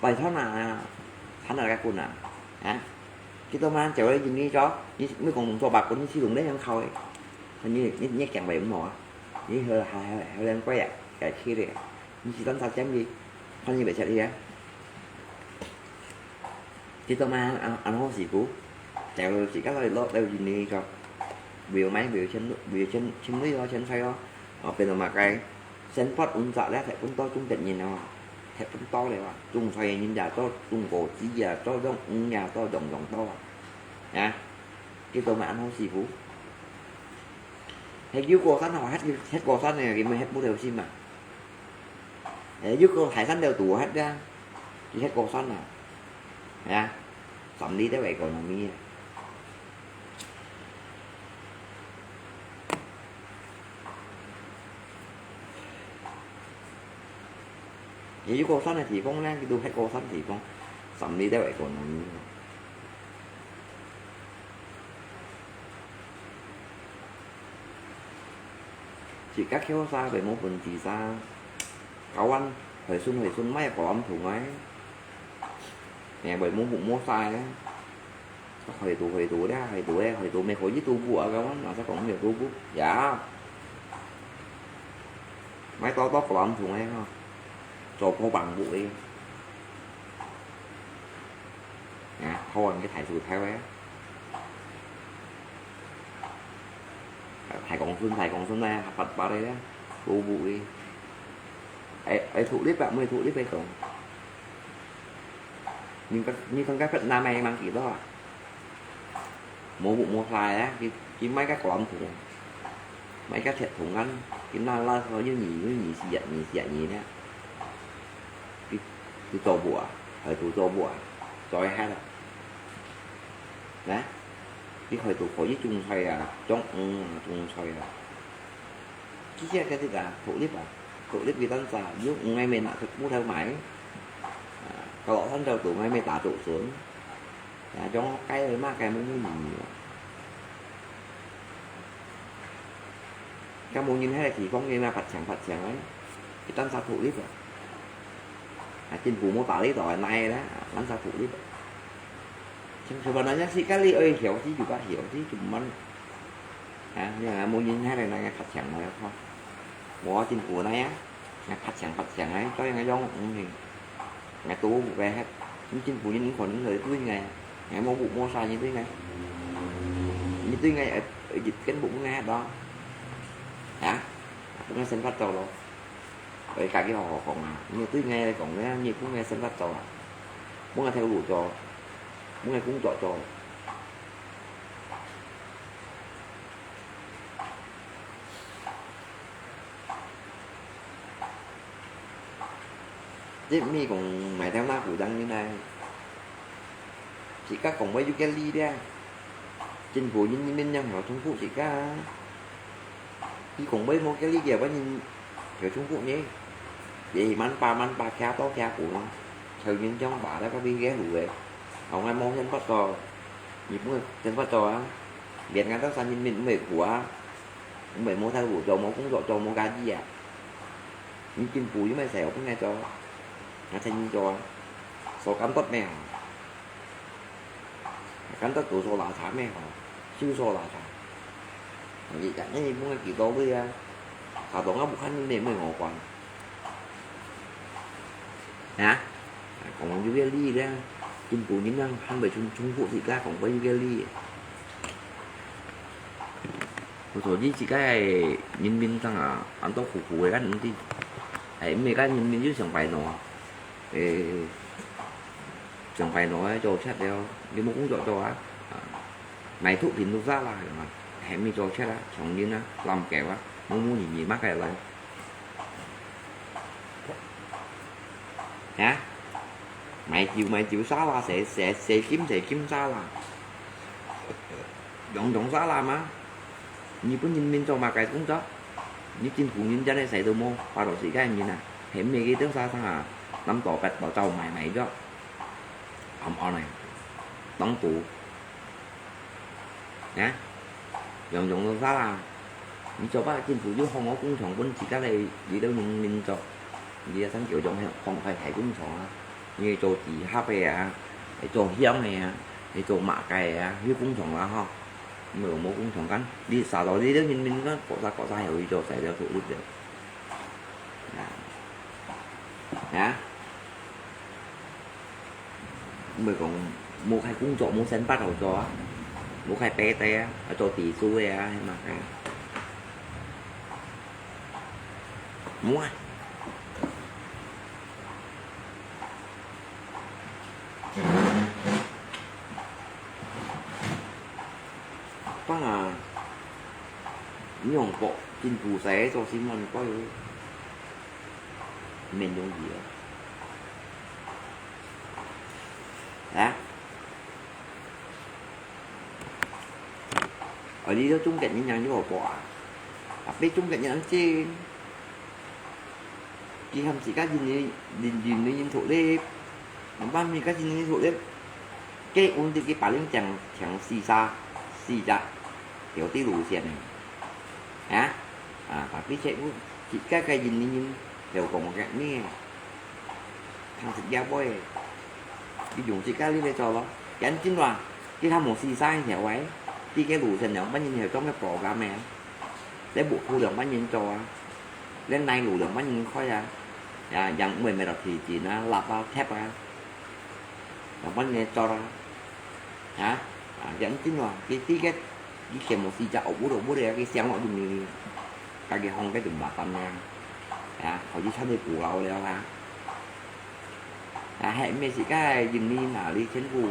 bài thoát nào hắn là cái con nào hả cái tao mang chịu lấy dính lý cho mới còn số bạc con như sử dụng đấy không khôi hình như nhét chẳng bậy cũng mỏ như hơi lên quay ạ cái khi đấy như chỉ tấn sao chém gì không như vậy sẽ đi á chứ tôi mang ăn hô xì cú chèo chỉ các loại lót đeo gì đi cho biểu máy biểu chân lý đó chân phay đó ở bên mà cái sen phát un sợ đấy thẻ cũng to trung tịnh nhìn nào thẻ cũng to đấy mà trung phay nhìn già to trung cổ chỉ già to đông nhà to đồng to nha chứ tôi mà ăn hô xì cú hết dưới cô sắn họ hết cô sắn này thì mới hết mua đều sim mà để dưới cô thải sắn đều tủ hết ra chỉ hết cô sắn nào nha sắm đi tới vậy còn là mi vậy dưới cô sắn này thì không ra cái đu hết cô sắn thì không sắm đi tới vậy còn là mi chỉ các khéo xa về một phần chỉ xa cậu anh hồi xuân mấy có âm thùng ấy nè bởi muốn bụng mua sai đấy hồi tụ đó hồi tụ mày khỏi với tu bùa các anh mà sao còn nhiều tu bút dạ mấy to có âm thùng ấy không cho cô bằng bụi nè thôi cái thầy sùi theo ấy thầy còn xuân ra Phật vào đây đó tu bụi ấy thụ đít bạn mới thụ đít hay không nhưng con các Việt Nam em mang kiểu đó à mua bụng mua xoài á chỉ mấy các con thùng mấy các thịt thùng ăn cái nào là có như nhỉ dạy nhỉ nè cái tô bùa hồi tụ tô bùa rồi hay là đấy cái hồi tụ khổ với chung xoay à trong chung xoay à cái gì cả thụ đít à thụ đít vì tân xà giúp ngay mình là thực mua theo máy cậu thân đầu tụ ngay mình tả tụ xuống cho cái ấy mà cái mới như gì các môn nhìn hay là chỉ không nghe mà phật chẳng ấy cái tân sao thụ đít rồi trên phủ mô tả lý rồi này đó tân sao thụ đít chứ mà nói nhá sĩ các ly ơi hiểu chứ chủ hiểu chứ chủ mân nhưng mà môn nhìn hay là nghe phật chẳng rồi không bỏ trên phủ này á nghe phật chẳng ấy cho nghe giống thì nghe tú về hết những chính phủ nhữngคนngười túi ngày ngày mua bụng mua sai như thế này như thế ngày ở dịch cánh bụng nghe đó hả cũng nghe sinh phát trâu luôn vậy cả cái họ còn như túi nghe còn nghe như cũng nghe sinh phát trâu muốn nghe theo đủ trò muốn nghe cũng trò chứ mi còn mày theo má của đăng như này chỉ các còn mấy Kelly đấy chính phủ nhân minh nhân ở Trung Quốc chỉ cả khi còn mấy món Kelly giờ có nhìn ở Trung Quốc nhé vậy man ba khá to khá của nó theo những trong bà đã có biết ghé đủ vậy ông ai mong nhân bắt to nhịp người chân bắt to á Việt Nam các sang nhân minh về của mày mua theo của cho mua cái gì à những chính phủ với mấy xẻo cũng nghe cho nó thành cho số cắm tất mèo cắn tất tụ số là thả mèo siêu số là thả vậy chẳng như muốn kỳ tố với thả tổng áp một khăn nên mới ngộ quần hả còn Ugali ra chính phủ những năm han về Trung Quốc thì ra còn với Ugali một số gì chỉ cái nhân viên thằng anh tốt phục vụ cái đi hãy mấy cái nhân viên dưới sòng bài nọ sòng bài nọ cho chat đeo cái mũ cũng cho á mày thuốc thì nó ra là mà hãy mình cho chat á chồng như nó làm kẹo á muốn gì mắc cái lại hả mày chịu xá la sẽ kiếm xá la dọn xá la má như có nhân viên cho mà cái cũng đó như chính phủ nhân dân này xảy từ mô và đồ sĩ cái như nè hiểm mấy cái tiếng xa thằng à nắm tổ bạch bảo trâu mày đó ông này đóng tủ nhá dọn xá la như cho bác chính phủ chứ không có cũng chọn quân chỉ cái này gì đâu mình cho gì thằng kiểu chọn không phải cũng chọn như cho chỉ HP à cho hiếm này thì cho mạ cái hiếu cũng chọn là ho mở mô cũng chọn cắn đi xả đó đi đó nhìn mình nó có ra hiểu cho xảy ra thủ đức được nhá mới còn mua khai cũng chọn mua sen bắt đầu cho mua khai pe te cho tỷ xu hay mà cái mua có là những hồng bộ chính phủ sẽ cho xin mình có mình dùng gì đó ở đi đó chung cạnh những nhà như bỏ quả biết chung cạnh những trên khi hầm chỉ các gì những thủ đếp ban mình các gì những thủ đếp cái uống từ cái bản lĩnh chẳng xì ra kiểu tí đủ tiền này hả và biết chạy chỉ cái gì nhưng đều còn một cái nghe thằng thịt da bôi cái dùng chỉ cái lý cho nó cái anh chính là cái tham một xì sai theo ấy khi cái đủ tiền nhận bao nhiêu trong cái program này để buộc thu lượng bao nhiêu cho lên nay đủ lượng bao nhiêu khói ra dặn mình mày đọc thì chỉ nó lặp vào thép ra bao nhiêu cho ra hả dẫn chính là cái cái kèm một xì chậu bố đây cái xe họ dùng đi cái hông cái đùm bạc tâm nha họ chỉ sắp đi của lâu đeo ha hãy mấy chị cái dừng đi là đi chén vụ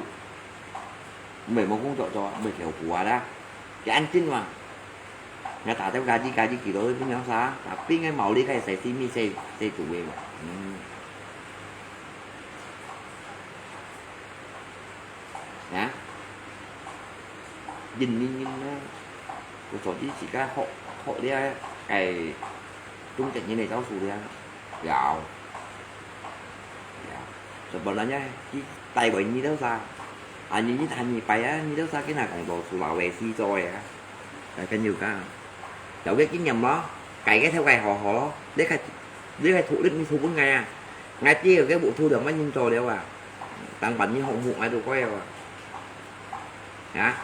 mày một con cho mày kiểu của đó cái anh chính mà người ta theo cái gì kỳ đối với nhau xa tapi ngay màu đi cái sẽ mi xe chủ về nhá nhìn của số chỉ cái hộ đi cái trung trận như này cháu xù đi gạo rồi bọn nó nhá cái tay bởi như đâu xa như thành như phải như đâu xa cái nào còn đồ xù bảo vệ si rồi cái nhiều cái cái nhầm đó cày cái theo cày họ đó để cái thủ đức như thu bốn ngày ngay chia cái bộ thu được mấy nhân trò đeo tăng bẩn như hồng vụ ai đồ quay hả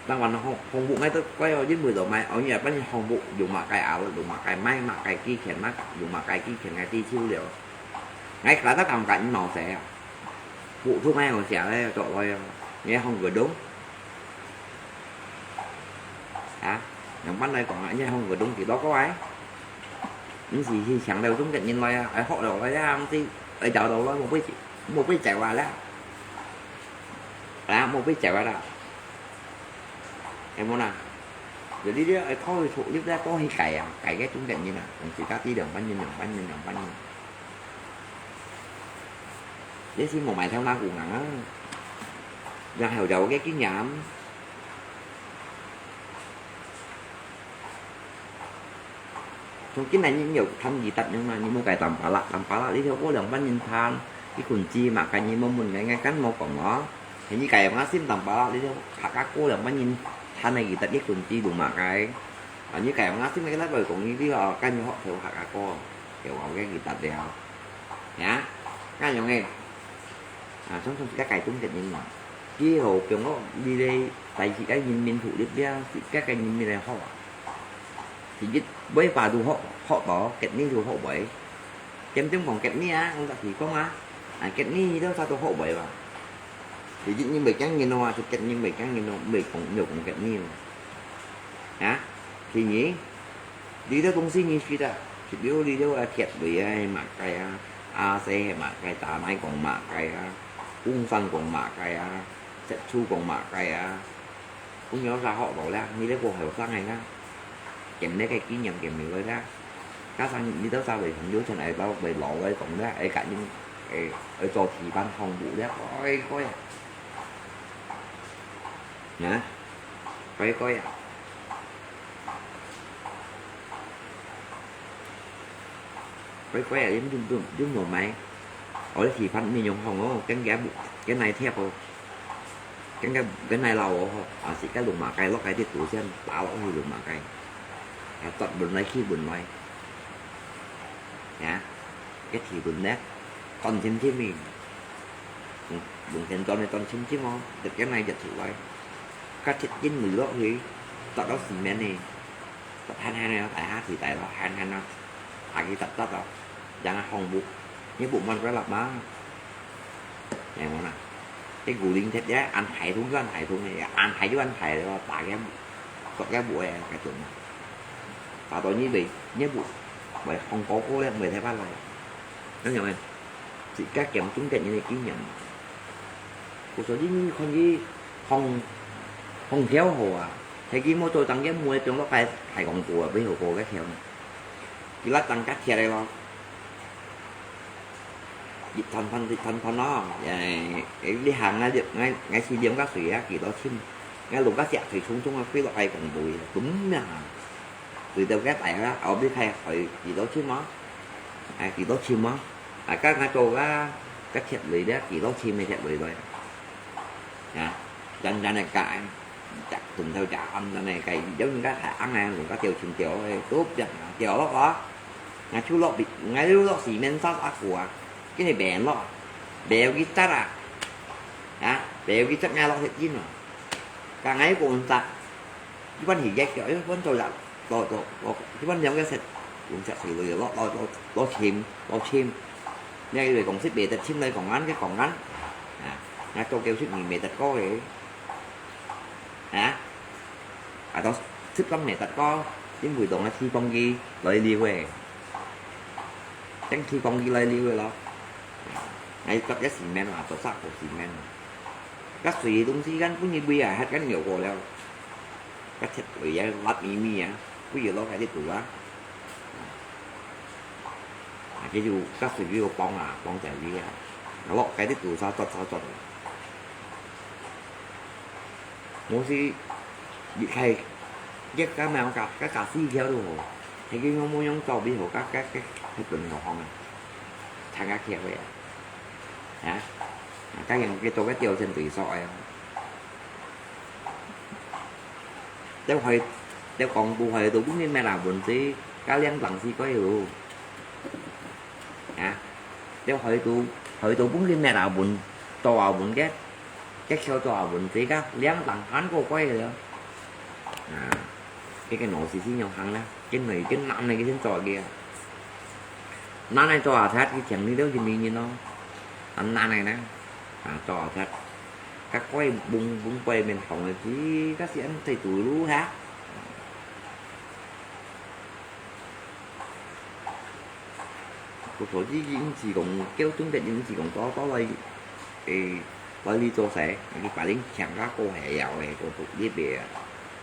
tăng bẩn hồng vụ ngay tôi quay với 10 giờ mai ở nhà bắt hồng vụ dùng mà cày ảo dùng mà cày may mà cày kia khển mắt dùng mà cày kia khển ngày ti siêu liệu ngay cả tất cả cảnh màu sẽ vụ thu mai còn sẽ đây trộn coi nghe không vừa đúng hả những bắt đây còn lại nha không vừa đúng thì đó có ấy những gì khi chẳng đều chúng cạnh nhìn lại ở họ đầu ra thì ở chợ đầu một cái chạy qua đó một cái chạy qua đó em muốn nào rồi đi đó thôi phụ giúp ra có hay cày cái chúng cạnh như nào chỉ có tí đường bánh nhìn để xin một mày theo ma của ngã ra hầu đầu cái nhảm trong cái này nhiều thăm gì tận nhưng mà như một cái tầm phá lạ đi theo có lượng ban nhìn than cái quần chi mà cái như mong mình ngay cắn một còn nó thì như cái nó xin tầm phá lạ đi theo các cô lượng ban nhìn than này gì tận cái quần chi đủ mà cái ở như cái nó xin mấy cái lá bời cũng như cái cái như họ theo các cô kiểu họ cái gì tận đều nhá các anh nghe sống trong các cái chúng thật nhưng mà cái hồ kiểu nó đi đây tại vì cái nhìn miền thủ được biết các cái nhìn miền này họ thì biết với vài đồ họ bỏ kẹt ní đồ họ bảy chém tiếng còn kẹt ní á không thì có má kẹt ní đó sao tôi họ bảy vào thì dĩ nhiên bị trắng như nó thì kẹt nhưng bị trắng như nó bị còn nhiều còn kẹt ní hả thì nhỉ đi đó công sinh như khi ta thì biểu đi đâu kẹt bị mà cái xe mà cái tà máy còn mà cái ung phân còn mà cái set chu còn mà cái cũng nhớ ra họ bảo là như đấy cô hiểu sang này nha kèm lấy cái ký nhận kèm nhiều ra cá sang đi tới sao về thằng dưới trên này tao bị lộ ấy còn đó ấy cả những ở cho thì ban phòng vụ đấy coi nhá coi à giống một mày ở đây thì phân mình dùng hồng có cái gã cái này theo cái này lầu chỉ cái lùng mà cây lót cái tiết tủ xem tạo lót như lùng mà cây tận bừng này khi bừng này nhá cái thì bừng nét còn trên chứ mình bừng trên con này con chim chứ ngon được cái này giật thử vậy các chất chín mười lót gì tạo đó xì men này tập hai này tại hát thì tại là hai nó tại cái tập đó chẳng hồng bụng như bụng mình phải là má này mà cái gù liên thép giá anh thầy xuống cái anh thầy xuống này anh thầy với anh thầy là tại cái bụi cái chuyện này và tôi như bị nhớ bụi bởi không có cố lên mười theo ba này nó nhận em chỉ các kèm chúng kèm như này ký nhận cuộc sống với không khéo hồ thì cái mô tô tăng cái mua trong đó phải thầy còn của với hồ cô cái theo này chỉ lát tăng các xe đây lo dịch thành nó cái đi hàng ngay được ngay khi điểm các thủy kỳ đó chim ngay lúc các thủy xuống phía loại còn bụi đúng nha từ từ cái tại đó ở biết hay phải gì đó chim nó kỳ đó chim nó các ngã trâu các thiệt lì đó kỳ đó chim hay thiệt lì rồi dần ra này cãi chặt từng theo trả âm ra này cái giống như các ăn này rồi các tiểu trường tiểu tốt chẳng tiểu đó có ngã chú lọ bị ngay lúc đó xì men sát của cái này bẻ lọ béo cái tát béo cái tát ngay lọ thiệt chín rồi càng ấy của người ta chứ vẫn thì dây kiểu vẫn trôi lặng rồi chứ vẫn giống cái sệt cũng sẽ xử lý lo chim ngay rồi còn xích bề tật chim đây còn ngắn cái còn ngắn nó cho kêu xích nghìn bề tật có vậy tao xích lắm này tật có đến buổi tối nó thi phong ghi lại đi về tránh thi phong ghi lại đi về đó ngay các cái xì men là tổ sắc của xì men các suy tung xí gắn cũng như bia hết cái nhiều cổ đâu các thịt bị giá lát mi quý giờ nó phải tiếp tục á cái dù các suy vô bong chạy đi nó lọ cái tiếp tục sao cho mỗi khi bị khay ghét cá mèo các cà xí theo đồ thì cái ngông nhông cho biết hồ các thịt bình ngọc hồng này thằng các kia vậy hả các nhân cái tô cái tiêu trên tùy sọi nếu còn bù hồi tôi cũng nên mẹ làm buồn gì cá liên bằng gì có hiểu nếu hỏi tôi cũng nên mẹ làm buồn to vào buồn ghét cái sao to vào buồn gì các liên bằng hắn cô quay rồi cái nổ xí nhau hăng đó cái này cái năm này cái chân trò kia nó này trò thét cái chẳng đi đâu thì mình như nó anh này nè trò thật các quay bung quay bên phòng này chứ các sĩ anh thầy tuổi lú hát cuộc số chứ những gì còn kéo chúng ta những gì còn có đây bởi đi tô sẽ cái phải đến chẳng các cô hệ giàu này cô thuộc với bìa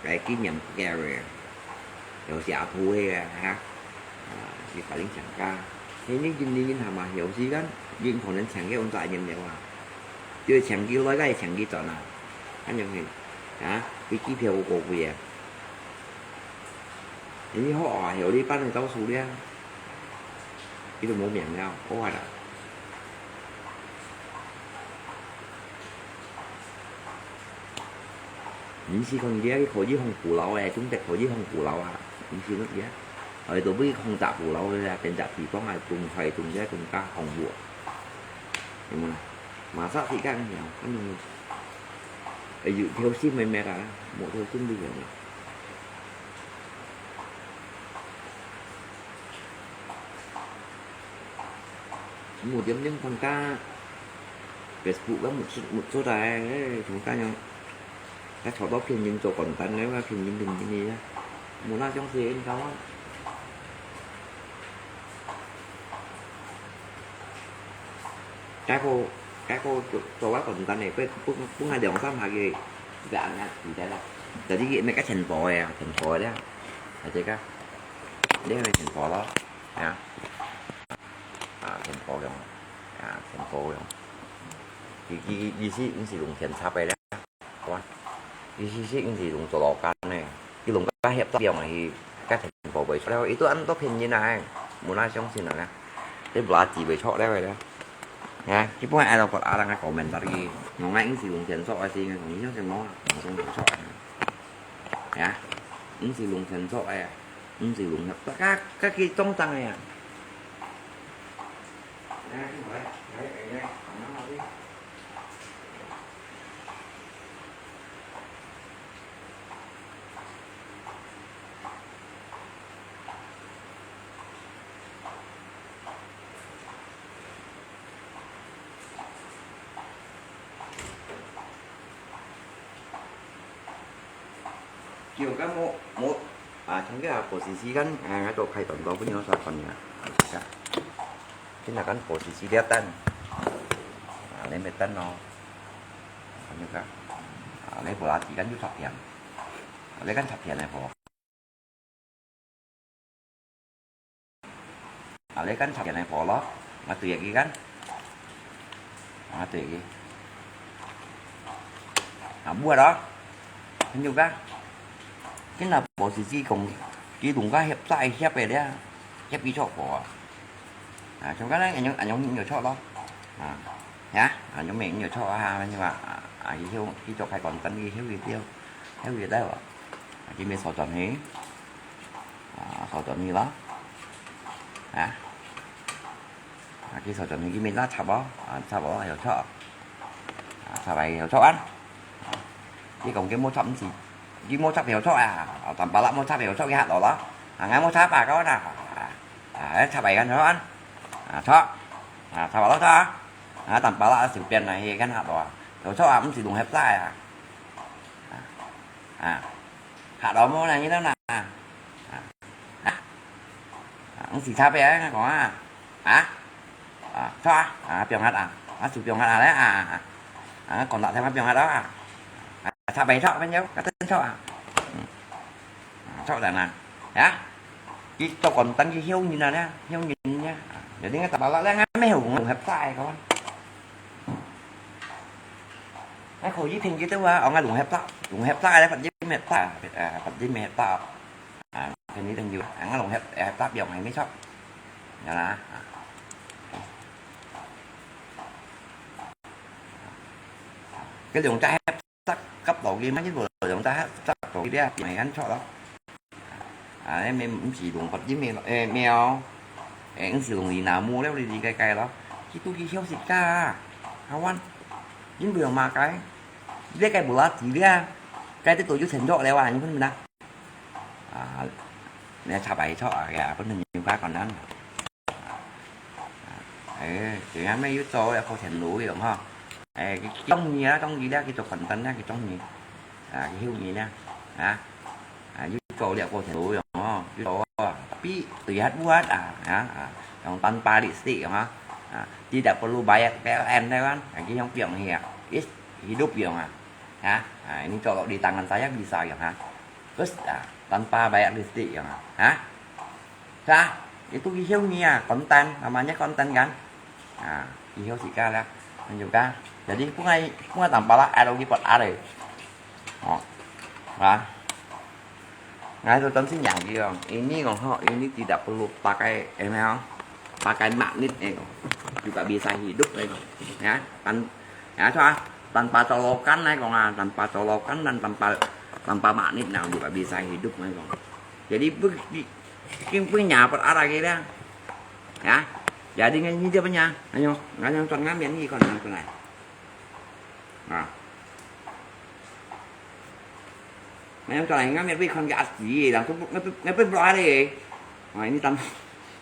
cái ký nhận ra rồi rồi sẽ thu hay ha thì phải đến chẳng ca Ini gini sama Yosi kan, gini konen changi on tại nhìn nhau à, chưa changi nói cái changi chọn nào, anh nhận hình, hả, cái chi phiếu của việc, ini họ hiểu đi bắt người tao số đi, cái đồ mua miệng nhau, có hoạt động. Những si con ghé cái khối dưới không phủ lậu này, chúng ta khối dưới không phủ lậu à, những si mất ghé. Ở tôi biết không tạo phủ lậu ra, tên đặt thì có ngày cùng thầy cùng ghé cùng ta hồng bụa. Mà sao thì các anh hiểu, có nhiều. Ở dự theo si mày mẹ cả, một theo chung đi hiểu. Một giống những con ca Facebook có một số đài chúng ta nhau. Các thọ đó phiền những chỗ còn tận nếu mà phiền những đình như thế muốn nói trong gì anh không á các cô cho quá còn tận này với cũng hai điều không hả gì dạ nha thì đây là giờ đi mấy cái thành phố đấy là chị các đấy là thành phố đó nha thành phố rồi thành phố rồi thì gì xí cũng sử dụng tiền sắp về đấy con đi thì dùng tổ lọc can này cái lồng cá hiệp tác này thì các thành phố bảy chỗ ý tôi ăn tốt hình như này muốn ai trong xin nào cái bả chỉ bảy chỗ đây rồi đó nha chứ không ai đâu còn ai đang cái comment tao gì nó anh sử dụng tiền sọ gì còn nghĩ trong nó trong sọ nha ứng sử dụng tiền sọ này ứng sử dụng tất cả các cái trong tăng này chiều các một trong cái cổ xì gắn cái chỗ khai tổng đó với nhau sao còn nhỉ cái là gắn cổ xì đeo tân lên về tân nó còn như các lấy bộ chỉ gắn chút sọc tiền lấy gắn sọc tiền này bộ lấy gắn sọc tiền này bộ lót mà tùy cái gắn tùy cái bua đó như các cái là bộ xì cùng chỉ dùng cái hiệp sai hiệp về đấy hiệp cái chỗ của trong cái đấy anh nhóm nhiều chỗ đó nhá nhóm mình nhiều chỗ ha nhưng mà cái chỗ phải còn tấn hiếu gì tiêu hiếu gì đấy ạ chỉ biết sổ tròn hí sổ tròn như đó cái sổ tròn như cái mình lá chả bó hiểu chỗ chả bài hiểu chỗ ăn cái còn cái mô chậm gì cái mô chắp hiểu cho tầm bà lắm mô chắp hiểu cho cái hạt đó ngay mô chắp có nè chắp bảy ăn nó ăn cho chắp bảo đó cho tầm bà lắm sử tiền này thì cái hạt đó hiểu cho cũng sử dụng hẹp lại hạt đó mô này như thế nào cũng chỉ chắp bé có cho pion hạt sử pion hạt đấy còn lại thêm pion hạt đó chắp bảy cho với nhau cái tên cho là nè chứ tôi còn tăng hiếu như nào nhá hiếu nhìn nhá để tiếng ta bảo là ngắm mấy hùng hẹp sai con cái khối với thiên chứ tôi qua ông ngay lùng hẹp sai đấy phần với mệt ta phần với mệt ta cáiนี้đang nhiều ăn lùng hẹp ta dòng này mới sót nhà là cái đường trái hẹp tắc cấp độ kia mấy cái vừa đường ta tắc độ kia này anh cho đó em cũng chỉ dùng vật với mèo em sử dụng gì nào mua léo đi cay đó chứ tôi đi theo xịt ca không ăn dính đường mà cái biết cái bữa thì ra cái tới tôi chú thành chỗ đeo như thế nào nè chả bảy cho gà vẫn nhiều cái còn ăn thì anh mấy cho em không thành núi đúng không cái trong gì đó cái chỗ phần tân cái trong gì cái hiu gì nha dưới chỗ đẹp cô thành núi đúng không dưới chỗ tapi lihat buat yang tanpa listrik tidak perlu bayar PLN kan cái yang bilang ya hidup ya ini kalau di tangan saya bisa ya terus tanpa bayar listrik ya itu gihiunya konten namanya konten kan gihiu sika lah juga jadi pungai tanpa lah ada di pot ada Nah, tôi xin nhận gì không? Ini còn họ ini tidak perlu pakai email, pakai magnet juga bisa hidup ya. Ya soal tanpa colokan tanpa colokan dan tanpa magnet nào juga bisa hidup Jadi punya apa ada gitu ya. Jadi như thế nha. Anh chọn ngắm miếng gì còn cái này. Mấy cho này ngắm miếng con gà gì làm nó biết rõ đi. Rồi ini tâm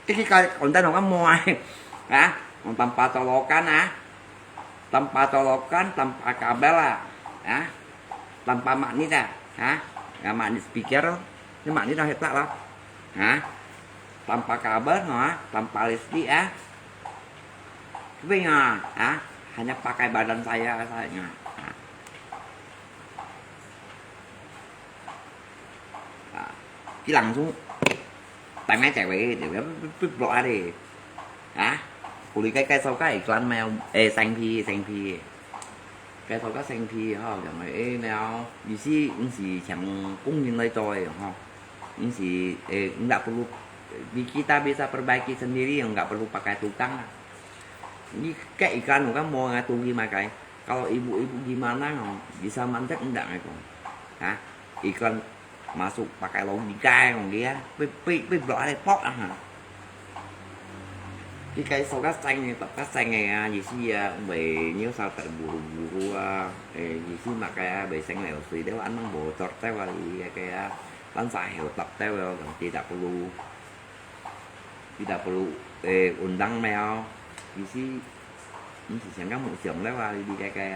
cái còn tên không có mua còn tanpa colokan tanpa colokan tanpa kabel tanpa magnet magnet speaker nhưng magnet nó hebat lah tanpa kabel tanpa listrik tapi hanya pakai badan saya chỉ langsung tai máy chạy về để biết rõ đi của cái sau cái iklan mail xanh phi cái sau cái xanh phi chẳng phải mail gì xí những gì chẳng cũng như nơi tôi không những gì nggak perlu kita bisa perbaiki sendiri nggak perlu pakai tukang ini kayak iklan của các mau ngatur gimana kayak kalau ibu-ibu gimana bisa mantap enggak iklan masuk pakai logika còn dia biết rõ đây pop cái cây sau cát xanh này tập cát xanh này gì xí bị nhớ sao tại buru gì xí mà cái bị xanh này xí nếu anh mang bộ tọt tay vào cái bắn phải hiểu tập tay vào còn tidak perlu undang mail gì xí chỉ chẳng có một chồng lấy vào đi cái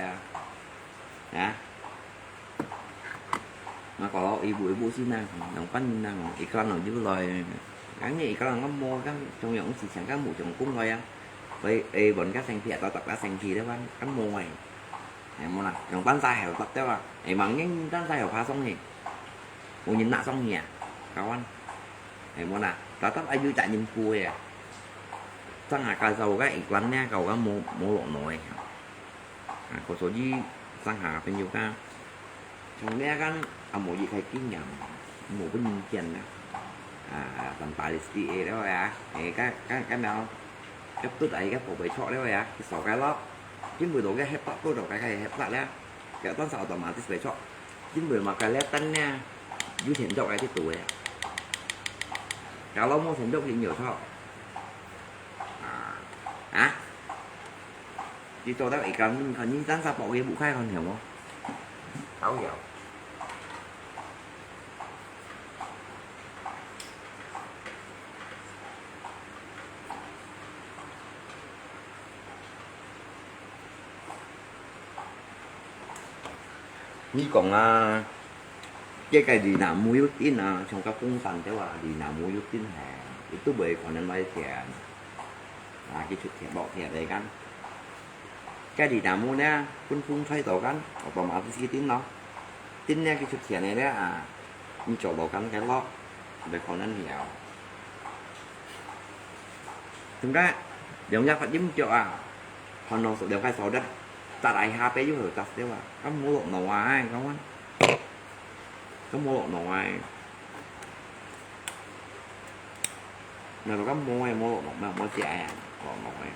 mà kalau ibu-ibu sini nampan nang iklan nào dưới loài gắn như iklan nó mua cái trong những chỉ chẳng có một chồng cung thôi vậy bọn các xanh thiệt tao tập các xanh thì đấy bạn cắm mua này mua nào trong bán sai hiểu tập đấy mà bằng những bán sai hiểu pha xong thì mua nhìn nạ xong nhỉ cao anh mua nào tao tập ai vui tại nhìn cua sang hà dầu cái iklan nha cầu cái mua lộ nồi có số gì sang hàเป็นnhiều ca trong đây kan mau gì khai kiến nhầm một cái nhìn chân tanpa listrik đó cái nào cái tốt ấy cái bộ bể chọ đấy cái sổ cái lót 90 độ cái hebat tôi đầu cái hebat đấy cái toán sổ tầm thì bể chọ 90 mà cái lét tân nha dưới thiện chọ cái tuổi cả lâu mua thiện chọ thì nhiều chọ chỉ cho đó cần như tán sao bộ cái bộ khai còn hiểu không thấu hiểu như còn cái gì nào mua yếu tín trong các công sản thế là gì nào mua yếu tín itu bởi còn nên bay thẻ cái chuyện thẻ bỏ thẻ đấy kan cái gì nào mua nè phun thay tổ kan hoặc mà cái tín nó tín nha cái chuyện thẻ này đấy như chỗ bỏ kan cái lót để còn nên hiểu thực ra giống như phải giúp cho còn nó sẽ đều khai số đất ta lại HP với hồi tập đấy mà có mua lộn nào ngoài không anh có mua lộn nào ngoài nào có mua lộn nào mua chạy còn ngoài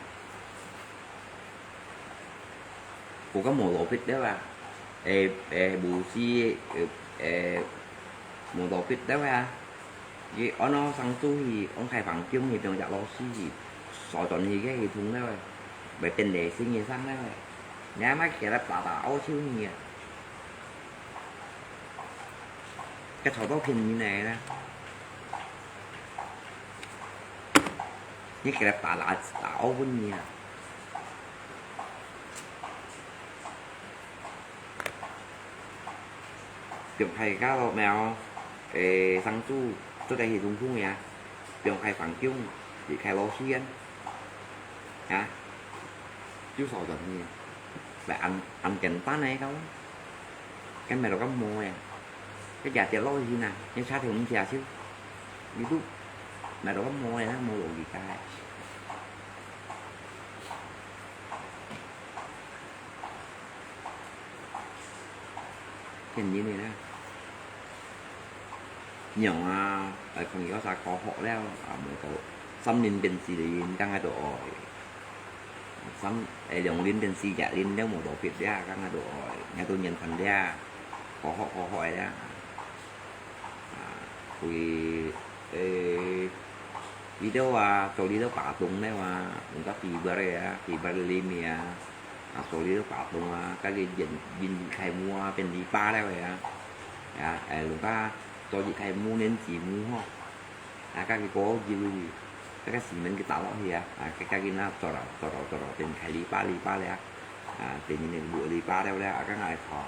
cũng có mua lộn fit đấy mà bù xi mua lộn fit đấy mà vì nó sang tu thì ông khai phẳng chung thì đừng dạo lo xi gì sỏi chọn gì cái thùng đấy mà bởi tình để sinh như sang đấy mà nhá mấy cái là bảo siêu nhiều cái thỏi báo hình như này nè những cái là bảo vinh nhiều tiểu thầy các lọ mèo sang chu tôi đây thì dùng chung nè tiểu thầy phẳng chung thì khai lo xuyên chú sò dần nhiều và anh chỉnh tá này không cái mày đâu có mua cái già tiền lôi gì nè nhưng sao thì cũng già chứ YouTube mẹ đó mua này mua đồ gì cả cái gì này đó nhộng ở con gì có sao có hộ leo ở một tổ xăm linh bên xì đi căng hai độ xăm để dòng linh bên xì dạ linh nếu một độ việt ra căng hai độ nghe tôi nhận thành ra có hỏi ra thì video số đi đâu cả tung đấy mà chúng ta thì Berlin nè số đi đâu cả tung cái gì khai mua bên đi ba đấy vậy chúng ta cho gì khai mua nên chỉ mua không các cái cố gì cái gì mình cái tạo đó thì cái nó cho rồi bên khai đi ba đấy tiền những buổi đi ba đâu đấy các ngài thò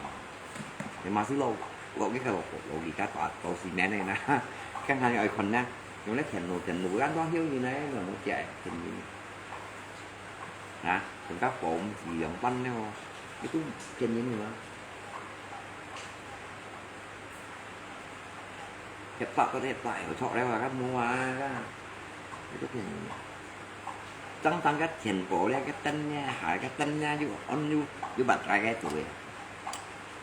nhưng mà xíu lâu cái lộ gì cả tọa xì mẹ này nè các hai ở phần nè nó lấy thèn nụ gắn đó hiếu như thế là một chạy thì chúng ta phộn gì dòng banh đấy không cái túi trên như thế hẹp tập có thể tại ở trọ đây là các mua cái tiền tăng cái tiền cổ đây cái tân nha hỏi cái tân nha chứ on như bật ra cái tuổi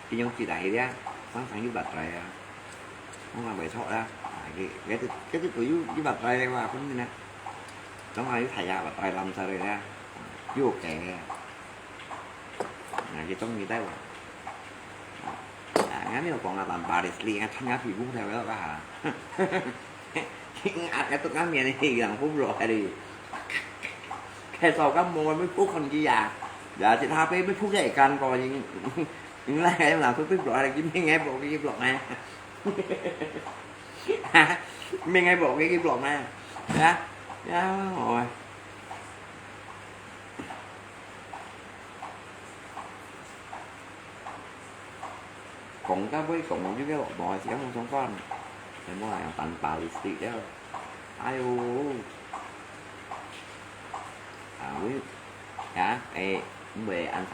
thì nhau chỉ đẩy ra sáng như bật ra không làm bài trọ ra cái tuổi với bật ra đây qua cũng như nè giống như thầy ra bật ra làm sao đây ra vô kẻ cái trong như thế ngắm như còn là làm bà để liền ăn ngắm thì cũng theo đó bà cái tôi ngắm này thì gần phút rồi đi cái sau các môn mấy phút không chi dạ chị tha mấy phút dậy can coi những là em làm tôi biết rồi là kiếm nghe bộ cái blog này mình nghe bộ cái blog này rồi cộng các với cộng với cái bộ bò sẽ không sống con thì nó là tặng ballistic đó ai ô với về anh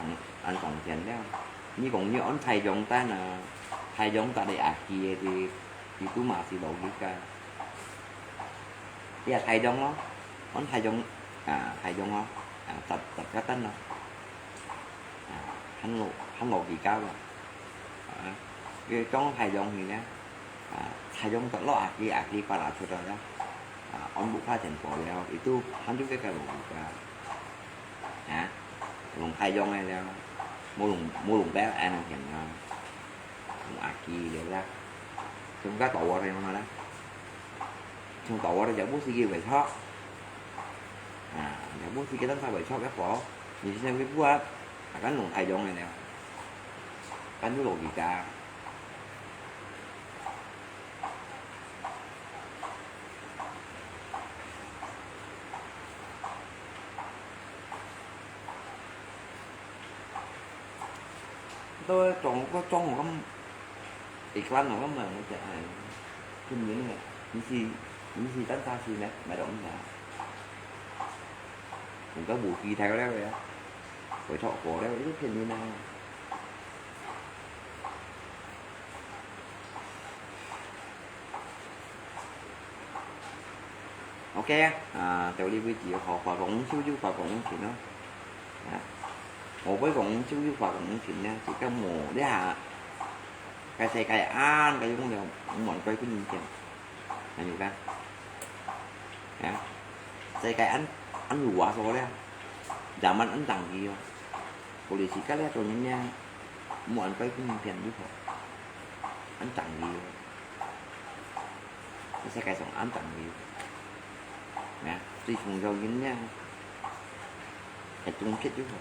còn tiền đó như còn như ông thầy giống ta là thầy giống ta để kia thì cứ mà thì đầu đi cả bây giờ thầy giống nó ông thầy giống thầy giống không tập cái tên đâu hắn ngộ gì cao rồi cái trong thầy giống thì nè thầy giống tận lo đi qua lại rồi đó ông buka thành phố leo itu hắn juga kalau buka lùng thầy giống này leo mua lùng bé ăn hiện lùng aki để ra chúng cái tổ này mà đó trong tổ đó giờ bố sĩ về thoát giờ bố sĩ cái đánh sao về thoát các vỏ nhìn xem cái búa cái lùng thầy giống này nè cái núi lùi gì cả tôi còn có trong một cái iklan nó có mà nó chạy kinh những này những gì đánh ta gì nè mẹ động là cũng có bù kỳ theo đó vậy phải thọ cổ đó rất hình như nào ok tiểu đi với chị họ và cũng chú và cũng chị nó một với cũng chú và cũng chị nha chỉ có mùa đấy cái xe cái ăn cái cũng đều mọi quay cái nhìn chừng là nhiều cái xe cái ăn lúa rồi đấy giảm ăn tặng gì không cô đi chỉ cái lẽ rồi nha mọi quay cái nhìn tiền đi thôi ăn tặng gì cái xe cái sống ăn tặng gì nè tuy cùng rau dính nha cái chung chết chứ không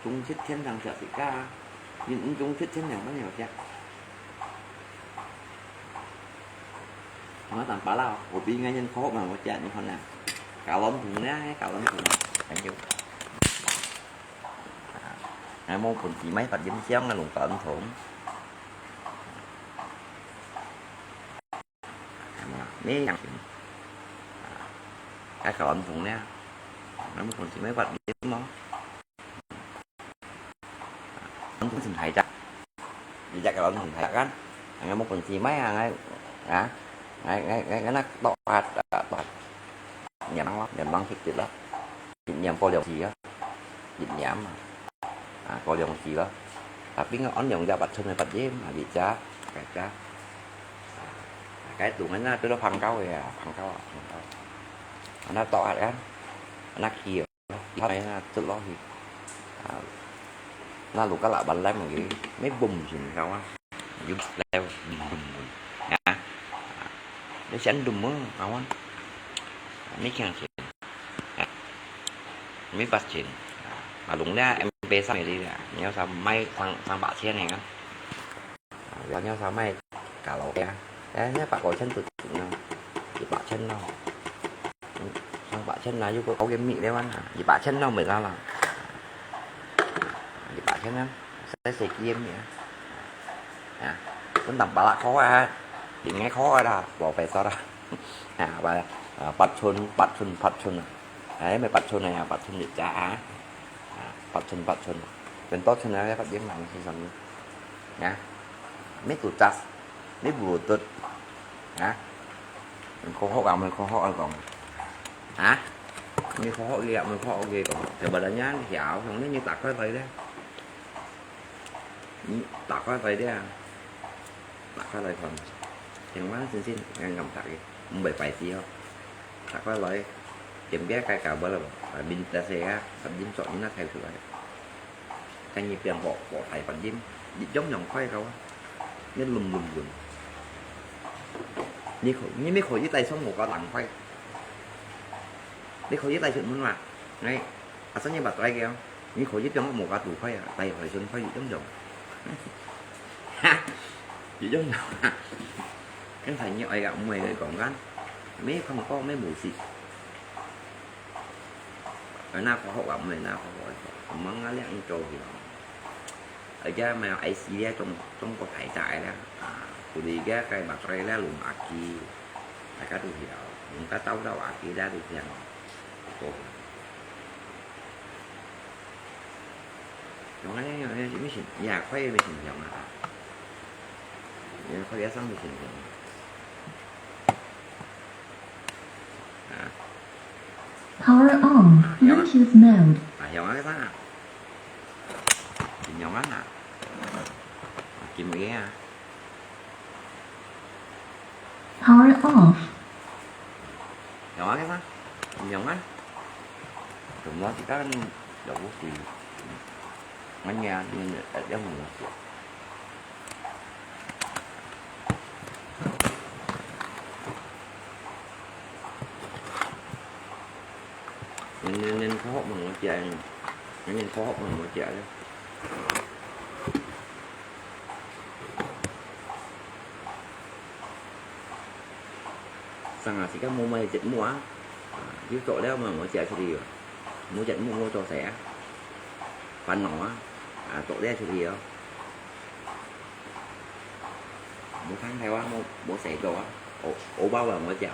chung chết thêm thằng sợ thị ca nhưng chung chết thêm thằng nó nhiều chắc nó tầm bả lao một bi ngay nhân phố mà một chạy như con nào cạo lông thùng nhá cạo lông thùng anh chú môn phần chỉ mấy phần dính xéo nó lùng tận thủng mấy thằng cái cạo lông thùng nhá nó một phần chỉ mấy phần dính nó nó cũng thành thầy chắc vì chắc cạo lông thùng thầy kan một phần chỉ mấy hàng ấy ngay nó to nhảm lắm nhảm băng thực đó nhảm có điều gì á dịch nhảm có điều gì đó tapi ngon yang dapat sana pat jem bị cha cái tụi nó tôi nó phăng câu rồi phăng câu nó to kan nó kia này là tự lo gì nó lục cái lại bắn lấy một cái mấy bùm gì không á dùng leo nó sánh đùm mớ không á mấy ngàn chuyện mấy bát chuyện mà đúng ra em về sang này đi nhau sao may sang bạ xe này á nhau sao may cả lẩu kia đấy nhá bạn gọi chân từ nào thì bạ chân nào sang bạ chân là vô có game mị đấy anh thì bạ chân nào mới ra là thì bạ chân á sẽ xịt game vậy cũng tầm bạ khó thì nghe khó ra bỏ về sao ra và bắt chun đấy mày bắt chun này bắt chun để trả bắt chunเป็นโต๊ะชนะแล้วปัดเยี่ยมหลังที่สองนะไม่ตุจัสไม่บูตุดนะมันโค้งเอามันโค้งเอาก่อนมีโค้งเอาเกี่ยวมันโค้งเอาเกี่ยวก่อนแต่บรรยายthì ảo không nếu như tạc có phải đấy tạc có phải đấy tạc có lại phần chẳng quá xin ngang ngầm tạc không bị phải gì không tạc có lại kiểm ghé cài cào bơ là pin ta xe phần dính chọn nó theo kiểu vậy cái nhịp đèn bỏ thầy phần dính giống nhộng khoai đâu nó lùm như mấy khối dưới tay sống một có lặng khoai mấy khối dưới tay chuyện muốn mà ngay sao như bà tay kìa những khối dưới trong một có tủ khoai tay phải xuân khoai giống nhộng chỉ giống nhộng cái thầy như vậy gặp mày còn gắn mấy không có mấy mù xịt ở nào có hậu ẩm này nào có gọi món ăn ăn trâu thì ở cha mà ấy xí ra trong có thải trại đó tụi đi cái cây bạc ray lá lùm aki là cá tụi hiểu những cá tấu đâu aki ra được rằng nó nói mấy chuyện nhà khoe mấy chuyện nhộng khoe ghé xong mấy chuyện nhộng Power on, Bluetooth mode. Dòng cái đó dòng á chìm ghé Power off. dòng cái đó dòng á tụi nó chỉ có đầu thì mấy nhà nhưng ở đó mình nên khó hốt mình một chạy nên khó hốt mình một chạy đó sang là chỉ có mua mây chỉnh mua chứ chỗ đó mà một chạy thì mua chỉnh mua cho sẽ phần nọ chỗ đó thì không mua tháng theo á mua sẽ đồ á ổ bao là mỗi chào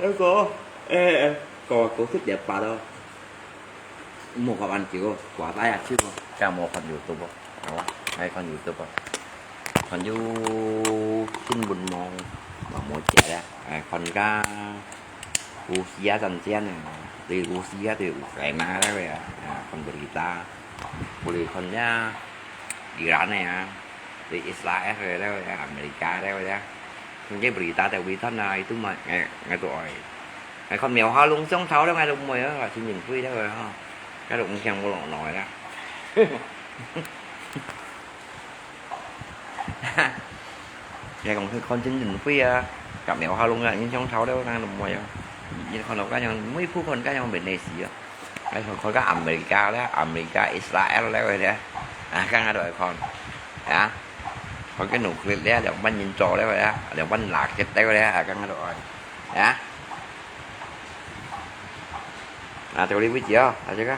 đâu cô thích đẹp bà đâu một gặp anh chịu quả tay chứ không cả một phần YouTube không hai phần YouTube phần xin buồn mong mà mỗi trẻ ra phần ra Rusia dần chen này từ Rusia từ Ukraine đó rồi phần beri phần nha Iran này từ Israel rồi đó Amerika đó rồi đó cái berita tại vì thân này itu mà ngày tuổi cái con mèo hoa lung sống tháo đó ngay lúc mười đó là chỉ nhìn phi đó rồi ha cái đụng chẳng có lộn nổi đó vậy còn con chính nhìn phi cả mèo hoa lung là những sống tháo đó đang lúc mười nhưng con đâu cá nhân mấy phút con cá nhân bên này xí cái con có Amerika đó Amerika Israel đó rồi đó cái hai đội con còn cái nụ cười đấy là bánh nhìn trò đấy rồi á là bánh lạc chết đấy rồi á căng rồi đó tôi đi với chị không chứ